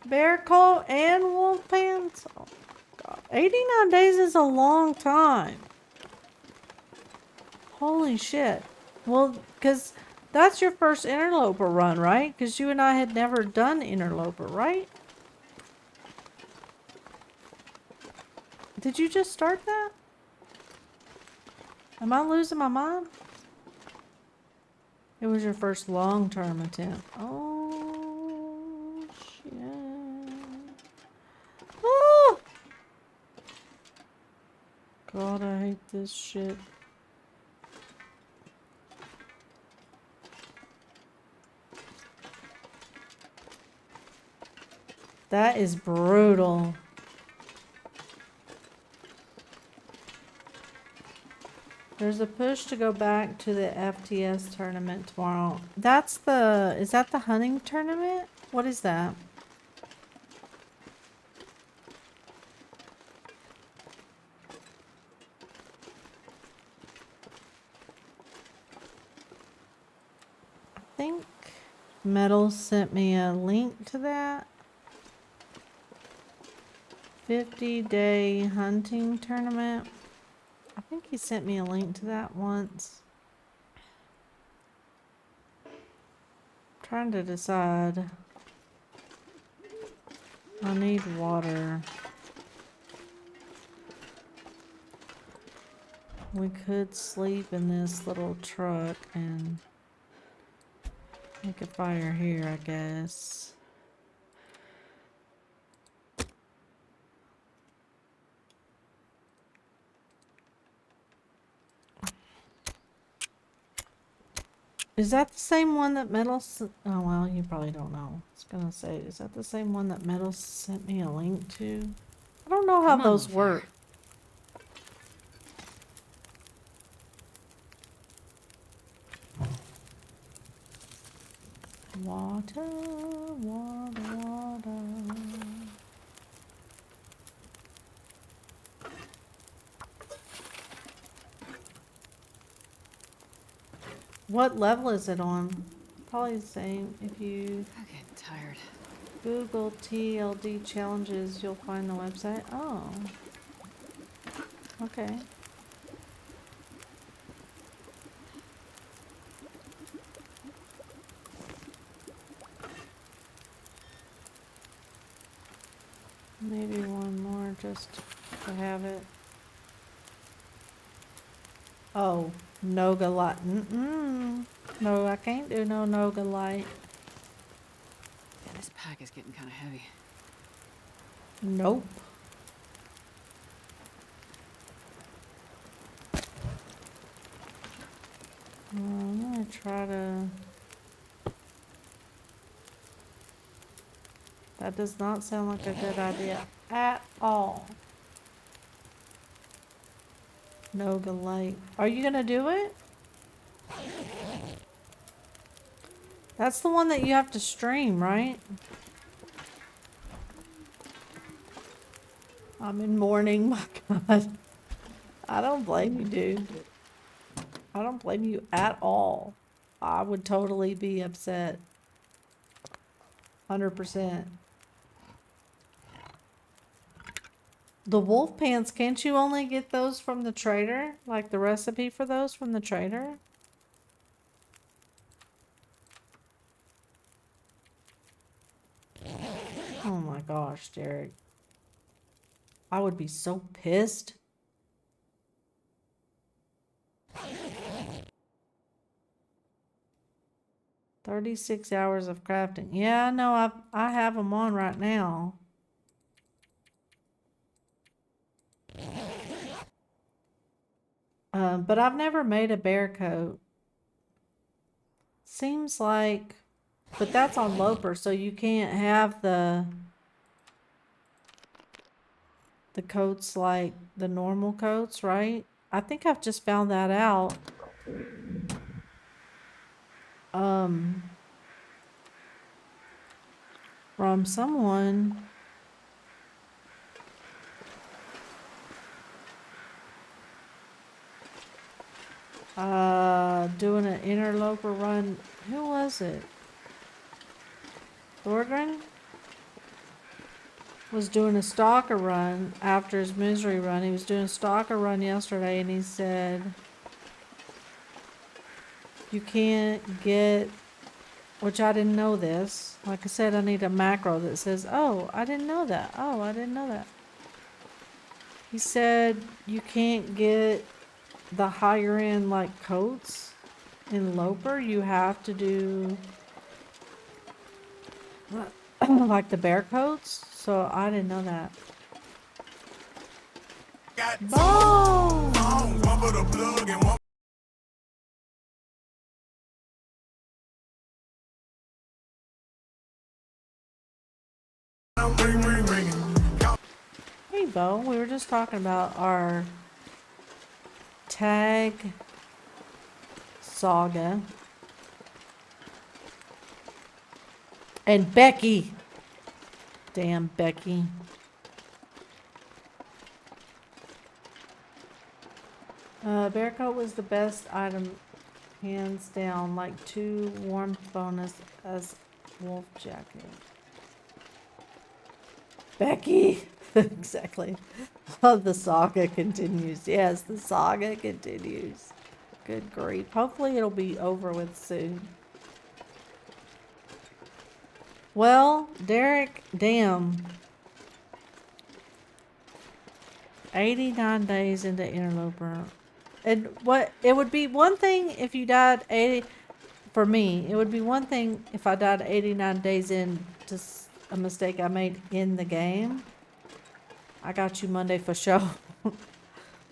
Bear Call and Wolf Pants? Oh, God. 89 days is a long time. Holy shit. Well, because That's your first interloper run, right? Because you and I had never done interloper, right? Did you just start that? Am I losing my mind? It was your first long-term attempt. Oh, shit. Oh! God, I hate this shit. That is brutal. There's a push to go back to the FTS tournament tomorrow. Is that the hunting tournament? What is that? I think Metal sent me a link to that. 50-day hunting tournament. I think he sent me a link to that once. Trying to decide. I need water. We could sleep in this little truck and make a fire here, I guess. Is that the same one that oh, well, you probably don't know. I was gonna say, is that the same one that Metal sent me a link to? I don't know how Come on, those little fire. work. Water, water, water. What level is it on? Probably the same. If you I'm getting tired. Google TLD challenges, you'll find the website. Oh. Okay. Maybe one more just to have it. Oh, Noga light. No, I can't do no Noga light. Yeah, this pack is getting kind of heavy. Nope. I'm gonna try to... That does not sound like a good idea at all. Noga light. Are you gonna do it? That's the one that you have to stream, right? I'm in mourning, my God. I don't blame you, dude. I don't blame you at all. I would totally be upset. 100%. The wolf pants, can't you only get those from the trader? Like the recipe for those from the trader? Oh my gosh, Derek. I would be so pissed. $36 hours of crafting. Yeah, no, I have them on right now. But I've never made a bear coat. Seems like, but that's on Loper, so you can't have the coats like the normal coats, right? I think I've just found that out. From someone. Doing an interloper run. Who was it? Thorgren was doing a stalker run after his misery run. He was doing a stalker run yesterday and he said you can't get, which I didn't know this. Like I said, I need a macro that says, oh, I didn't know that. Oh, I didn't know that. He said you can't get the higher end like coats in Loper. You have to do like the bear coats. So I didn't know that. Boom! One for the plug and one. Ring, ring, ring. Hey, Bo, we were just talking about our tag saga. And Becky. Damn Becky. Bear coat was the best item, hands down. Like 2 warmth bonus as wolf jacket. Becky. Exactly. Oh, the saga continues. Yes, the saga continues. Good grief. Hopefully it'll be over with soon. Well, Derek, damn. 89 days into Interloper. And what, it would be one thing if you died 80, for me, it would be one thing if I died 89 days in to a mistake I made in the game. I got you Monday for sure.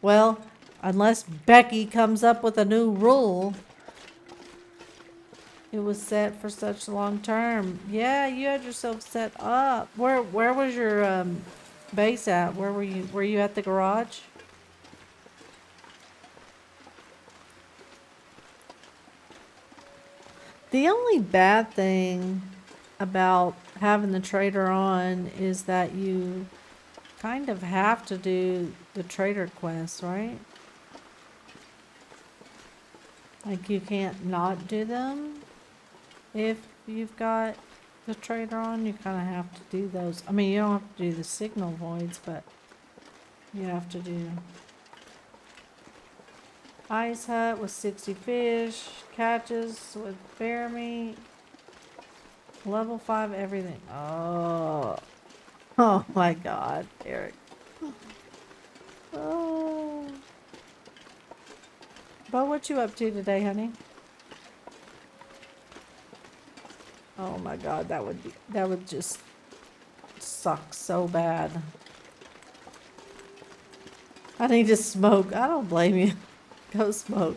Well, unless Becky comes up with a new rule. It was set for such long term. Yeah, you had yourself set up. Where was your base at? Where were you? Were you at the garage? The only bad thing about having the trader on is that you kind of have to do the trader quests, right? Like you can't not do them if you've got the trader on. You kind of have to do those. I mean, you don't have to do the signal voids, but you have to do ice hut with 60 fish, catches with bear meat, level 5 everything. Oh, oh my God, Eric. Oh, but what you up to today, honey? Oh my God, that would just suck so bad. I need to smoke. I don't blame you. Go smoke.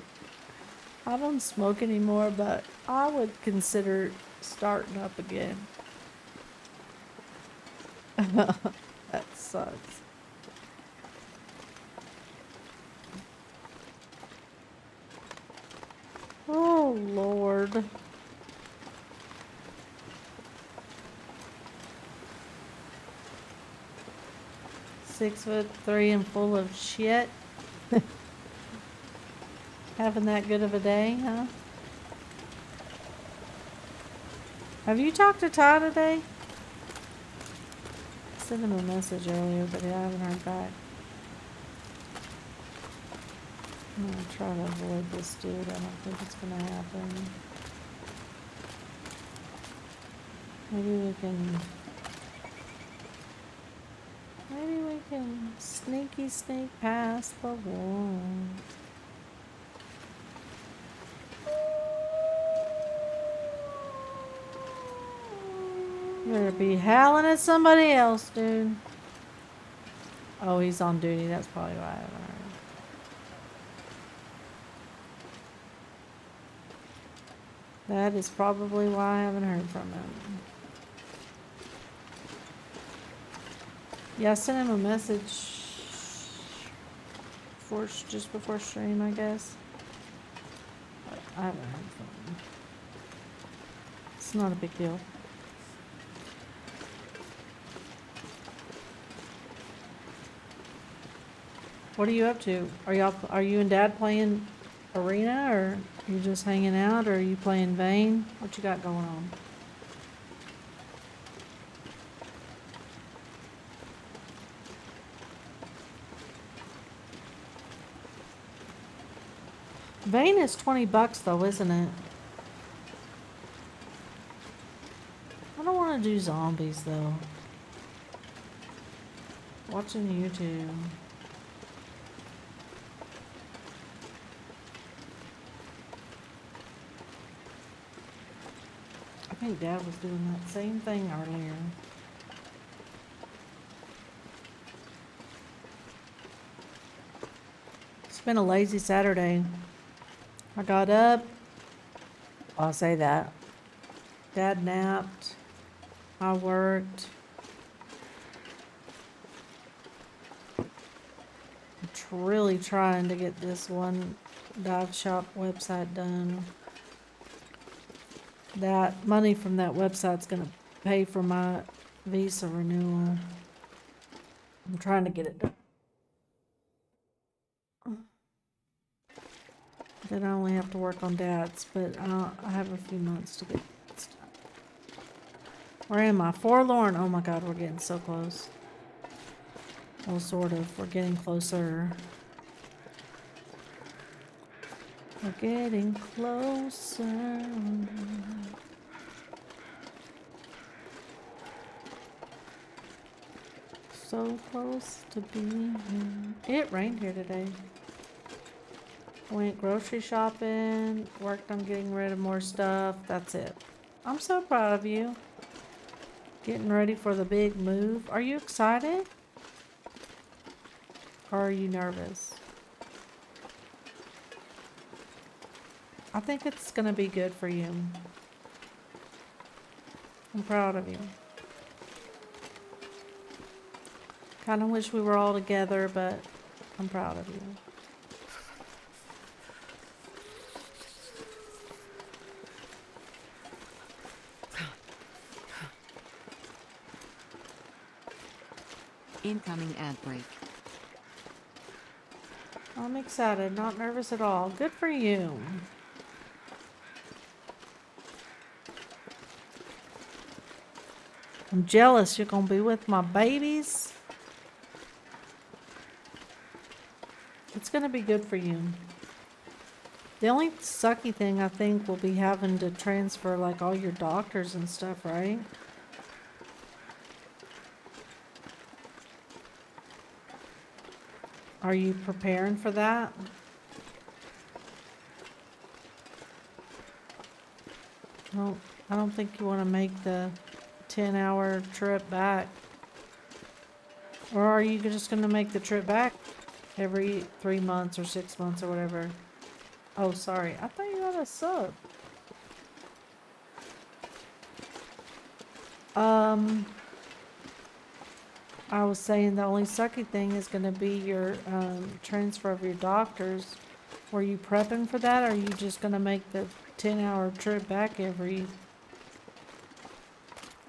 I don't smoke anymore, but I would consider starting up again. That sucks. Oh, Lord. (6'3" and full of shit. Having that good of a day, huh? Have you talked to Todd today? I sent him a message earlier, but I haven't heard back. I'm gonna try to avoid this dude. I don't think it's gonna happen. Maybe we can sneaky sneak past the wall. You better be howling at somebody else, dude. Oh, he's on duty. That's probably why I haven't heard. That is probably why I haven't heard from him. Yeah, I sent him a message just before stream, I guess. But I haven't heard from him. It's not a big deal. What are you up to? Are you and Dad playing arena, or you just hanging out, or are you playing Vayne? What you got going on? Vane is $20 though, isn't it? I don't want to do zombies though. Watching YouTube. I think Dad was doing that same thing earlier. It's been a lazy Saturday. I got up. I'll say that. Dad napped. I worked. I'm really trying to get this one dive shop website done. That money from that website's gonna pay for my visa renewal. I'm trying to get it done. Then I only have to work on Dad's, but I have a few months to get this done. Where am I? Forlorn. Oh my God, we're getting so close. Well, sort of. We're getting closer. We're getting closer. So close to being here. It rained here today. Went grocery shopping, worked on getting rid of more stuff. That's it. I'm so proud of you. Getting ready for the big move. Are you excited? Or are you nervous? I think it's gonna be good for you. I'm proud of you. Kinda wish we were all together, but I'm proud of you. Incoming ad break. I'm excited, not nervous at all. Good for you. I'm jealous you're gonna be with my babies. It's gonna be good for you. The only sucky thing I think will be having to transfer like all your doctors and stuff, right? Are you preparing for that? Well, I don't think you want to make the 10-hour trip back. Or are you just going to make the trip back every 3 months or 6 months or whatever? Oh, sorry. I thought you had a sub. I was saying the only sucky thing is going to be your transfer of your doctors. Were you prepping for that, or are you just going to make the 10-hour trip back every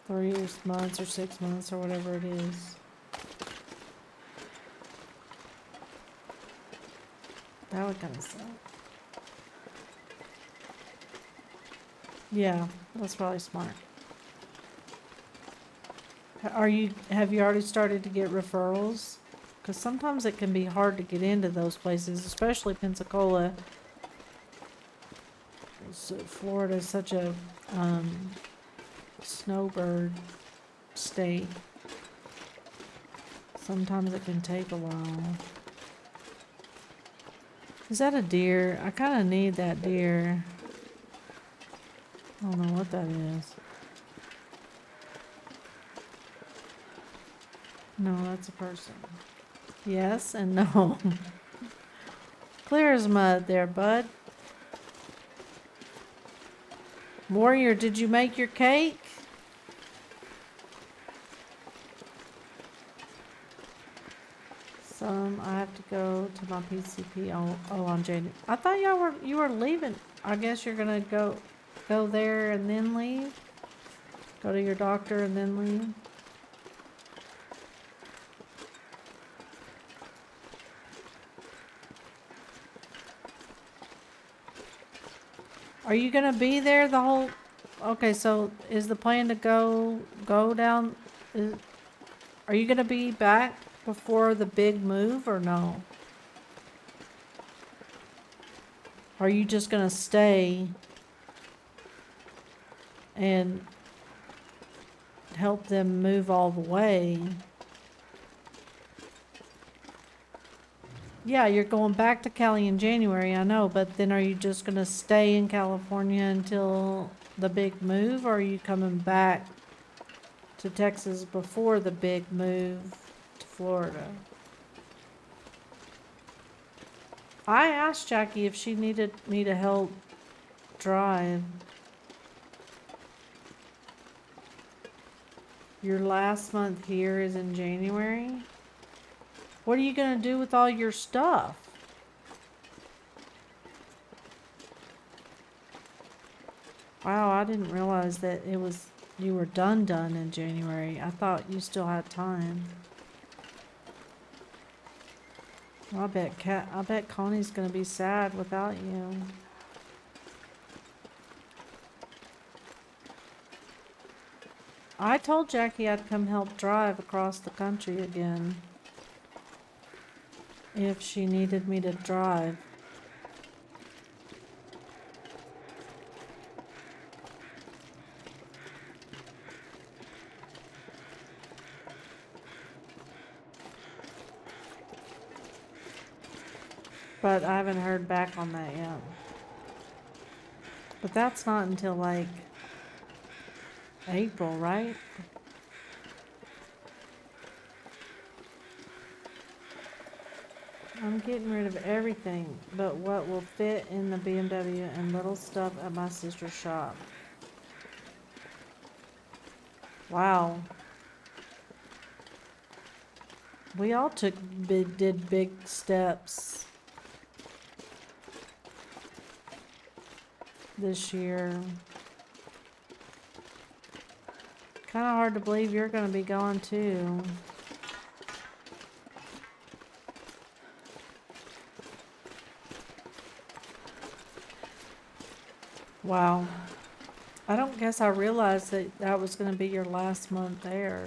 3 months or 6 months or whatever it is? That would kind of suck. Yeah, that's probably smart. Have you already started to get referrals? Because sometimes it can be hard to get into those places, especially Pensacola. Florida is such a snowbird state. Sometimes it can take a while. Is that a deer? I kind of need that deer. I don't know what that is. No, that's a person. Yes and no. Clear as mud there, bud. Warrior, did you make your cake? I have to go to my PCP. Oh, I'm jaded. I thought you were leaving. I guess you're gonna go there and then leave. Go to your doctor and then leave. Are you gonna be there the whole? Okay, so is the plan to go down? Are you gonna be back before the big move or no? Are you just gonna stay and help them move all the way? Yeah, you're going back to Cali in January, I know, but then are you just gonna stay in California until the big move, or are you coming back to Texas before the big move to Florida? I asked Jackie if she needed me to help drive. Your last month here is in January? What are you gonna do with all your stuff? Wow, I didn't realize that you were done in January. I thought you still had time. Well, I bet Connie's gonna be sad without you. I told Jackie I'd come help drive across the country again if she needed me to drive. But I haven't heard back on that yet. But that's not until like April, right? I'm getting rid of everything but what will fit in the BMW and little stuff at my sister's shop. Wow. We all did big steps this year. Kind of hard to believe you're going to be gone too. Wow. I don't guess I realized that that was going to be your last month there.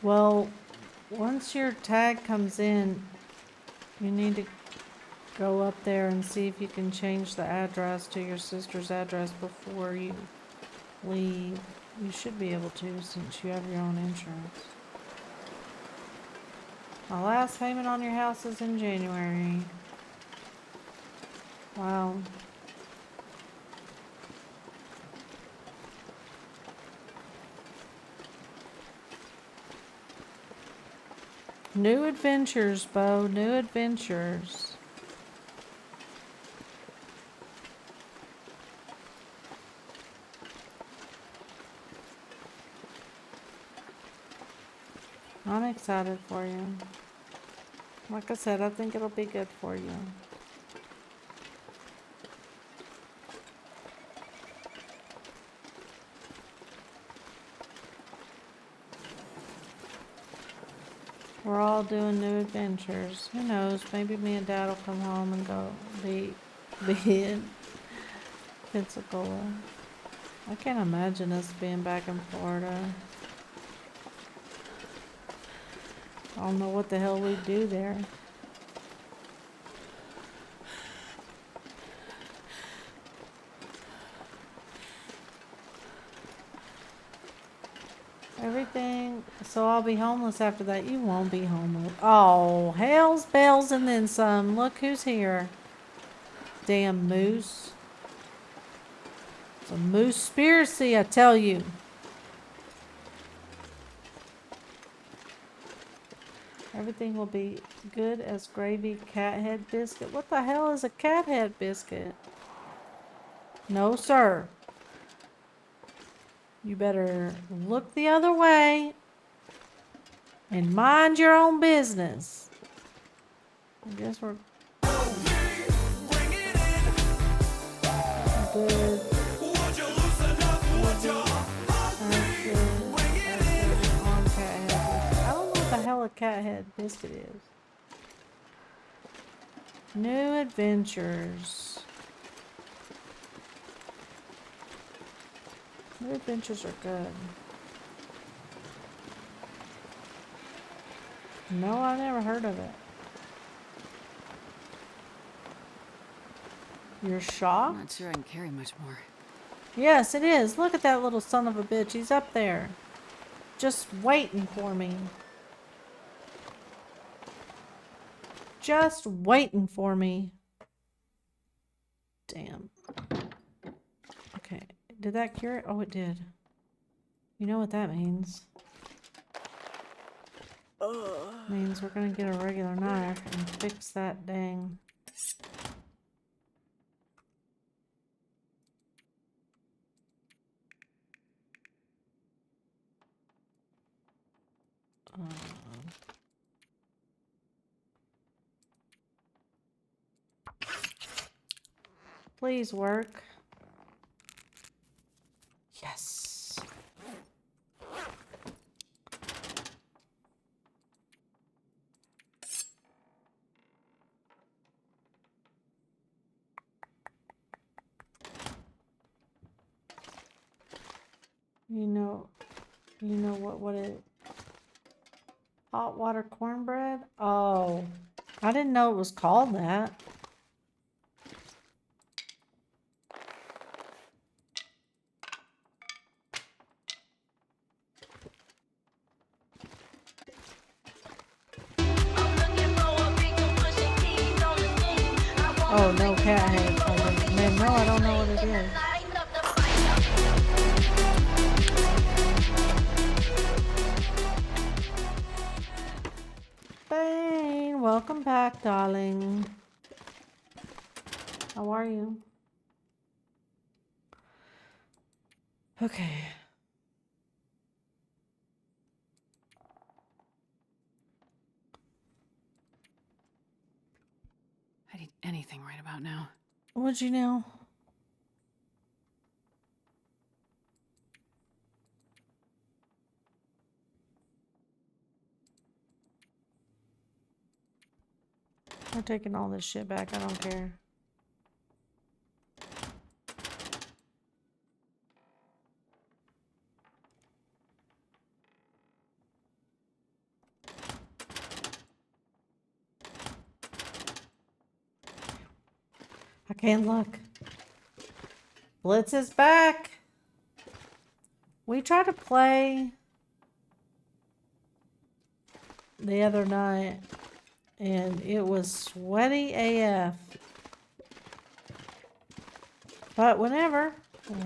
Well, once your tag comes in, you need to go up there and see if you can change the address to your sister's address before you leave. You should be able to since you have your own insurance. My last payment on your house is in January. Wow. New adventures, Bo. New adventures. I'm excited for you. Like I said, I think it'll be good for you. We're all doing new adventures. Who knows? Maybe me and Dad will come home and go be in Pensacola. I can't imagine us being back in Florida. I don't know what the hell we'd do there. Everything, so I'll be homeless after that. You won't be homeless. Oh, hell's bells and then some. Look who's here. Damn moose. It's a moose-spiracy, I tell you. Everything will be good as gravy cat head biscuit. What the hell is a cat head biscuit? No, sir. You better look the other way and mind your own business. I guess we're good. I don't know what the hell a cat head biscuit is. New adventures. Their adventures are good. No, I never heard of it. You're I'm shocked? not sure I can carry much more. Yes, it is. Look at that little son of a bitch. He's up there. Just waiting for me. Just waiting for me. Damn. Okay. Did that cure it? Oh, it did. You know what that means. Means we're gonna get a regular knife and fix that dang. Please work. Yes. You know what it, hot water cornbread? Oh, I didn't know it was called that. Oh, no cat head. Oh, man, no, I don't know what it is. Bane, welcome back, darling. How are you? Okay. I'd eat anything right about now. What'd you know? We're taking all this shit back. I don't care. I can't look. Blitz is back. We tried to play the other night and it was sweaty AF. But whenever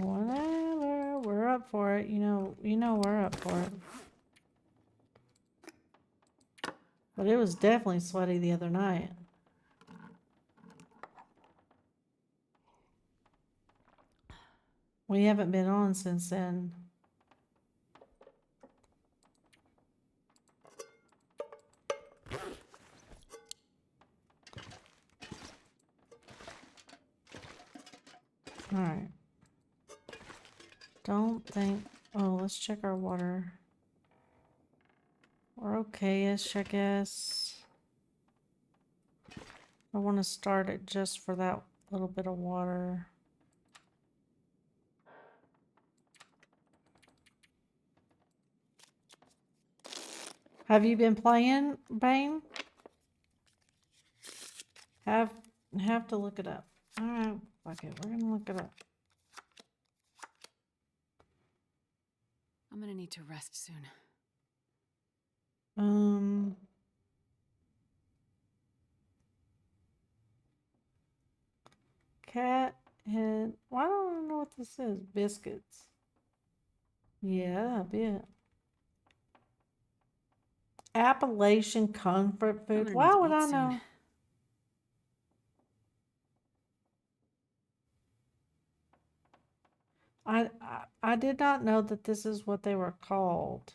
we're up for it, you know we're up for it. But it was definitely sweaty the other night. We haven't been on since then. Alright. Don't think... Oh, let's check our water. We're okay-ish, I guess. I want to start it just for that little bit of water. Have you been playing, Bane? Have to look it up. Alright, fuck it. We're gonna look it up. I'm gonna need to rest soon. Cat head. Why don't I know what this is? Biscuits. Yeah, a bit. Appalachian comfort I'm food. gonna Why need to would eat I soon. know? I did not know that this is what they were called.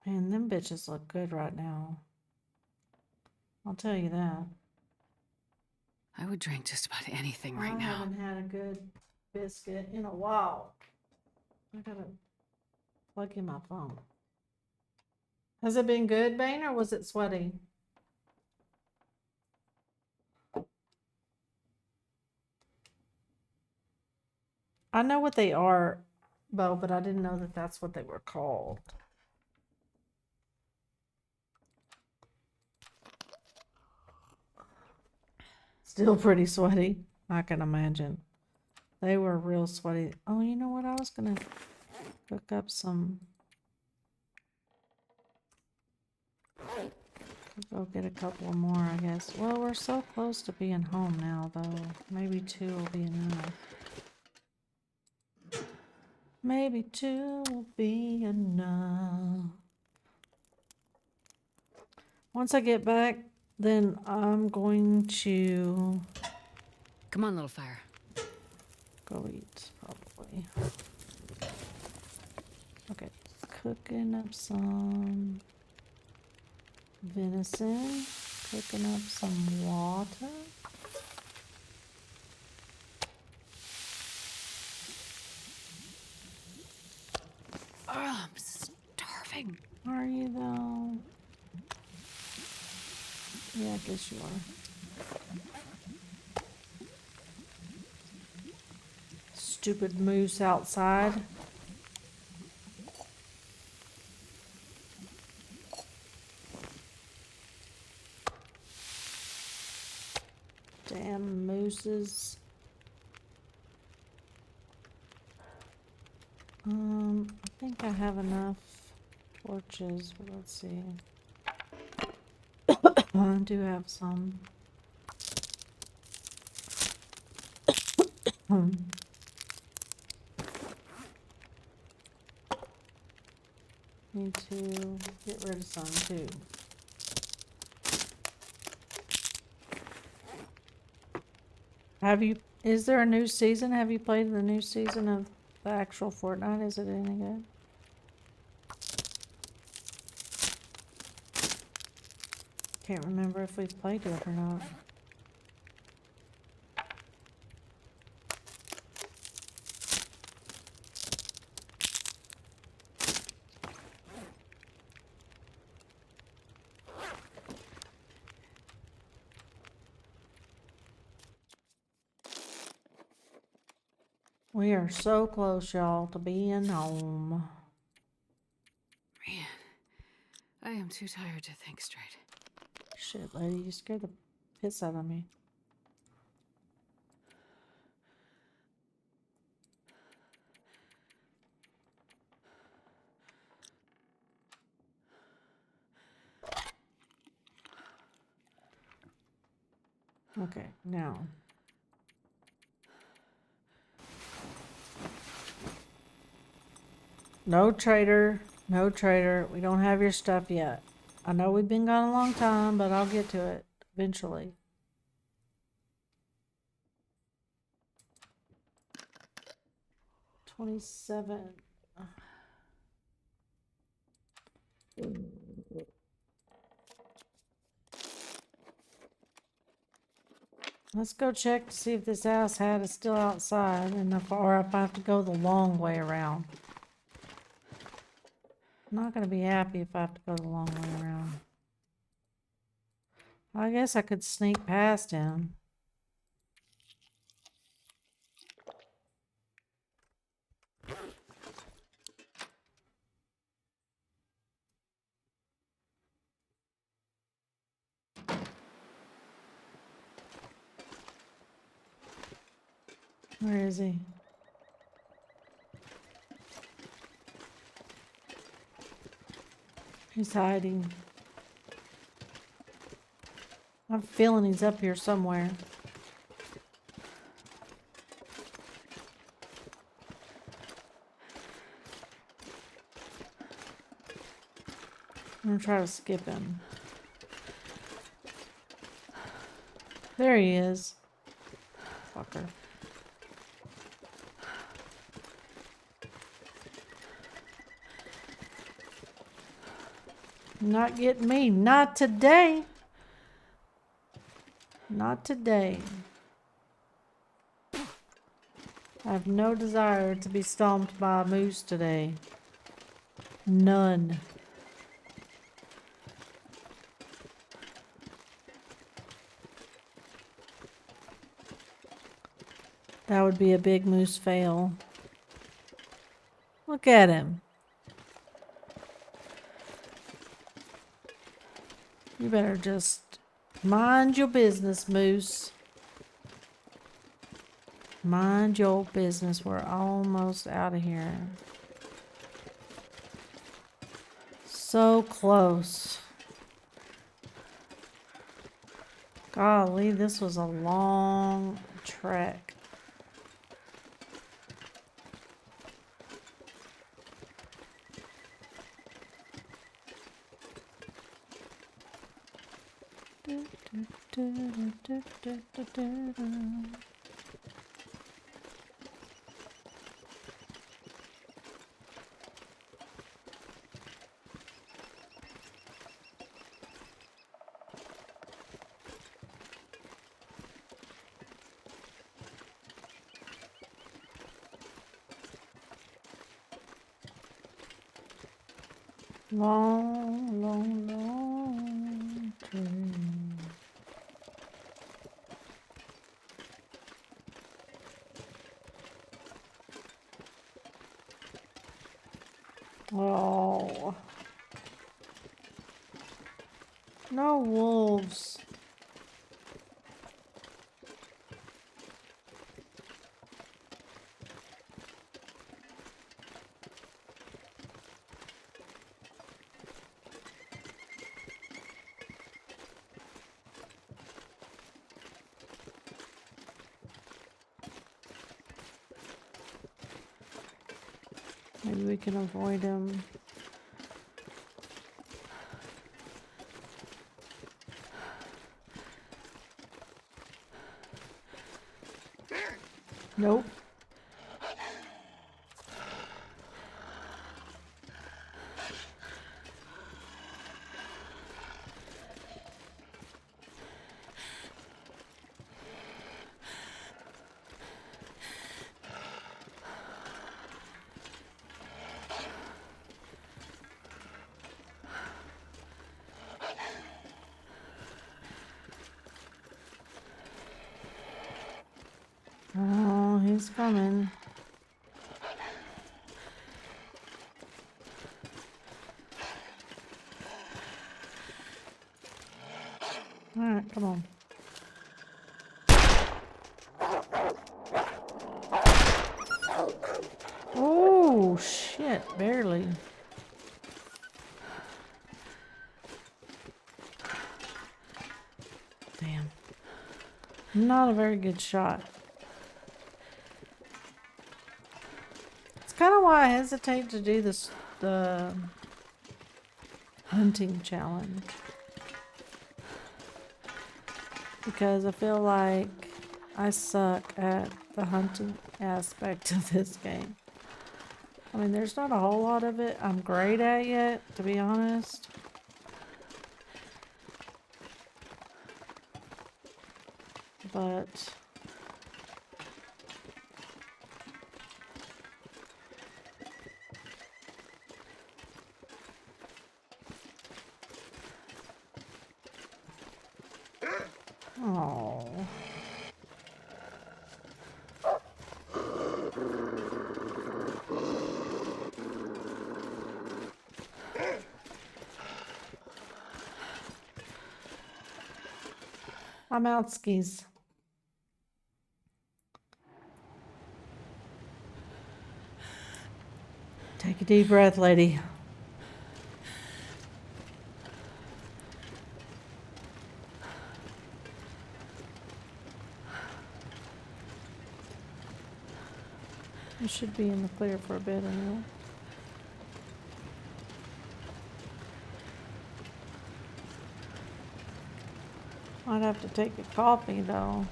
Man, them bitches look good right now. I'll tell you that. I would drink just about anything right I now. haven't had a good biscuit in a while. I gotta plug in my phone. Has it been good, Bane, or was it sweaty? I know what they are, Bo, but I didn't know that that's what they were called. Still pretty sweaty, I can imagine. They were real sweaty. Oh, you know what? I was gonna cook up some. Go get a couple more, I guess. Well, we're so close to being home now, though. Maybe 2 will be enough. Maybe 2 will be enough. Once I get back, then I'm going to Come on, little fire. go eat, probably. Okay, cooking up some venison, cooking up some water. Oh, I'm starving. Are you though? Yeah, I guess you are. Stupid moose outside. Damn mooses. I think I have enough torches, but let's see. I do have some. Need to get rid of some too. Is there a new season? Have you played the new season of the actual Fortnite? Is it any good? Can't remember if we've played it or not. We are so close, y'all, to being home. Man, I am too tired to think straight. Shit, lady, you scared the piss out of me. Okay, now. No trader, no trader. We don't have your stuff yet. I know we've been gone a long time, but I'll get to it eventually. $27. Let's go check to see if this ass hat is still outside, and or if I have to go the long way around. I'm not gonna be happy if I have to go the long way around. I guess I could sneak past him. Where is he? He's hiding. I'm feeling he's up here somewhere. I'm gonna try to skip him. There he is. Fucker. Not getting me. Not today. Not today. I have no desire to be stomped by a moose today. None. That would be a big moose fail. Look at him. You better just mind your business, moose. Mind your business. We're almost out of here. So close. Golly, this was a long trek. Long, long, long train. Oh. No wolves. Maybe we can avoid him. Nope. Oh, he's coming. All right, come on. Oh, shit, barely. Damn. Not a very good shot. It's kind of why I hesitate to do this, the hunting challenge. Because I feel like I suck at the hunting aspect of this game. I mean, there's not a whole lot of it I'm great at yet, to be honest. But oh. I'm out skis. Take a deep breath, lady. You should be in the clear for a bit anyway. Might have to take a coffee though.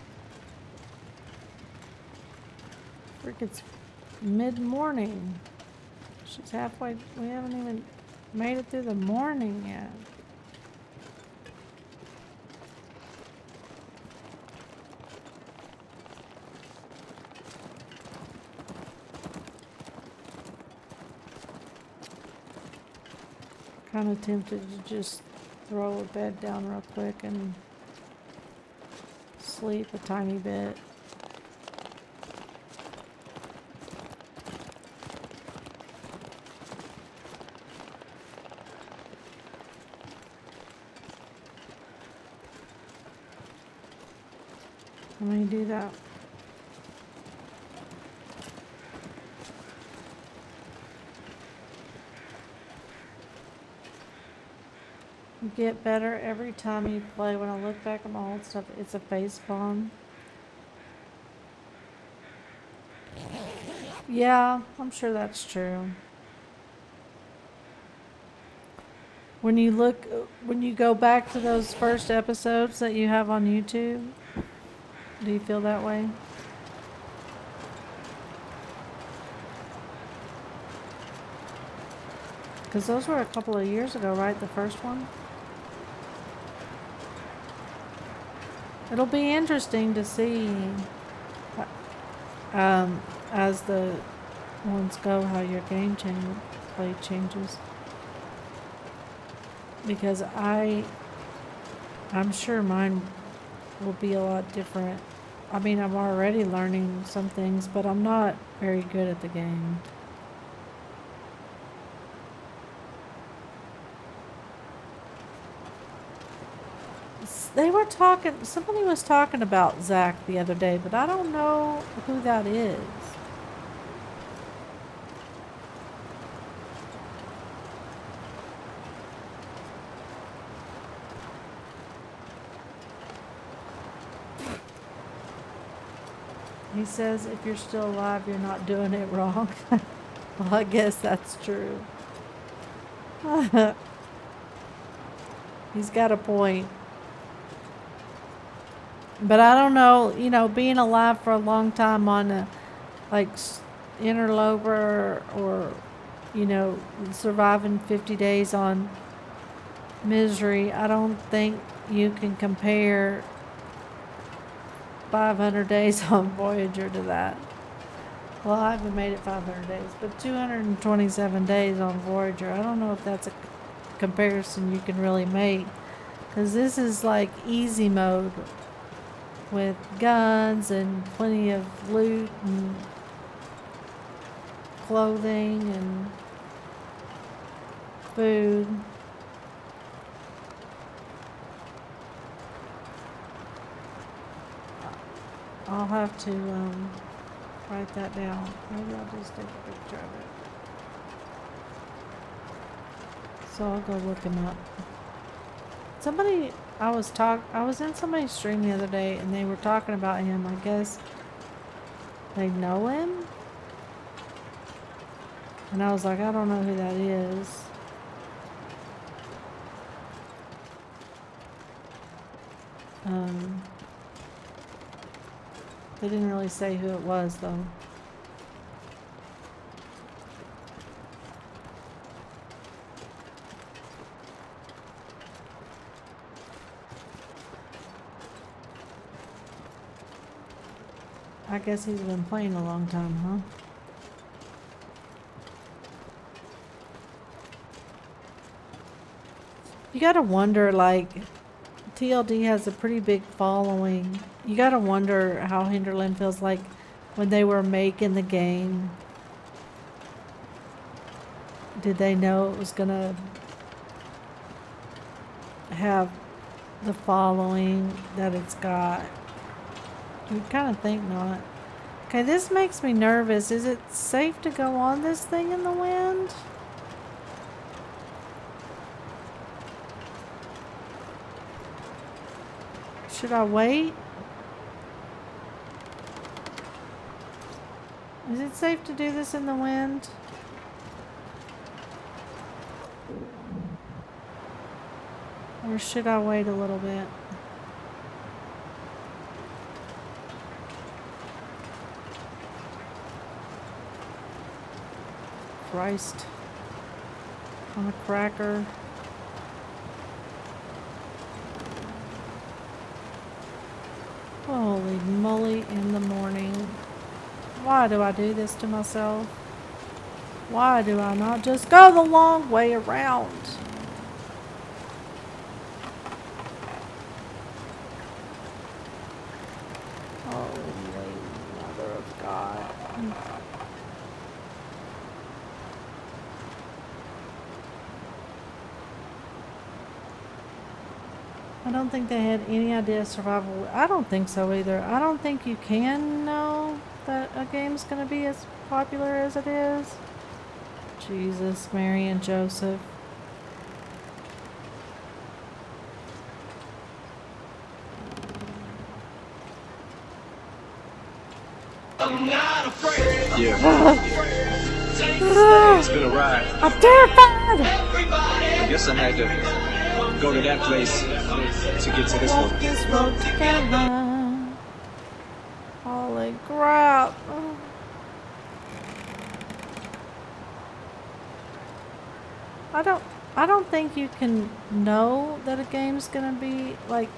Frick, it's mid-morning. She's halfway. We haven't even made it through the morning yet. Kind of tempted to just throw a bed down real quick and sleep a tiny bit. Let me do that. You get better every time you play. When I look back at my old stuff, it's a face palm. Yeah, I'm sure that's true. When you go back to those first episodes that you have on YouTube, do you feel that way? Because those were a couple of years ago, right? The first one? It'll be interesting to see as the ones go how your play changes. Because I'm sure mine will be a lot different. I mean, I'm already learning some things, but I'm not very good at the game. They were talking, somebody was talking about Zach the other day, but I don't know who that is. He says if you're still alive, you're not doing it wrong. Well, I guess that's true. He's got a point. But I don't know, you know, being alive for a long time on a, like, interloper or, you know, surviving 50 days on misery, I don't think you can compare 500 days on Voyager to that. Well, I haven't made it 500 days, but 227 days on Voyager, I don't know if that's a comparison you can really make. Because this is like easy mode with guns and plenty of loot and clothing and food. I'll have to write that down. Maybe I'll just take a picture of it. So I'll go look him up. Somebody, I was in somebody's stream the other day and they were talking about him. I guess they know him. And I was like, I don't know who that is. They didn't really say who it was though. I guess he's been playing a long time, huh? You gotta wonder, like, TLD has a pretty big following. You gotta wonder how Hinterland feels like when they were making the game. Did they know it was gonna have the following that it's got? You'd kind of think not. Okay, this makes me nervous. Is it safe to go on this thing in the wind? Should I wait? Is it safe to do this in the wind? Or should I wait a little bit? Christ. On a cracker. Holy moly in the morning. Why do I do this to myself? Why do I not just go the long way around? Holy mother of God. I don't think they had any idea survival. I don't think so either. I don't think you can know that a game's gonna be as popular as it is. Jesus, Mary and Joseph. It's been a ride. I'm terrified! I guess I had to go to that place to get to this Walk one. this road together. Holy crap. I don't think you can know that a game's gonna be like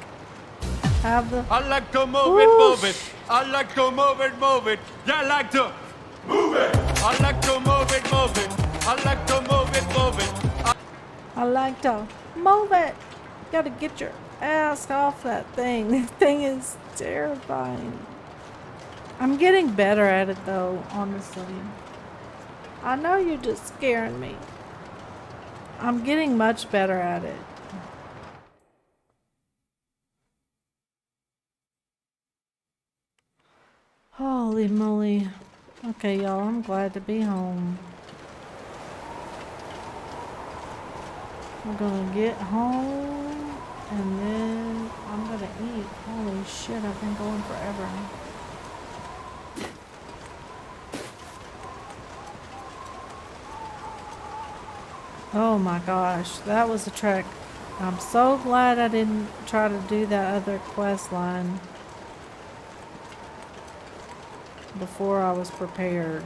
have the I like to move it. I like to move it. Yeah, I like to move it. I like to move it. I like to move it. I like to move it. Gotta get your ass off that thing. That thing is terrifying. I'm getting better at it though, honestly. I know you're just scaring me. I'm getting much better at it. Holy moly. Okay, y'all, I'm glad to be home. I'm gonna get home and then I'm gonna eat. Holy shit, I've been going forever. Oh my gosh, that was a trek. I'm so glad I didn't try to do that other quest line before I was prepared.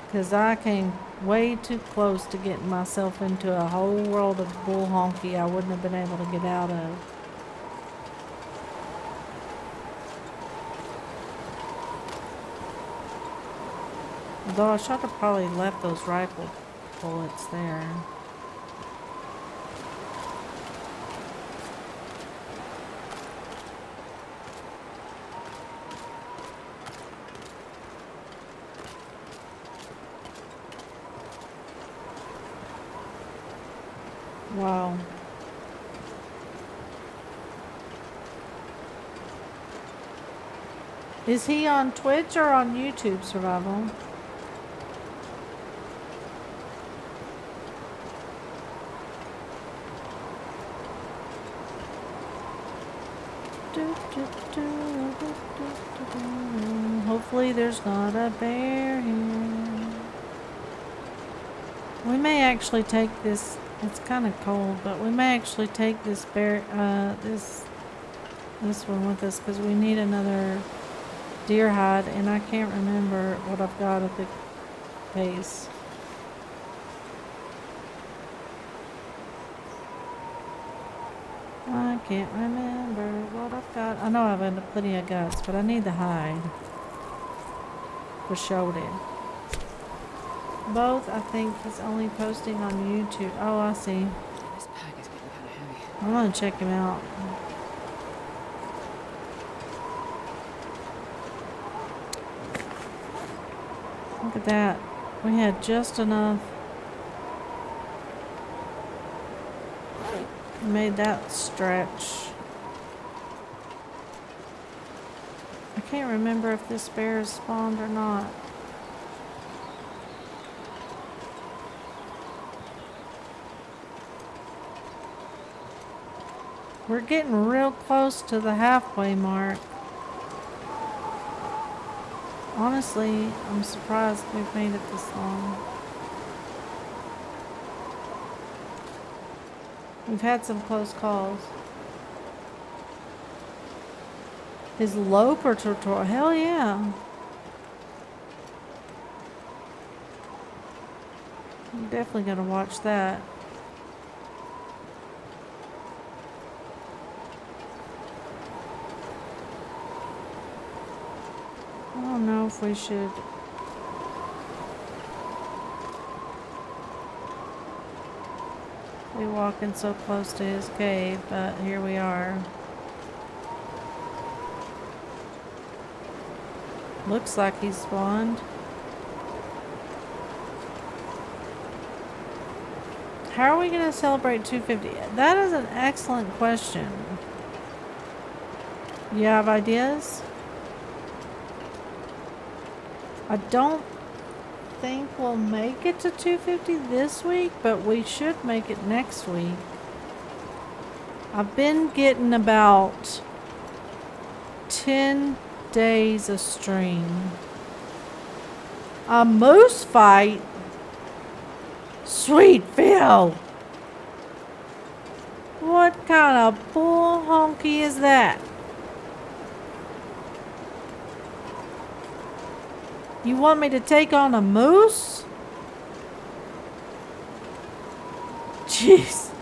Because I came way too close to getting myself into a whole world of bull honky I wouldn't have been able to get out of. Although I should have probably left those rifle bullets there. Wow. Is he on Twitch or on YouTube, Survival? Hopefully there's not a bear here. We may actually take this, it's kind of cold, but we may actually take this bear, this one with us because we need another deer hide and I can't remember what I've got at the base. I can't remember what I've got. I know I've plenty of guts, but I need the hide for shoulder. Both, I think he's only posting on YouTube. Oh, I see. This pack is getting kind of heavy. I'm gonna check him out. Look at that. We had just enough. Made that stretch. I can't remember if this bear is spawned or not. We're getting real close to the halfway mark. Honestly, I'm surprised we've made it this long. We've had some close calls. His Loper tutorial, hell yeah. I'm definitely gonna watch that. I don't know if we should. Be walking so close to his cave, but here we are. Looks like he's spawned. How are we going to celebrate 250? That is an excellent question. You have ideas? I don't think we'll make it to 250 this week, but we should make it next week. I've been getting about 10 days a stream. A moose fight? Sweet Phil! What kind of bull honky is that? You want me to take on a moose? Jeez.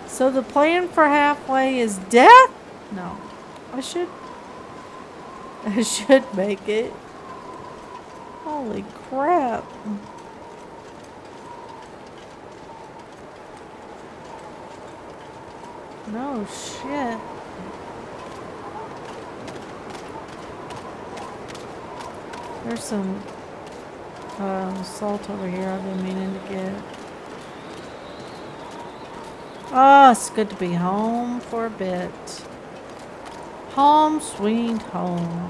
So the plan for halfway is death? No. I should make it. Holy crap. No shit. There's some salt over here I've been meaning to get. Oh, it's good to be home for a bit. Home sweet home.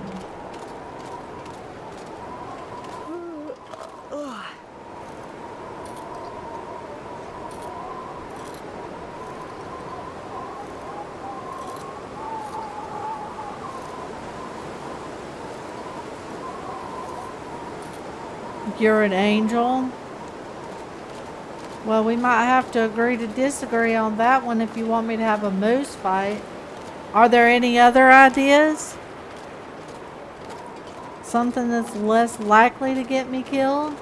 You're an angel? Well, we might have to agree to disagree on that one if you want me to have a moose fight. Are there any other ideas? Something that's less likely to get me killed?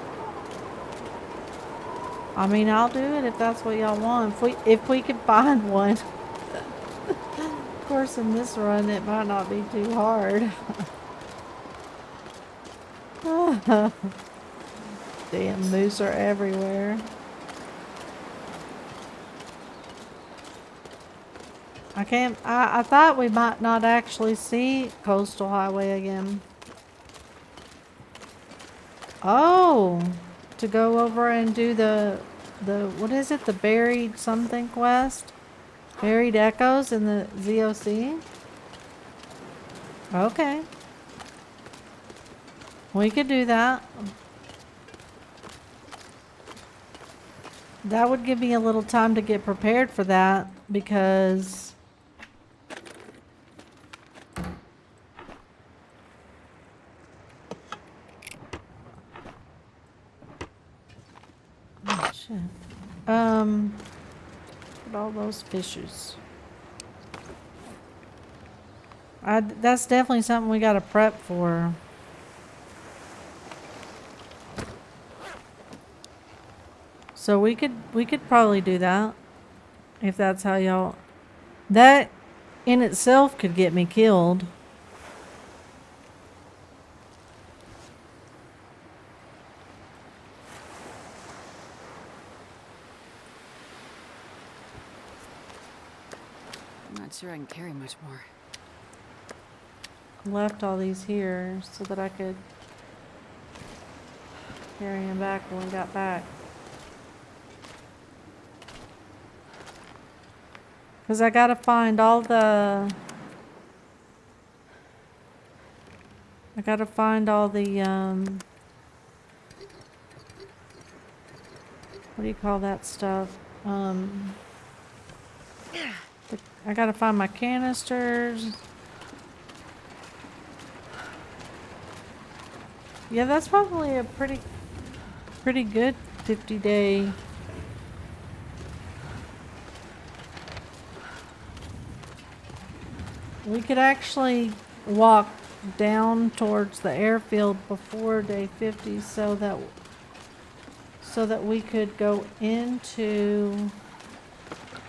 I mean, I'll do it if that's what y'all want. If we can find one. Of course, in this run, it might not be too hard. Damn, moose are everywhere. I thought we might not actually see Coastal Highway again. Oh, to go over and do the what is it? The buried something quest? Buried Echoes in the ZOC? Okay. We could do that. That would give me a little time to get prepared for that because oh, shit. Put all those fishes. That's definitely something we gotta prep for. So we could probably do that if that's how y'all. That in itself could get me killed. I'm not sure I can carry much more. Left all these here so that I could carry them back when we got back. Because I gotta find all the... what do you call that stuff? I gotta find my canisters. Yeah, that's probably a pretty good 50-day. We could actually walk down towards the airfield before day 50 so that we could go into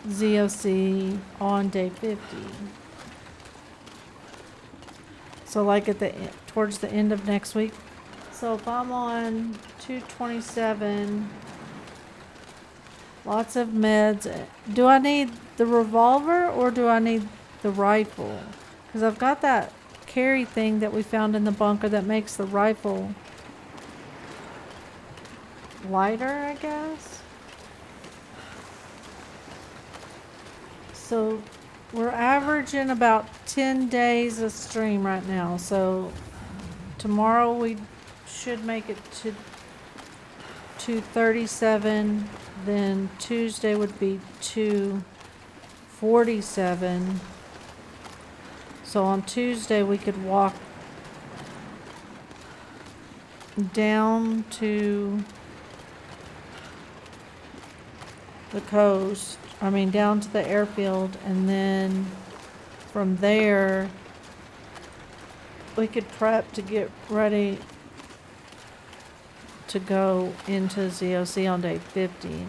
ZOC on day 50. So like towards the end of next week. So if I'm on 227, lots of meds. Do I need the revolver or do I need the rifle? Because I've got that carry thing that we found in the bunker that makes the rifle lighter, I guess. So we're averaging about 10 days of stream right now. So tomorrow we should make it to 237. Then Tuesday would be 247. So on Tuesday we could walk down to the coast, I mean down to the airfield, and then from there we could prep to get ready to go into ZOC on day 50.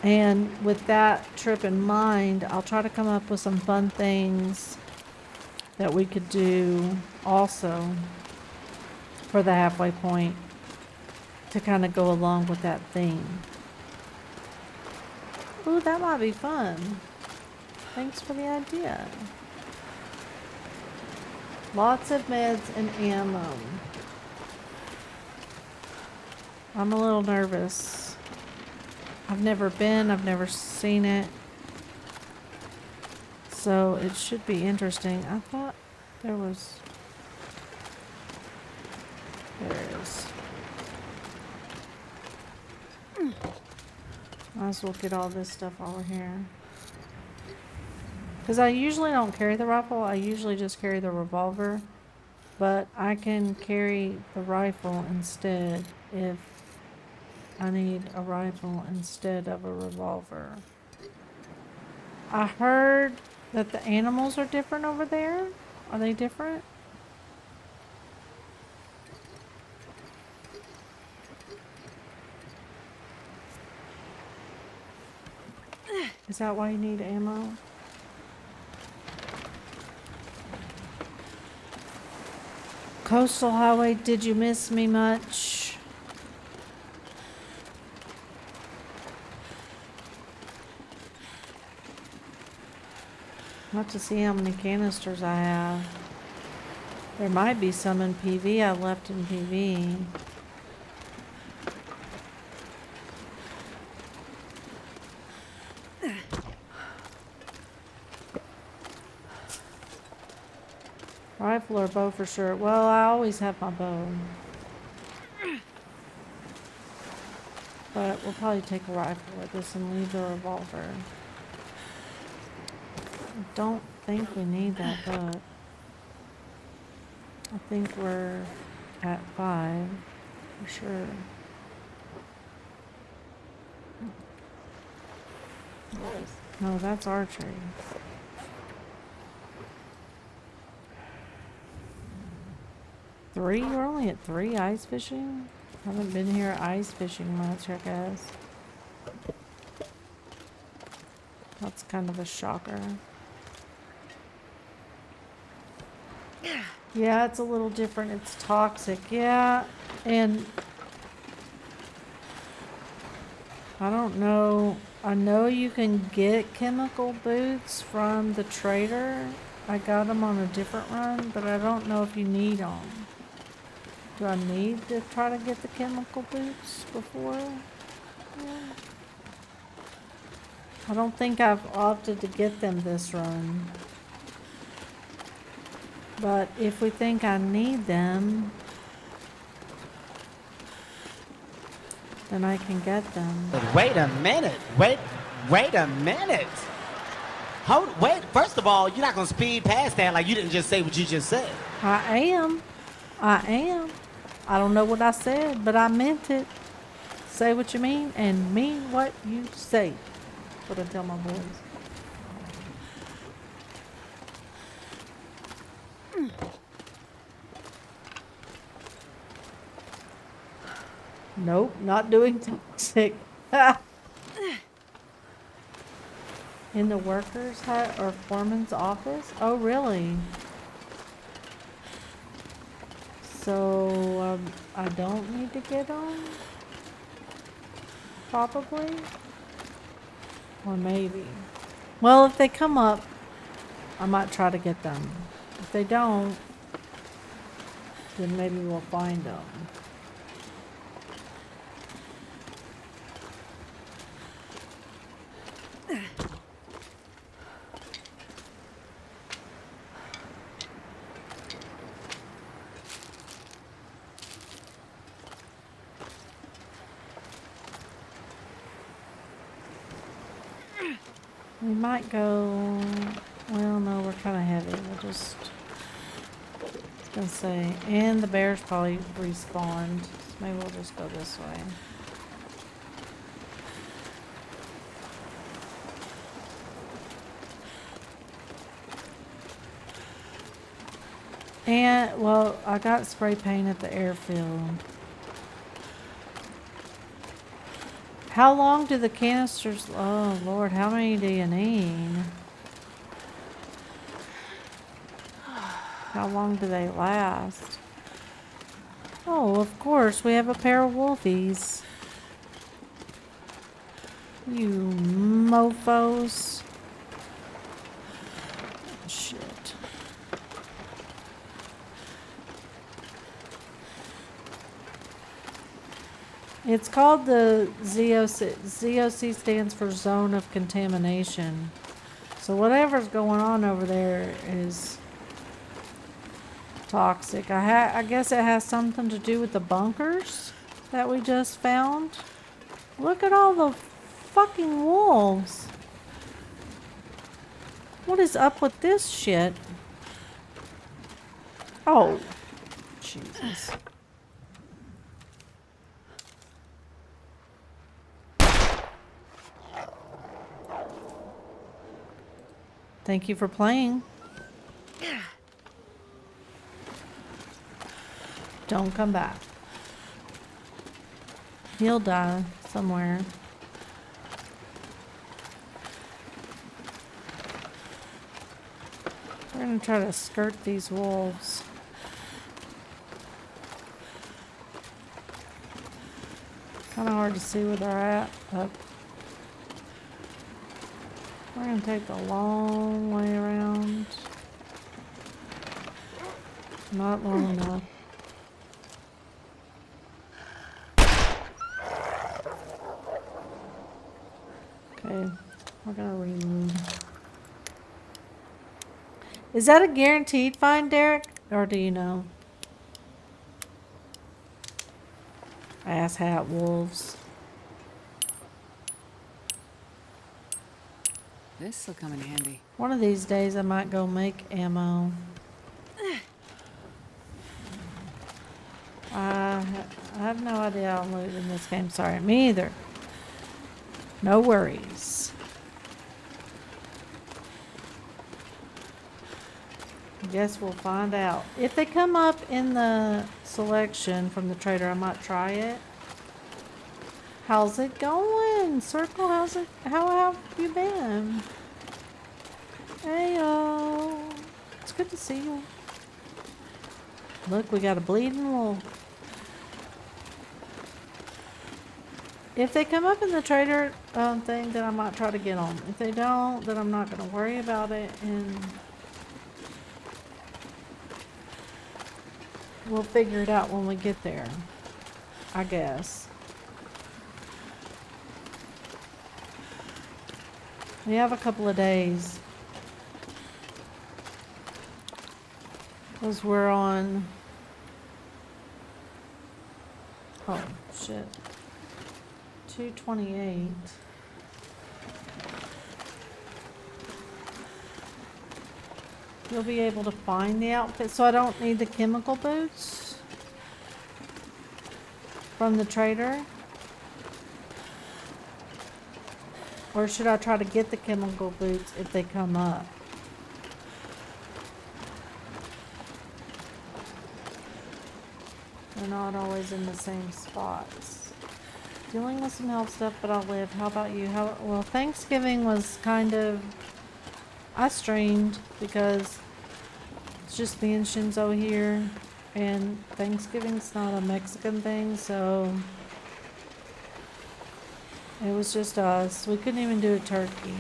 And with that trip in mind, I'll try to come up with some fun things that we could do also for the halfway point to kind of go along with that theme. Ooh, that might be fun. Thanks for the idea. Lots of meds and ammo. I'm a little nervous. I've never been, I've never seen it. So it should be interesting. I thought there was... There it is. Might as well get all this stuff over here. Because I usually don't carry the rifle, I usually just carry the revolver. But I can carry the rifle instead if I need a rifle instead of a revolver. I heard that the animals are different over there. Are they different? Is that why you need ammo? Coastal Highway, did you miss me much? I'll have to see how many canisters I have. There might be some in PV I left in PV. Rifle or bow for sure. Well, I always have my bow. But we'll probably take a rifle with this and leave the revolver. I don't think we need that, but I think we're at 5 for sure. No, that's archery. Three? We're only at 3 ice fishing? Haven't been here ice fishing much, I guess. That's kind of a shocker. Yeah, it's a little different. It's toxic. Yeah, and I don't know. I know you can get chemical boots from the trader. I got them on a different run, but I don't know if you need them. Do I need to try to get the chemical boots before? Yeah. I don't think I've opted to get them this run. But if we think I need them, then I can get them. But wait a minute. Wait a minute. Wait, first of all, you're not gonna speed past that like you didn't just say what you just said. I am. I don't know what I said, but I meant it. Say what you mean and mean what you say. That's what I tell my boys. Nope, not doing toxic. In the workers' hut or foreman's office? Oh, really? So, I don't need to get them? Probably? Or maybe. Well, if they come up, I might try to get them. If they don't, then maybe we'll find them. We might go. Well, no, we're kind of heavy. We'll just. I was gonna say, and the bears probably respawned. So maybe we'll just go this way. And well, I got spray paint at the airfield. How long do the canisters? Oh Lord, how many do you need? How long do they last? Oh, of course, we have a pair of wolfies. You mofos. Shit. It's called the ZOC. ZOC stands for Zone of Contamination. So whatever's going on over there is toxic. I guess it has something to do with the bunkers that we just found. Look at all the fucking wolves. What is up with this shit? Oh, Jesus. Thank you for playing. Don't come back. He'll die somewhere. We're gonna try to skirt these wolves. Kind of hard to see where they're at, but we're gonna take the long way around. Not long enough. Okay, we're gonna reload. Is that a guaranteed find, Derek? Or do you know? Ass hat wolves. This'll come in handy. One of these days I might go make ammo. I have no idea how to loot in this game. Sorry, me either. No worries. Guess we'll find out. If they come up in the selection from the trader, I might try it. How's it going? Circle, how have you been? Heyo. It's good to see you. Look, we got a bleeding wolf. If they come up in the trader thing, then I might try to get them. If they don't, then I'm not going to worry about it, and we'll figure it out when we get there, I guess. We have a couple of days. Because we're on... Oh, shit. 228. You'll be able to find the outfit, so I don't need the chemical boots from the trader? Or should I try to get the chemical boots if they come up? They're not always in the same spots. Dealing with some health stuff, but I'll live. How about you? Well, Thanksgiving was kind of... I streamed because it's just me and Shinzo here, and Thanksgiving's not a Mexican thing, so it was just us. We couldn't even do a turkey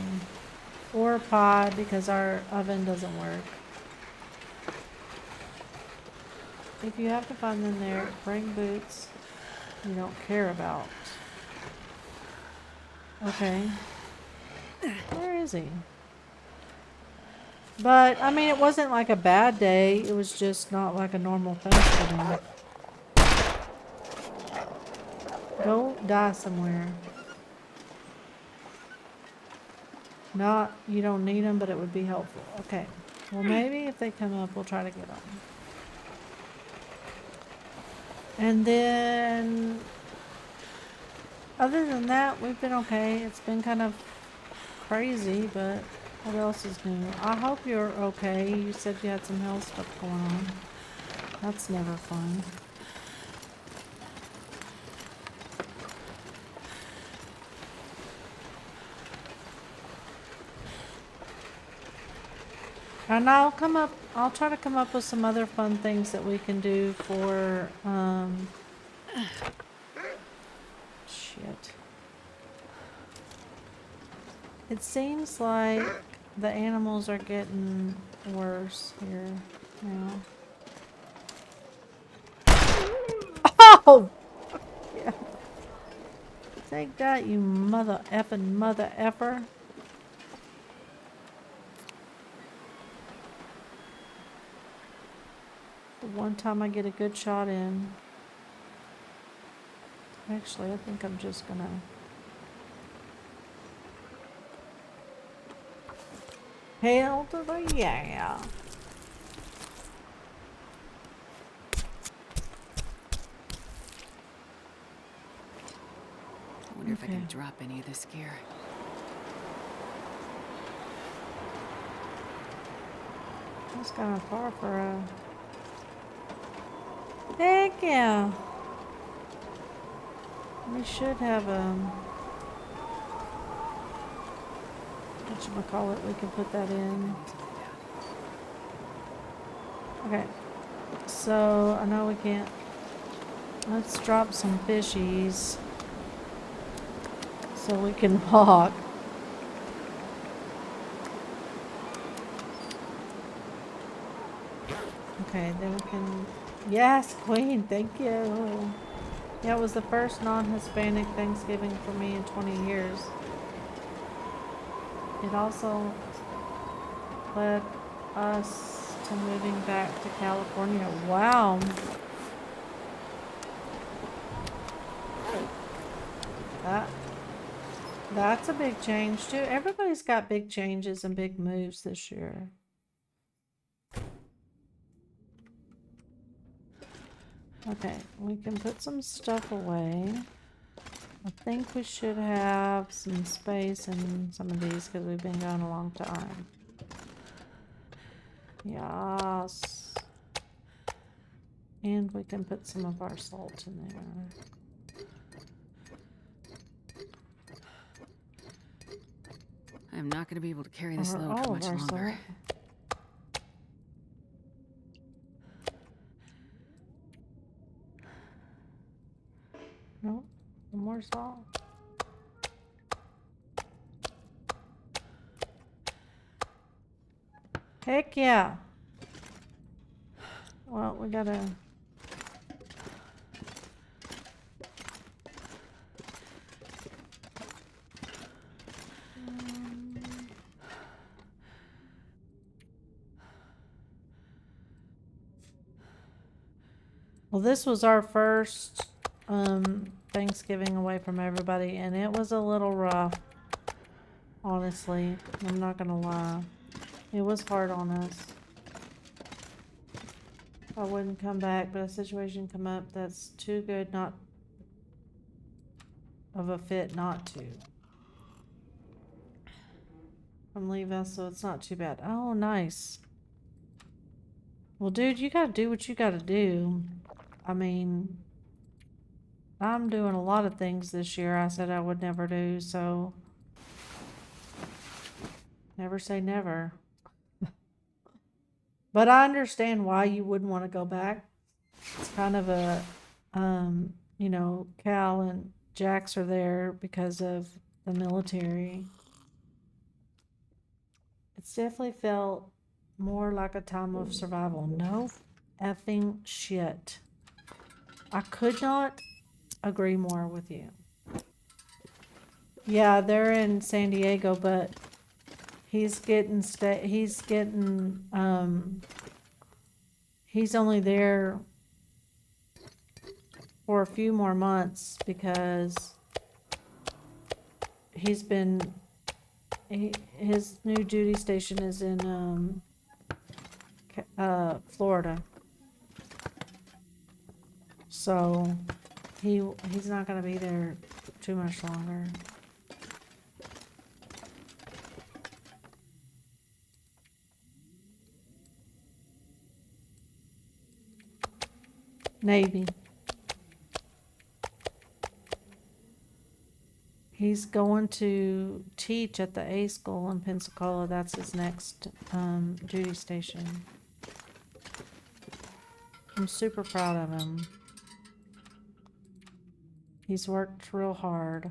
or a pie because our oven doesn't work. If you have to find them there, bring boots you don't care about. Okay. Where is he? But, I mean, it wasn't like a bad day. It was just not like a normal Thanksgiving. Go die somewhere. Not, you don't need them, but it would be helpful. Okay. Well, maybe if they come up, we'll try to get them. And then, other than that, we've been okay. It's been kind of crazy, but what else is new? I hope you're okay. You said you had some health stuff going on. That's never fun. And I'll try to come up with some other fun things that we can do for, shit. It seems like the animals are getting worse here now. Oh! Yeah. Take that, you mother effer. The one time I get a good shot in. Actually, I think I'm just gonna... Hail to the yeah. I wonder if I can drop any of this gear. That's kind of far for a... Heck yeah. We should have, whatchamacallit, we can put that in. Okay. So, I know we can't... Let's drop some fishies. So we can walk. Okay, then we can... Yes, Queen, thank you. Yeah, it was the first non-Hispanic Thanksgiving for me in 20 years. It also led us to moving back to California. Wow. That's a big change too. Everybody's got big changes and big moves this year. Okay, we can put some stuff away. I think we should have some space in some of these because we've been gone a long time. Yes. And we can put some of our salt in there. I'm not going to be able to carry this load for much longer. No, more salt. Heck yeah. Well, we gotta... Well, this was our first Thanksgiving away from everybody, and it was a little rough. Honestly, I'm not gonna lie. It was hard on us. I wouldn't come back, but a situation come up that's too good not of a fit not to. From Lee Vessel, it's not too bad. Oh, nice. Well, dude, you gotta do what you gotta do. I mean, I'm doing a lot of things this year I said I would never do, so never say never. But I understand why you wouldn't want to go back. It's kind of a, you know, Cal and Jax are there because of the military. It's definitely felt more like a time of survival. No effing shit. I could not agree more with you. Yeah, they're in San Diego, but he's only there for a few more months because his new duty station is in Florida. So he's not gonna be there too much longer. Navy. He's going to teach at the A school in Pensacola. That's his next duty station. I'm super proud of him. He's worked real hard.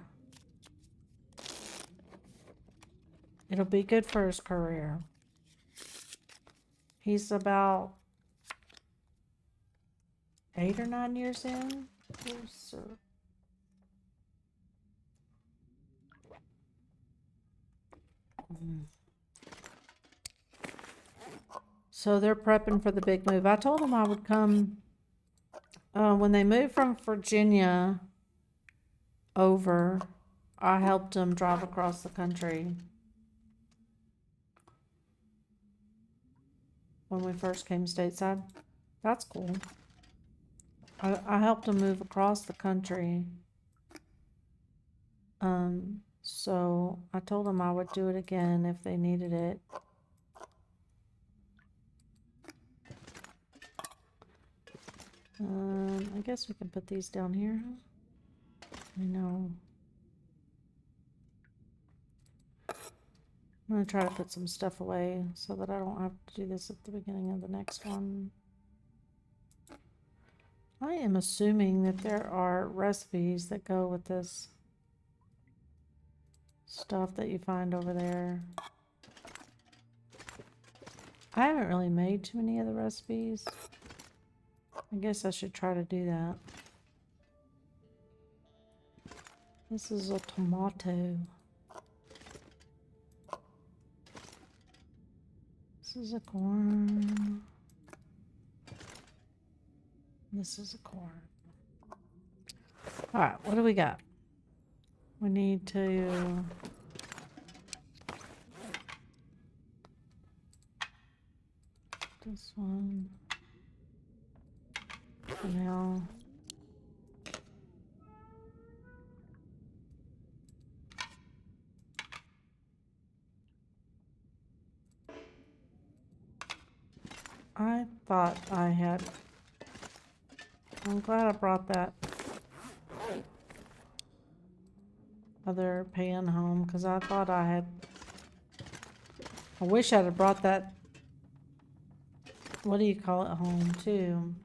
It'll be good for his career. He's about 8 or 9 years in. So they're prepping for the big move. I told them I would come when they moved from Virginia over. I helped them drive across the country when we first came stateside. That's cool. I helped them move across the country. So I told them I would do it again if they needed it. I guess we can put these down here. I know. I'm gonna try to put some stuff away so that I don't have to do this at the beginning of the next one. I am assuming that there are recipes that go with this stuff that you find over there. I haven't really made too many of the recipes. I guess I should try to do that. This is a tomato. This is a corn. This is a corn. Alright, what do we got? We need to... this one. For now. I thought I had... I'm glad I brought that other pan home, because I thought I had... I wish I'd have brought that... what do you call it home, too?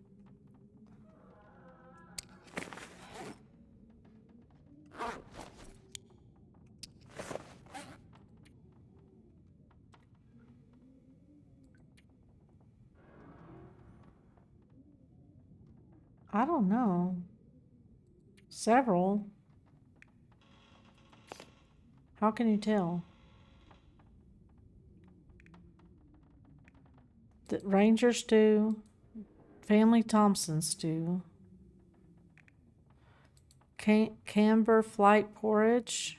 I don't know. Several. How can you tell? The Ranger stew, Family Thompson stew, Camber flight porridge,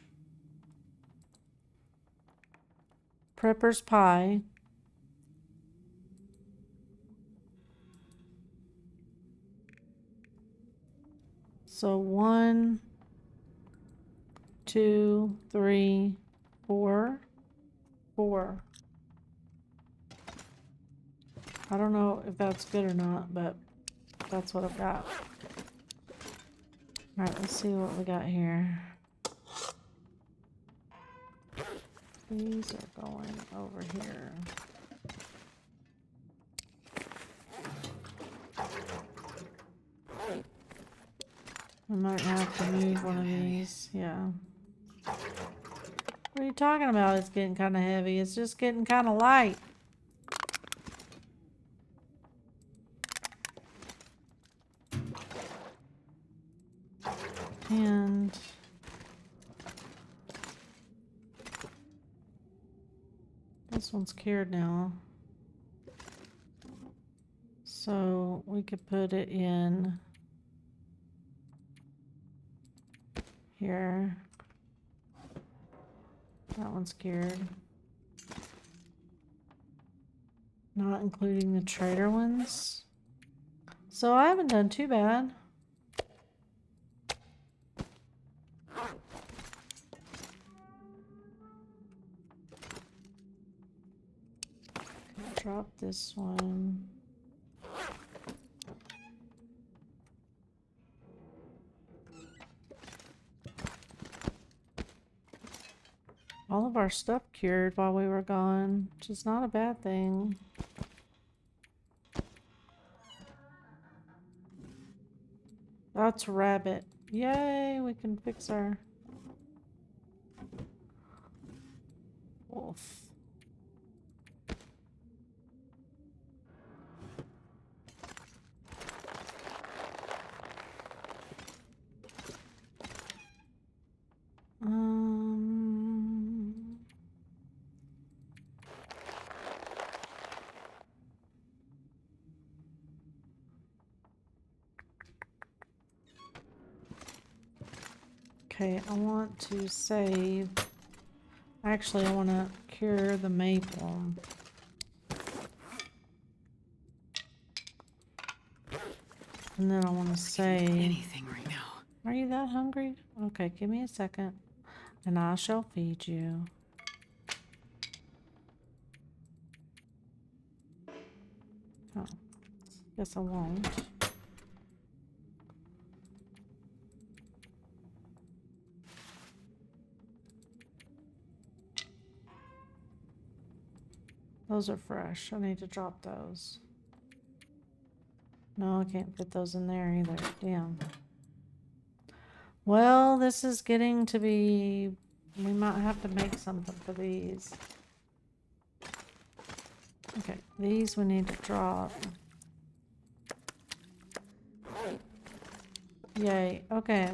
Prepper's pie, so 1, 2, 3, 4. I don't know if that's good or not, but that's what I've got. Alright, let's see what we got here. These are going over here. I might have to move one of these. Yeah. What are you talking about? It's getting kind of heavy. It's just getting kind of light. And This one's cured now. So we could put it in here. That one's cured. Not including the trader ones. So I haven't done too bad. Drop this one. All of our stuff cured while we were gone, which is not a bad thing. That's rabbit. Yay, we can fix our wolf. Okay, I want to save. Actually, I want to cure the maple. And then I want to save. Anything right now. Are you that hungry? Okay, give me a second, and I shall feed you. Oh, guess I won't. Those are fresh. I need to drop those. No, I can't fit those in there either. Damn. Well, this is getting to be... We might have to make something for these. Okay, these we need to drop. Yay, okay.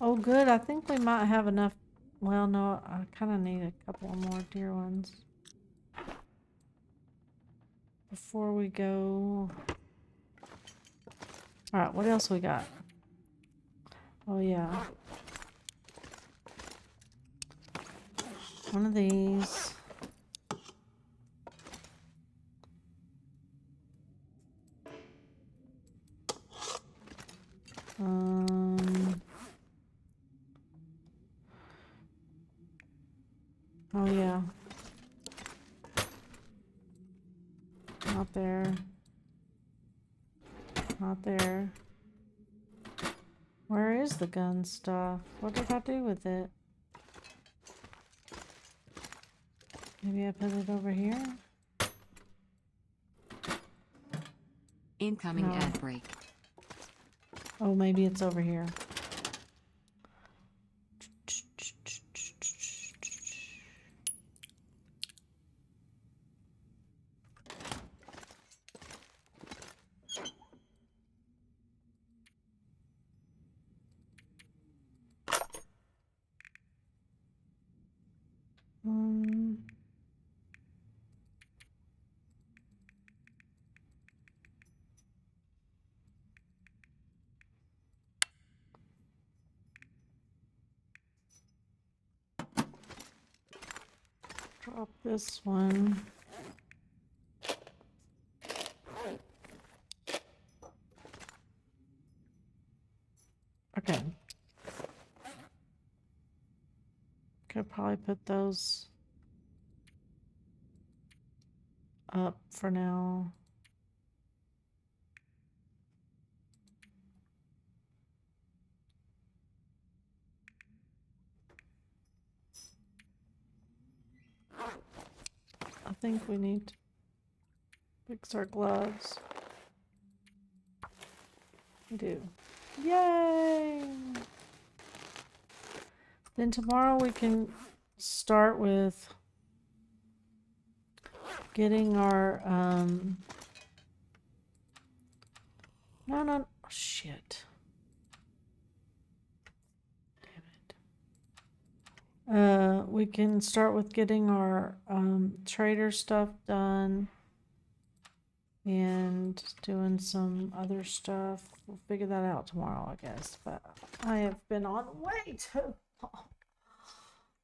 Oh, good. I think we might have enough... Well, no, I kind of need a couple more deer ones. Before we go... Alright, what else we got? Oh, yeah. One of these. Oh, yeah. Not there. Not there. Where is the gun stuff? What did I do with it? Maybe I put it over here? Incoming No. ad break. Oh, maybe it's over here. Drop this one. Okay. Could probably put those up for now. I think we need to fix our gloves. We do. Yay! Then tomorrow we can start with getting our no, shit. Damn it. We we can start with getting our trader stuff done and doing some other stuff. We'll figure that out tomorrow, I guess. But I have been on way too long.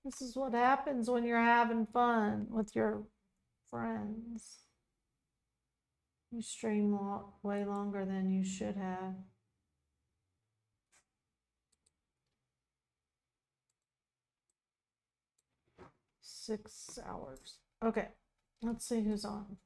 This is what happens when you're having fun with your friends. You stream way longer than you should have. Six hours. Okay, let's see who's on.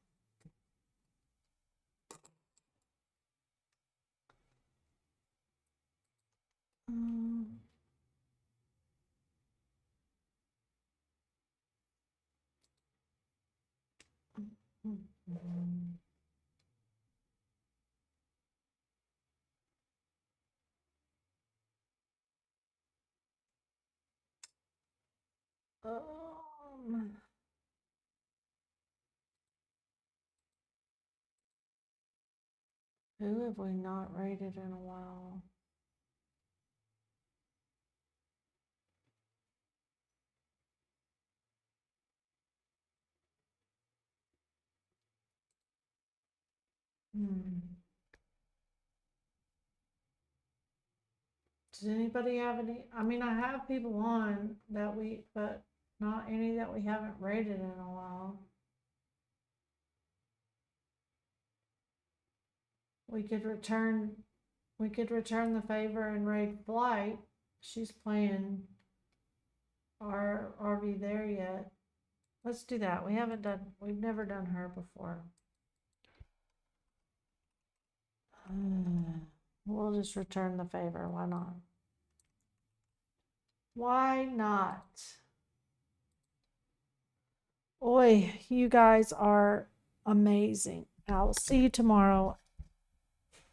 Who have we not rated in a while? Does anybody have any? I mean, I have people on that but not any that we haven't rated in a while. We could return the favor and raid Flight. She's playing our RV there yet. Let's do that. We've never done her before. We'll just return the favor. Why not? Why not? Oi, you guys are amazing. I will see you tomorrow.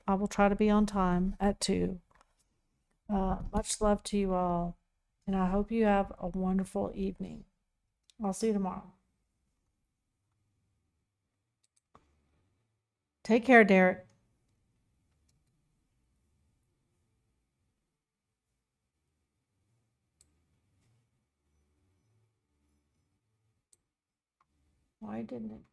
I will try to be on time at 2. Much love to you all, and I hope you have a wonderful evening. I'll see you tomorrow. Take care, Derek. Why didn't it?